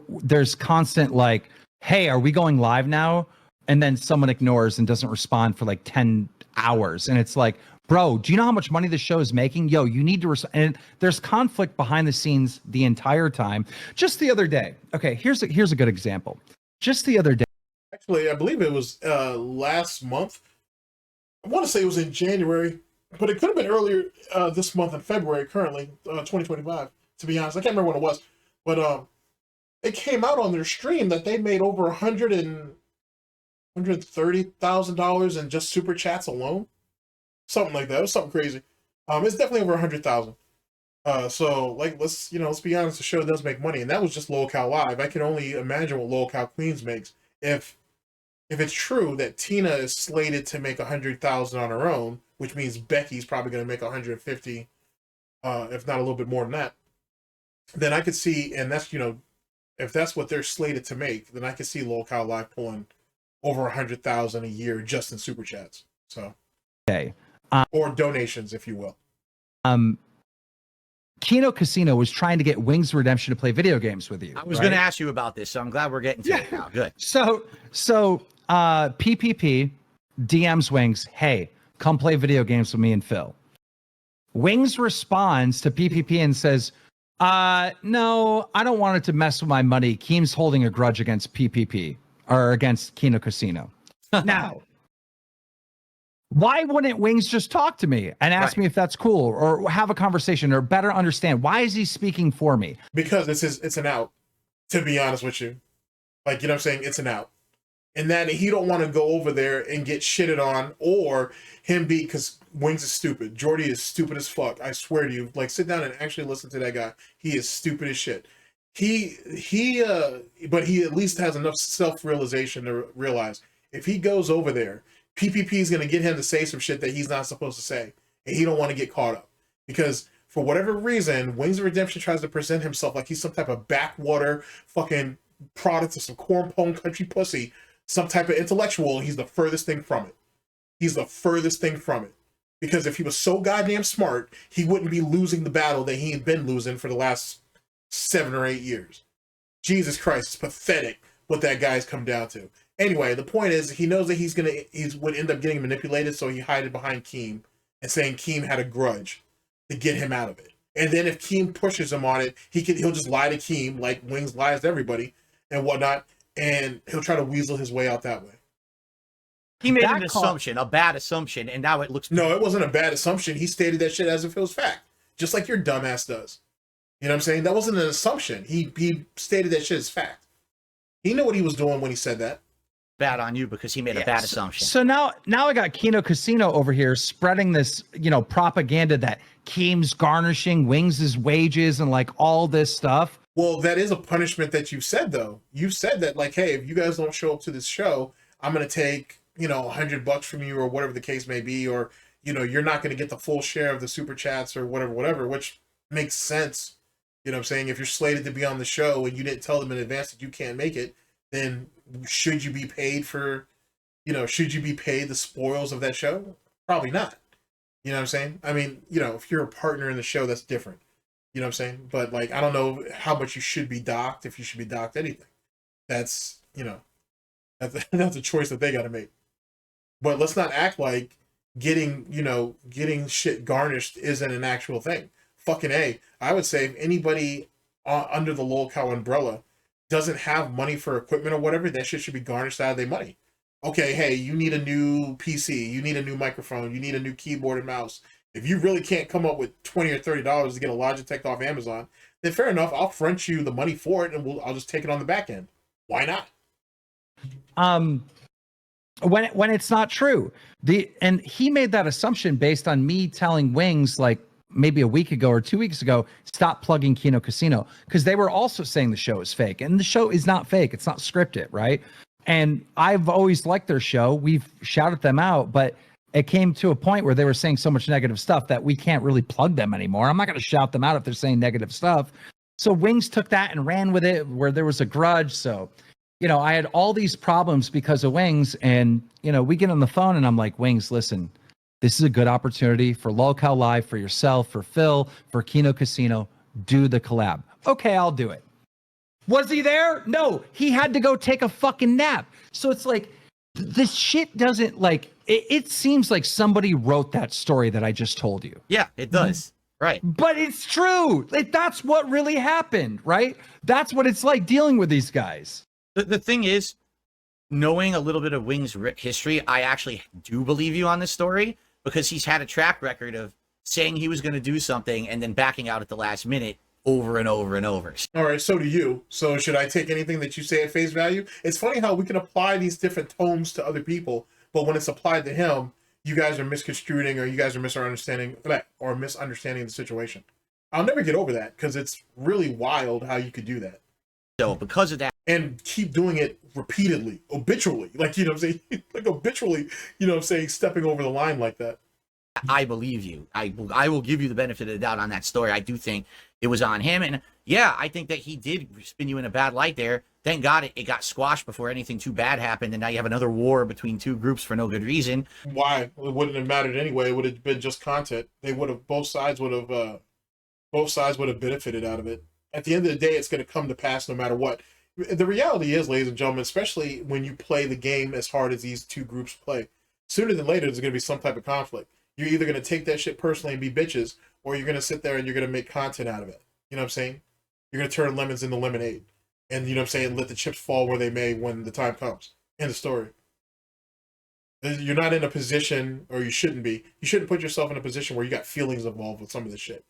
there's constant like, hey, are we going live now? And then someone ignores and doesn't respond for like 10 hours. And it's like, bro, do you know how much money this show is making? Yo, you need to, and there's conflict behind the scenes the entire time. Just the other day. Okay, here's a good example. Just the other day. Actually, I believe it was last month. I want to say it was in January, but it could have been earlier this month in February, currently, 2025, to be honest. I can't remember when it was. But it came out on their stream that they made over $130,000 in just super chats alone. Something like that. It was something crazy. It's definitely over 100,000. So like, let's be honest, the show does make money, and that was just Locale Live. I can only imagine what Locale Queens makes. If it's true that Tina is slated to make 100,000 on her own, which means Becky's probably going to make 150, if not a little bit more than that, then I could see, and that's, if that's what they're slated to make, then I could see Locale Live pulling over 100,000 a year just in super chats. So, okay. Or donations, if you will. Kino Casino was trying to get Wings Redemption to play video games with you. I was going to ask you about this, so I'm glad we're getting to it now. Good. So PPP DMs Wings, hey, come play video games with me and Phil. Wings responds to PPP and says, no, I don't want it to mess with my money. Keem's holding a grudge against PPP or against Kino Casino. Now, why wouldn't Wings just talk to me and ask me if that's cool or have a conversation or better understand? Why is he speaking for me? Because it's an out, to be honest with you. Like, what I'm saying? It's an out. And that he don't want to go over there and get shitted on, or him because Wings is stupid. Jordy is stupid as fuck. I swear to you. Like, sit down and actually listen to that guy. He is stupid as shit. But he at least has enough self-realization to realize if he goes over there, PPP is going to get him to say some shit that he's not supposed to say, and he don't want to get caught up. Because for whatever reason, Wings of Redemption tries to present himself like he's some type of backwater fucking product of some corn-pone country pussy, some type of intellectual, and he's the furthest thing from it. He's the furthest thing from it. Because if he was so goddamn smart, he wouldn't be losing the battle that he had been losing for the last 7 or 8 years. Jesus Christ, it's pathetic what that guy's come down to. Anyway, the point is, he knows that he would end up getting manipulated, so he hid behind Keem and saying Keem had a grudge to get him out of it. And then if Keem pushes him on it, he'll just lie to Keem like Wings lies to everybody and whatnot, and he'll try to weasel his way out that way. He made an assumption, a bad assumption, and now it looks... No, it wasn't a bad assumption. He stated that shit as if it was fact, just like your dumbass does. You know what I'm saying? That wasn't an assumption. He stated that shit as fact. He knew what he was doing when he said that. Bad on you because he made a bad assumption. So now I got Kino Casino over here spreading this, propaganda that Keem's garnishing Wings' wages and like all this stuff. Well, that is a punishment that you said, though. You said that, like, hey, if you guys don't show up to this show, I'm going to take, $100 from you or whatever the case may be, or, you're not going to get the full share of the super chats or whatever, which makes sense. You know what I'm saying? If you're slated to be on the show and you didn't tell them in advance that you can't make it, then should you be paid the spoils of that show? Probably not. You know what I'm saying? I mean, if you're a partner in the show, that's different. You know what I'm saying? But like, I don't know how much you should be docked, if you should be docked anything. That's, that's a choice that they got to make. But let's not act like getting shit garnished isn't an actual thing. Fucking A. I would say if anybody under the lolcow umbrella doesn't have money for equipment or whatever, that shit should be garnished out of their money. Okay, hey, you need a new PC, you need a new microphone, you need a new keyboard and mouse. If you really can't come up with $20 or $30 to get a Logitech off Amazon, then fair enough, I'll front you the money for it, and I'll just take it on the back end. Why not? When it's not true. And he made that assumption based on me telling Wings like maybe a week ago or 2 weeks ago, stop plugging Kino Casino, because they were also saying the show is fake, and the show is not fake. It's not scripted, right? And I've always liked their show. We've shouted them out, but it came to a point where they were saying so much negative stuff that we can't really plug them anymore. I'm not going to shout them out if they're saying negative stuff. So Wings took that and ran with it where there was a grudge. So, I had all these problems because of Wings, and, we get on the phone and I'm like, Wings, listen, this is a good opportunity for Lolcow Live, for yourself, for Phil, for Kino Casino. Do the collab. Okay, I'll do it. Was he there? No, he had to go take a fucking nap. So it's like, this shit doesn't it seems like somebody wrote that story that I just told you. Yeah, it does. Right. But it's true. That's what really happened, right? That's what it's like dealing with these guys. The thing is, knowing a little bit of Wings' history, I actually do believe you on this story, because he's had a track record of saying he was going to do something and then backing out at the last minute over and over and over. All right, so do you. So should I take anything that you say at face value? It's funny how we can apply these different tones to other people, but when it's applied to him, you guys are misconstruing, or you guys are misunderstanding the situation. I'll never get over that, because it's really wild how you could do that. So because of that, and keep doing it repeatedly, habitually, like, what I'm saying, like habitually, what I'm saying, stepping over the line like that. I believe you. I will give you the benefit of the doubt on that story. I do think it was on him. And yeah, I think that he did spin you in a bad light there. Thank God it got squashed before anything too bad happened. And now you have another war between two groups for no good reason. Why? It wouldn't have mattered anyway. It would have been just content. Both sides would have benefited out of it. At the end of the day, it's going to come to pass no matter what. The reality is, ladies and gentlemen, especially when you play the game as hard as these two groups play, sooner than later, there's going to be some type of conflict. You're either going to take that shit personally and be bitches, or you're going to sit there and you're going to make content out of it. You know what I'm saying? You're going to turn lemons into lemonade. And, let the chips fall where they may when the time comes. End of story. You're not in a position, or you shouldn't be. You shouldn't put yourself in a position where you got feelings involved with some of this shit.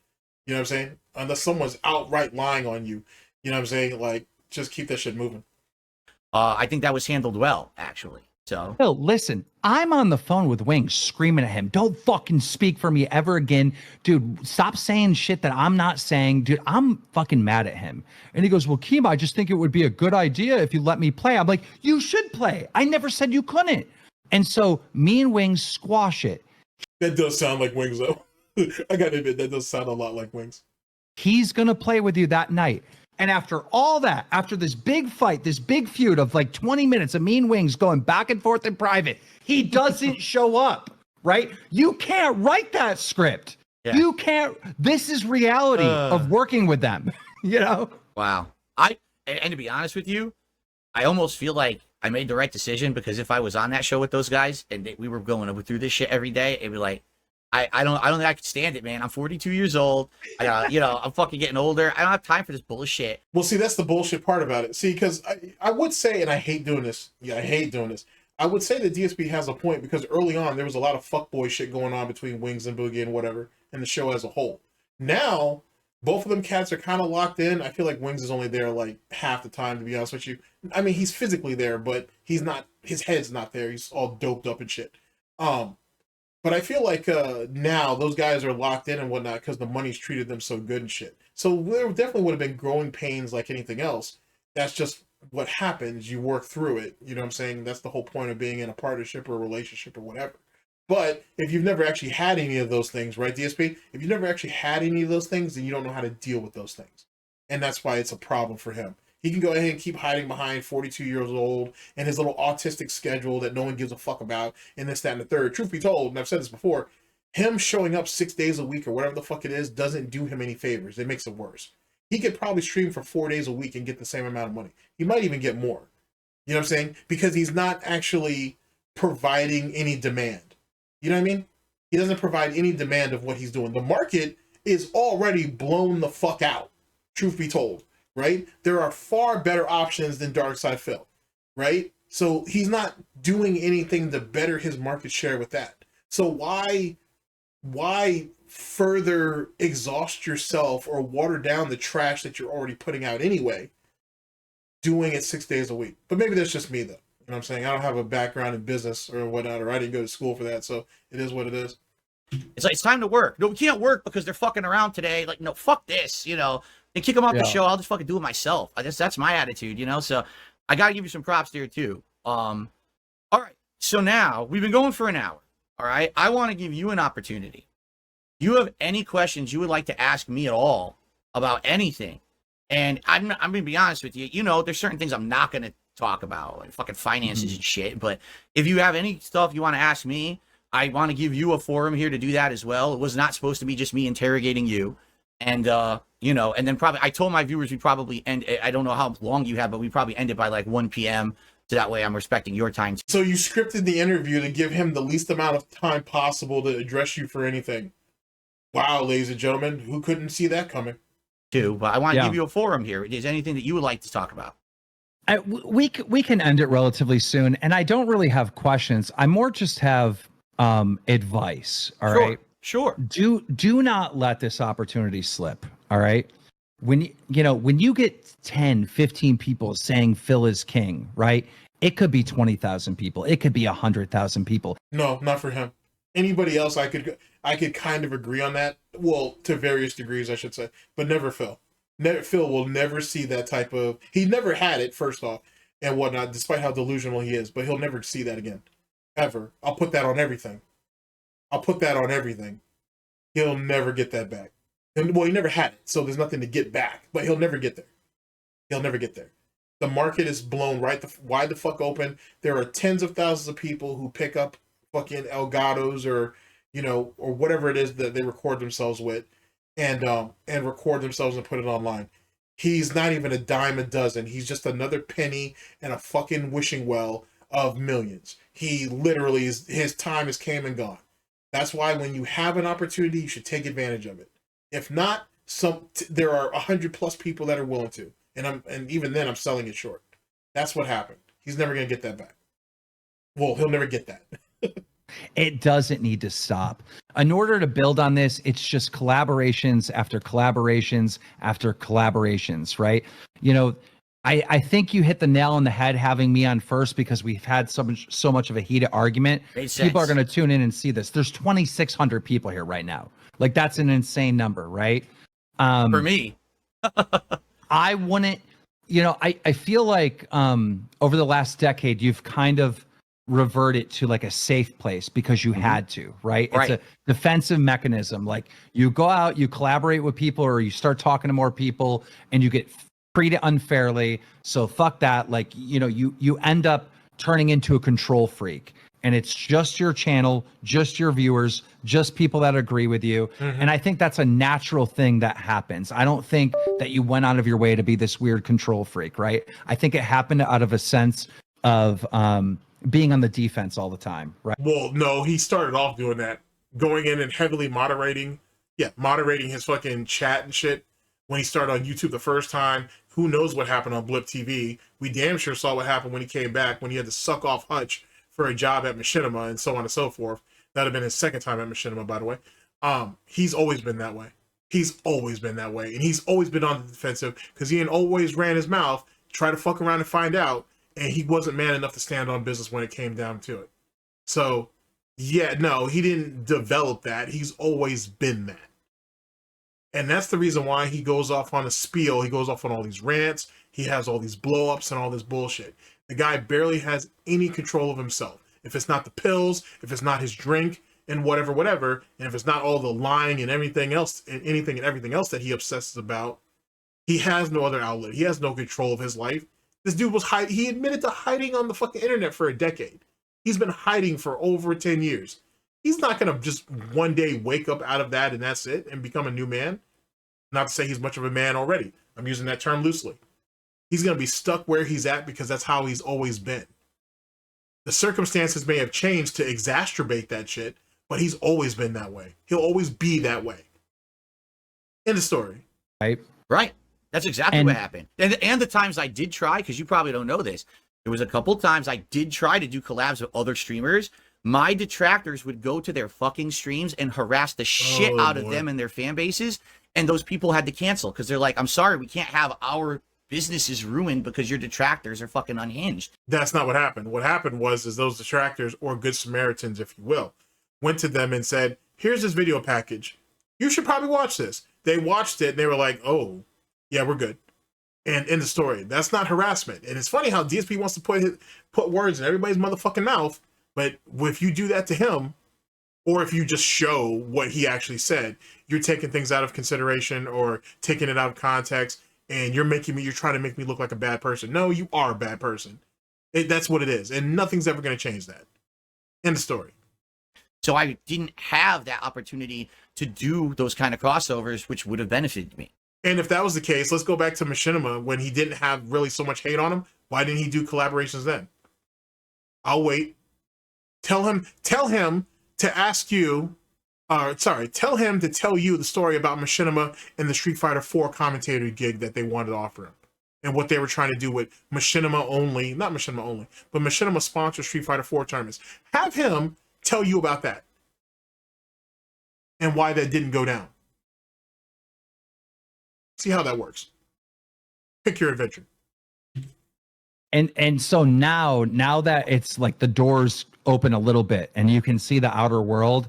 You know what I'm saying? Unless someone's outright lying on you. You know what I'm saying? Like, just keep that shit moving. I think that was handled well, actually. So, Phil, listen, I'm on the phone with Wings screaming at him, don't fucking speak for me ever again. Dude, stop saying shit that I'm not saying. Dude, I'm fucking mad at him. And he goes, well, Keem, I just think it would be a good idea if you let me play. I'm like, you should play. I never said you couldn't. And so me and Wings squash it. That does sound like Wings, though. I gotta admit, that does sound a lot like Wings. He's going to play with you that night. And after all that, after this big fight, this big feud of like 20 minutes of me and Wings going back and forth in private, he doesn't show up, right? You can't write that script. Yeah. You can't. This is reality of working with them, Wow. And to be honest with you, I almost feel like I made the right decision, because if I was on that show with those guys and we were going through this shit every day, it'd be like, I don't think I could stand it, man. I'm 42 years old. I'm fucking getting older. I don't have time for this bullshit. Well, see, that's the bullshit part about it. See, because I would say, and I hate doing this. Yeah, I hate doing this. I would say that DSP has a point, because early on there was a lot of fuckboy shit going on between Wings and Boogie and whatever, and the show as a whole. Now, both of them cats are kind of locked in. I feel like Wings is only there like half the time, to be honest with you. I mean, he's physically there, but he's not. His head's not there. He's all doped up and shit. But I feel like now those guys are locked in and whatnot because the money's treated them so good and shit. So there definitely would have been growing pains like anything else. That's just what happens. You work through it. You know what I'm saying? That's the whole point of being in a partnership or a relationship or whatever. But if you've never actually had any of those things, right, DSP? If you've never actually had any of those things, then you don't know how to deal with those things. And that's why it's a problem for him. He can go ahead and keep hiding behind 42 years old and his little autistic schedule that no one gives a fuck about, and this, that, and the third. Truth be told, and I've said this before, him showing up 6 days a week or whatever the fuck it is doesn't do him any favors. It makes it worse. He could probably stream for 4 days a week and get the same amount of money. He might even get more. You know what I'm saying? Because he's not actually providing any demand. You know what I mean? He doesn't provide any demand of what he's doing. The market is already blown the fuck out, truth be told, right? There are far better options than Darksydephil, right? So he's not doing anything to better his market share with that. So why further exhaust yourself or water down the trash that you're already putting out anyway, doing it 6 days a week? But maybe that's just me, though. You know what I'm saying? I don't have a background in business or whatnot, or I didn't go to school for that, so it is what it is. It's like, it's time to work. No, we can't work because they're fucking around today. Like, no, fuck this, you know. They kick them off the show, I'll just fucking do it myself. I guess that's my attitude, you know? So I gotta give you some props there, too. All right, so now, we've been going for an hour, all right? I want to give you an opportunity. You have any questions you would like to ask me at all about anything? And I'm going to be honest with you. You know, there's certain things I'm not going to talk about, like fucking finances and shit. But if you have any stuff you want to ask me, I want to give you a forum here to do that as well. It was not supposed to be just me interrogating you. And, you know, and then probably, I told my viewers we probably end, I don't know how long you have, but we probably end it by like 1 p.m. So that way I'm respecting your time. So you scripted the interview to give him the least amount of time possible to address you for anything. Wow, ladies and gentlemen, who couldn't see that coming? Too, but I want to give you a forum here. Is there anything that you would like to talk about? We can end it relatively soon, and I don't really have questions. I more just have advice. All right. Sure. Do not let this opportunity slip. All right. When you get 10, 15 people saying Phil is king, right? It could be 20,000 people. It could be 100,000 people. No, not for him. Anybody else, I could kind of agree on that. Well, to various degrees, I should say, but never Phil. Phil will never see that type of. He never had it, first off, and whatnot, despite how delusional he is. But he'll never see that again, ever. I'll put that on everything. He'll never get that back. And, well, he never had it, so there's nothing to get back. But he'll never get there. The market is blown wide the fuck open. There are tens of thousands of people who pick up fucking Elgatos or or whatever it is that they record themselves with, and record themselves and put it online. He's not even a dime a dozen. He's just another penny in a fucking wishing well of millions. He literally his time is came and gone. That's why when you have an opportunity, you should take advantage of it. If not, there are 100+ people that are willing to, and even then I'm selling it short. That's what happened. He's never gonna get that back. Well, he'll never get that. It doesn't need to stop. In order to build on this, it's just collaborations after collaborations after collaborations, right? I think you hit the nail on the head having me on first, because we've had so much of a heated argument. People are going to tune in and see this. There's 2,600 people here right now. Like, that's an insane number, right? For me. I wouldn't, I feel like over the last decade, you've kind of revert it to like a safe place because you had to, right? It's a defensive mechanism. Like, you go out, you collaborate with people, or you start talking to more people, and you get treated unfairly. So fuck that. Like, you end up turning into a control freak, and it's just your channel, just your viewers, just people that agree with you. And I think that's a natural thing that happens. I don't think that you went out of your way to be this weird control freak, right? I think it happened out of a sense of being on the defense all the time, right? Well, no, he started off doing that, going in and heavily moderating his fucking chat and shit. When he started on YouTube the first time, who knows what happened on Blip TV? We damn sure saw what happened when he came back, when he had to suck off Hutch for a job at Machinima and so on and so forth. That'd have been his second time at Machinima, by the way. He's always been that way. And he's always been on the defensive because he always ran his mouth, try to fuck around and find out, and he wasn't man enough to stand on business when it came down to it. So, yeah, no, he didn't develop that. He's always been that. And that's the reason why he goes off on a spiel. He goes off on all these rants. He has all these blow-ups and all this bullshit. The guy barely has any control of himself. If it's not the pills, if it's not his drink, and whatever, and if it's not all the lying and everything else, and anything and everything else that he obsesses about, he has no other outlet. He has no control of his life. This dude was hiding. He admitted to hiding on the fucking internet for a decade. He's been hiding for over 10 years. He's not going to just one day wake up out of that and that's it and become a new man. Not to say he's much of a man already. I'm using that term loosely. He's going to be stuck where he's at because that's how he's always been. The circumstances may have changed to exacerbate that shit, but he's always been that way. He'll always be that way. End of story. Right. That's exactly what happened. And the times I did try, because you probably don't know this, there was a couple times I did try to do collabs with other streamers. My detractors would go to their fucking streams and harass the shit out of them and their fan bases. And those people had to cancel because they're like, I'm sorry, we can't have our businesses ruined because your detractors are fucking unhinged. That's not what happened. What happened was those detractors, or good Samaritans, if you will, went to them and said, here's this video package. You should probably watch this. They watched it and they were like, oh, yeah, we're good. And end the story. That's not harassment. And it's funny how DSP wants to put words in everybody's motherfucking mouth. But if you do that to him, or if you just show what he actually said, you're taking things out of consideration or taking it out of context, and you're trying to make me look like a bad person. No, you are a bad person. That's what it is. And nothing's ever going to change that. End of story. So I didn't have that opportunity to do those kind of crossovers, which would have benefited me. And if that was the case, let's go back to Machinima when he didn't have really so much hate on him. Why didn't he do collaborations then? I'll wait. Tell him to ask you, tell him to tell you the story about Machinima and the Street Fighter 4 commentator gig that they wanted to offer him. And what they were trying to do with Machinima only, not Machinima only, but Machinima sponsored Street Fighter 4 tournaments. Have him tell you about that. And why that didn't go down. See how that works. Pick your adventure. And so now that it's like the doors open a little bit and you can see the outer world,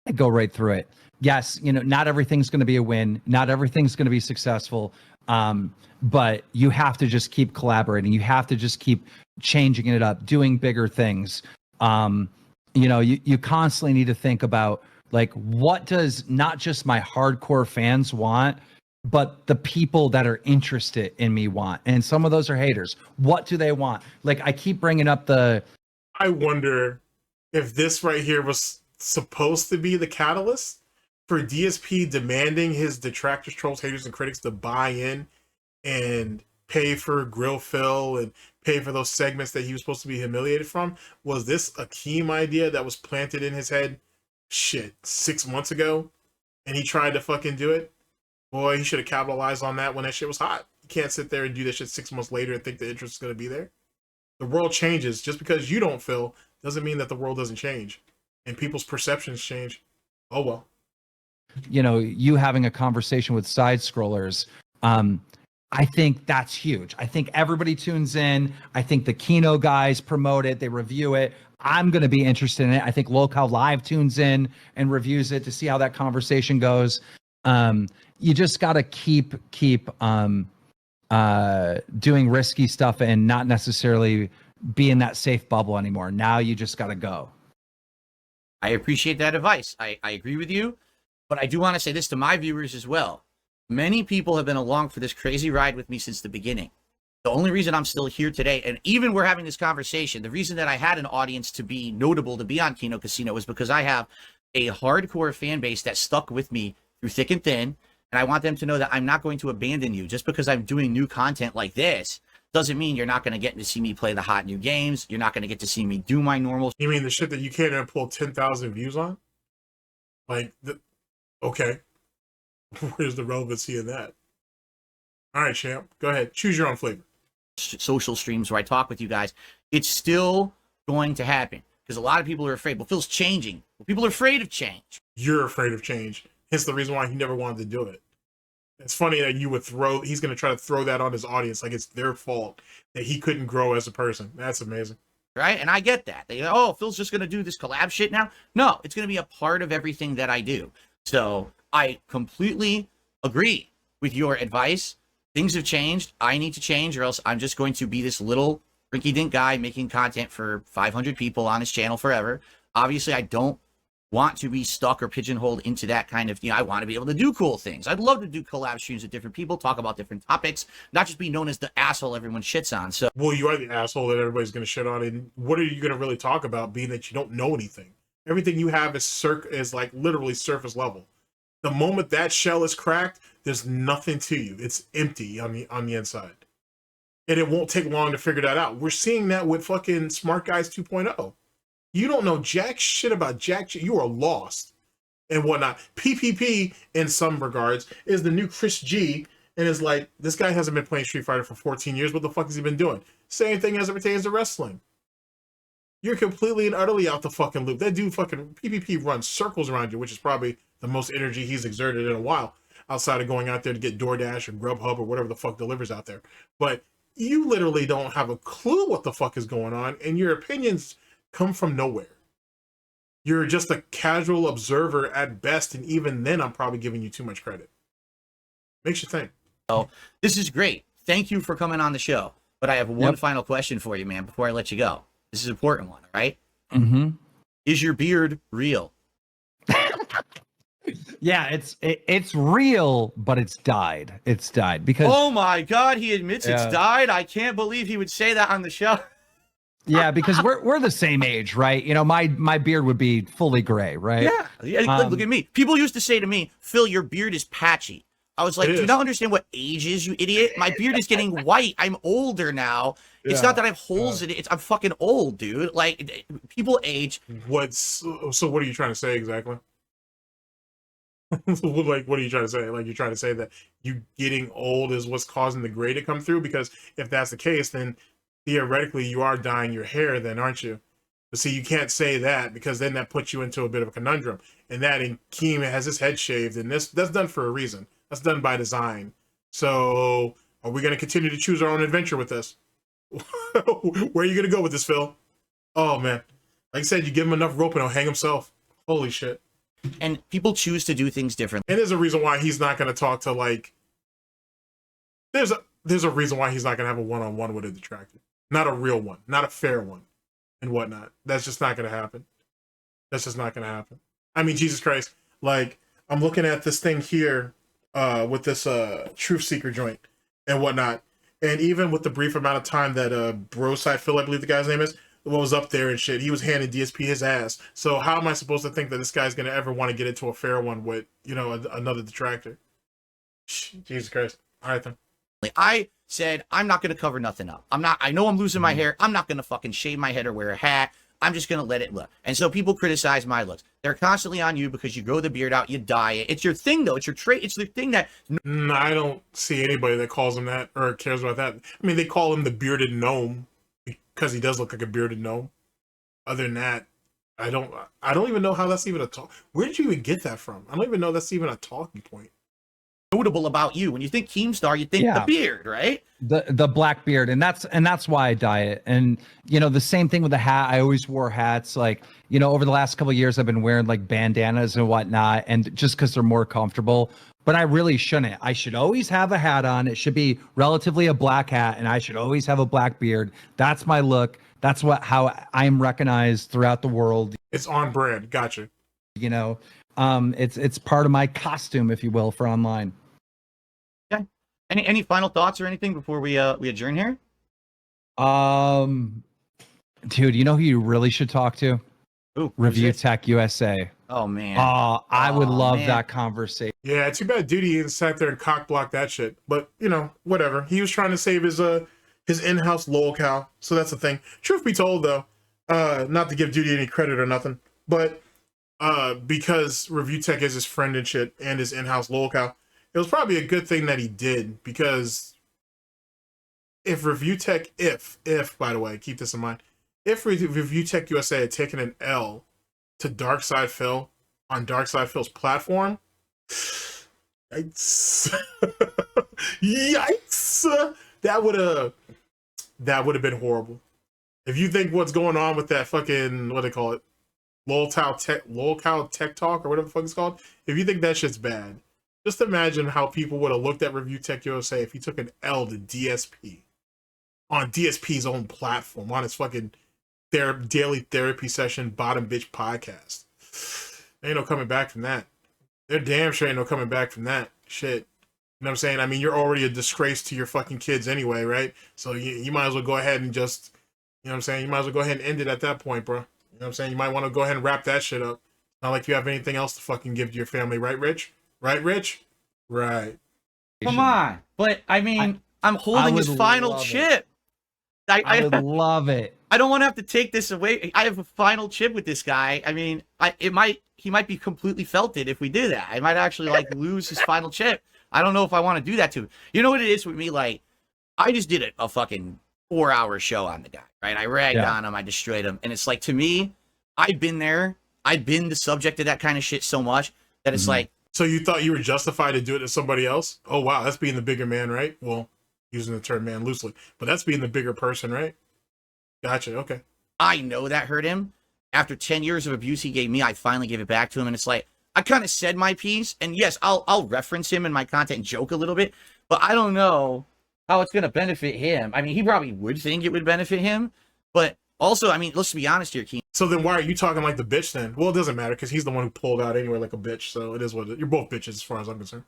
I go right through it. Yes, not everything's going to be a win. Not everything's going to be successful. But you have to just keep collaborating. You have to just keep changing it up, doing bigger things. You constantly need to think about, like, what does not just my hardcore fans want, but the people that are interested in me want. And some of those are haters. What do they want? Like, I keep bringing up I wonder if this right here was supposed to be the catalyst for DSP demanding his detractors, trolls, haters, and critics to buy in and pay for grill fill and pay for those segments that he was supposed to be humiliated from. Was this a Keem idea that was planted in his head 6 months ago and he tried to fucking do it? Boy, he should have capitalized on that when that shit was hot. You can't sit there and do that shit 6 months later and think the interest is going to be there. The world changes. Just because you don't feel doesn't mean that the world doesn't change. And people's perceptions change. Oh, well. You having a conversation with side scrollers, I think that's huge. I think everybody tunes in. I think the Kino guys promote it. They review it. I'm going to be interested in it. I think Locale Live tunes in and reviews it to see how that conversation goes. You just got to keep doing risky stuff and not necessarily be in that safe bubble anymore. Now you just got to go. I appreciate that advice. I agree with you, but I do want to say this to my viewers as well. Many people have been along for this crazy ride with me since the beginning. The only reason I'm still here today, and even we're having this conversation, the reason that I had an audience to be notable to be on Kino Casino is because I have a hardcore fan base that stuck with me through thick and thin. And I want them to know that I'm not going to abandon you. Just because I'm doing new content like this doesn't mean you're not going to get to see me play the hot new games. You're not going to get to see me do my normal. You mean the shit that you can't even pull 10,000 views on? Okay. Where's the relevancy in that? All right, champ. Go ahead. Choose your own flavor. Social streams where I talk with you guys. It's still going to happen because a lot of people are afraid. Well, Phil's changing. Well, people are afraid of change. You're afraid of change. Hence the reason why he never wanted to do it. It's funny that he's going to try to throw that on his audience like it's their fault that he couldn't grow as a person. That's amazing. Right? And I get that. They go, oh, Phil's just going to do this collab shit now. No, it's going to be a part of everything that I do. So I completely agree with your advice. Things have changed. I need to change or else I'm just going to be this little rinky-dink guy making content for 500 people on his channel forever. Obviously, I don't want to be stuck or pigeonholed into that kind of, I want to be able to do cool things. I'd love to do collab streams with different people, talk about different topics, not just be known as the asshole everyone shits on. So, well, you are the asshole that everybody's going to shit on. And what are you going to really talk about being that you don't know anything? Everything you have is like literally surface level. The moment that shell is cracked, there's nothing to you. It's empty on the inside. And it won't take long to figure that out. We're seeing that with fucking Smart Guys 2.0. You don't know jack shit about jack shit. You are lost and whatnot. PPP, in some regards, is the new Chris G. And is like, this guy hasn't been playing Street Fighter for 14 years. What the fuck has he been doing? Same thing as it pertains to wrestling. You're completely and utterly out the fucking loop. That dude fucking PPP runs circles around you, which is probably the most energy he's exerted in a while, outside of going out there to get DoorDash or Grubhub or whatever the fuck delivers out there. But you literally don't have a clue what the fuck is going on, and your opinions come from nowhere. You're just a casual observer at best, and even then I'm probably giving you too much credit. Makes you think. Oh, this is great. Thank you for coming on the show. But I have one final question for you, man, before I let you go. This is an important one, all right? Mm-hmm. Is your beard real? Yeah, it's real, but it's dyed. It's dyed because Oh my God, he admits it's dyed. I can't believe he would say that on the show. yeah, because we're the same age, right? You know, my beard would be fully gray, right? Yeah. Look at me. People used to say to me, Phil, your beard is patchy. I was like, do you not understand what age is, you idiot? My beard is getting white. I'm older now. It's not that I have holes in it. I'm fucking old, dude. Like, people age. So what are you trying to say exactly? Like, what are you trying to say? Like, you're trying to say that you getting old is what's causing the gray to come through? Because if that's the case, then theoretically you are dyeing your hair then, aren't you? But see, you can't say that because then that puts you into a bit of a conundrum. And that in Keem has his head shaved, and that's done for a reason. That's done by design. So are we going to continue to choose our own adventure with this? Where are you going to go with this, Phil? Oh, man. Like I said, you give him enough rope and he'll hang himself. Holy shit. And people choose to do things differently. And there's a reason why he's not going to talk to, like... There's a reason why he's not going to have a one-on-one with a detractor. Not a real one. Not a fair one. And whatnot. That's just not going to happen. That's just not going to happen. I mean, Jesus Christ. Like, I'm looking at this thing here with this Truth Seeker joint and whatnot. And even with the brief amount of time that DSPNEWS, I believe the guy's name is, was up there and shit, he was handing DSP his ass. So how am I supposed to think that this guy's going to ever want to get into a fair one with, you know, another detractor? Jesus Christ. All right, then. I said, I'm not going to cover nothing up. I know I'm losing my hair. I'm not going to fucking shave my head or wear a hat. I'm just going to let it look. And so people criticize my looks. They're constantly on you because you grow the beard out, you dye it. It's your thing, though. It's your trait. It's the thing that... I don't see anybody that calls him that or cares about that. I mean, they call him the bearded gnome because he does look like a bearded gnome. Other than that, I don't even know how that's even a talk. Where did you even get that from? I don't even know that's even a talking point. Notable about you. When you think Keemstar, you think the beard, right? The black beard, and that's why I dye it. And you know, the same thing with the hat. I always wore hats. Like, you know, over the last couple of years, I've been wearing like bandanas and whatnot, and just because they're more comfortable. But I really shouldn't. I should always have a hat on. It should be relatively a black hat, and I should always have a black beard. That's my look. That's how I'm recognized throughout the world. It's on brand. Gotcha. You know, it's part of my costume, if you will, for online. Okay. Any final thoughts or anything before we adjourn here? Dude, you know who you really should talk to? Ooh, Review Tech USA. Oh man. I would love that conversation. Yeah, too bad Duty sat there and cock blocked that shit. But you know, whatever. He was trying to save his in-house lolcow, so that's the thing. Truth be told, though, not to give Duty any credit or nothing, but because Review Tech is his friend and shit, and his in-house lolcow, it was probably a good thing that he did, because if Review Tech, by the way, keep this in mind, if Review Tech USA had taken an L to Darksydephil on Darksydephil's platform, yikes, yikes, that would have been horrible. If you think what's going on with that fucking, what do they call it, lolcow tech talk or whatever the fuck it's called, if you think that shit's bad, just imagine how people would have looked at Review Tech USA if he took an L to DSP on DSP's own platform, on his fucking daily therapy session bottom bitch podcast. Ain't no coming back from that. There damn sure ain't no coming back from that shit. You know what I'm saying? I mean, you're already a disgrace to your fucking kids anyway, right? So you might as well go ahead and just, you know what I'm saying? You might as well go ahead and end it at that point, bro. You know what I'm saying? You might want to go ahead and wrap that shit up. Not like you have anything else to fucking give to your family, right, Rich? Right, Rich? Right. Come on. But I mean, I'm holding his would final love it. chip. I would love it. I don't want to have to take this away. I have a final chip with this guy. I mean, he might be completely felted if we do that. I might actually like lose his final chip. I don't know if I want to do that to him. You know what it is with me? Like, I just did a fucking 4-hour show on the guy, right? I ragged on him. I destroyed him. And it's like, to me, I've been there. I've been the subject of that kind of shit so much that it's like. So you thought you were justified to do it to somebody else? Oh, wow. That's being the bigger man, right? Well, using the term man loosely, but that's being the bigger person, right? Gotcha. Okay. I know that hurt him. After 10 years of abuse he gave me, I finally gave it back to him. And it's like, I kind of said my piece. And yes, I'll reference him in my content and joke a little bit, but I don't know how it's going to benefit him. I mean, he probably would think it would benefit him, but also, I mean, let's be honest here, Keem. So then why are you talking like the bitch then? Well, it doesn't matter because he's the one who pulled out anyway like a bitch. So it is what it is. You're both bitches as far as I'm concerned.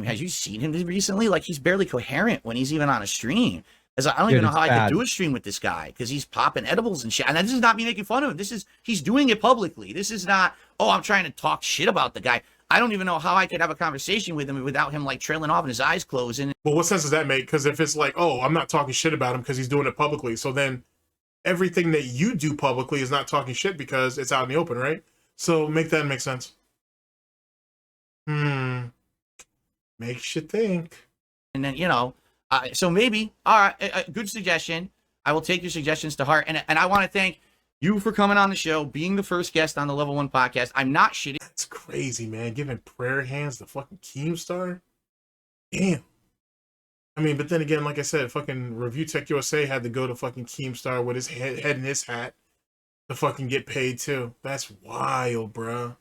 Has you seen him recently? Like, he's barely coherent when he's even on a stream. As I don't even know how I could do a stream with this guy because he's popping edibles and shit. And this is not me making fun of him. He's doing it publicly. This is not, oh, I'm trying to talk shit about the guy. I don't even know how I could have a conversation with him without him like trailing off and his eyes closing. Well, what sense does that make? Because if it's like, oh, I'm not talking shit about him because he's doing it publicly, so then everything that you do publicly is not talking shit because it's out in the open, right? So make that make sense. Makes you think. And then, you know, so maybe, all right, a good suggestion. I will take your suggestions to heart. And I want to thank you for coming on the show, being the first guest on the Level 1 podcast. I'm not shitting. That's crazy, man. Giving prayer hands to fucking Keemstar. Damn. I mean, but then again, like I said, fucking Review Tech USA had to go to fucking Keemstar with his head in his hat to fucking get paid too. That's wild, bro.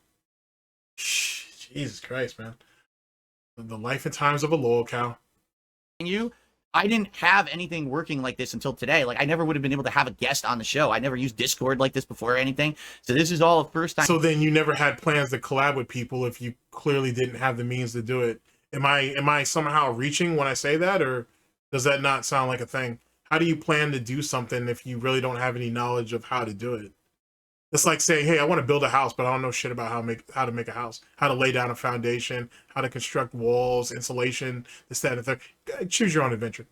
Jesus Christ, man. The life and times of a loyal cow. I didn't have anything working like this until today. Like, I never would have been able to have a guest on the show. I never used Discord like this before or anything. So this is all the first time. So then you never had plans to collab with people if you clearly didn't have the means to do it. Am I somehow reaching when I say that, or does that not sound like a thing? How do you plan to do something if you really don't have any knowledge of how to do it? It's like saying, hey, I want to build a house, but I don't know shit about how to make a house, how to lay down a foundation, how to construct walls, insulation, this, that, and the third. Choose your own adventure.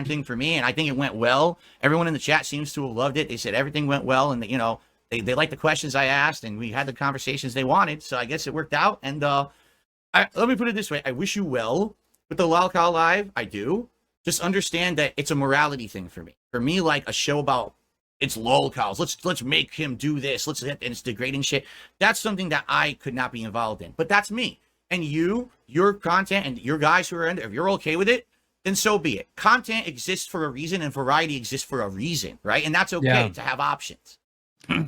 Thing for me, and I think it went well. Everyone in the chat seems to have loved it. They said everything went well, and you know, they liked the questions I asked, and we had the conversations they wanted. So I guess it worked out. And let me put it this way: I wish you well with the Lolcow Live. I do. Just understand that it's a morality thing for me. For me, like a show about it's lolcows. Let's make him do this. And it's degrading shit. That's something that I could not be involved in. But that's me. And your content, and your guys who are in there, if you're okay with it, then so be it. Content exists for a reason, and variety exists for a reason, right? And that's okay to have options.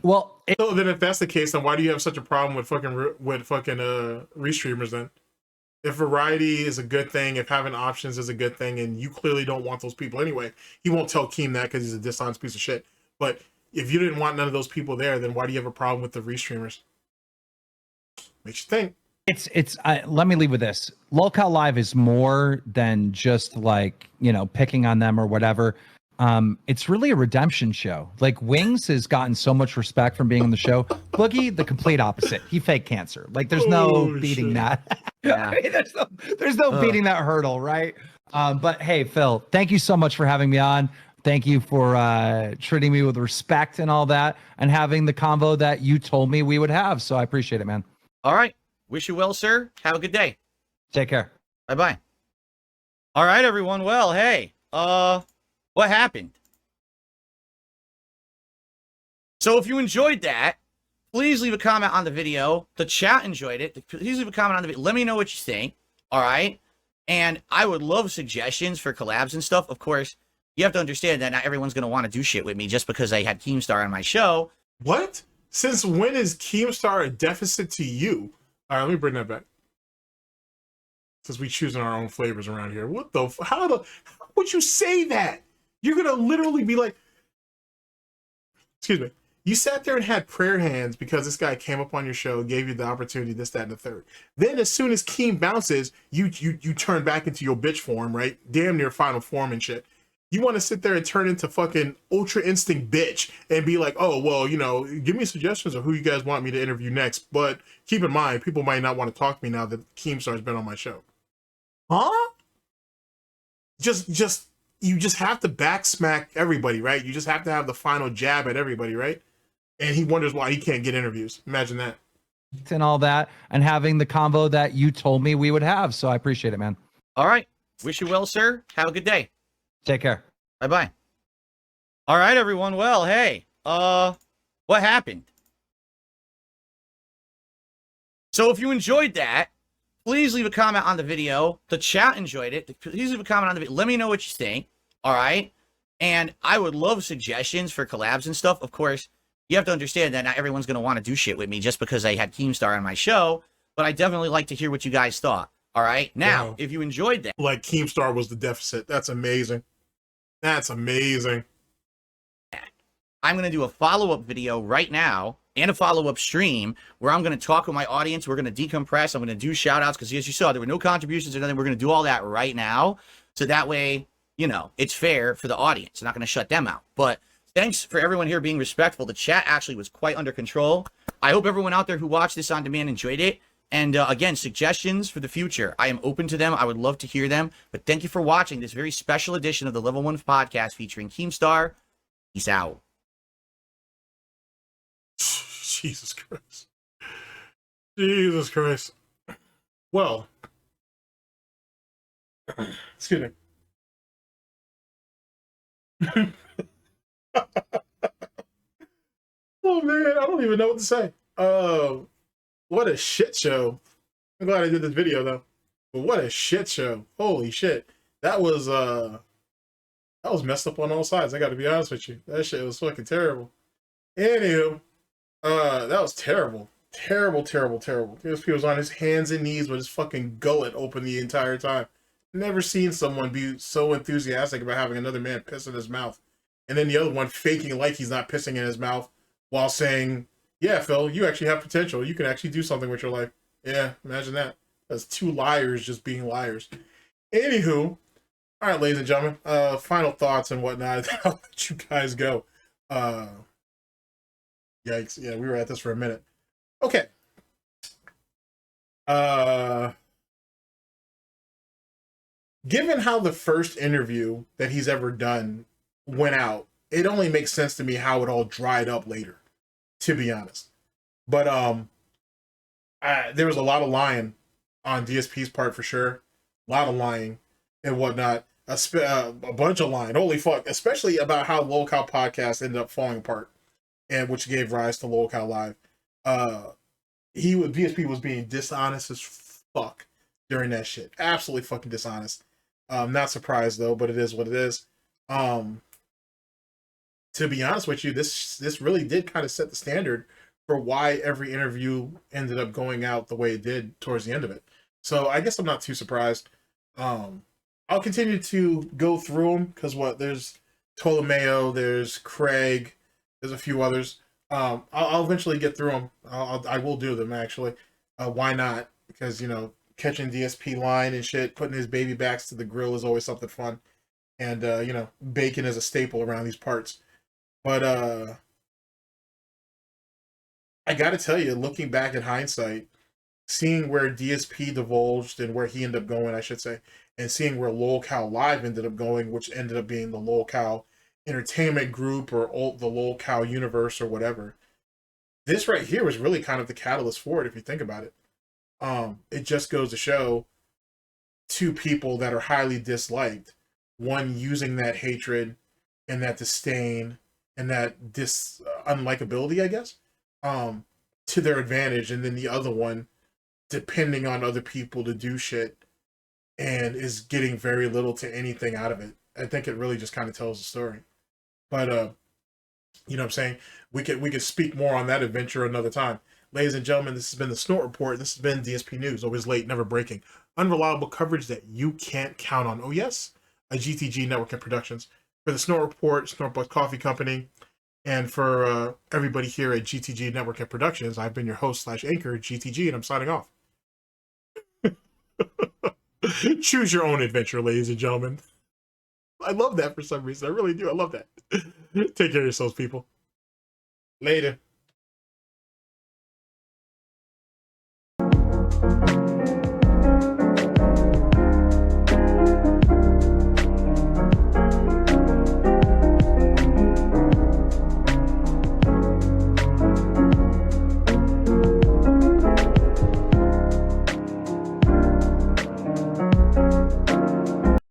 Well, so then if that's the case, then why do you have such a problem with fucking restreamers then? If variety is a good thing, if having options is a good thing, and you clearly don't want those people anyway, he won't tell Keem that because he's a dishonest piece of shit. But if you didn't want none of those people there, then why do you have a problem with the restreamers? Makes you think. Let me leave with this. Lolcow Live is more than just like, you know, picking on them or whatever. It's really a redemption show. Like, Wings has gotten so much respect from being on the show. Boogie, the complete opposite. He faked cancer. Like, there's no beating that. Yeah. I mean, there's no beating that hurdle, right? But hey, Phil, thank you so much for having me on. Thank you for treating me with respect and all that, and having the convo that you told me we would have. So I appreciate it, man. All right. Wish you well, sir. Have a good day. Take care. Bye-bye. All right, everyone. Well, hey, what happened? So if you enjoyed that, please leave a comment on the video. The chat enjoyed it. Please leave a comment on the video. Let me know what you think. All right. And I would love suggestions for collabs and stuff. Of course, you have to understand that not everyone's going to want to do shit with me just because I had Keemstar on my show. What? Since when is Keemstar a deficit to you? All right, let me bring that back. Since we choosing our own flavors around here. What the how would you say that? You're going to literally be like, excuse me. You sat there and had prayer hands because this guy came up on your show, gave you the opportunity, this, that, and the third. Then as soon as Keem bounces, you turn back into your bitch form, right? Damn near final form and shit. You want to sit there and turn into fucking Ultra Instinct bitch and be like, oh, well, you know, give me suggestions of who you guys want me to interview next. But keep in mind, people might not want to talk to me now that Keemstar's been on my show. Huh? Just you just have to backsmack everybody, right? You just have to have the final jab at everybody, right? And he wonders why he can't get interviews. Imagine that. And all that, and having the convo that you told me we would have. So I appreciate it, man. All right. Wish you well, sir. Have a good day. Take care. Bye-bye. All right, everyone. Well, hey, what happened? So if you enjoyed that, please leave a comment on the video. The chat enjoyed it. Please leave a comment on the video. Let me know what you think. All right. And I would love suggestions for collabs and stuff. Of course, you have to understand that not everyone's going to want to do shit with me just because I had Keemstar on my show. But I definitely like to hear what you guys thought. All right. Now, if you enjoyed that. Like Keemstar was the deficit. That's amazing. That's amazing. I'm going to do a follow-up video right now and a follow-up stream where I'm going to talk with my audience. We're going to decompress. I'm going to do shout-outs because, as you saw, there were no contributions or nothing. We're going to do all that right now. So that way, you know, it's fair for the audience. I'm not going to shut them out. But thanks for everyone here being respectful. The chat actually was quite under control. I hope everyone out there who watched this on demand enjoyed it. And again, suggestions for the future. I am open to them. I would love to hear them. But thank you for watching this very special edition of the Level 1 podcast featuring Keemstar. Peace out. Jesus Christ. Jesus Christ. Well, excuse me. Oh man, I don't even know what to say. What a shit show. I'm glad I did this video though. But what a shit show. Holy shit. That was messed up on all sides. I gotta be honest with you. That shit was fucking terrible. Anywho, that was terrible. Terrible. DSP was on his hands and knees with his fucking gullet open the entire time. Never seen someone be so enthusiastic about having another man piss in his mouth. And then the other one faking like he's not pissing in his mouth while saying, yeah, Phil, you actually have potential. You can actually do something with your life. Yeah, imagine that. That's two liars just being liars. Anywho, all right, ladies and gentlemen, final thoughts and whatnot. I'll let you guys go. Yikes. Yeah, we were at this for a minute. Okay. Given how the first interview that he's ever done went out, it only makes sense to me how it all dried up later, to be honest. But there was a lot of lying on DSP's part for sure. A lot of lying and whatnot. A bunch of lying. Holy fuck. Especially about how Lolcow podcast ended up falling apart, and which gave rise to Lolcow Live. DSP was being dishonest as fuck during that shit. Absolutely fucking dishonest. Not surprised though, but it is what it is. To be honest with you, this really did kind of set the standard for why every interview ended up going out the way it did towards the end of it. So I guess I'm not too surprised. I'll continue to go through them because there's Ptolemayo, there's Craig, there's a few others. I'll eventually get through them. I will do them actually. Why not? Because, you know, catching DSP line and shit, putting his baby backs to the grill is always something fun. And, you know, bacon is a staple around these parts. But I gotta tell you, looking back in hindsight, seeing where DSP divulged and where he ended up going, I should say, and seeing where Lolcow Live ended up going, which ended up being the Lolcow Entertainment Group or the Lolcow Universe or whatever. This right here was really kind of the catalyst for it, if you think about it. It just goes to show two people that are highly disliked, one using that hatred and that disdain and that unlikability, I guess, to their advantage, and then the other one depending on other people to do shit and is getting very little to anything out of it. I think it really just kind of tells the story. But you know what I'm saying? We could speak more on that adventure another time. Ladies and gentlemen, this has been the Snort Report. This has been DSP News, always late, never breaking. Unreliable coverage that you can't count on. Oh yes, a GTG Network and Productions. For the Snort Report, SnortBucks Coffee Company, and for everybody here at GTG Network and Productions, I've been your host / anchor, GTG, and I'm signing off. Choose your own adventure, ladies and gentlemen. I love that for some reason. I really do. I love that. Take care of yourselves, people. Later.